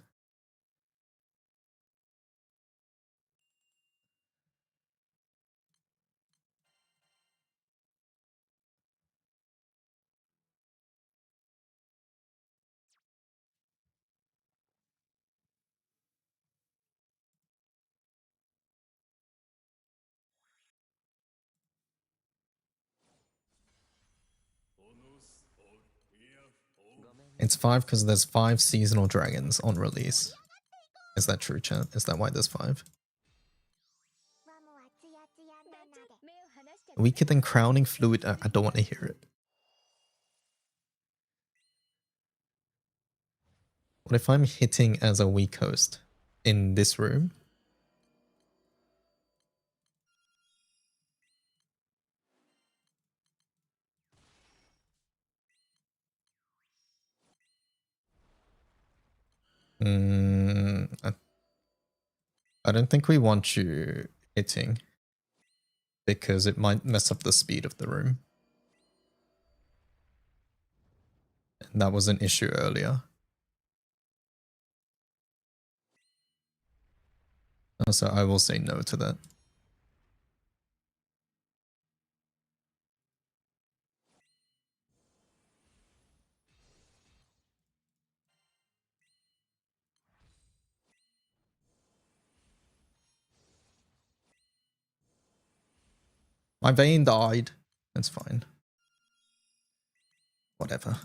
It's 5 because there's 5 seasonal dragons on release. Is that true, chat? Is that why there's 5? Weaker than crowning fluid? I don't want to hear it. What if I'm hitting as a weak host in this room? I don't think we want you hitting because it might mess up the speed of the room. And that was an issue earlier. So I will say no to that. My vein died. That's fine. Whatever.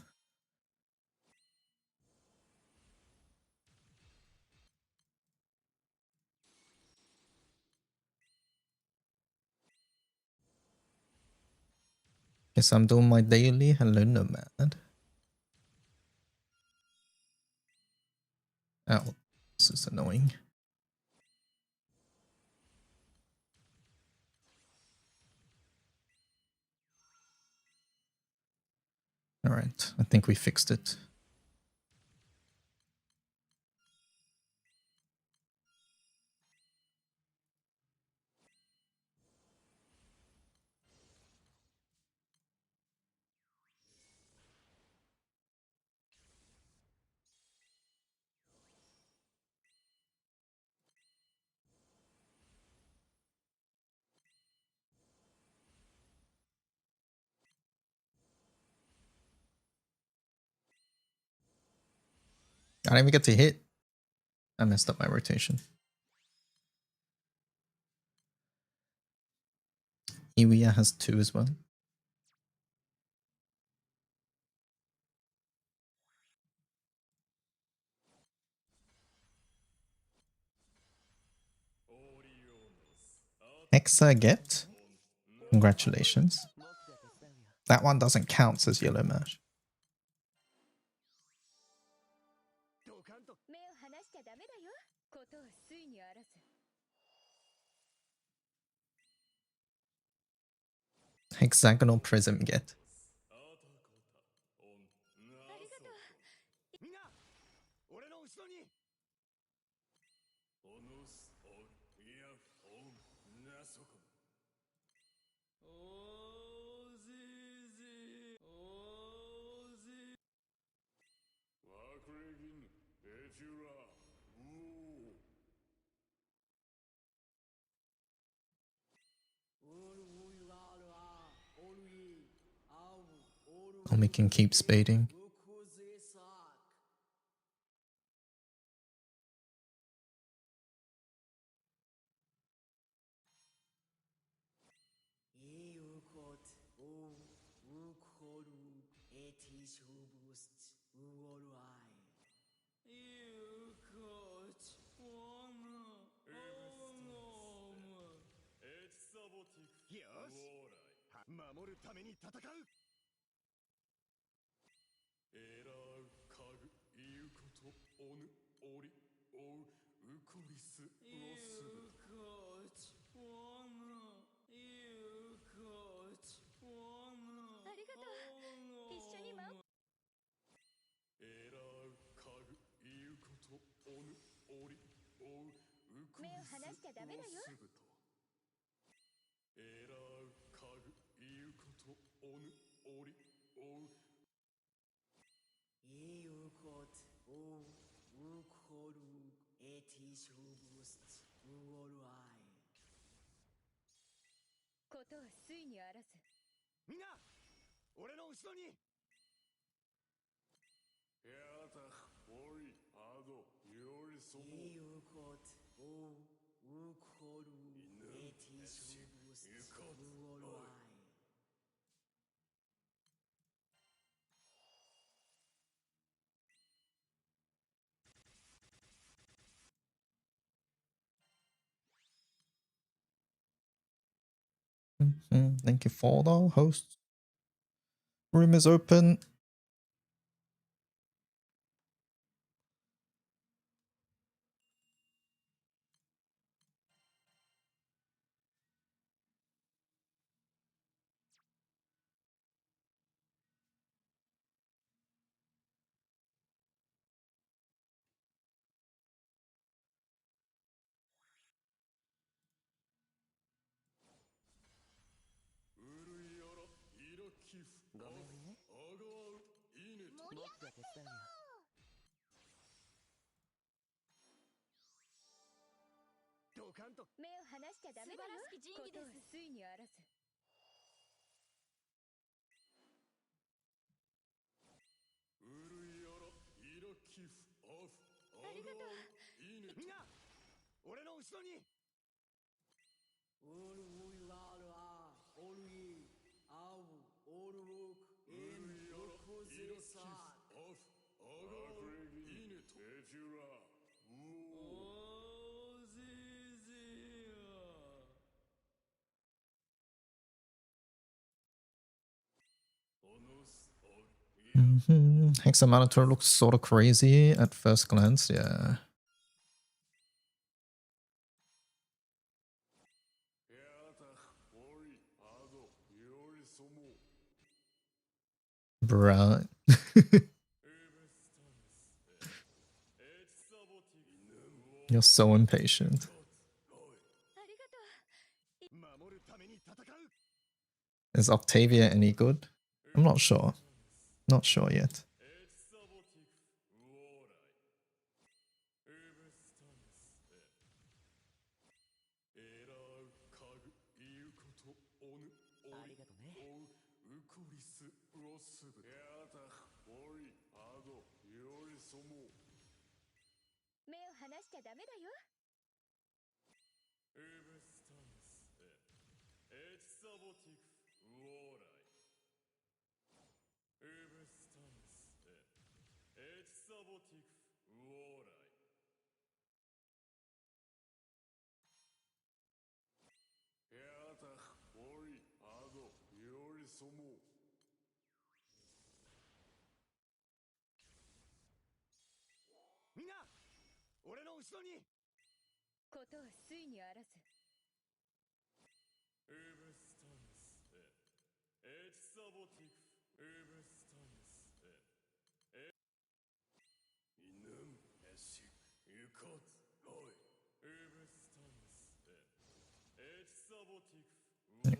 Guess I'm doing my daily. Hello, Nomad. Oh, this is annoying. Alright, I think we fixed it. I didn't even get to hit. I messed up my rotation. Iwia has 2 as well. Hexa get? Congratulations. That one doesn't count, says Yellow Mash. Hexagonal prism get. Omni can keep spading. ことは水にあらず。みんな俺の後ろにやだ、おい、アド、よりそも。いいことをうこるエティシュブスウォルアイ Thank you for the host. Room is open.目を離しちゃダメだよ。ことは水にあらず。ありがとう。みんな俺の後ろにオールウィラーラーオールイアウオールウォークインロコゼサーオフアガーイネトエフュラオーゼゼHexa Manator looks sort of crazy at first glance, yeah. Bruh. You're so impatient. Is Octavia any good? I'm not sure. Not sure yet.みんな俺の後ろにことは水にあらず。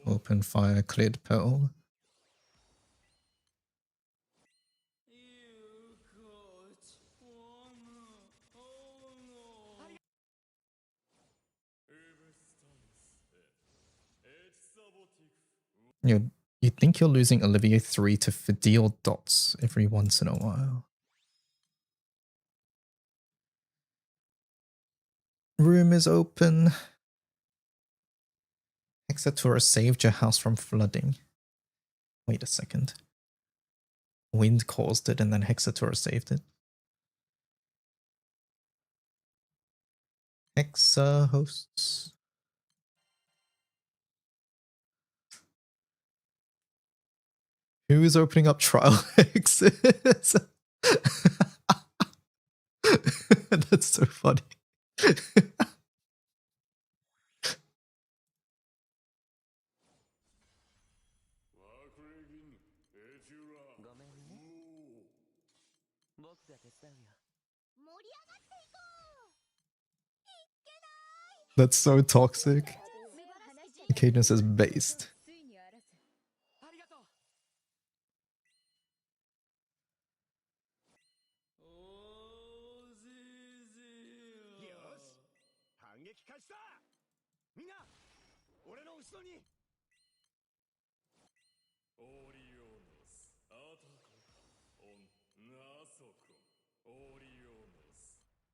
Open fire, cleared pearl. You'd think you're losing Olivier 3 to Fidel Dots every once in a while. Room is open. Hexatura saved your house from flooding. Wait a second. Wind caused it and then Hexatura saved it. Hexa hosts. Who is opening up trial hexes? That's so funny. That's so toxic. Cadence is based.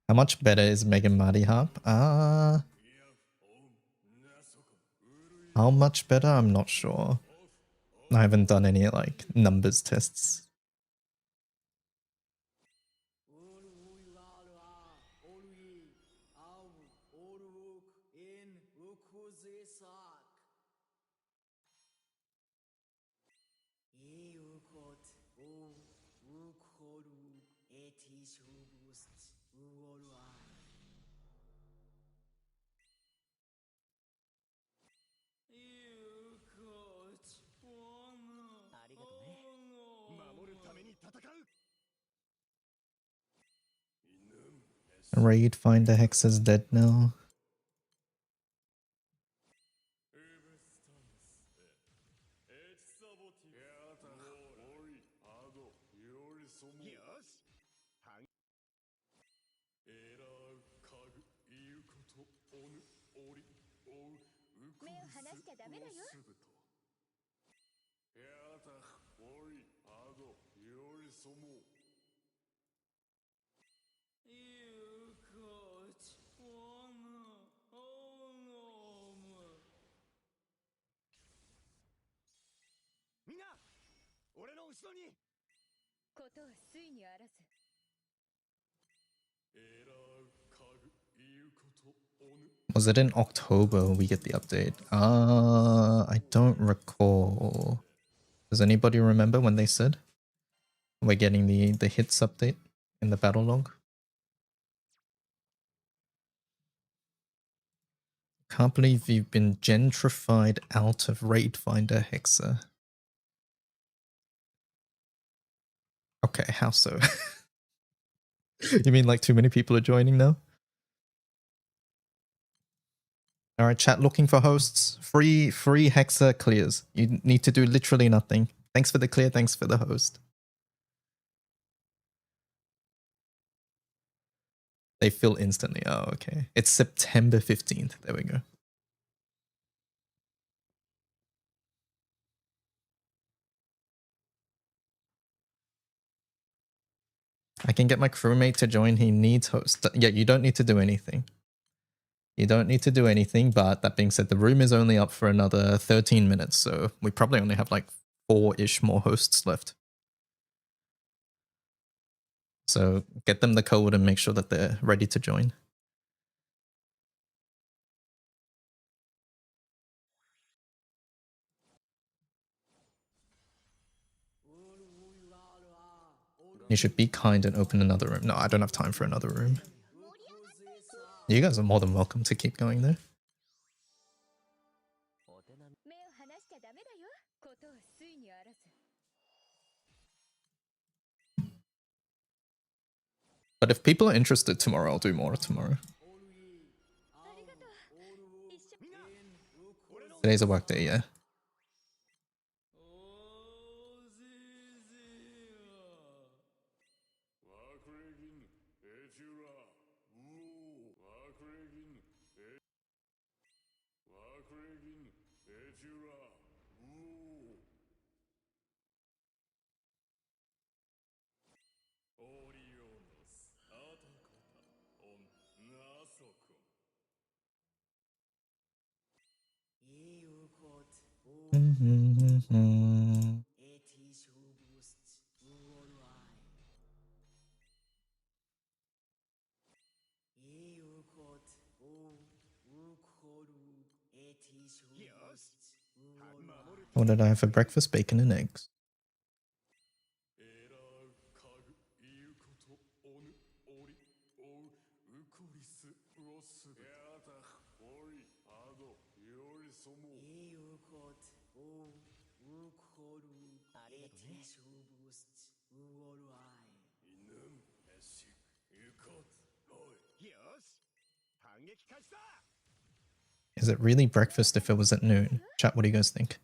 How much better is Mega Mighty Harp? How much better? I'm not sure. I haven't done any like numbers tests. Raid Finder Hex is dead now. Was it in October we get the update? I don't recall. Does anybody remember when they said we're getting the hits update in the battle log? Can't believe you've been gentrified out of Raid Finder Hexa. Okay, how so? You mean like too many people are joining now? Alright, chat looking for hosts. Free Hexa clears. You need to do literally nothing. Thanks for the clear, thanks for the host. They fill instantly. Oh, okay. It's September 15th. There we go. I can get my crewmate to join. He needs host. Yeah, you don't need to do anything. You don't need to do anything, but that being said, the room is only up for another 13 minutes, so we probably only have like 4-ish more hosts left. So get them the code and make sure that they're ready to join. You should be kind and open another room. No, I don't have time for another room. You guys are more than welcome to keep going there. But if people are interested tomorrow, I'll do more tomorrow. Today's a work day, yeah. What did I have for breakfast? Bacon and eggs. Is it really breakfast if it was at noon? Chat, what do you guys think?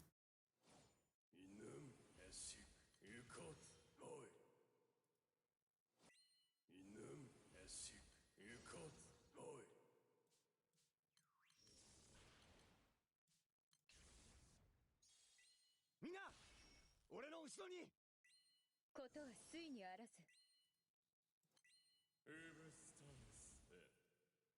ことは水にあらず。ウブスタンス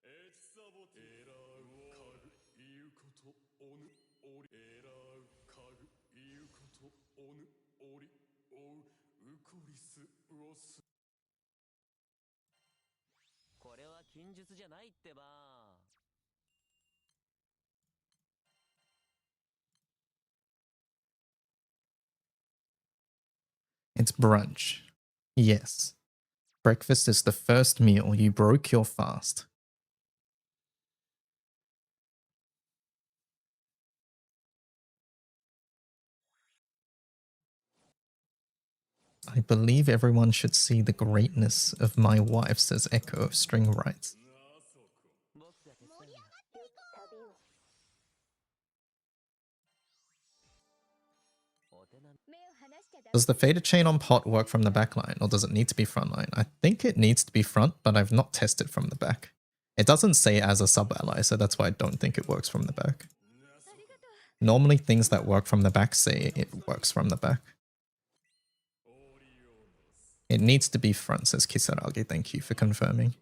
エチサボティエラウカグいうことおぬおりエラウカグいうことおぬおりおうウコリスウオス。これは禁術じゃないってば。It's brunch. Yes. Breakfast is the first meal. You broke your fast. I believe everyone should see the greatness of my wife, says Echo, string writes. Does the fader chain on pot work from the back line, or does it need to be front line? I think it needs to be front, but I've not tested from the back. It doesn't say as a sub-ally, so that's why I don't think it works from the back. Normally things that work from the back say it works from the back. It needs to be front, says Kisaragi. Thank you for confirming.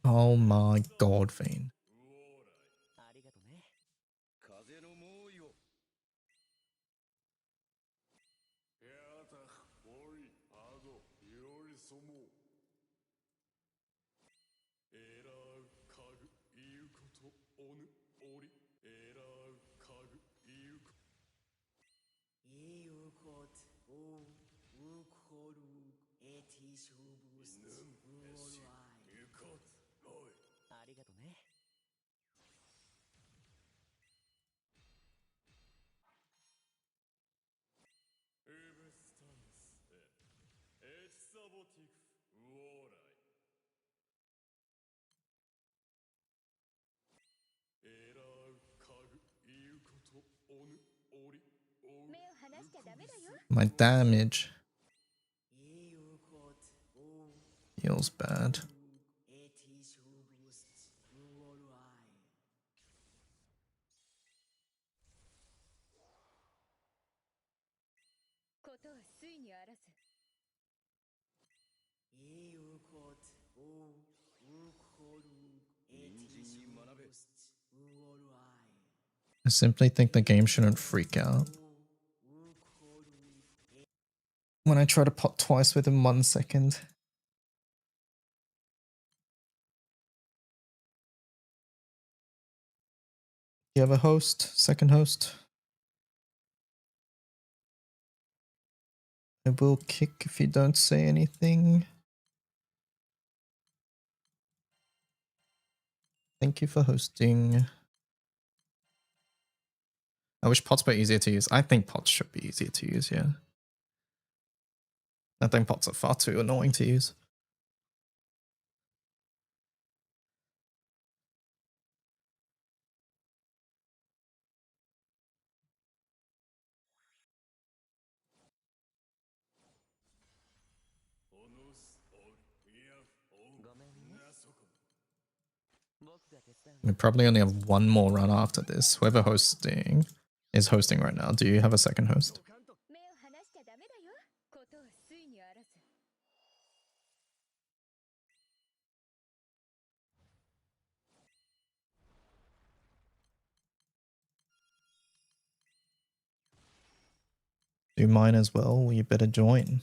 Oh my god, Vane. My damage feels bad. I simply think the game shouldn't freak out when I try to pot twice within 1 second. You have a host? Second host? I will kick if you don't say anything. Thank you for hosting. I wish pots were easier to use. I think pots should be easier to use, yeah. I think pots are far too annoying to use. We probably only have one more run after this. Whoever hosting is hosting right now. Do you have a second host? Do mine as well. You better join.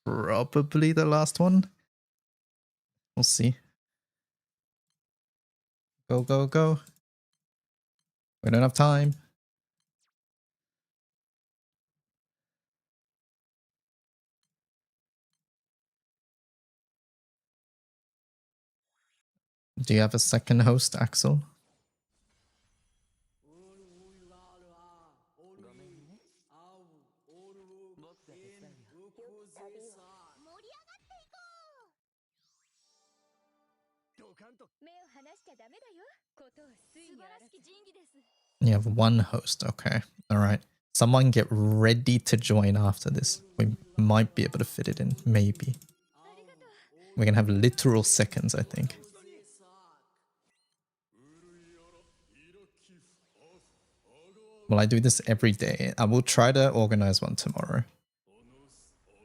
Probably the last one. We'll see. Go, go, go. We don't have time. Do you have a second host, Axel? You have one host, okay. Alright. Someone get ready to join after this. We might be able to fit it in, maybe. We're gonna have literal seconds, I think. Will I do this every day? I will try to organize one tomorrow.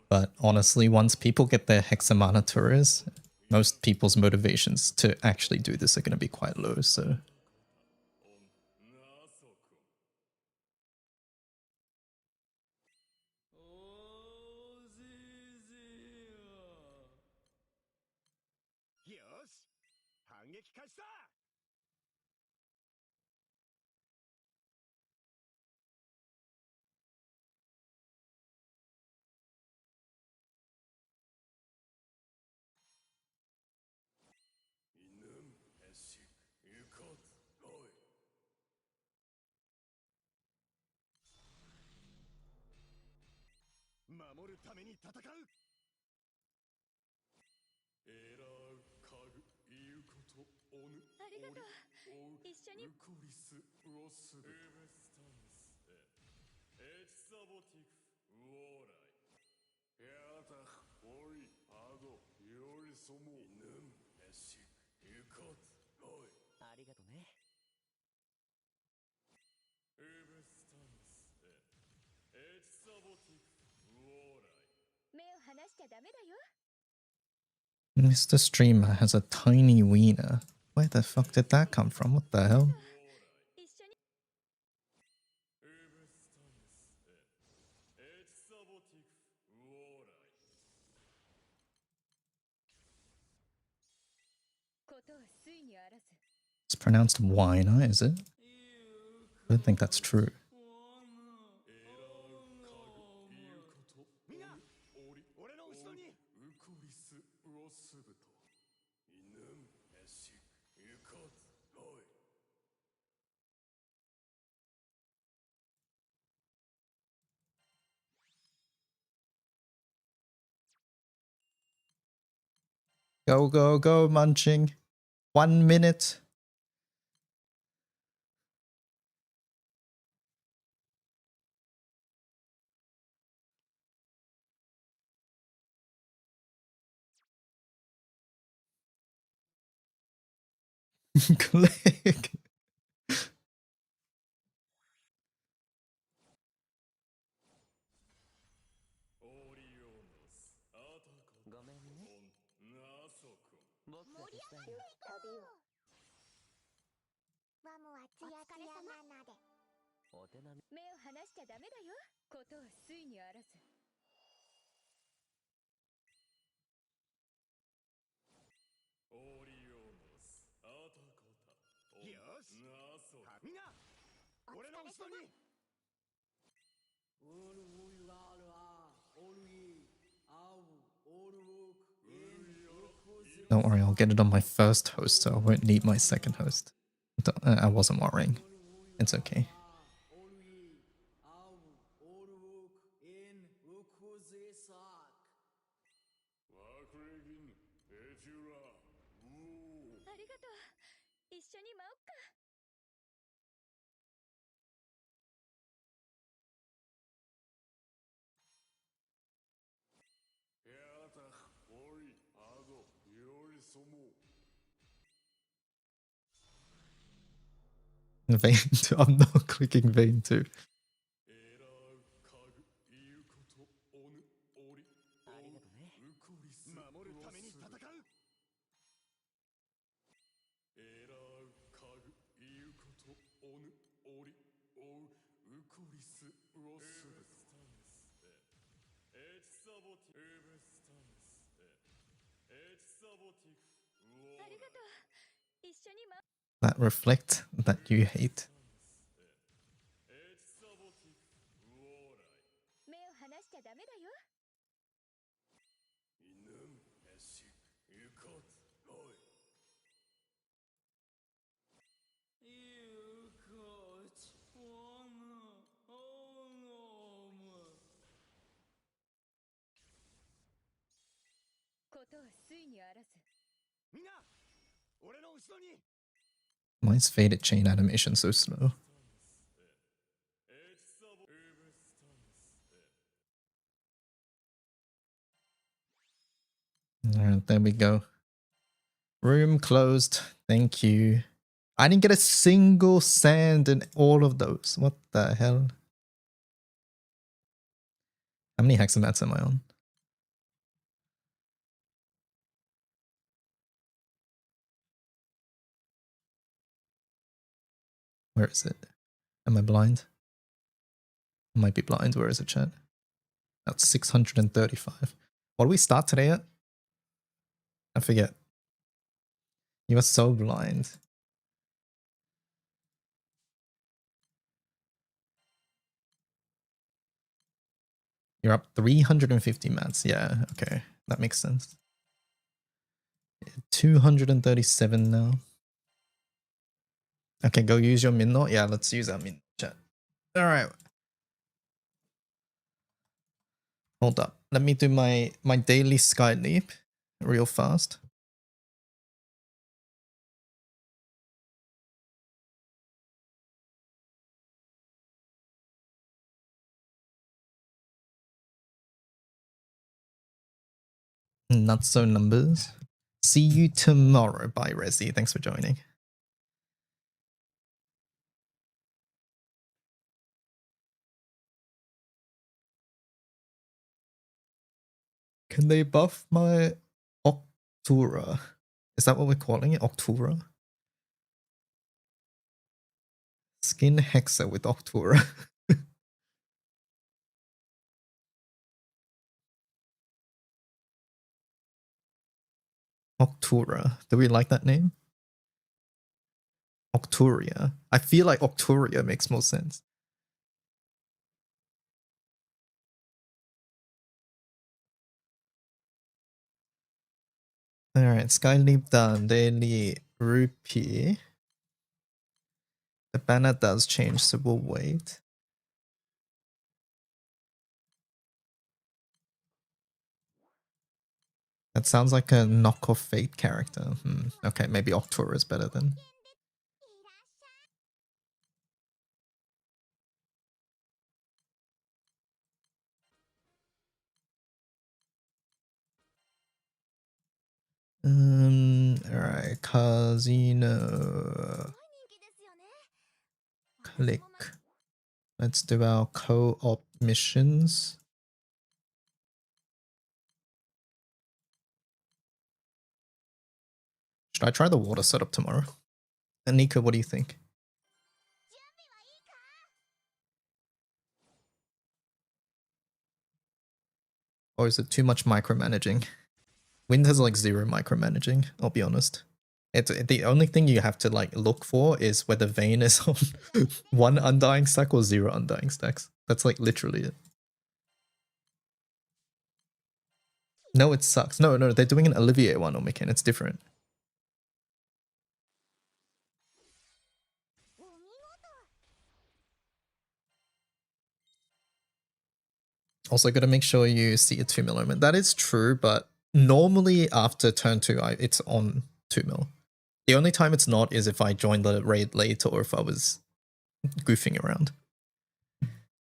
But honestly, once people get their Manaturas, most people's motivations to actually do this are going to be quite low, so... Mr. Streamer has a tiny wiener. Where the fuck did that come from? What the hell? It's pronounced winer, is it? I don't think that's true. Go, go, go, munching. 1 minute. Click. 目を離しちゃダメだよ。ことはついにあらず。オリオモス、あたこた。よし。なそ。みんな、俺の後ろに。Don't worry, I'll get it on my first host, so I won't need my second host. I wasn't worrying. It's okay. Vein 2. I'm not clicking Vein 2. That reflect that you hate. 目を離しちゃダメだよ。ことはついにあらず。みんな、俺の後ろに。Why is faded chain animation so slow? Alright, there we go. Room closed. Thank you. I didn't get a single sand in all of those. What the hell? How many hexamats am I on? Where is it? Am I blind? I might be blind. Where is it, chat? That's 635. What do we start today at? I forget. You are so blind. You're up 350 mats. Yeah, okay. That makes sense. 237 now. Okay, go use your min note. Yeah, let's use our min chat. Alright. Hold up. Let me do my daily sky leap real fast. Not so numbers. See you tomorrow. Bye, Resi. Thanks for joining. Can they buff my Octura? Is that what we're calling it? Octura? Skin Hexa with Octura. Octura. Do we like that name? Octuria. I feel like Octuria makes more sense. Alright, Sky Leap done. Daily Rupee. The banner does change, so we'll wait. That sounds like a knockoff Fate character. Okay, maybe Octura is better then. Alright, Casino. Click. Let's do our co-op missions. Should I try the water setup tomorrow? Anika, what do you think? Or is it too much micromanaging? Wind has like 0 micromanaging, I'll be honest. It's the only thing you have to like look for is whether Vayne is on 1 undying stack or 0 undying stacks. That's like literally it. No, it sucks. No, they're doing an Olivier one, Omiken. It's different. Also, got to make sure you see a 2 mil omen. That is true, but normally after turn 2, it's on 2 mil. The only time it's not is if I joined the raid late or if I was goofing around.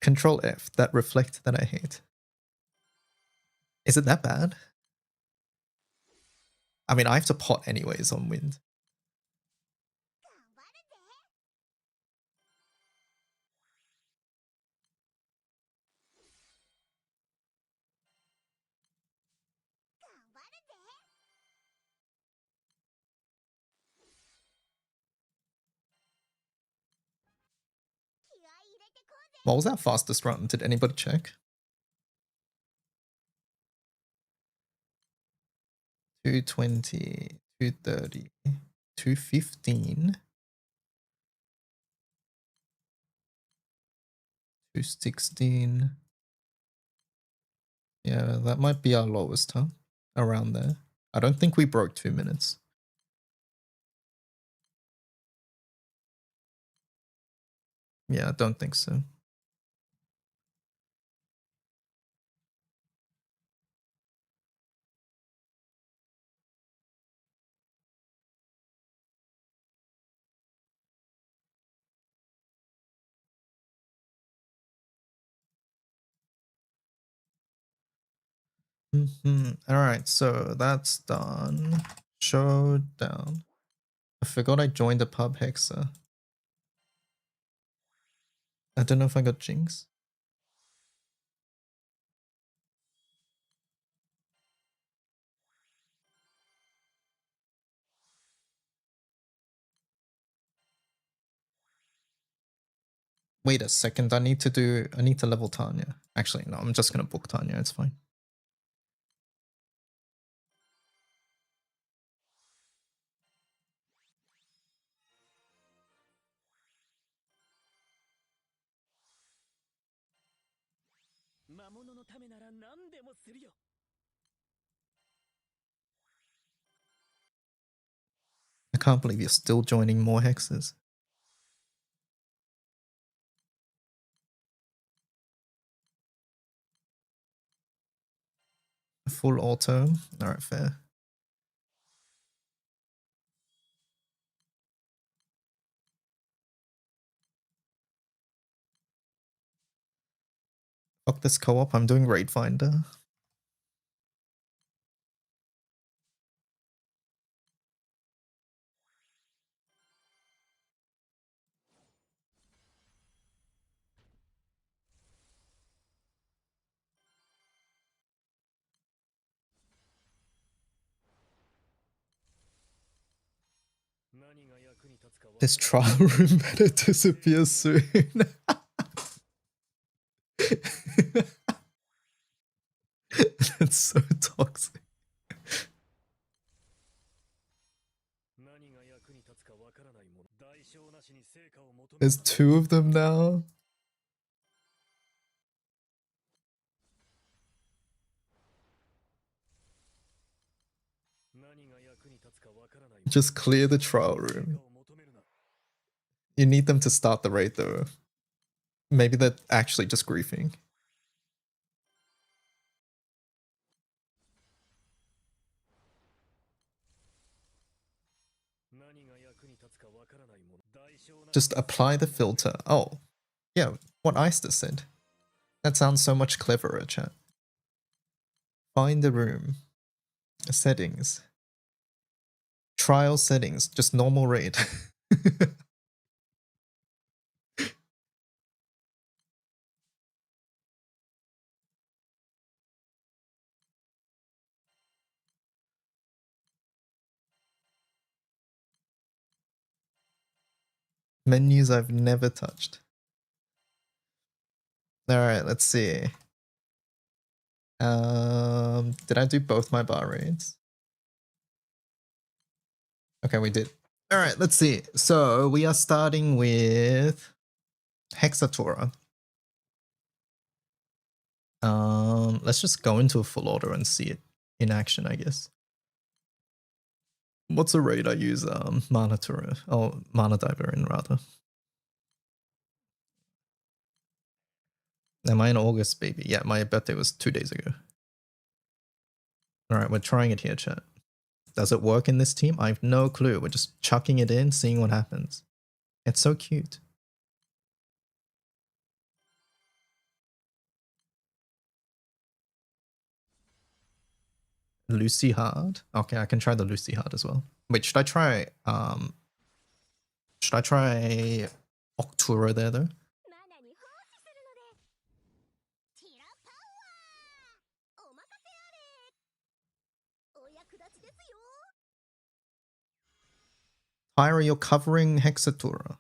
Control F, that reflect that I hate. Is it that bad? I mean, I have to pot anyways on wind. What was that fastest run? Did anybody check? 220, 230, 215, 216. Yeah, that might be our lowest, huh? Around there. I don't think we broke 2 minutes. Yeah, I don't think so. Alright, so that's done. Showdown. I forgot I joined the pub Hexa. I don't know if I got Jinx. Wait a second, I need to level Tanya. Actually, no, I'm just gonna book Tanya, it's fine. I can't believe you're still joining more hexes. Full auto. Alright, fair. Fuck this co-op, I'm doing Raid Finder. This trial room better disappear soon. That's so toxic. There's 2 of them now. Just clear the trial room. You need them to start the raid though. Maybe they're actually just griefing. Just apply the filter. Oh, yeah, what Eista said. That sounds so much cleverer, chat. Find the room. Settings. Trial settings. Just normal raid. Menus I've never touched. Alright, let's see. Did I do both my bar raids? Okay, we did. All right, let's see. So we are starting with Hexatora. Let's just go into a full order and see it in action, I guess. What's the raid I use? Manaturas. Oh, Mana Diver in rather. Am I in August, baby? Yeah, my birthday was 2 days ago. All right, we're trying it here, chat. Does it work in this team? I have no clue. We're just chucking it in, seeing what happens. It's so cute. Lucy Hard. Okay, I can try the Lucy Hard as well. Wait, should I try Octura there though? Tyra, you're covering Hexatura.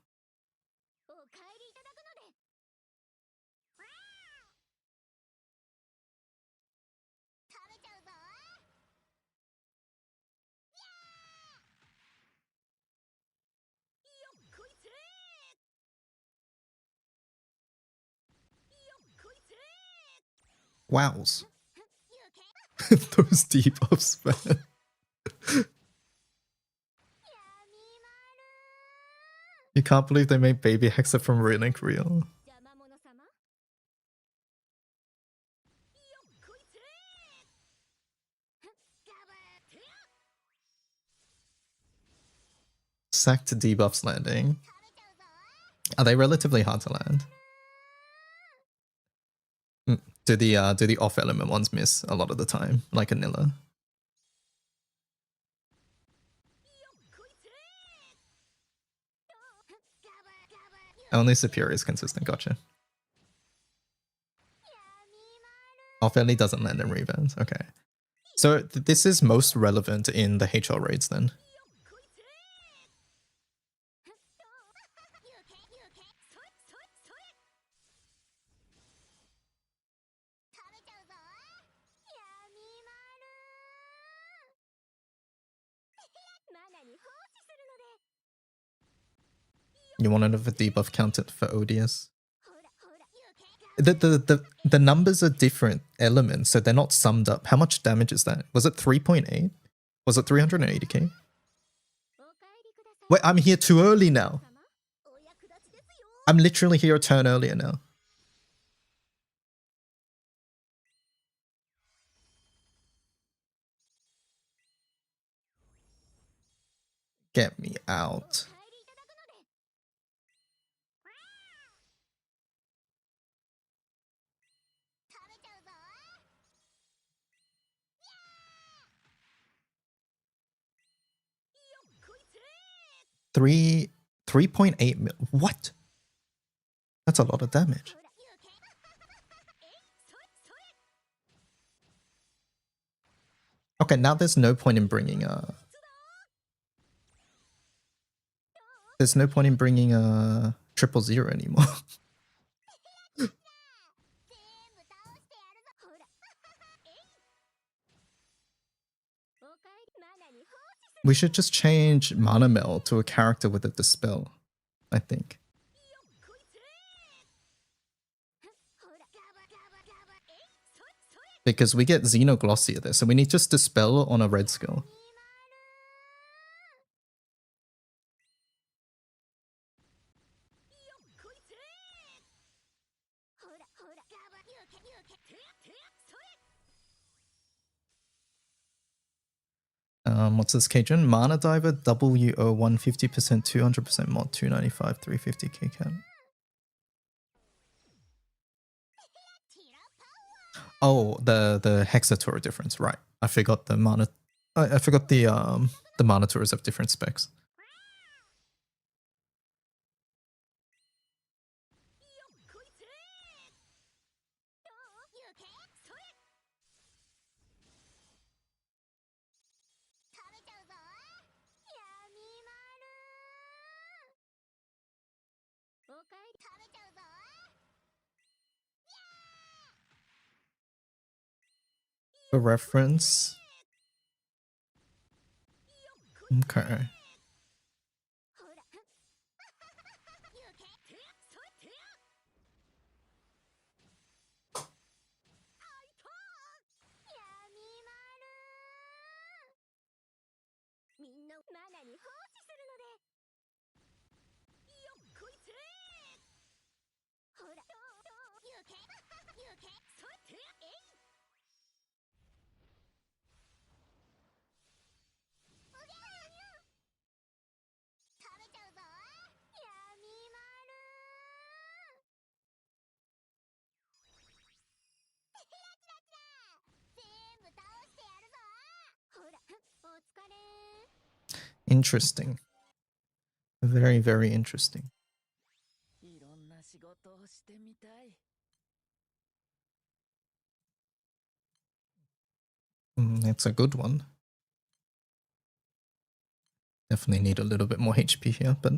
Wows. Those debuffs, man. You can't believe they made Baby Hexa from Runic real. Sacked debuffs landing. Are they relatively hard to land? Do the off element ones miss a lot of the time, like Anilla? Only Superior is consistent, gotcha. Off Ellie doesn't land in rebounds, okay. So this is most relevant in the HL raids then. You wanted a debuff counted for ODS? The numbers are different elements, so they're not summed up. How much damage is that? Was it 3.8? Was it 380k? Wait, I'm here too early now. I'm literally here a turn earlier now. Get me out. Three 3.8 mil. What? That's a lot of damage. Okay, now there's no point in bringing there's no point in bringing 000 anymore. We should just change Mana Mel to a character with a Dispel, I think. Because we get Xenoglossia there, so we need just Dispel on a red skill. What's this, Cajun? Mana Diver, WO 150%, 200% mod, 295, 350k count. Oh, the Hexator difference, right? I forgot the Mana. I forgot the Manaturas have different specs. For reference. Okay. Interesting. Very, very interesting. It's a good one. Definitely need a little bit more HP here, but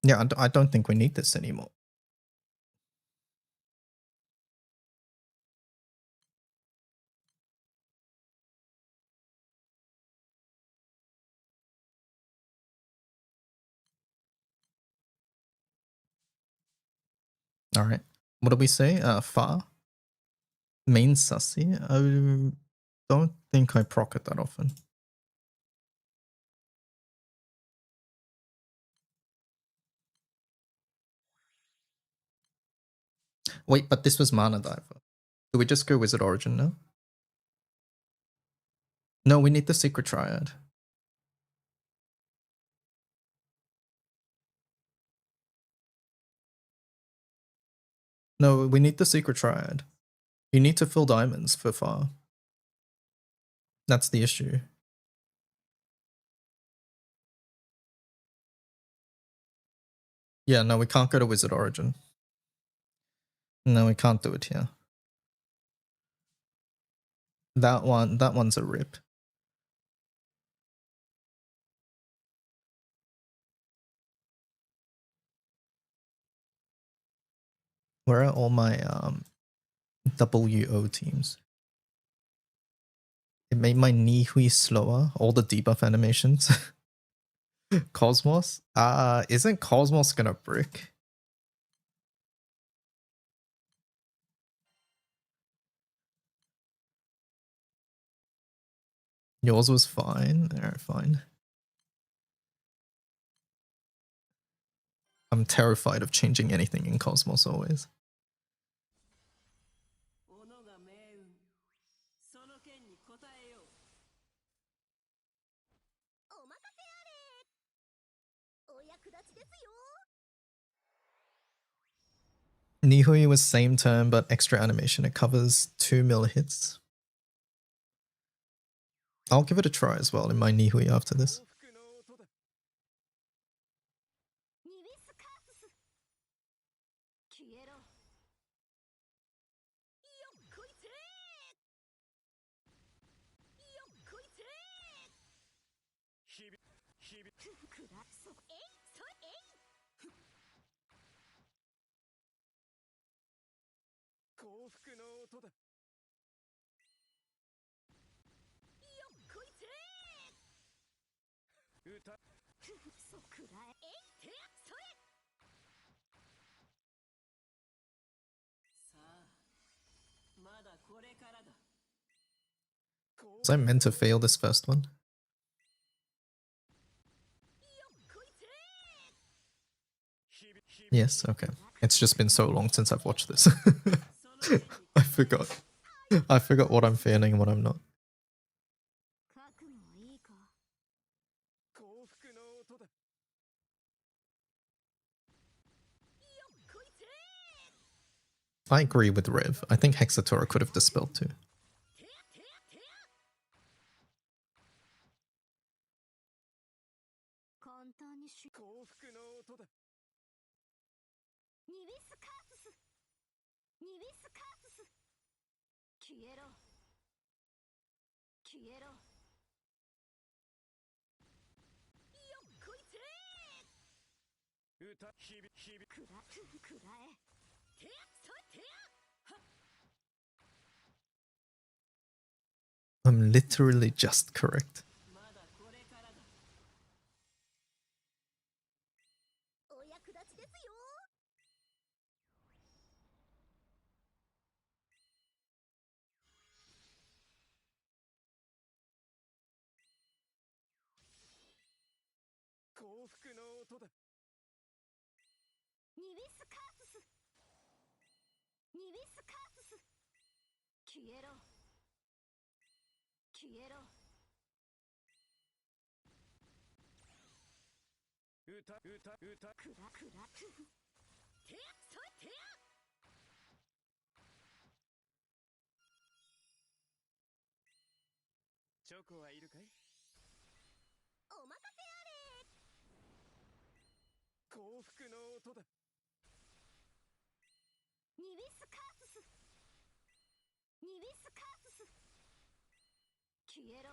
yeah, I don't think we need this anymore. All right. What do we say? Far? Main sussy? I don't think I proc it that often. Wait, but this was Mana Diver. Do we just go Wizard Origin now? No, we need the Secret Triad. No, we need the Secret Triad. You need to fill diamonds for far. That's the issue. Yeah, no, we can't go to Wizard Origin. No, we can't do it here. That one's a rip. Where are all my WO teams? It made my Nihui slower, all the debuff animations. Cosmos? Isn't Cosmos gonna brick? Yours was fine. Alright, fine. I'm terrified of changing anything in Cosmos always. Nihui was same turn, but extra animation. It covers 2 mil hits. I'll give it a try as well in my Nihui after this. Was I meant to fail this first one? Yes, okay. It's just been so long since I've watched this. I forgot. I forgot what I'm failing and what I'm not. I agree with Rev. I think Hexatura could have dispelled too. I'm literally just correct. お役立ちですよ。幸福の音だ。ニビスカースス。ニビスカースス。消えろ。消えろ。歌くらくら。てやそいてや。チョコはいるかい？お任せあれ。幸福の音だ。ニビスカースス。ニビスカースス。消えろ。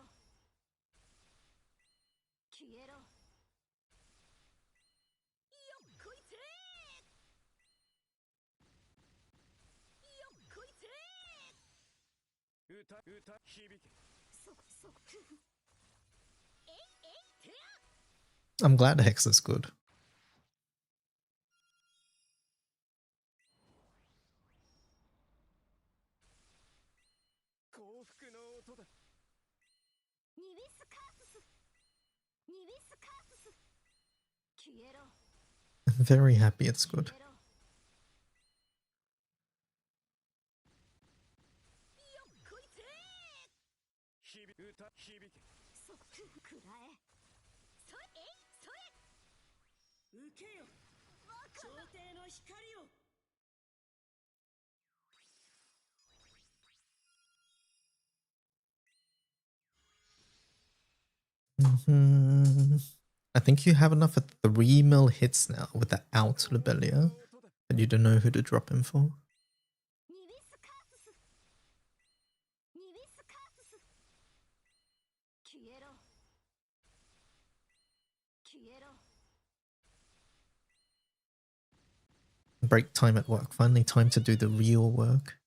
消えろ。よっこいせー。よっこいせ歌響け。そえいえいてや。 I'm glad Hex is good. 幸福の音だ。ニビスカースス。ニビスカースス。消えろ。 I'm very happy it's good. よっこいせー。歌響け。そくらえ。そえいそえ。受けよ。朝廷の光を。 I think you have enough of 3 mil hits now without Lobelia, but you don't know who to drop him for. Break time at work. Finally time to do the real work.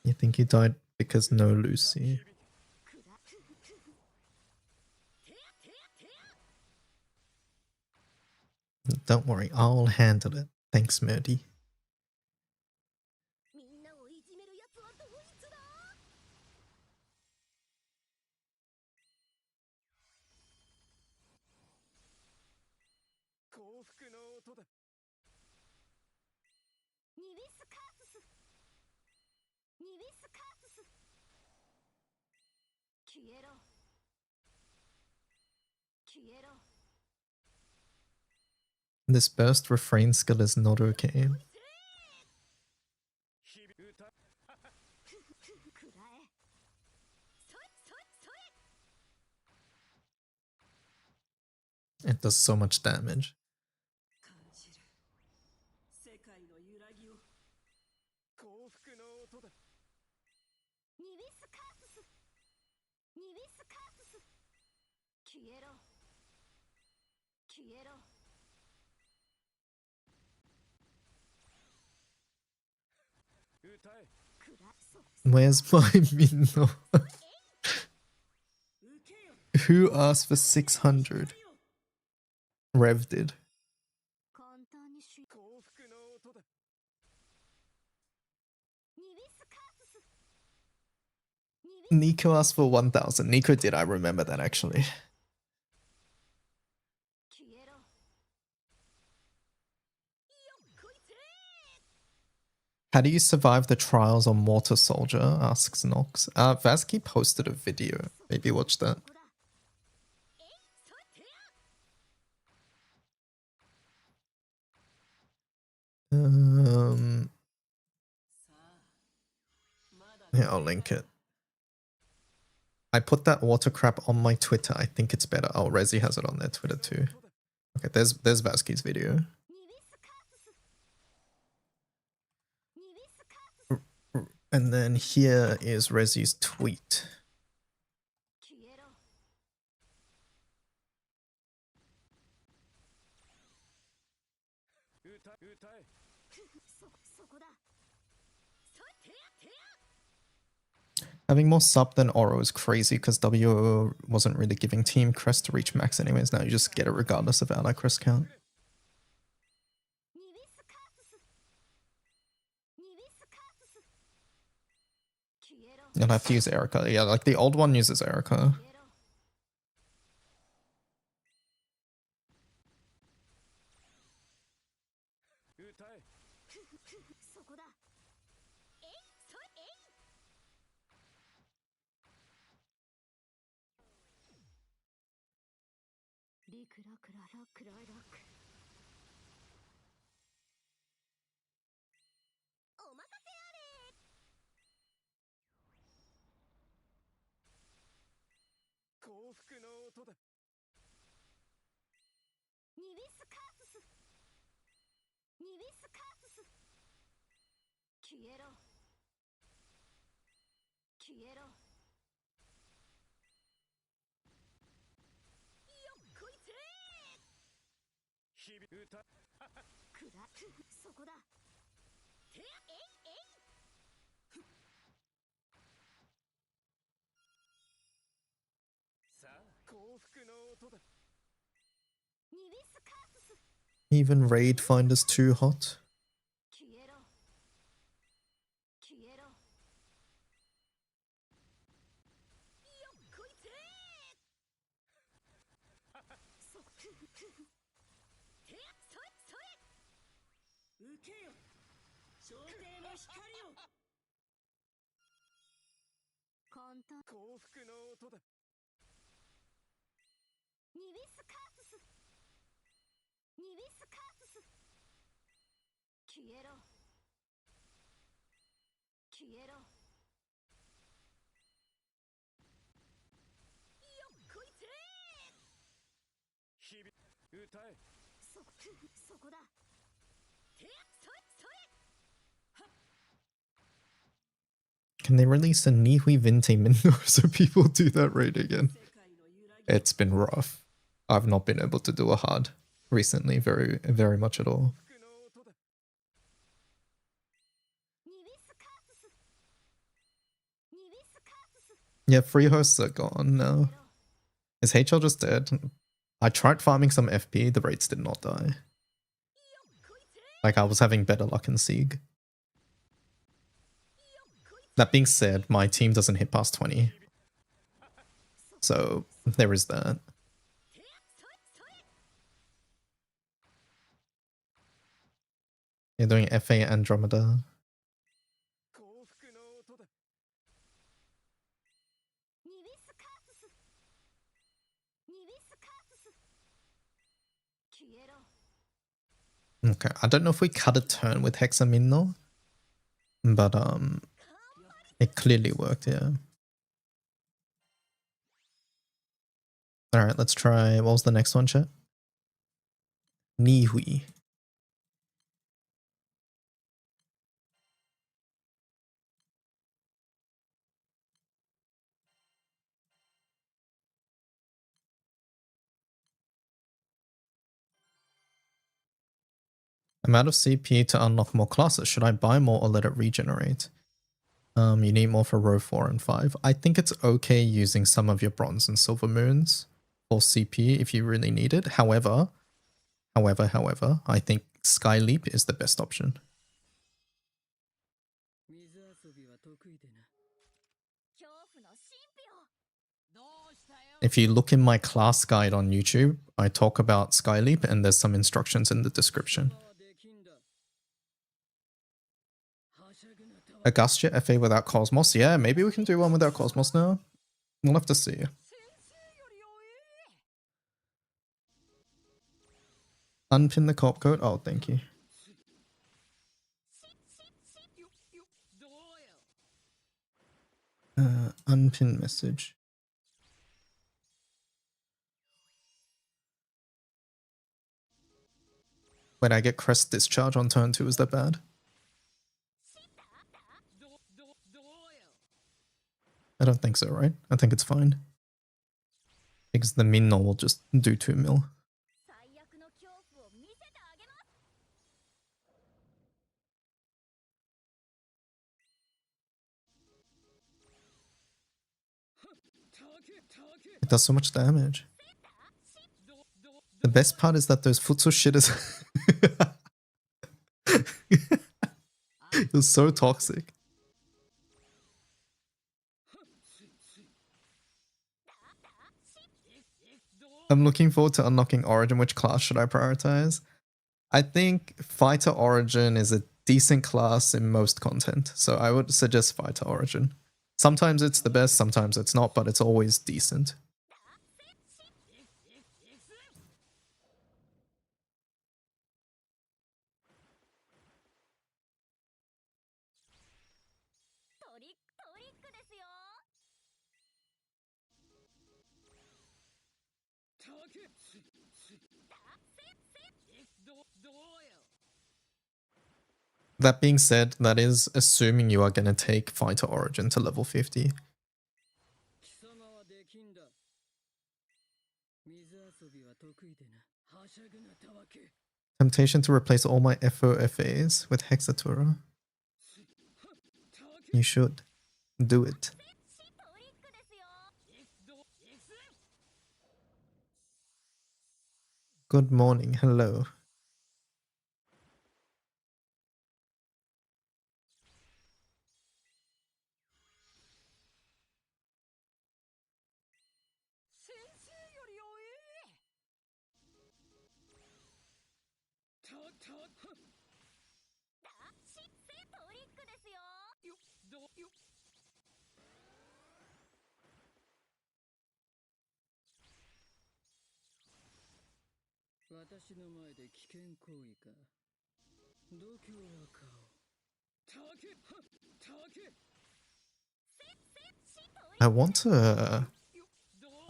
You think he died because no Lucy? Don't worry, I'll handle it. Thanks, Murdy. みんなをいじめるやつはどいつだ。幸福の音だ。ニビスカースス。ニビスカースス。消えろ。消えろ。 This burst refrain skill is not okay. It does so much damage. 世界の揺らぎを。幸福の音だ。ニビスカースス。ニビスカースス。消えろ。消えろ。 Where's my Minno? Who asked for 600? Rev did. Nico asked for 1000. Nico did, I remember that actually. How do you survive the trials on Mortar Soldier? Asks Nox. Vasky posted a video. Maybe watch that. Yeah, I'll link it. I put that water crap on my Twitter. I think it's better. Oh, Resi has it on their Twitter too. Okay, there's Vasky's video. And then here is Resi's tweet. Having more sub than Oro is crazy because W wasn't really giving team crest to reach max anyways. Now you just get it regardless of ally crest count. You'll have to use Erica. Yeah, like the old one uses Erica. Even raid finders too hot. Can they release a Nihui Vinte Mindo so people do that raid again? It's been rough. I've not been able to do a hard recently, very much at all. Yeah, free hosts are gone now. Is HL just dead? I tried farming some FP, the rates did not die. Like, I was having better luck in Sieg. That being said, my team doesn't hit past 20. So, there is that. You're doing FA Andromeda. Okay, I don't know if we cut a turn with Hexamin though. But it clearly worked, yeah. Alright, let's try, what was the next one, chat? Nihui. I'm out of CP to unlock more classes. Should I buy more or let it regenerate? You need more for row 4 and 5. I think it's okay using some of your bronze and silver moons for CP if you really need it. However, I think Sky Leap is the best option. If you look in my class guide on YouTube, I talk about Sky Leap and there's some instructions in the description. Augustia FA without Cosmos? Yeah, maybe we can do one without Cosmos now. We'll have to see. Unpin the corp code? Oh, thank you. Unpin message. When I get crest discharge on turn 2, is that bad? I don't think so, right? I think it's fine. Because the Minnow will just do 2 mil. It does so much damage. The best part is that those Futsu shit is... It was so toxic. I'm looking forward to unlocking Origin. Which class should I prioritize? I think Fighter Origin is a decent class in most content, so I would suggest Fighter Origin. Sometimes it's the best, sometimes it's not, but it's always decent. That being said, that is assuming you are going to take Fighter Origin to level 50. Temptation to replace all my FOFAs with Hexatura. You should. Do it. Good morning, hello.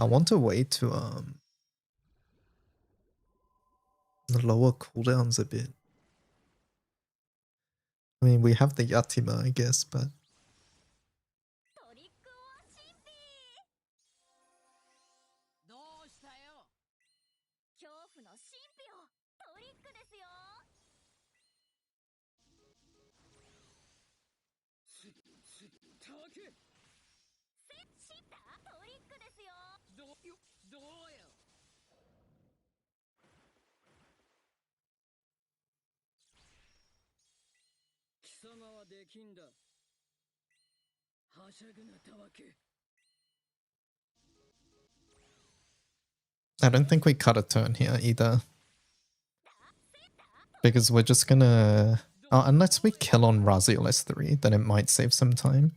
I want to wait to lower cooldowns a bit. I mean, we have the Yatima, I guess, but I don't think we cut a turn here either. Because we're just gonna... unless we kill on Raziel S3, then it might save some time.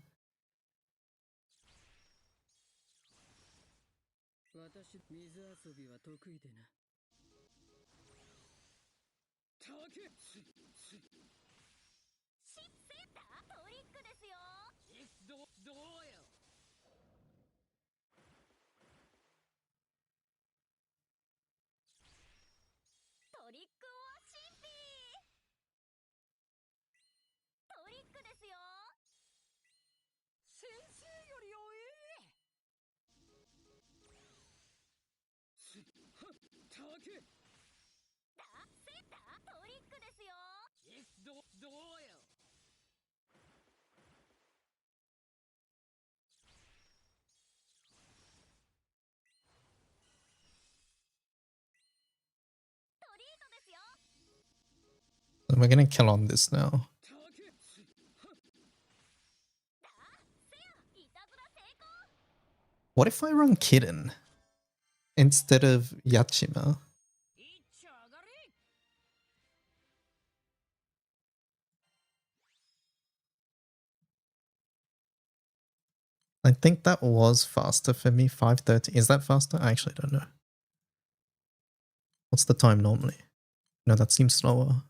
And we're gonna kill on this now. What if I run Kitten instead of Yachima? I think that was faster for me, 5:30. Is that faster? I actually don't know. What's the time normally? No, that seems slower.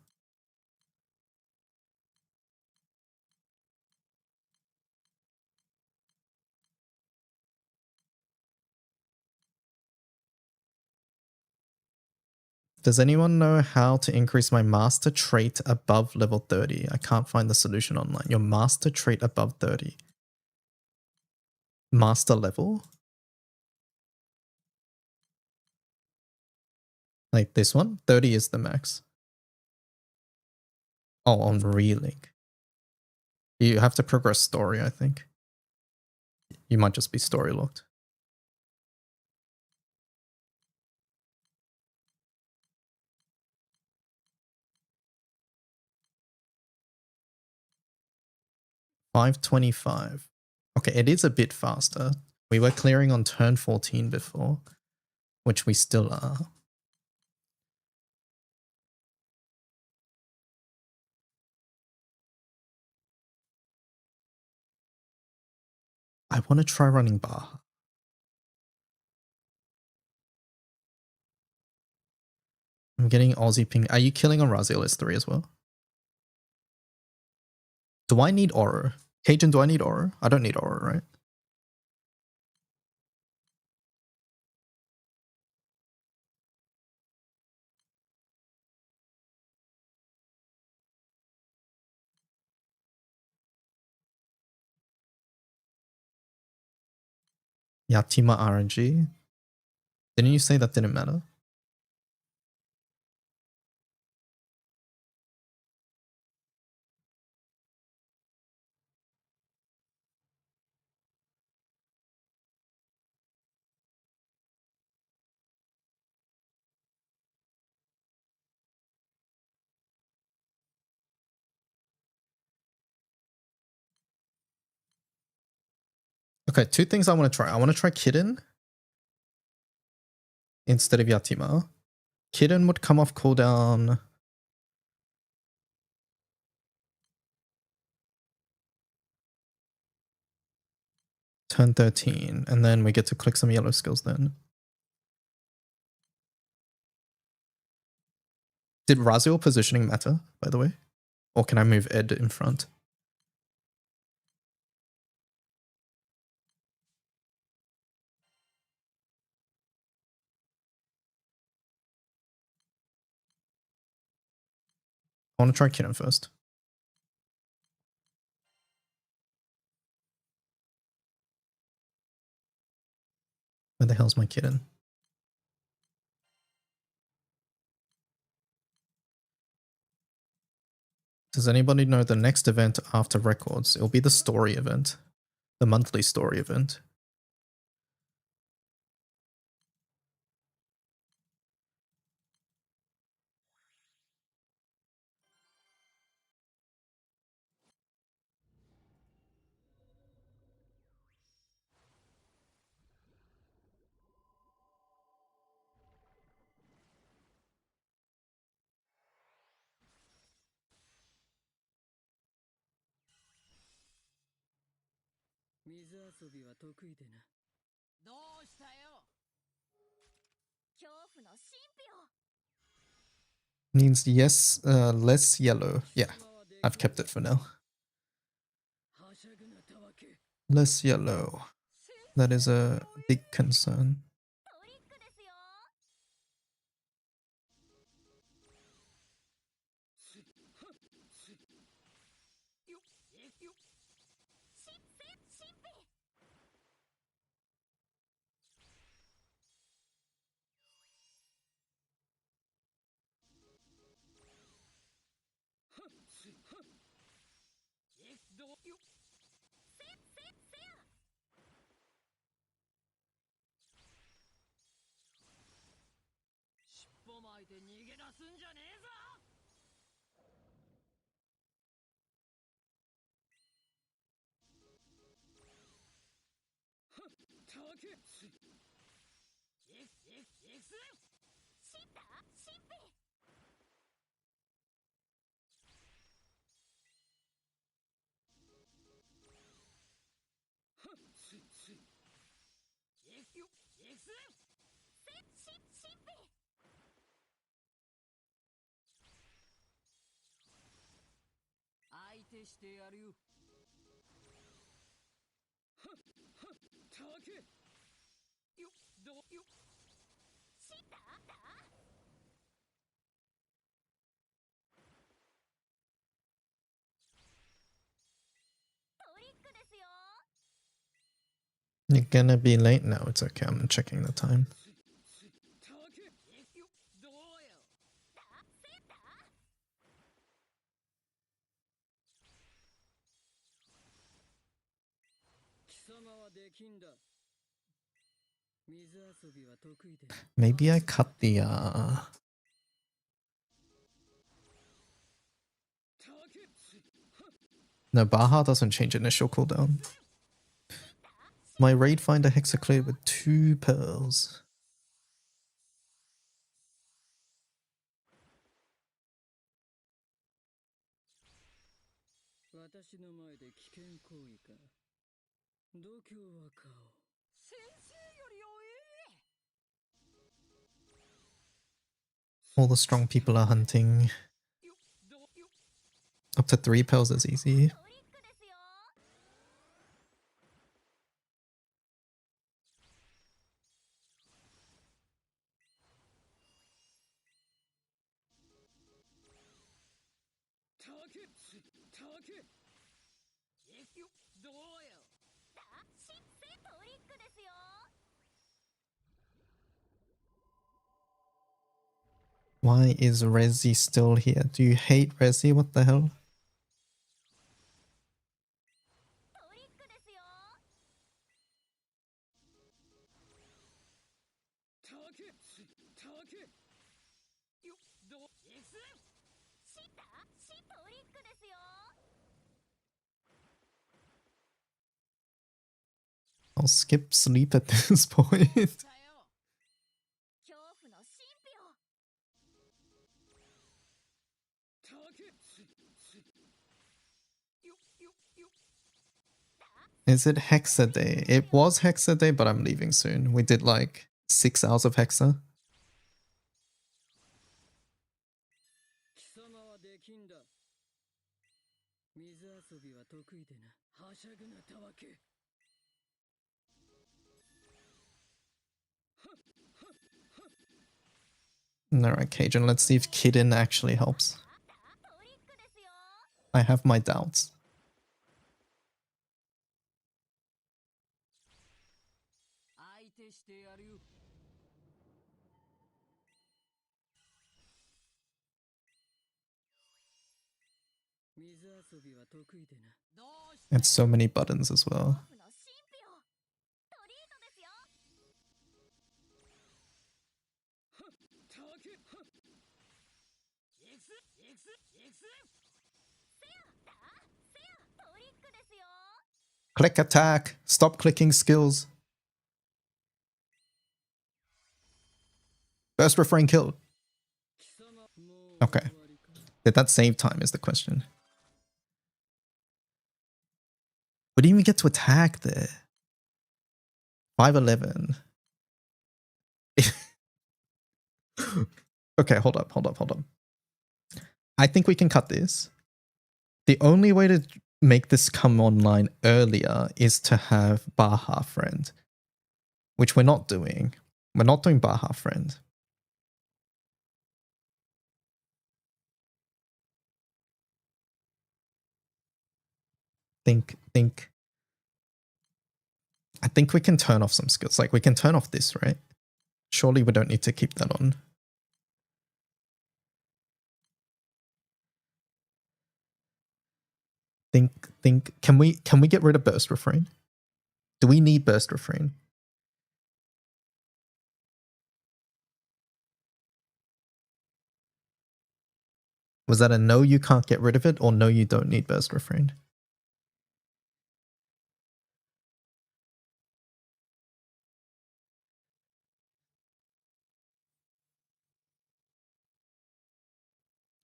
Does anyone know how to increase my master trait above level 30? I can't find the solution online. Your master trait above 30. Master level? Like this one? 30 is the max. Oh, on Relink. You have to progress story, I think. You might just be story locked. $525. Okay, it is a bit faster. We were clearing on turn 14 before, which we still are. I want to try running Baja. I'm getting Aussie ping. Are you killing on Raziel S3 as well? Do I need Oro? Cajun, do I need Oro? I don't need Oro, right? Yatima RNG. Didn't you say that didn't matter? Okay, two things I want to try. I want to try Kitten instead of Yatima. Kitten would come off cooldown. Turn 13, and then we get to click some yellow skills then. Did Raziel positioning matter, by the way? Or can I move Ed in front? I want to try Kitten first. Where the hell's my Kitten? Does anybody know the next event after records? It'll be the story event. The monthly story event. Means yes, less yellow. Yeah, I've kept it for now. Less yellow. That is a big concern. You're gonna be late? No, it's okay. I'm checking the time. Maybe I cut the No, Baha doesn't change initial cooldown. My raid finder hexa cleared with 2 pearls. All the strong people are hunting. Up to 3 pearls is easy. Why is Rezi still here? Do you hate Rezi? What the hell? I'll skip sleep at this point. Is it Hexa Day? It was Hexa Day, but I'm leaving soon. We did like 6 hours of Hexa. Alright, Cajun, let's see if Kidin actually helps. I have my doubts. And so many buttons as well. Click attack. Stop clicking skills. Burst refrain killed. Okay. Did that save time is the question. We didn't even get to attack there. 511. Okay, hold up. I think we can cut this. The only way to make this come online earlier is to have Baha Friend, which we're not doing. We're not doing Baha Friend. I think we can turn off some skills. Like, we can turn off this, right? Surely we don't need to keep that on. Can we get rid of burst refrain? Do we need burst refrain? Was that a no, you can't get rid of it, or no, you don't need burst refrain?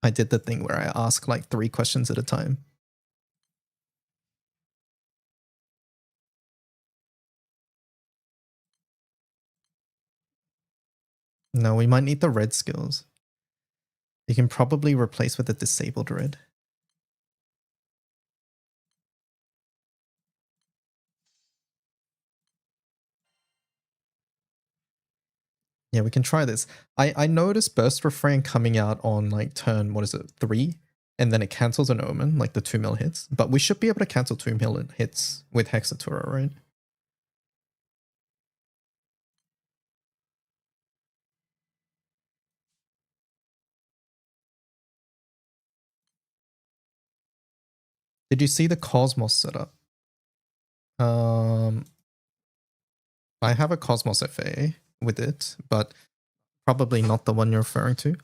I did the thing where I ask like 3 questions at a time. No, we might need the red skills. You can probably replace with a disabled red. Yeah, we can try this. I noticed burst refrain coming out on like turn, what is it, 3? And then it cancels an omen, like the 2 mil hits. But we should be able to cancel 2 mil hits with Hexatura, right? Did you see the Cosmos setup? I have a Cosmos FA with it, but probably not the one you're referring to.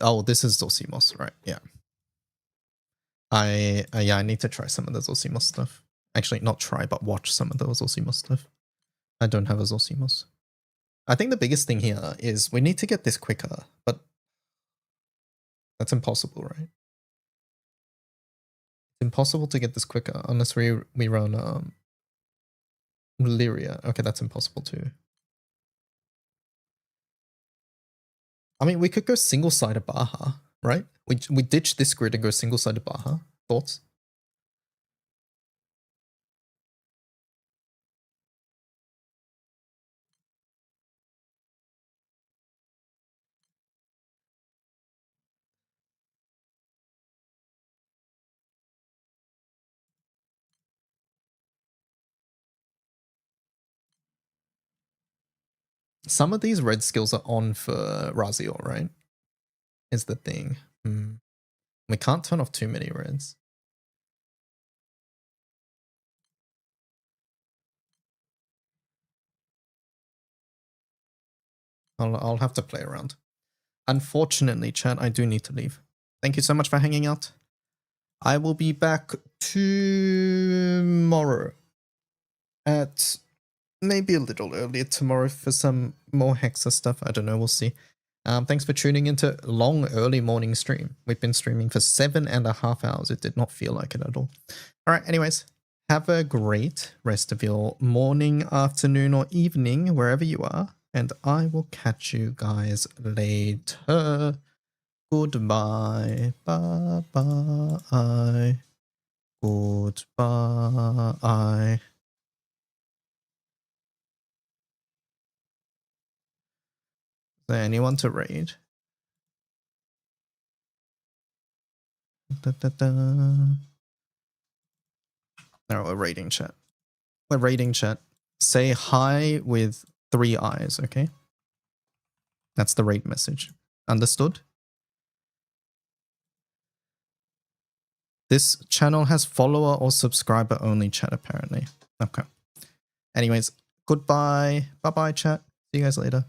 Oh, this is Zosimos, right? Yeah. I need to try some of the Zosimos stuff. Actually, not try, but watch some of the Zosimos stuff. I don't have a Zosimos. I think the biggest thing here is we need to get this quicker, but that's impossible, right? It's impossible to get this quicker unless we run Lyria. Okay, that's impossible too. I mean, we could go single-sided Baja, right? We ditch this grid and go single-sided Baja. Thoughts? Some of these red skills are on for Raziel, right? Is the thing. We can't turn off too many reds. I'll have to play around. Unfortunately, chat, I do need to leave. Thank you so much for hanging out. I will be back tomorrow at maybe a little earlier tomorrow for some more Hexa stuff. I don't know. We'll see. Thanks for tuning into long early morning stream. We've been streaming for 7.5 hours. It did not feel like it at all. All right. Anyways, have a great rest of your morning, afternoon, or evening, wherever you are. And I will catch you guys later. Goodbye. Bye-bye. Goodbye. Is there anyone to raid? No, we're raiding chat. We're raiding chat. Say hi with 3 eyes, okay? That's the raid message. Understood? This channel has follower or subscriber only chat, apparently. Okay. Anyways, goodbye. Bye-bye, chat. See you guys later.